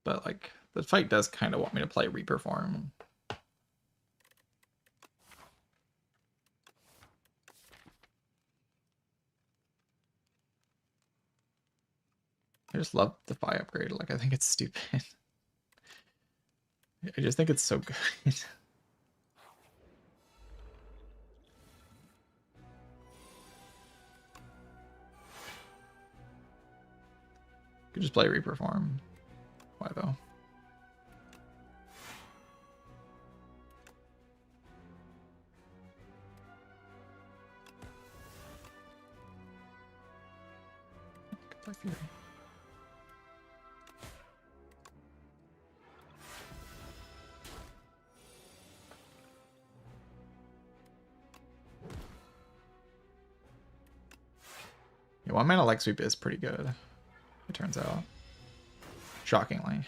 But like the fight does kind of want me to play Reperform. I just love the Defy upgrade. Like I think it's stupid. I just think it's so good. Could just play Reperform. Why though? Play Fury. Yeah, 1 mana Leg Sweep is pretty good, it turns out. Shockingly.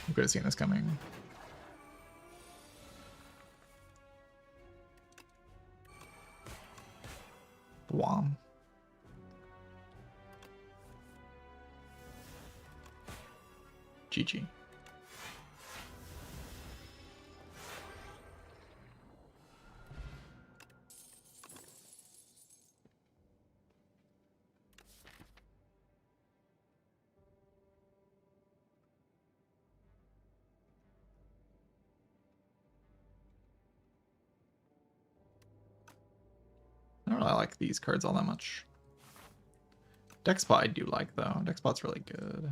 You could have seen this coming. Wom. GG. I don't really like these cards all that much. Deck Spot I do like though. Deck Spot's really good.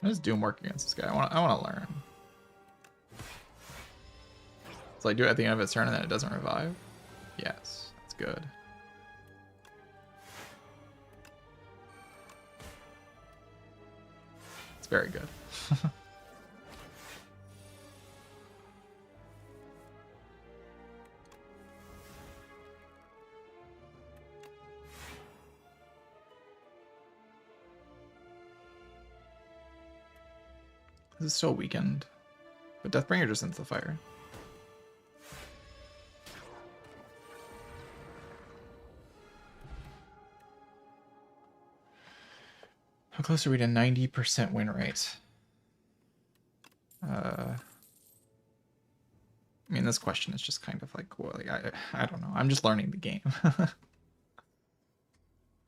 How does Doom work against this guy? I want to learn. So I do it at the end of its turn and then it doesn't revive? Yes, that's good. It's very good. This is still weakened. But Deathbringer just ends the fire. How close are we to 90% win rate? I mean, this question is just kind of like, well, like, I don't know. I'm just learning the game.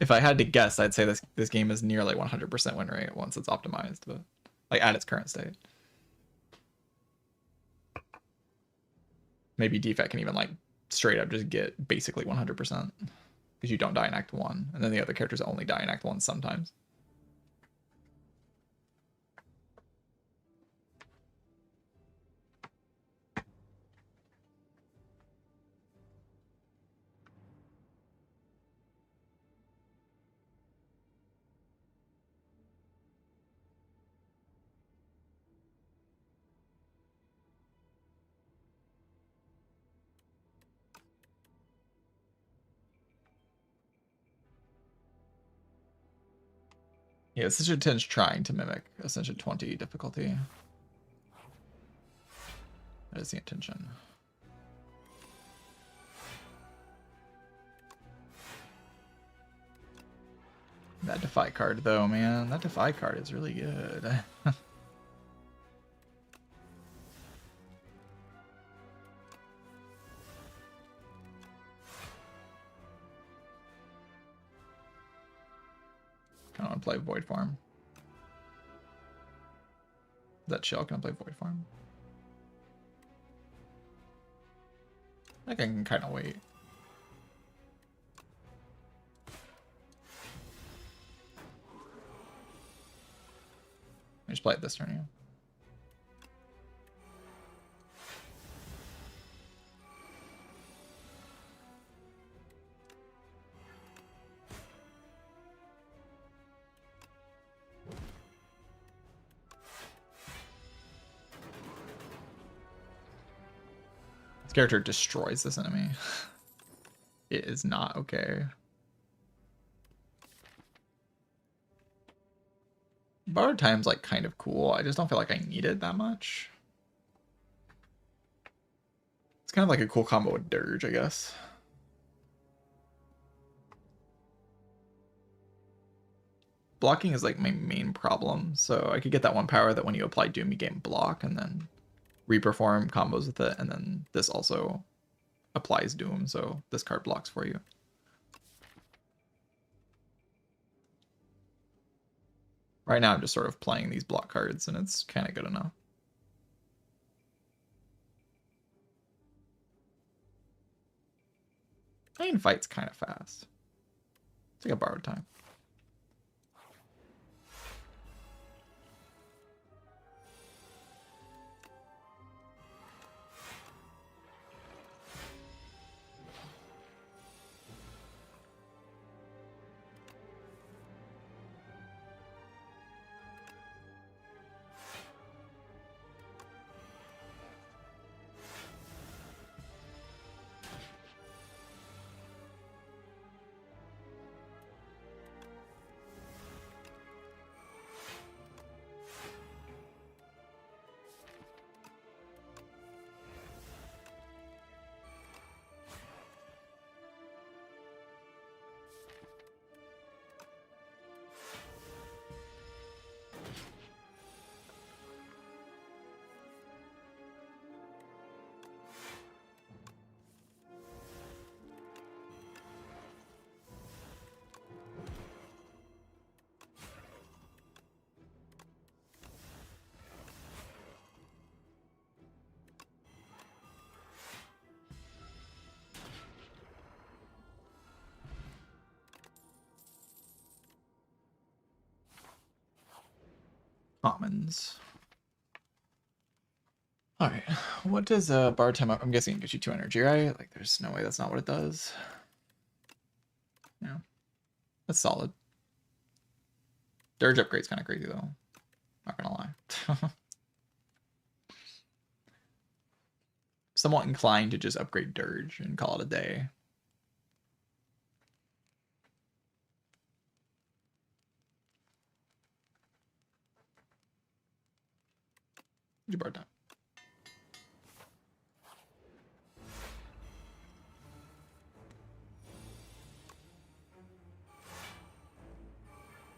If I had to guess, I'd say this game is nearly 100% win rate once it's optimized, but like at its current state. Maybe Defect can even like straight up just get basically 100% because you don't die in Act 1, and then the other characters only die in Act 1 sometimes. Yeah, Ascension 10 is trying to mimic Ascension 20 difficulty. That is the intention. That Defy card, though, man. That Defy card is really good. Kind of want to play Void Farm. That chill, can I play Void Farm? I think I can kind of wait. I just play it this turn, yeah. This character destroys this enemy. It is not okay. Borrowed Time's like kind of cool. I just don't feel like I need it that much. It's kind of like a cool combo with Dirge, I guess. Blocking is like my main problem, so I could get that one power that when you apply Doom you gain block and then reperform combos with it, and then this also applies Doom, so this card blocks for you. Right now I'm just sort of playing these block cards and it's kind of good enough. I mean, Fight's kind of fast. It's like a Borrowed Time. Commons. Alright, what does Borrowed Time up? I'm guessing it gives you 2 energy, right? Like, there's no way that's not what it does. Yeah. That's solid. Dirge upgrade's kind of crazy, though. Not gonna lie. Somewhat inclined to just upgrade Dirge and call it a day. You Borrowed Time.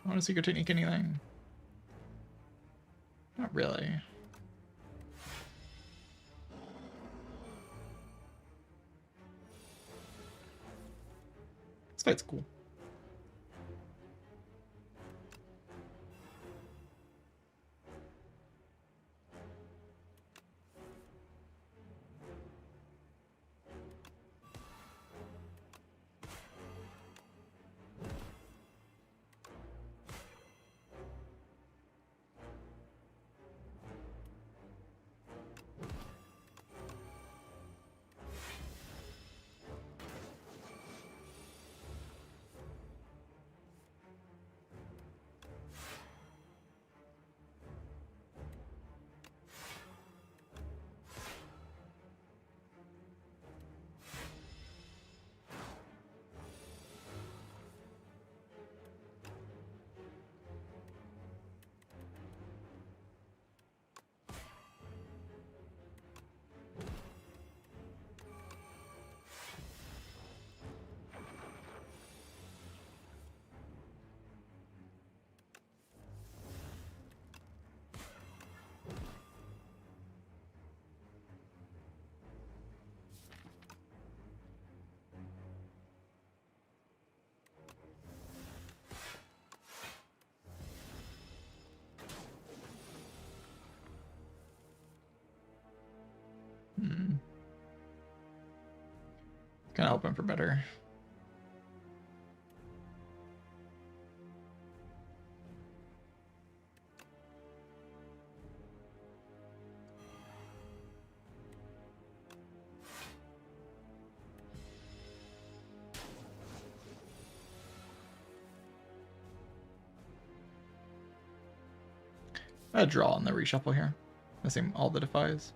I want to Secret Technique anything. Not really. This fight's cool. of hoping for better. I draw on the reshuffle here. Missing all the defies.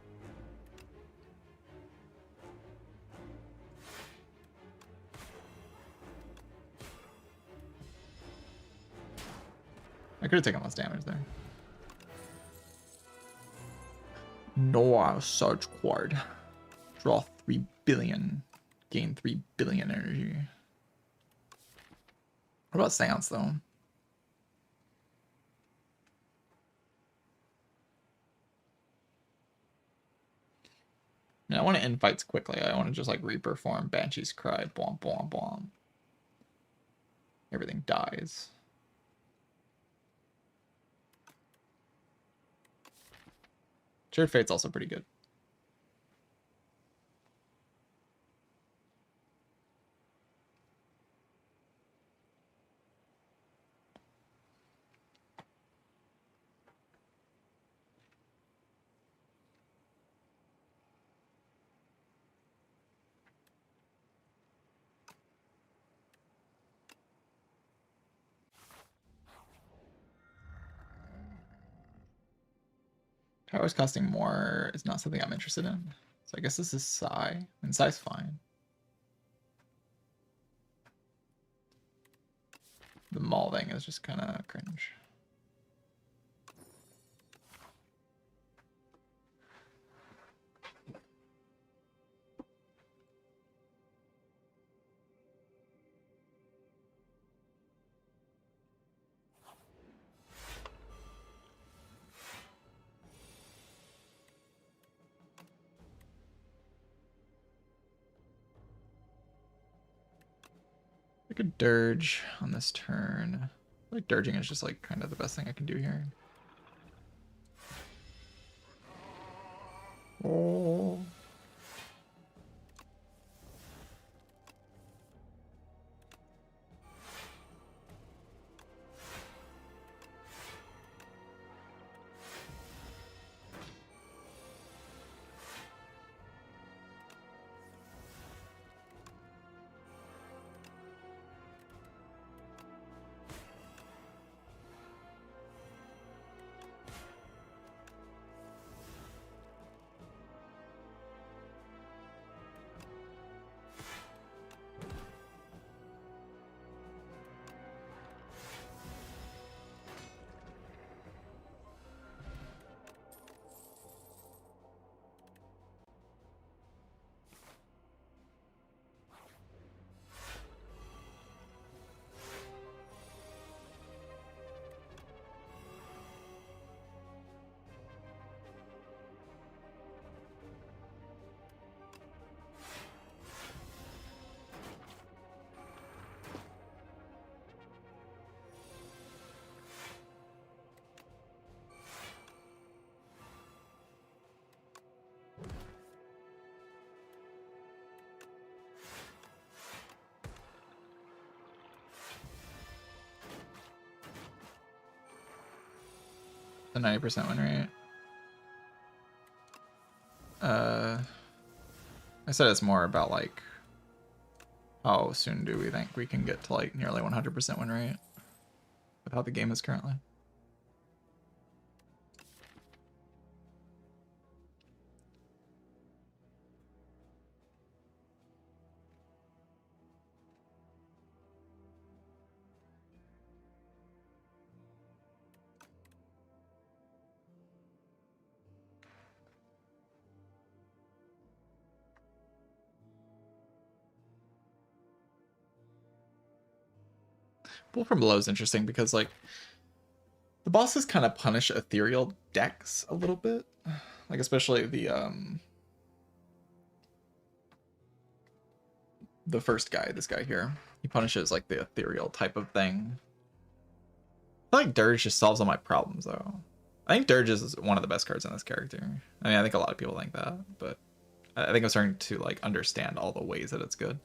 I could have taken less damage there. No, Surge Quad. Draw 3 billion. Gain 3 billion energy. What about Seance, though? Yeah, I want to end fights quickly. I want to just like reperform Banshee's Cry. Blom, blom, blom. Everything dies. Shared Fate's also pretty good. Powers costing more is not something I'm interested in. So I guess this is Psy. And Psy's fine. The Maul thing is just kind of cringe. I could dirge on this turn. Like dirging is just like kind of the best thing I can do here. Oh. The 90% win rate. I said it's more about like how soon do we think we can get to like nearly 100% win rate with how the game is currently. Pull from below is interesting because like the bosses kind of punish ethereal decks a little bit, like especially the first guy, this guy here. He punishes like the ethereal type of thing. I feel like Dirge just solves all my problems though. I think Dirge is one of the best cards in this character. I mean, I think a lot of people think that, but I think I'm starting to like understand all the ways that it's good.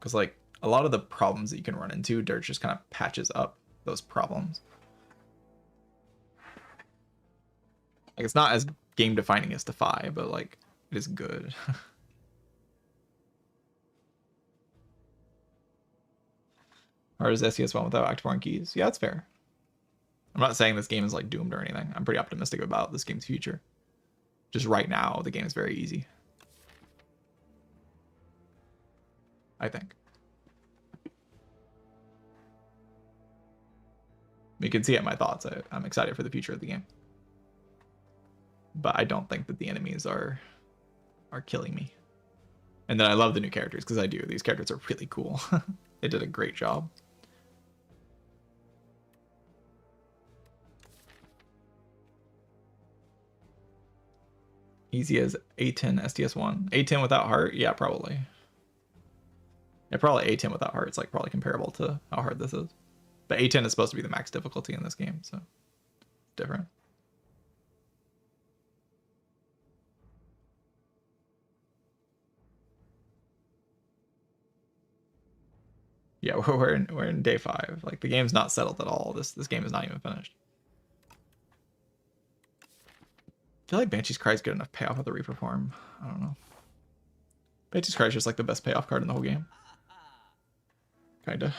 Because like a lot of the problems that you can run into, Dirt just kind of patches up those problems. Like it's not as game defining as Defy, but like it is good. Or is SES1 without active foreign keys? Yeah, that's fair. I'm not saying this game is like doomed or anything. I'm pretty optimistic about this game's future. Just right now, the game is very easy, I think. You can see it in my thoughts. I'm excited for the future of the game. But I don't think that the enemies are killing me. And then I love the new characters, because I do. These characters are really cool. They did a great job. Easy as A10 STS1. A10 without heart? Yeah, probably. Yeah, probably A10 without heart. It's like probably comparable to how hard this is. But A10 is supposed to be the max difficulty in this game, so it's different. Yeah, we're in day 5. Like the game's not settled at all. This game is not even finished. I feel like Banshee's Cry is good enough payoff with the Reaper form. I don't know. Banshee's Cry is just like the best payoff card in the whole game. Kinda.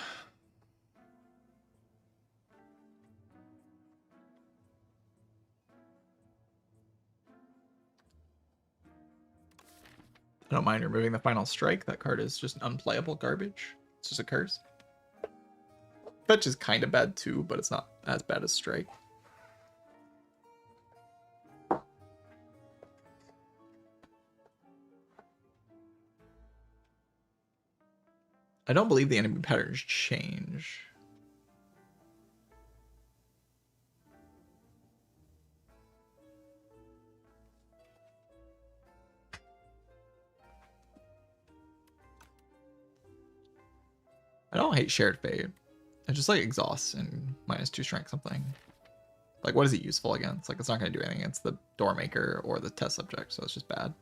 I don't mind removing the Final Strike. That card is just unplayable garbage. It's just a curse. Fetch is kind of bad too, but it's not as bad as Strike. I don't believe the enemy patterns change. I don't hate Shared Fate. I just like exhaust and -2 strength something. Like, what is it useful against? Like, it's not going to do anything against the Doormaker or the test subject, so it's just bad.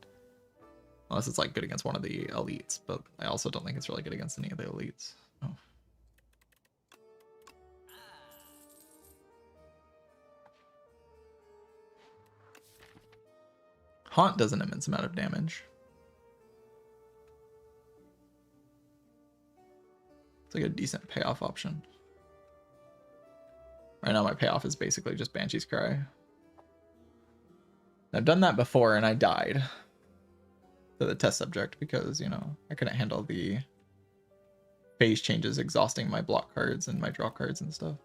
Unless it's like good against one of the elites, but I also don't think it's really good against any of the elites. Oh. Haunt does an immense amount of damage. It's like a decent payoff option. Right now my payoff is basically just Banshee's Cry. I've done that before and I died to the test subject because, you know, I couldn't handle the phase changes exhausting my block cards and my draw cards and stuff.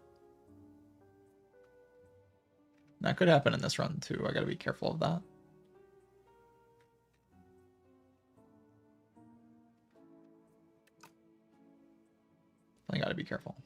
That could happen in this run too. I gotta be careful of that. I gotta be careful.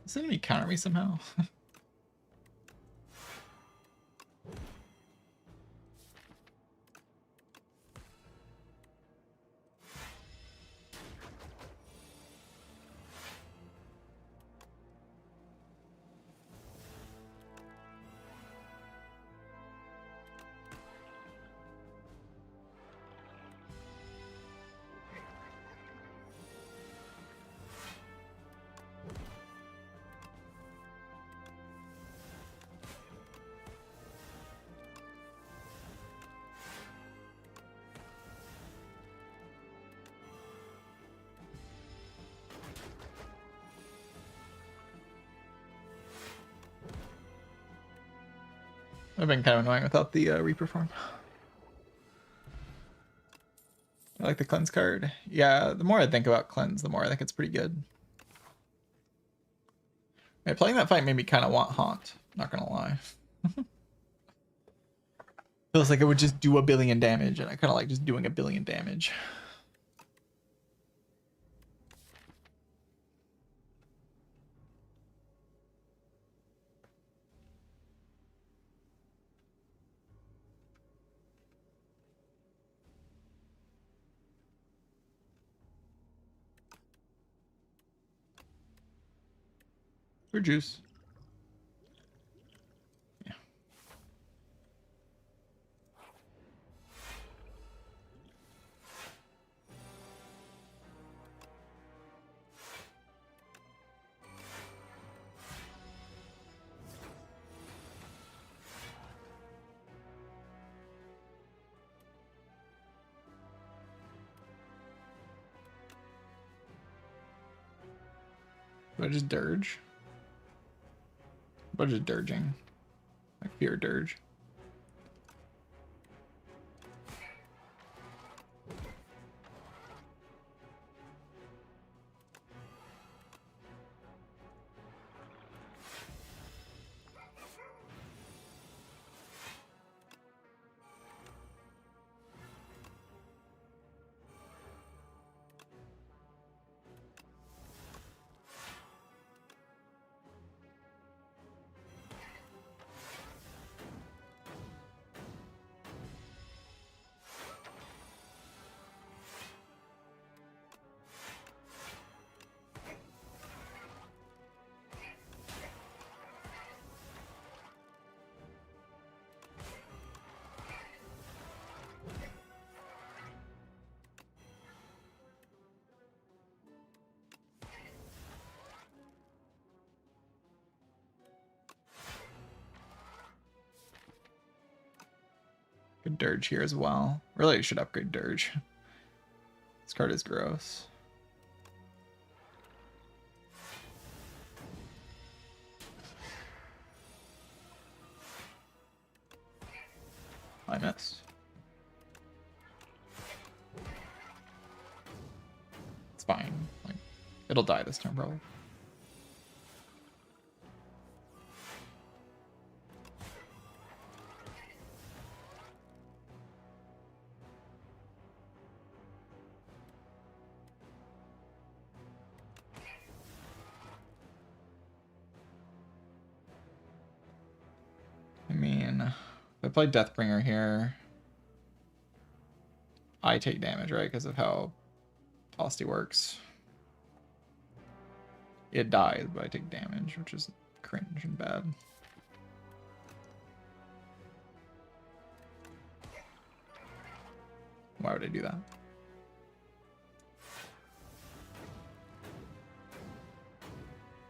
Does enemy counter me somehow? I've been kind of annoying without the Reaper form. I like the cleanse card. Yeah, the more I think about cleanse, the more I think it's pretty good. Yeah, playing that fight made me kind of want haunt. Not gonna lie. Feels like it would just do a billion damage, and I kind of like just doing a billion damage. Or juice. Yeah. Do I just dirge? What is dirging? Like fear dirge. Could dirge here as well. Really, I should upgrade dirge. This card is gross. I missed. It's fine. Like, it'll die this turn probably. I mean, if I play Deathbringer here, I take damage, right? Because of how Tosti works. It dies, but I take damage, which is cringe and bad. Why would I do that?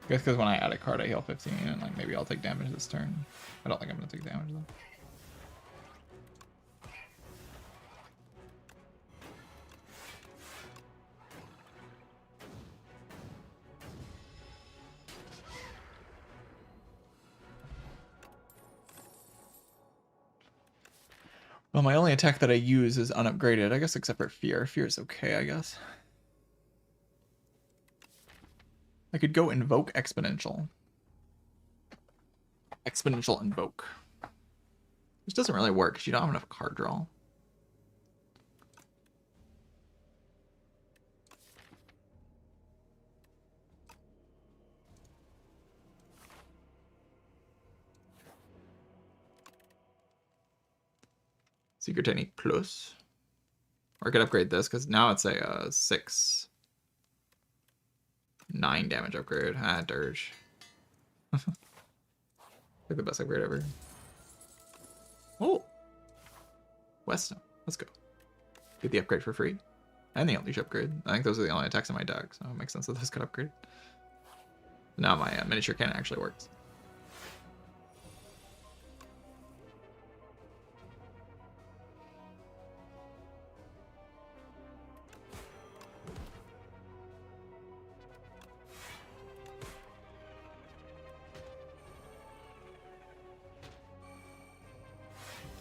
I guess because when I add a card, I heal 15, and like maybe I'll take damage this turn. I don't think I'm gonna take damage though. Well, my only attack that I use is unupgraded, I guess, except for Fear. Fear is okay, I guess. I could go Invoke Exponential. Exponential Invoke. Which doesn't really work because you don't have enough card draw. Secret Technique Plus. Or I could upgrade this because now it's a 6, 9 damage upgrade. Ah, dirge. Like the best upgrade ever. Oh! Weston. Let's go. Get the upgrade for free. And the Unleash upgrade. I think those are the only attacks in my deck, so it makes sense that those got upgraded. Now my miniature cannon actually works.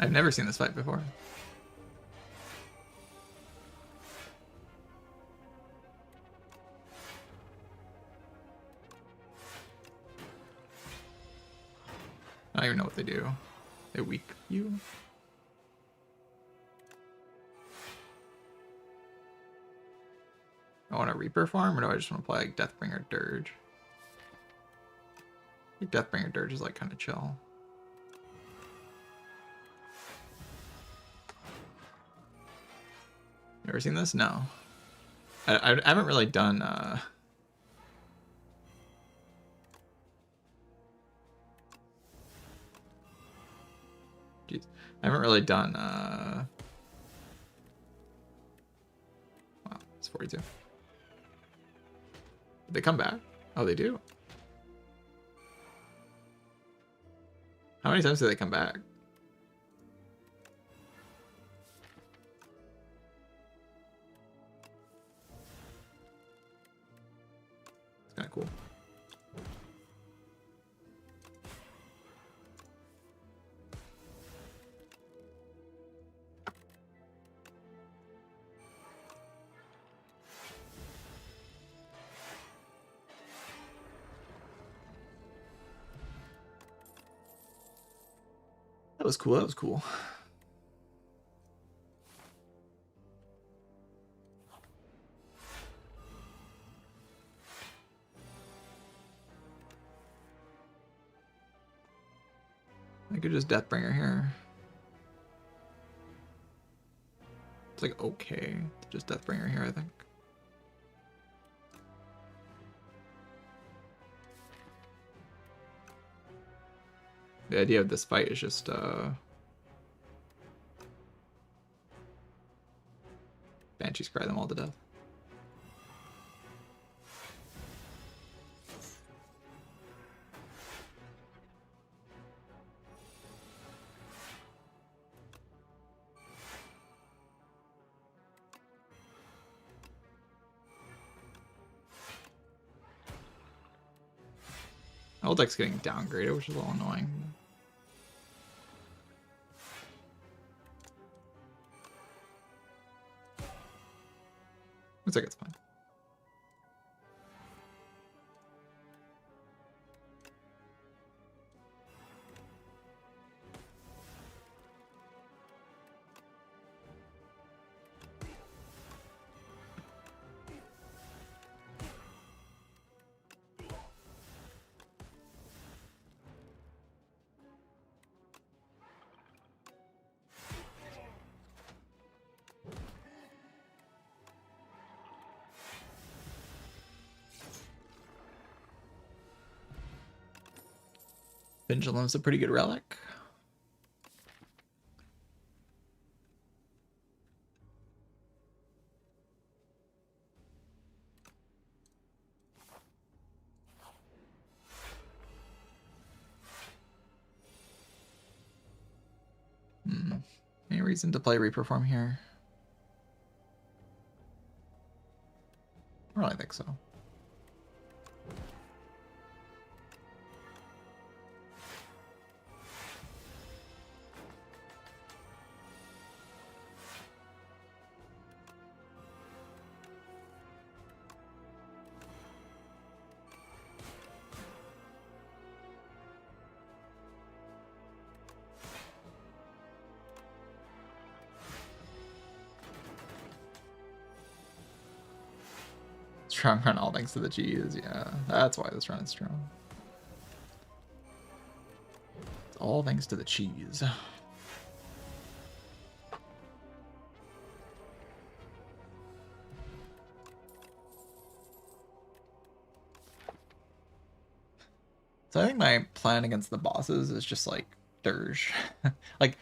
I've never seen this fight before. I don't even know what they do. They weak you? I want a Reaper farm, or do I just want to play like Deathbringer Dirge? I think Deathbringer Dirge is like kind of chill. You ever seen this? No. I haven't really done Jeez. I haven't really done wow, it's 42. Did they come back? Oh, they do. How many times do they come back? It's kind of cool. That was cool. That was cool. I could just Deathbringer here. It's like okay. Just Deathbringer here, I think. The idea of this fight is just Banshees cry them all to death. My old deck's getting downgraded, which is a little annoying. Looks like it's fine. Pendulum's a pretty good relic. Any reason to play Reaper Farm here? I don't really think so. Strong run, all thanks to the cheese. Yeah, that's why this run is strong. It's all thanks to the cheese. So I think my plan against the bosses is just like Dirge. Like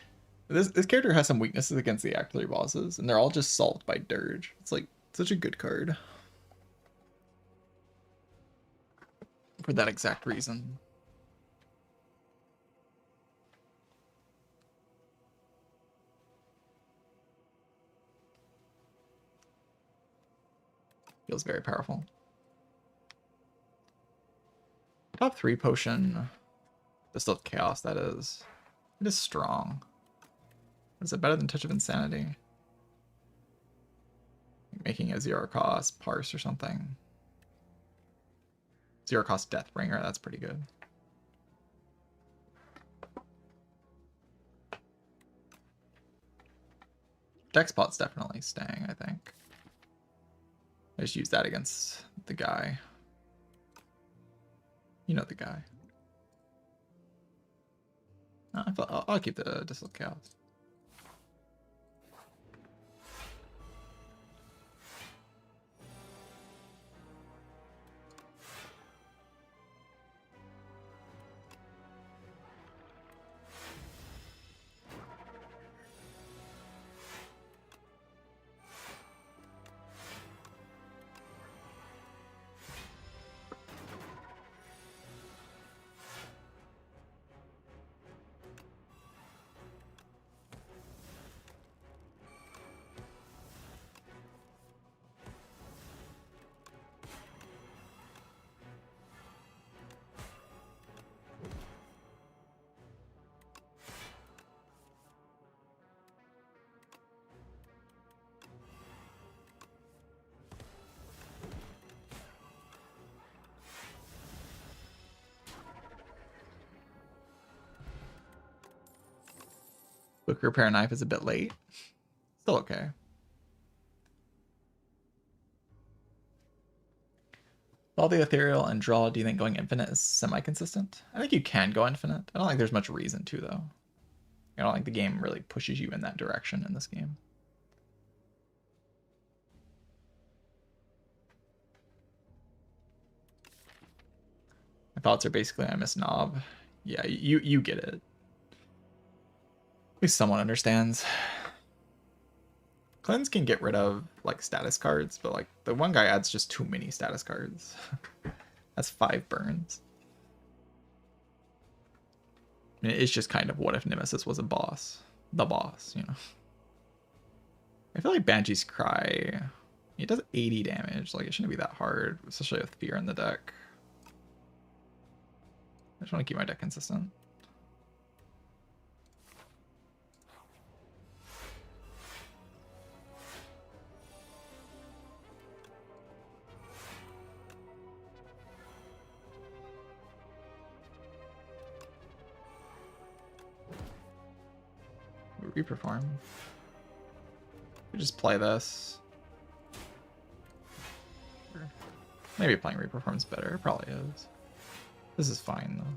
this character has some weaknesses against the Act 3 bosses, and they're all just solved by Dirge. It's like such a good card. For that exact reason. Feels very powerful. Top 3 potion. Distilled Chaos, that is. It is strong. Is it better than Touch of Insanity? Making a 0 cost parse or something. 0 cost Deathbringer, that's pretty good. Dexpot's definitely staying, I think. I just use that against the guy. You know the guy. I'll keep the Distal Chaos. Book Repair Knife is a bit late. Still okay. All the ethereal and draw, do you think going infinite is semi-consistent? I think you can go infinite. I don't think there's much reason to, though. I don't think the game really pushes you in that direction in this game. My thoughts are basically I miss Knob. Yeah, you get it. At least someone understands. Cleanse can get rid of like status cards, but like the one guy adds just too many status cards. That's 5 burns. I mean, it's just kind of what if Nemesis was a boss. The boss, you know. I feel like Banshee's Cry, it does 80 damage. Like, it shouldn't be that hard, especially with Fear in the deck. I just want to keep my deck consistent. Reperform. We just play this. Maybe playing Reperform's better. It probably is. This is fine though.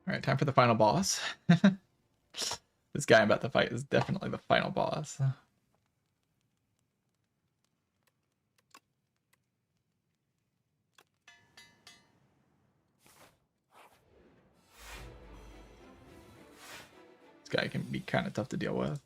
All right, time for the final boss. This guy I'm about to fight is definitely the final boss. This guy can be kind of tough to deal with.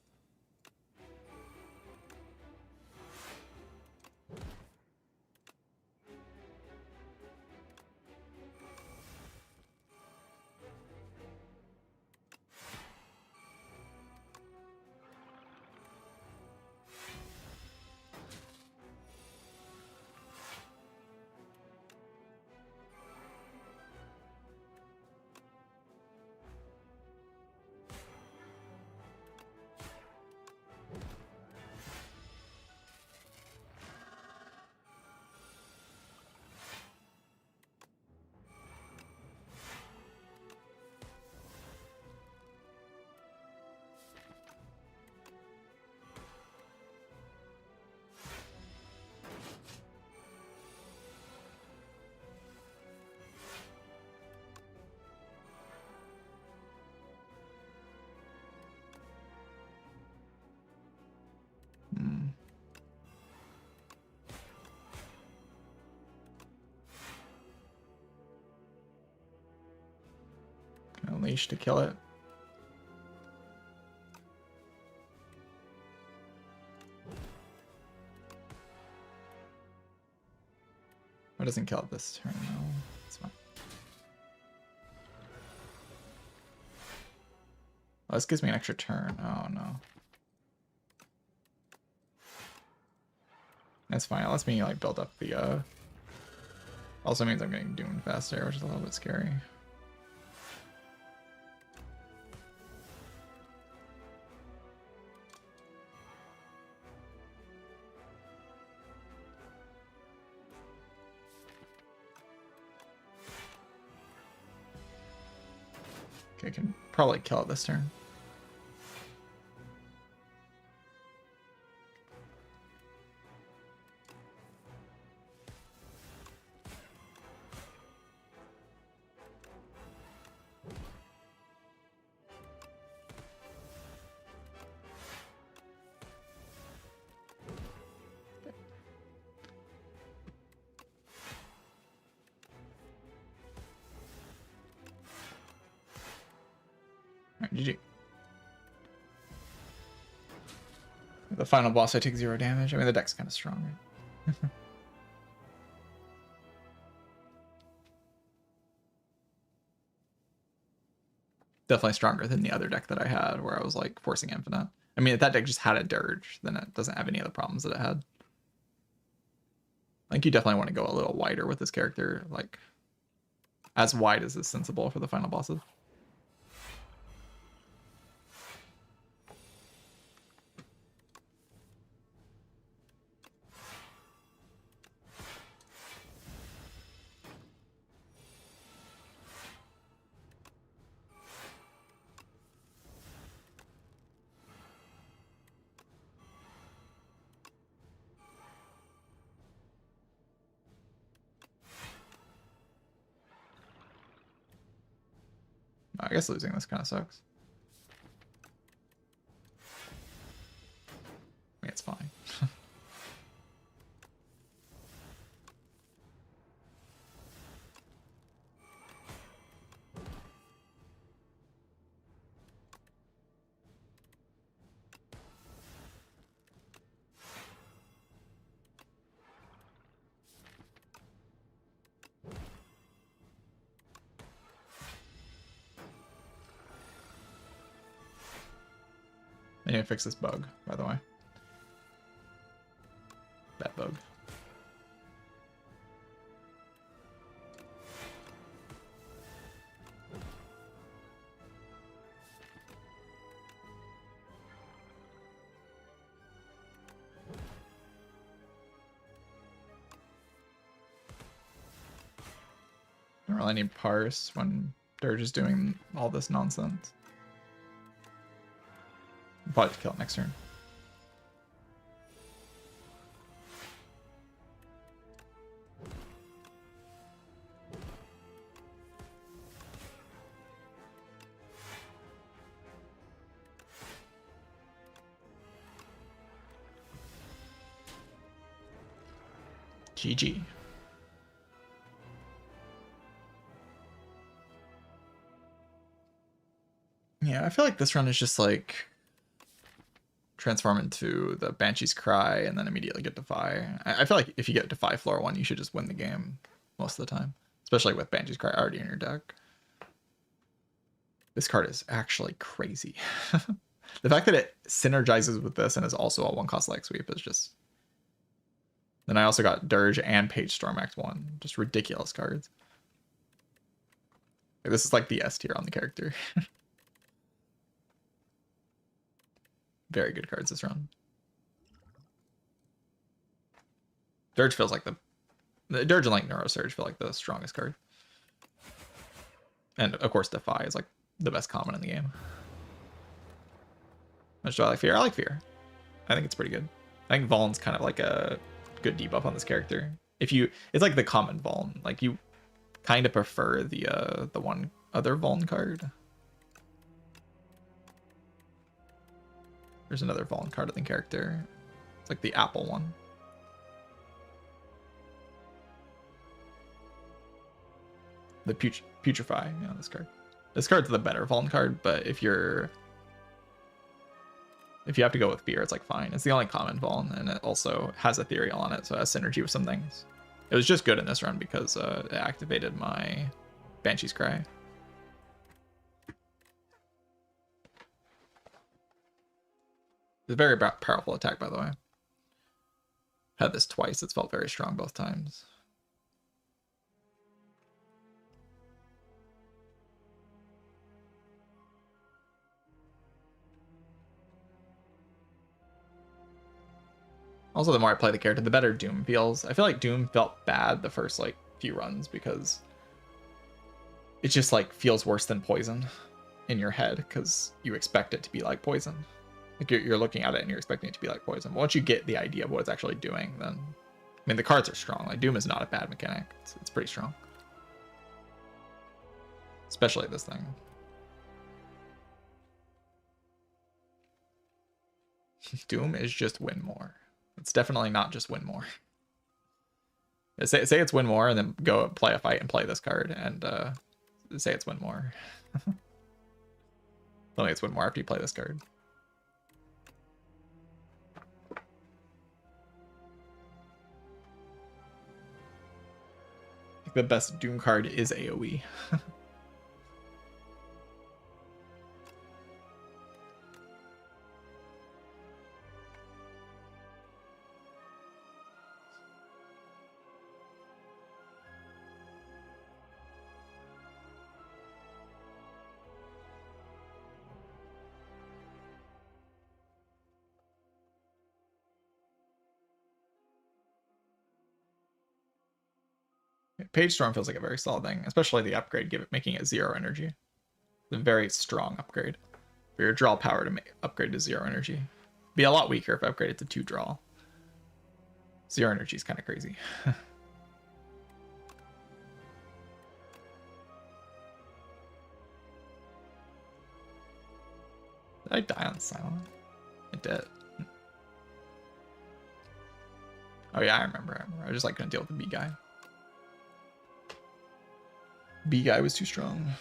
Unleash to kill it. It doesn't kill it this turn, no. It's fine. Oh, this gives me an extra turn. Oh no. That's fine. It lets me like build up the also means I'm getting doomed faster, which is a little bit scary. Okay, I can probably kill it this turn. Alright, GG. The final boss, I take 0 damage. I mean, the deck's kind of strong, right? Definitely stronger than the other deck that I had, where I was like forcing infinite. I mean, if that deck just had a dirge, then it doesn't have any of the problems that it had. I think you definitely want to go a little wider with this character, like as wide as is sensible for the final bosses. I guess losing this kind of sucks. I mean, it's fine. I need to fix this bug, by the way. That bug. Don't really need parse when they're just doing all this nonsense. Probably to kill it next turn. GG. Yeah, I feel like this run is just like transform into the Banshee's Cry and then immediately get Defy. I feel like if you get Defy floor 1, you should just win the game most of the time, especially with Banshee's Cry already in your deck. This card is actually crazy. The fact that it synergizes with this and is also a 1-cost leg sweep is just... Then I also got Dirge and Page Storm Act 1. Just ridiculous cards. This is like the S tier on the character. Very good cards this round. Dirge feels like the Dirge and like Neurosurge feel like the strongest card. And of course Defy is like the best common in the game. Much do I like Fear? I like Fear. I think it's pretty good. I think Vuln's kind of like a good debuff on this character. It's like the common Vuln. Like you kind of prefer the one other Vuln card. There's another Vuln card in the character. It's like the Apple one. The Putrefy, yeah, this card. This card's the better Fallen card, but if you have to go with Fear, it's like fine. It's the only common Fallen, and it also has Ethereal on it, so it has synergy with some things. It was just good in this run because it activated my Banshee's Cry. It's a very powerful attack, by the way. Had this twice. It's felt very strong both times. Also, the more I play the character, the better Doom feels. I feel like Doom felt bad the first like few runs because it just like feels worse than Poison in your head because you expect it to be like Poison. Like you're looking at it and you're expecting it to be like Poison. But once you get the idea of what it's actually doing, then I mean the cards are strong. Like Doom is not a bad mechanic. It's pretty strong, especially this thing. Doom is just win more. It's definitely not just win more. Say it's win more and then go play a fight and play this card and say it's win more. Tell me it's win more after you play this card. I think the best Doom card is AoE. Page Storm feels like a very solid thing, especially the upgrade, making it 0 energy. It's a very strong upgrade. For your draw power to upgrade to 0 energy. Be a lot weaker if upgraded to 2 draw. 0 energy is kind of crazy. Did I die on silent? I did. Oh yeah, I remember. I just like couldn't deal with the B guy. B guy was too strong.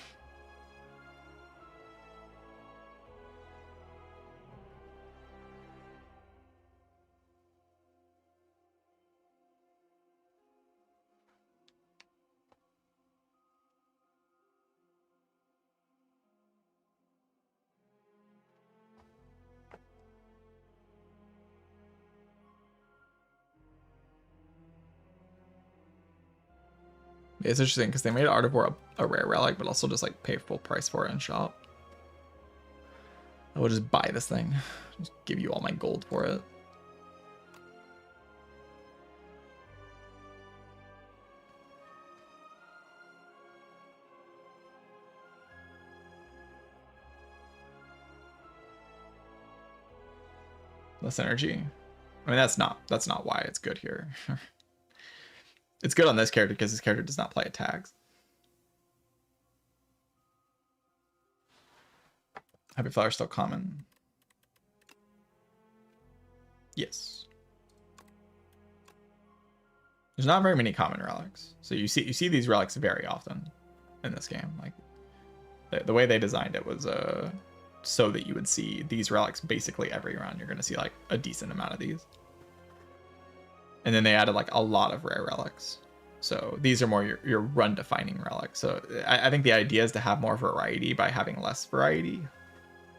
It's interesting because they made Art of War a rare relic, but also just like pay full price for it in shop. I will just buy this thing. Just give you all my gold for it. Less energy. I mean, that's not why it's good here. It's good on this character because this character does not play attacks. Happy Flower still common. Yes. There's not very many common relics, so you see these relics very often in this game. Like the way they designed it was so that you would see these relics basically every round. You're gonna see like a decent amount of these. And then they added like a lot of rare relics. So these are more your run defining relics. So I think the idea is to have more variety by having less variety.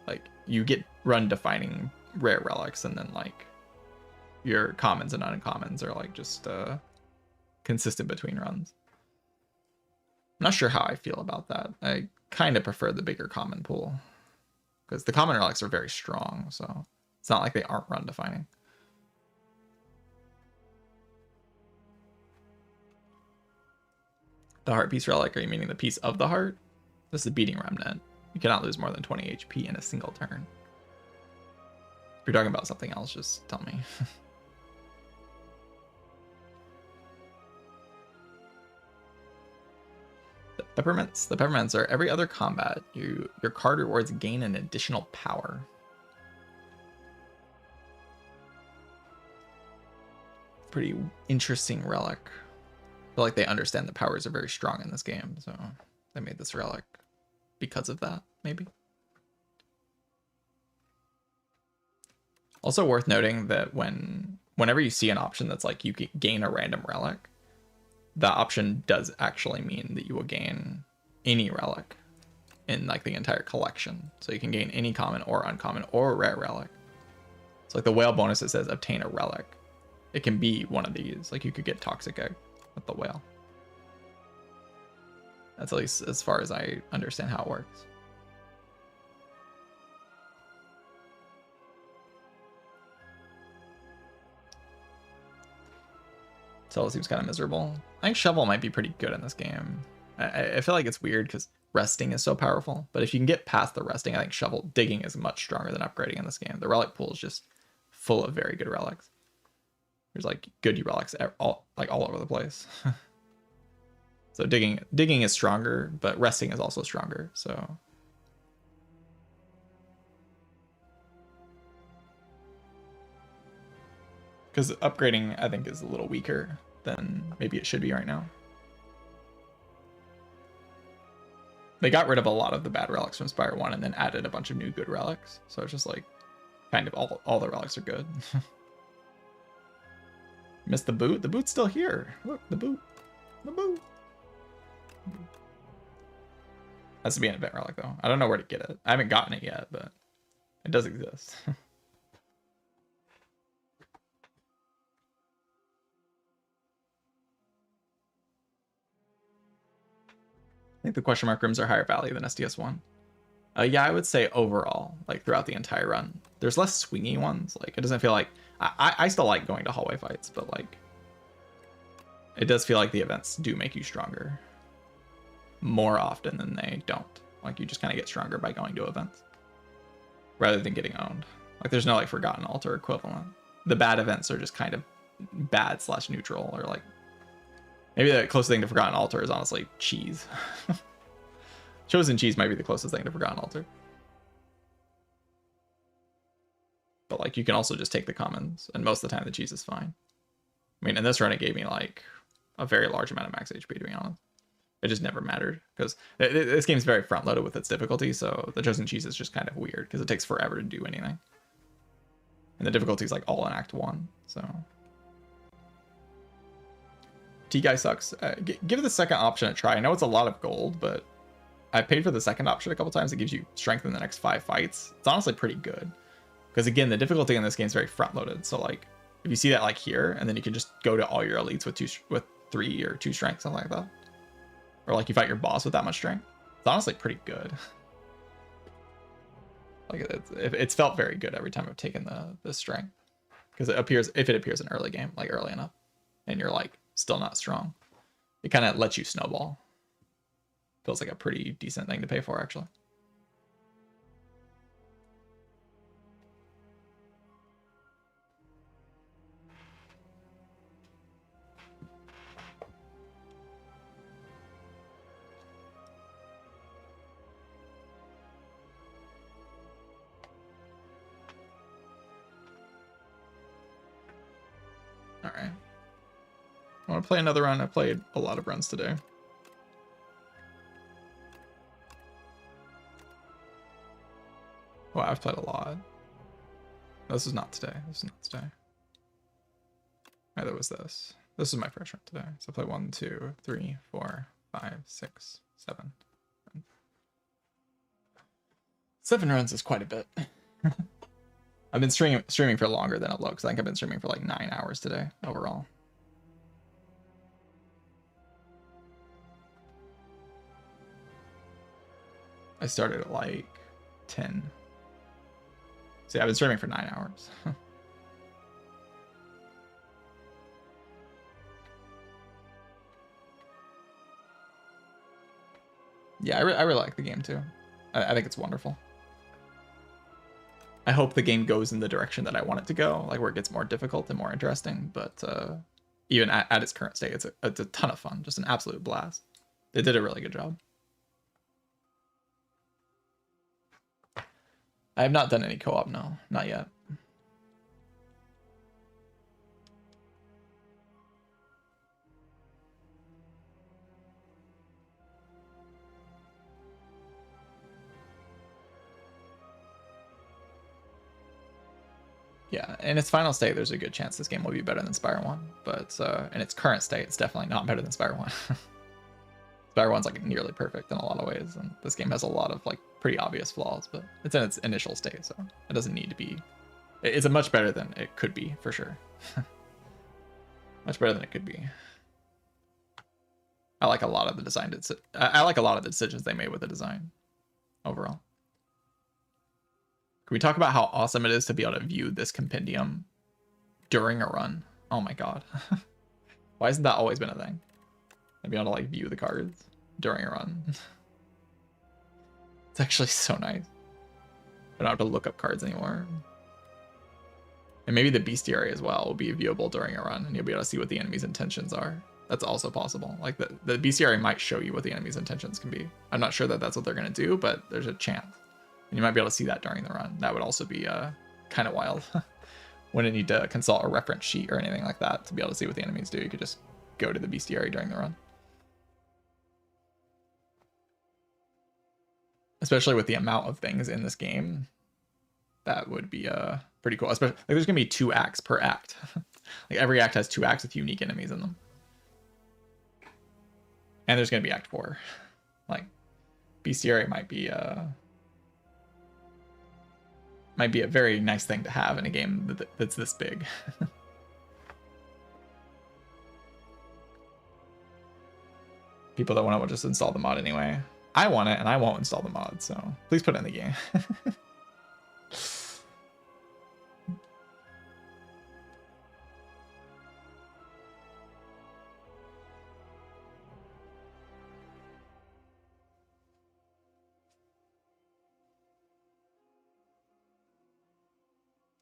Like you get run defining rare relics and then like your commons and uncommons are like just consistent between runs. I'm not sure how I feel about that. I kind of prefer the bigger common pool because the common relics are very strong. So it's not like they aren't run defining. The heart piece relic, are you meaning the piece of the heart? This is the beating remnant. You cannot lose more than 20 HP in a single turn. If you're talking about something else, just tell me. The peppermints. The peppermints are every other combat. Your card rewards gain an additional power. Pretty interesting relic. I feel like they understand the powers are very strong in this game, so they made this relic because of that, maybe. Also worth noting that whenever you see an option that's like you can gain a random relic, that option does actually mean that you will gain any relic in like the entire collection. So you can gain any common or uncommon or rare relic. So like the whale bonus, it says obtain a relic. It can be one of these. Like you could get toxic egg with the whale. That's at least as far as I understand how it works. So it seems kind of miserable. I think shovel might be pretty good in this game. I feel like it's weird because resting is so powerful, but if you can get past the resting, I think shovel digging is much stronger than upgrading in this game. The relic pool is just full of very good relics. There's like good relics all over the place. So digging is stronger, but resting is also stronger. So because upgrading, I think, is a little weaker than maybe it should be right now. They got rid of a lot of the bad relics from Spire 1 and then added a bunch of new good relics. So it's just like, kind of all the relics are good. Missed the boot? The boot's still here. Look, the boot. The boot. Has to be an event relic, though. I don't know where to get it. I haven't gotten it yet, but it does exist. I think the question mark rooms are higher value than SDS1. Yeah, I would say overall, like throughout the entire run, there's less swingy ones. Like it doesn't feel like I still like going to hallway fights, but like it does feel like the events do make you stronger more often than they don't. Like you just kind of get stronger by going to events rather than getting owned. Like there's no like Forgotten Altar equivalent. The bad events are just kind of bad / neutral, or like maybe the closest thing to Forgotten Altar is honestly cheese. Chosen cheese might be the closest thing to Forgotten Altar. But like you can also just take the commons, and most of the time the cheese is fine. I mean, in this run it gave me like a very large amount of max HP, to be honest. It just never mattered because this game's very front loaded with its difficulty, so the chosen cheese is just kind of weird because it takes forever to do anything. And the difficulty is like all in Act 1, so. T-Guy sucks. Give the second option a try. I know it's a lot of gold, but I paid for the second option a couple times. It gives you strength in the next 5 fights. It's honestly pretty good. Because again, the difficulty in this game is very front loaded. So like, if you see that like here, and then you can just go to all your elites with 3 or 2 strength, something like that. Or like you fight your boss with that much strength. It's honestly pretty good. Like it's felt very good every time I've taken the strength. Because it appears, if it appears in early game, like early enough, and you're like still not strong, it kind of lets you snowball. Feels like a pretty decent thing to pay for, actually. All right. I want to play another run. I played a lot of runs today. Wow, I've played a lot. This is not today. This is not today. Neither was this. This is my first run today. So I played 1, 2, 3, 4, 5, 6, 7. 7 runs is quite a bit. I've been streaming for longer than it looks. I think I've been streaming for like 9 hours today overall. I started at like 10. So yeah, I've been streaming for 9 hours. Yeah, I really like the game too. I think it's wonderful. I hope the game goes in the direction that I want it to go, like where it gets more difficult and more interesting. But even at its current state, it's a ton of fun, just an absolute blast. They did a really good job. I have not done any co-op, no, not yet. Yeah, in its final state, there's a good chance this game will be better than Spire 1, but in its current state, it's definitely not better than Spire 1. Spire 1's like nearly perfect in a lot of ways, and this game has a lot of like pretty obvious flaws, but it's in its initial state, so it doesn't need to be. It's a much better than it could be, for sure. Much better than it could be. I like a lot of the design. I like a lot of the decisions they made with the design overall. Can we talk about how awesome it is to be able to view this compendium during a run? Oh my god. Why hasn't that always been a thing? To be able to like view the cards during a run. It's actually so nice. I don't have to look up cards anymore. And maybe the bestiary as well will be viewable during a run, and you'll be able to see what the enemy's intentions are. That's also possible. Like the bestiary might show you what the enemy's intentions can be. I'm not sure that that's what they're going to do, but there's a chance. And you might be able to see that during the run. That would also be kind of wild. Wouldn't need to consult a reference sheet or anything like that to be able to see what the enemies do. You could just go to the bestiary during the run. Especially with the amount of things in this game, that would be pretty cool. Especially like there's gonna be 2 acts per act. Like every act has 2 acts with unique enemies in them. And there's gonna be Act 4. Like bestiary might be a very nice thing to have in a game that's this big. People that want to just install the mod anyway. I want it, and I won't install the mod, so please put it in the game.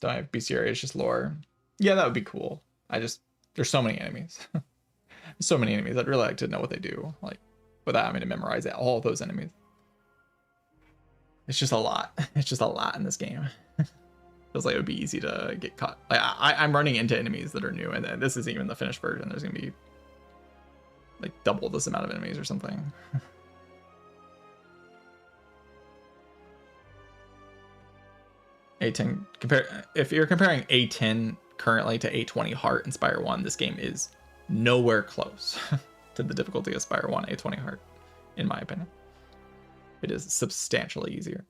Don't have bestiary, it's just lore. Yeah, that would be cool. There's so many enemies. So many enemies. I'd really like to know what they do, like without having to memorize it, all of those enemies. It's just a lot. It's just a lot in this game. Feels like it would be easy to get caught. Like I'm running into enemies that are new, and this isn't even the finished version. There's gonna be like double this amount of enemies or something. A10 if you're comparing A10 currently to A20 Heart in Spire 1, this game is nowhere close to the difficulty of Spire 1 A20 Heart, in my opinion. It is substantially easier,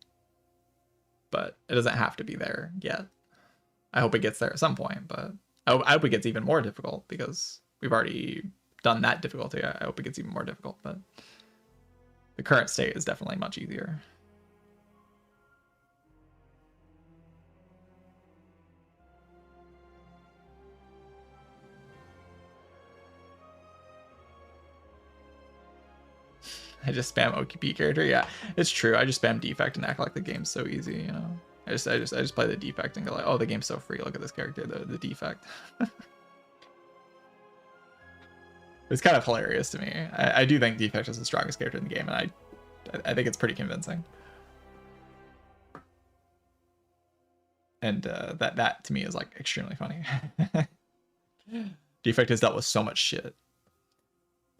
but it doesn't have to be there yet. I hope it gets there at some point, but I hope it gets even more difficult because we've already done that difficulty. I hope it gets even more difficult, but the current state is definitely much easier. I just spam OQP character. Yeah, it's true. I just spam defect and act like the game's so easy, you know. I just play the defect and go like, oh, the game's so free. Look at this character, the defect. It's kind of hilarious to me. I do think defect is the strongest character in the game, and I think it's pretty convincing. And that to me is like extremely funny. Defect has dealt with so much shit.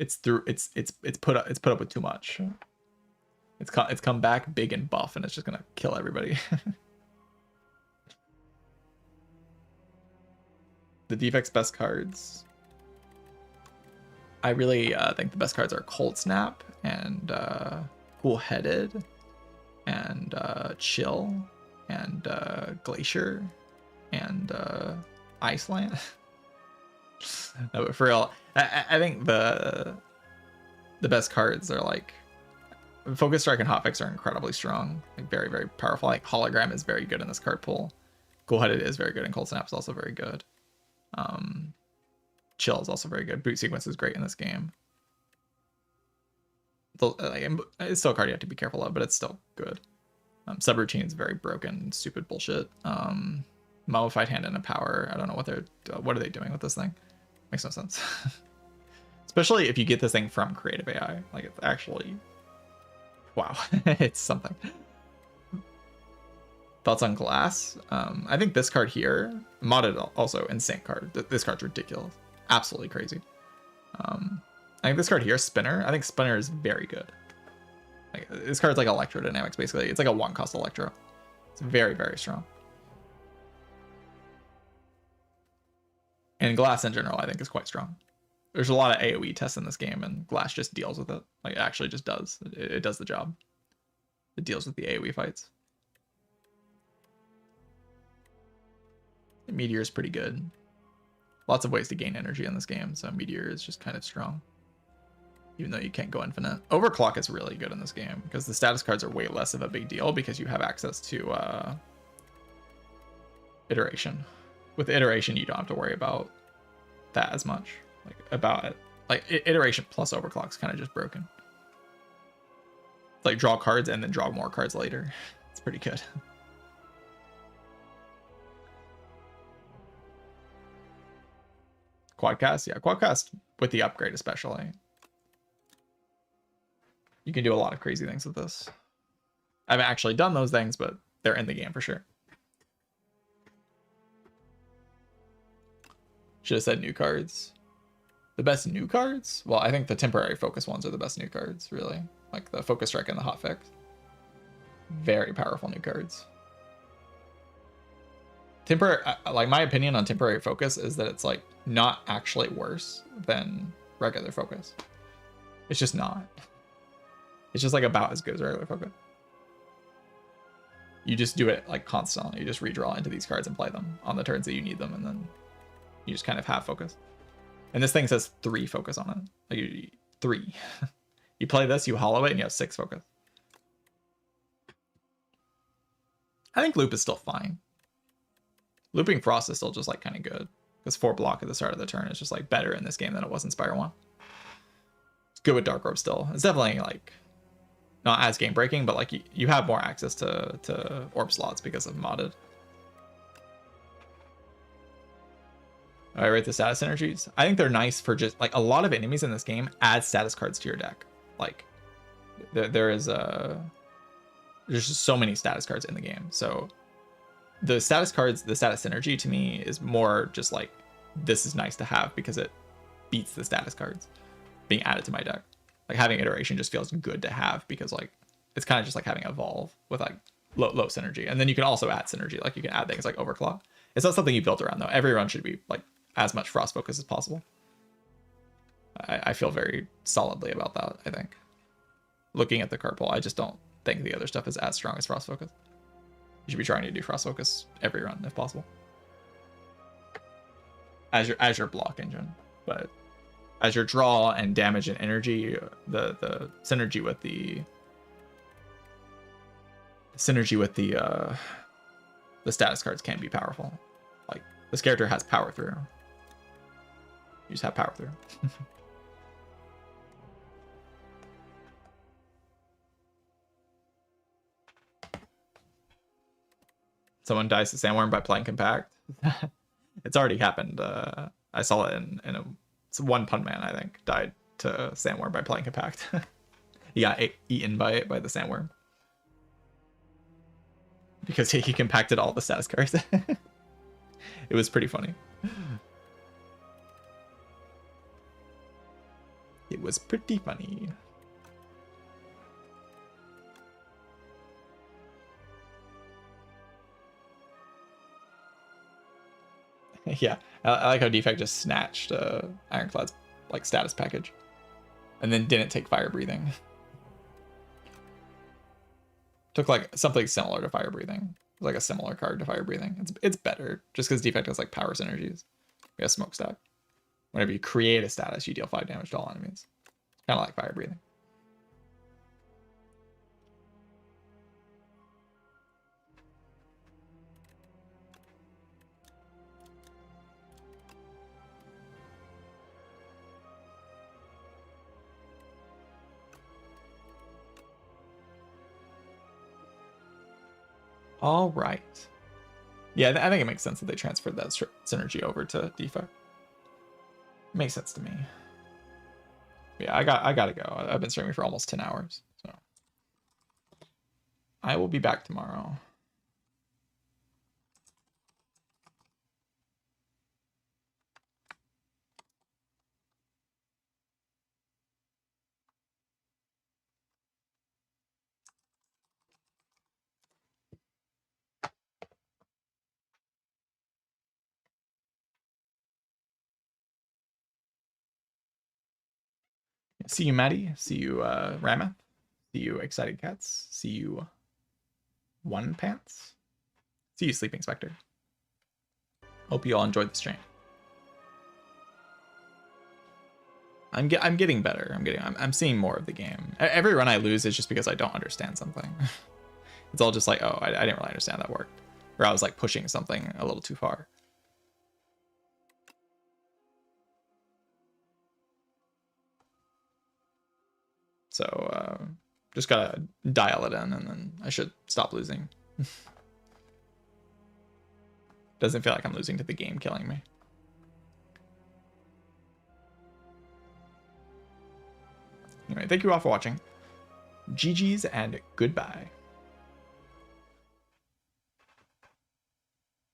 It's put up with too much. It's come back big and buff, and it's just gonna kill everybody. The defect's best cards. I really think the best cards are Cold Snap and Cool Headed and Chill and Glacier and Iceland. No, but for real, I think the best cards are like Focus Strike and Hotfix are incredibly strong, like very, very powerful. Like Hologram is very good in this card pool. Cool Headed is very good, and Cold Snap is also very good. Chill is also very good. Boot Sequence is great in this game. It's still a card you have to be careful of, but it's still good. Subroutine is very broken, stupid bullshit. Mummified Hand and a Power. I don't know what are they doing with this thing. Makes no sense. Especially if you get this thing from Creative AI. Like, it's actually, wow. It's something. Thoughts on Glass? I think this card here, modded, also insane card. This card's ridiculous. Absolutely crazy. I think this card here, Spinner. I think Spinner is very good. Like, this card's like Electrodynamics, basically. It's like a 1-cost Electro. It's very, very strong. And Glass in general, I think, is quite strong. There's a lot of AoE tests in this game, and Glass just deals with it. Like, it actually just does. It does the job. It deals with the AoE fights. Meteor is pretty good. Lots of ways to gain energy in this game, so Meteor is just kind of strong. Even though you can't go infinite. Overclock is really good in this game, because the status cards are way less of a big deal, because you have access to iteration. With iteration, you don't have to worry about that as much. Like, about it. Like, iteration plus overclock's kind of just broken. It's like draw cards and then draw more cards later. It's pretty good. Quadcast, yeah, Quadcast with the upgrade especially. You can do a lot of crazy things with this. I haven't actually done those things, but they're in the game for sure. Should have said new cards. The best new cards? Well, I think the temporary focus ones are the best new cards, really. Like the Focus Strike and the Hot Fix. Very powerful new cards. Temporary, like my opinion on temporary focus is that it's like not actually worse than regular focus. It's just not. It's just like about as good as regular focus. You just do it like constantly. You just redraw into these cards and play them on the turns that you need them, and then you just kind of have focus. And this thing says 3 focus on it. Like 3. You play this, you hollow it, and you have 6 focus. I think loop is still fine. Looping Frost is still just like kind of good, because 4 block at the start of the turn is just like better in this game than it was in Spire 1. It's good with Dark Orb still. It's definitely like not as game breaking, but like you have more access to orb slots because of modded. I rate the status energies. I think they're nice for just like a lot of enemies in this game add status cards to your deck. Like there's just so many status cards in the game. So the status cards, the status synergy to me is more just like, this is nice to have because it beats the status cards being added to my deck. Like having iteration just feels good to have because like it's kind of just like having evolve with like low synergy. And then you can also add synergy. Like you can add things like overclock. It's not something you built around though. Every run should be like as much frost focus as possible. I feel very solidly about that, I think. Looking at the card pool, I just don't think the other stuff is as strong as frost focus. You should be trying to do frost focus every run if possible. As your block engine. But as your draw and damage and energy, the synergy with the status cards can be powerful. Like this character has power through. You just have power through. Someone dies to Sandworm by playing Compact. It's already happened. I saw it in it's one pun man, I think, died to Sandworm by playing Compact. He got eaten by the Sandworm. Because he compacted all the status cards. It was pretty funny. It was pretty funny. Yeah, I like how Defect just snatched Ironclad's like status package, and then didn't take Fire Breathing. Took like something similar to Fire Breathing, like a similar card to Fire Breathing. It's better just because Defect has like power synergies. We have Smokestack. Whenever you create a status, you deal 5 damage to all enemies. Kind of like Fire Breathing. All right. Yeah, I think it makes sense that they transferred that synergy over to Defect. Makes sense to me. Yeah, I gotta go. I've been streaming for almost 10 hours, so I will be back tomorrow. See you, Maddie. See you, Ramath. See you, Excited Cats. See you, One Pants. See you, Sleeping Spectre. Hope you all enjoyed the stream. I'm getting better. I'm seeing more of the game. Every run I lose is just because I don't understand something. It's all just like, oh, I didn't really understand that worked. Or I was like pushing something a little too far. So just gotta dial it in and then I should stop losing. Doesn't feel like I'm losing to the game killing me. Anyway, thank you all for watching. GG's and goodbye.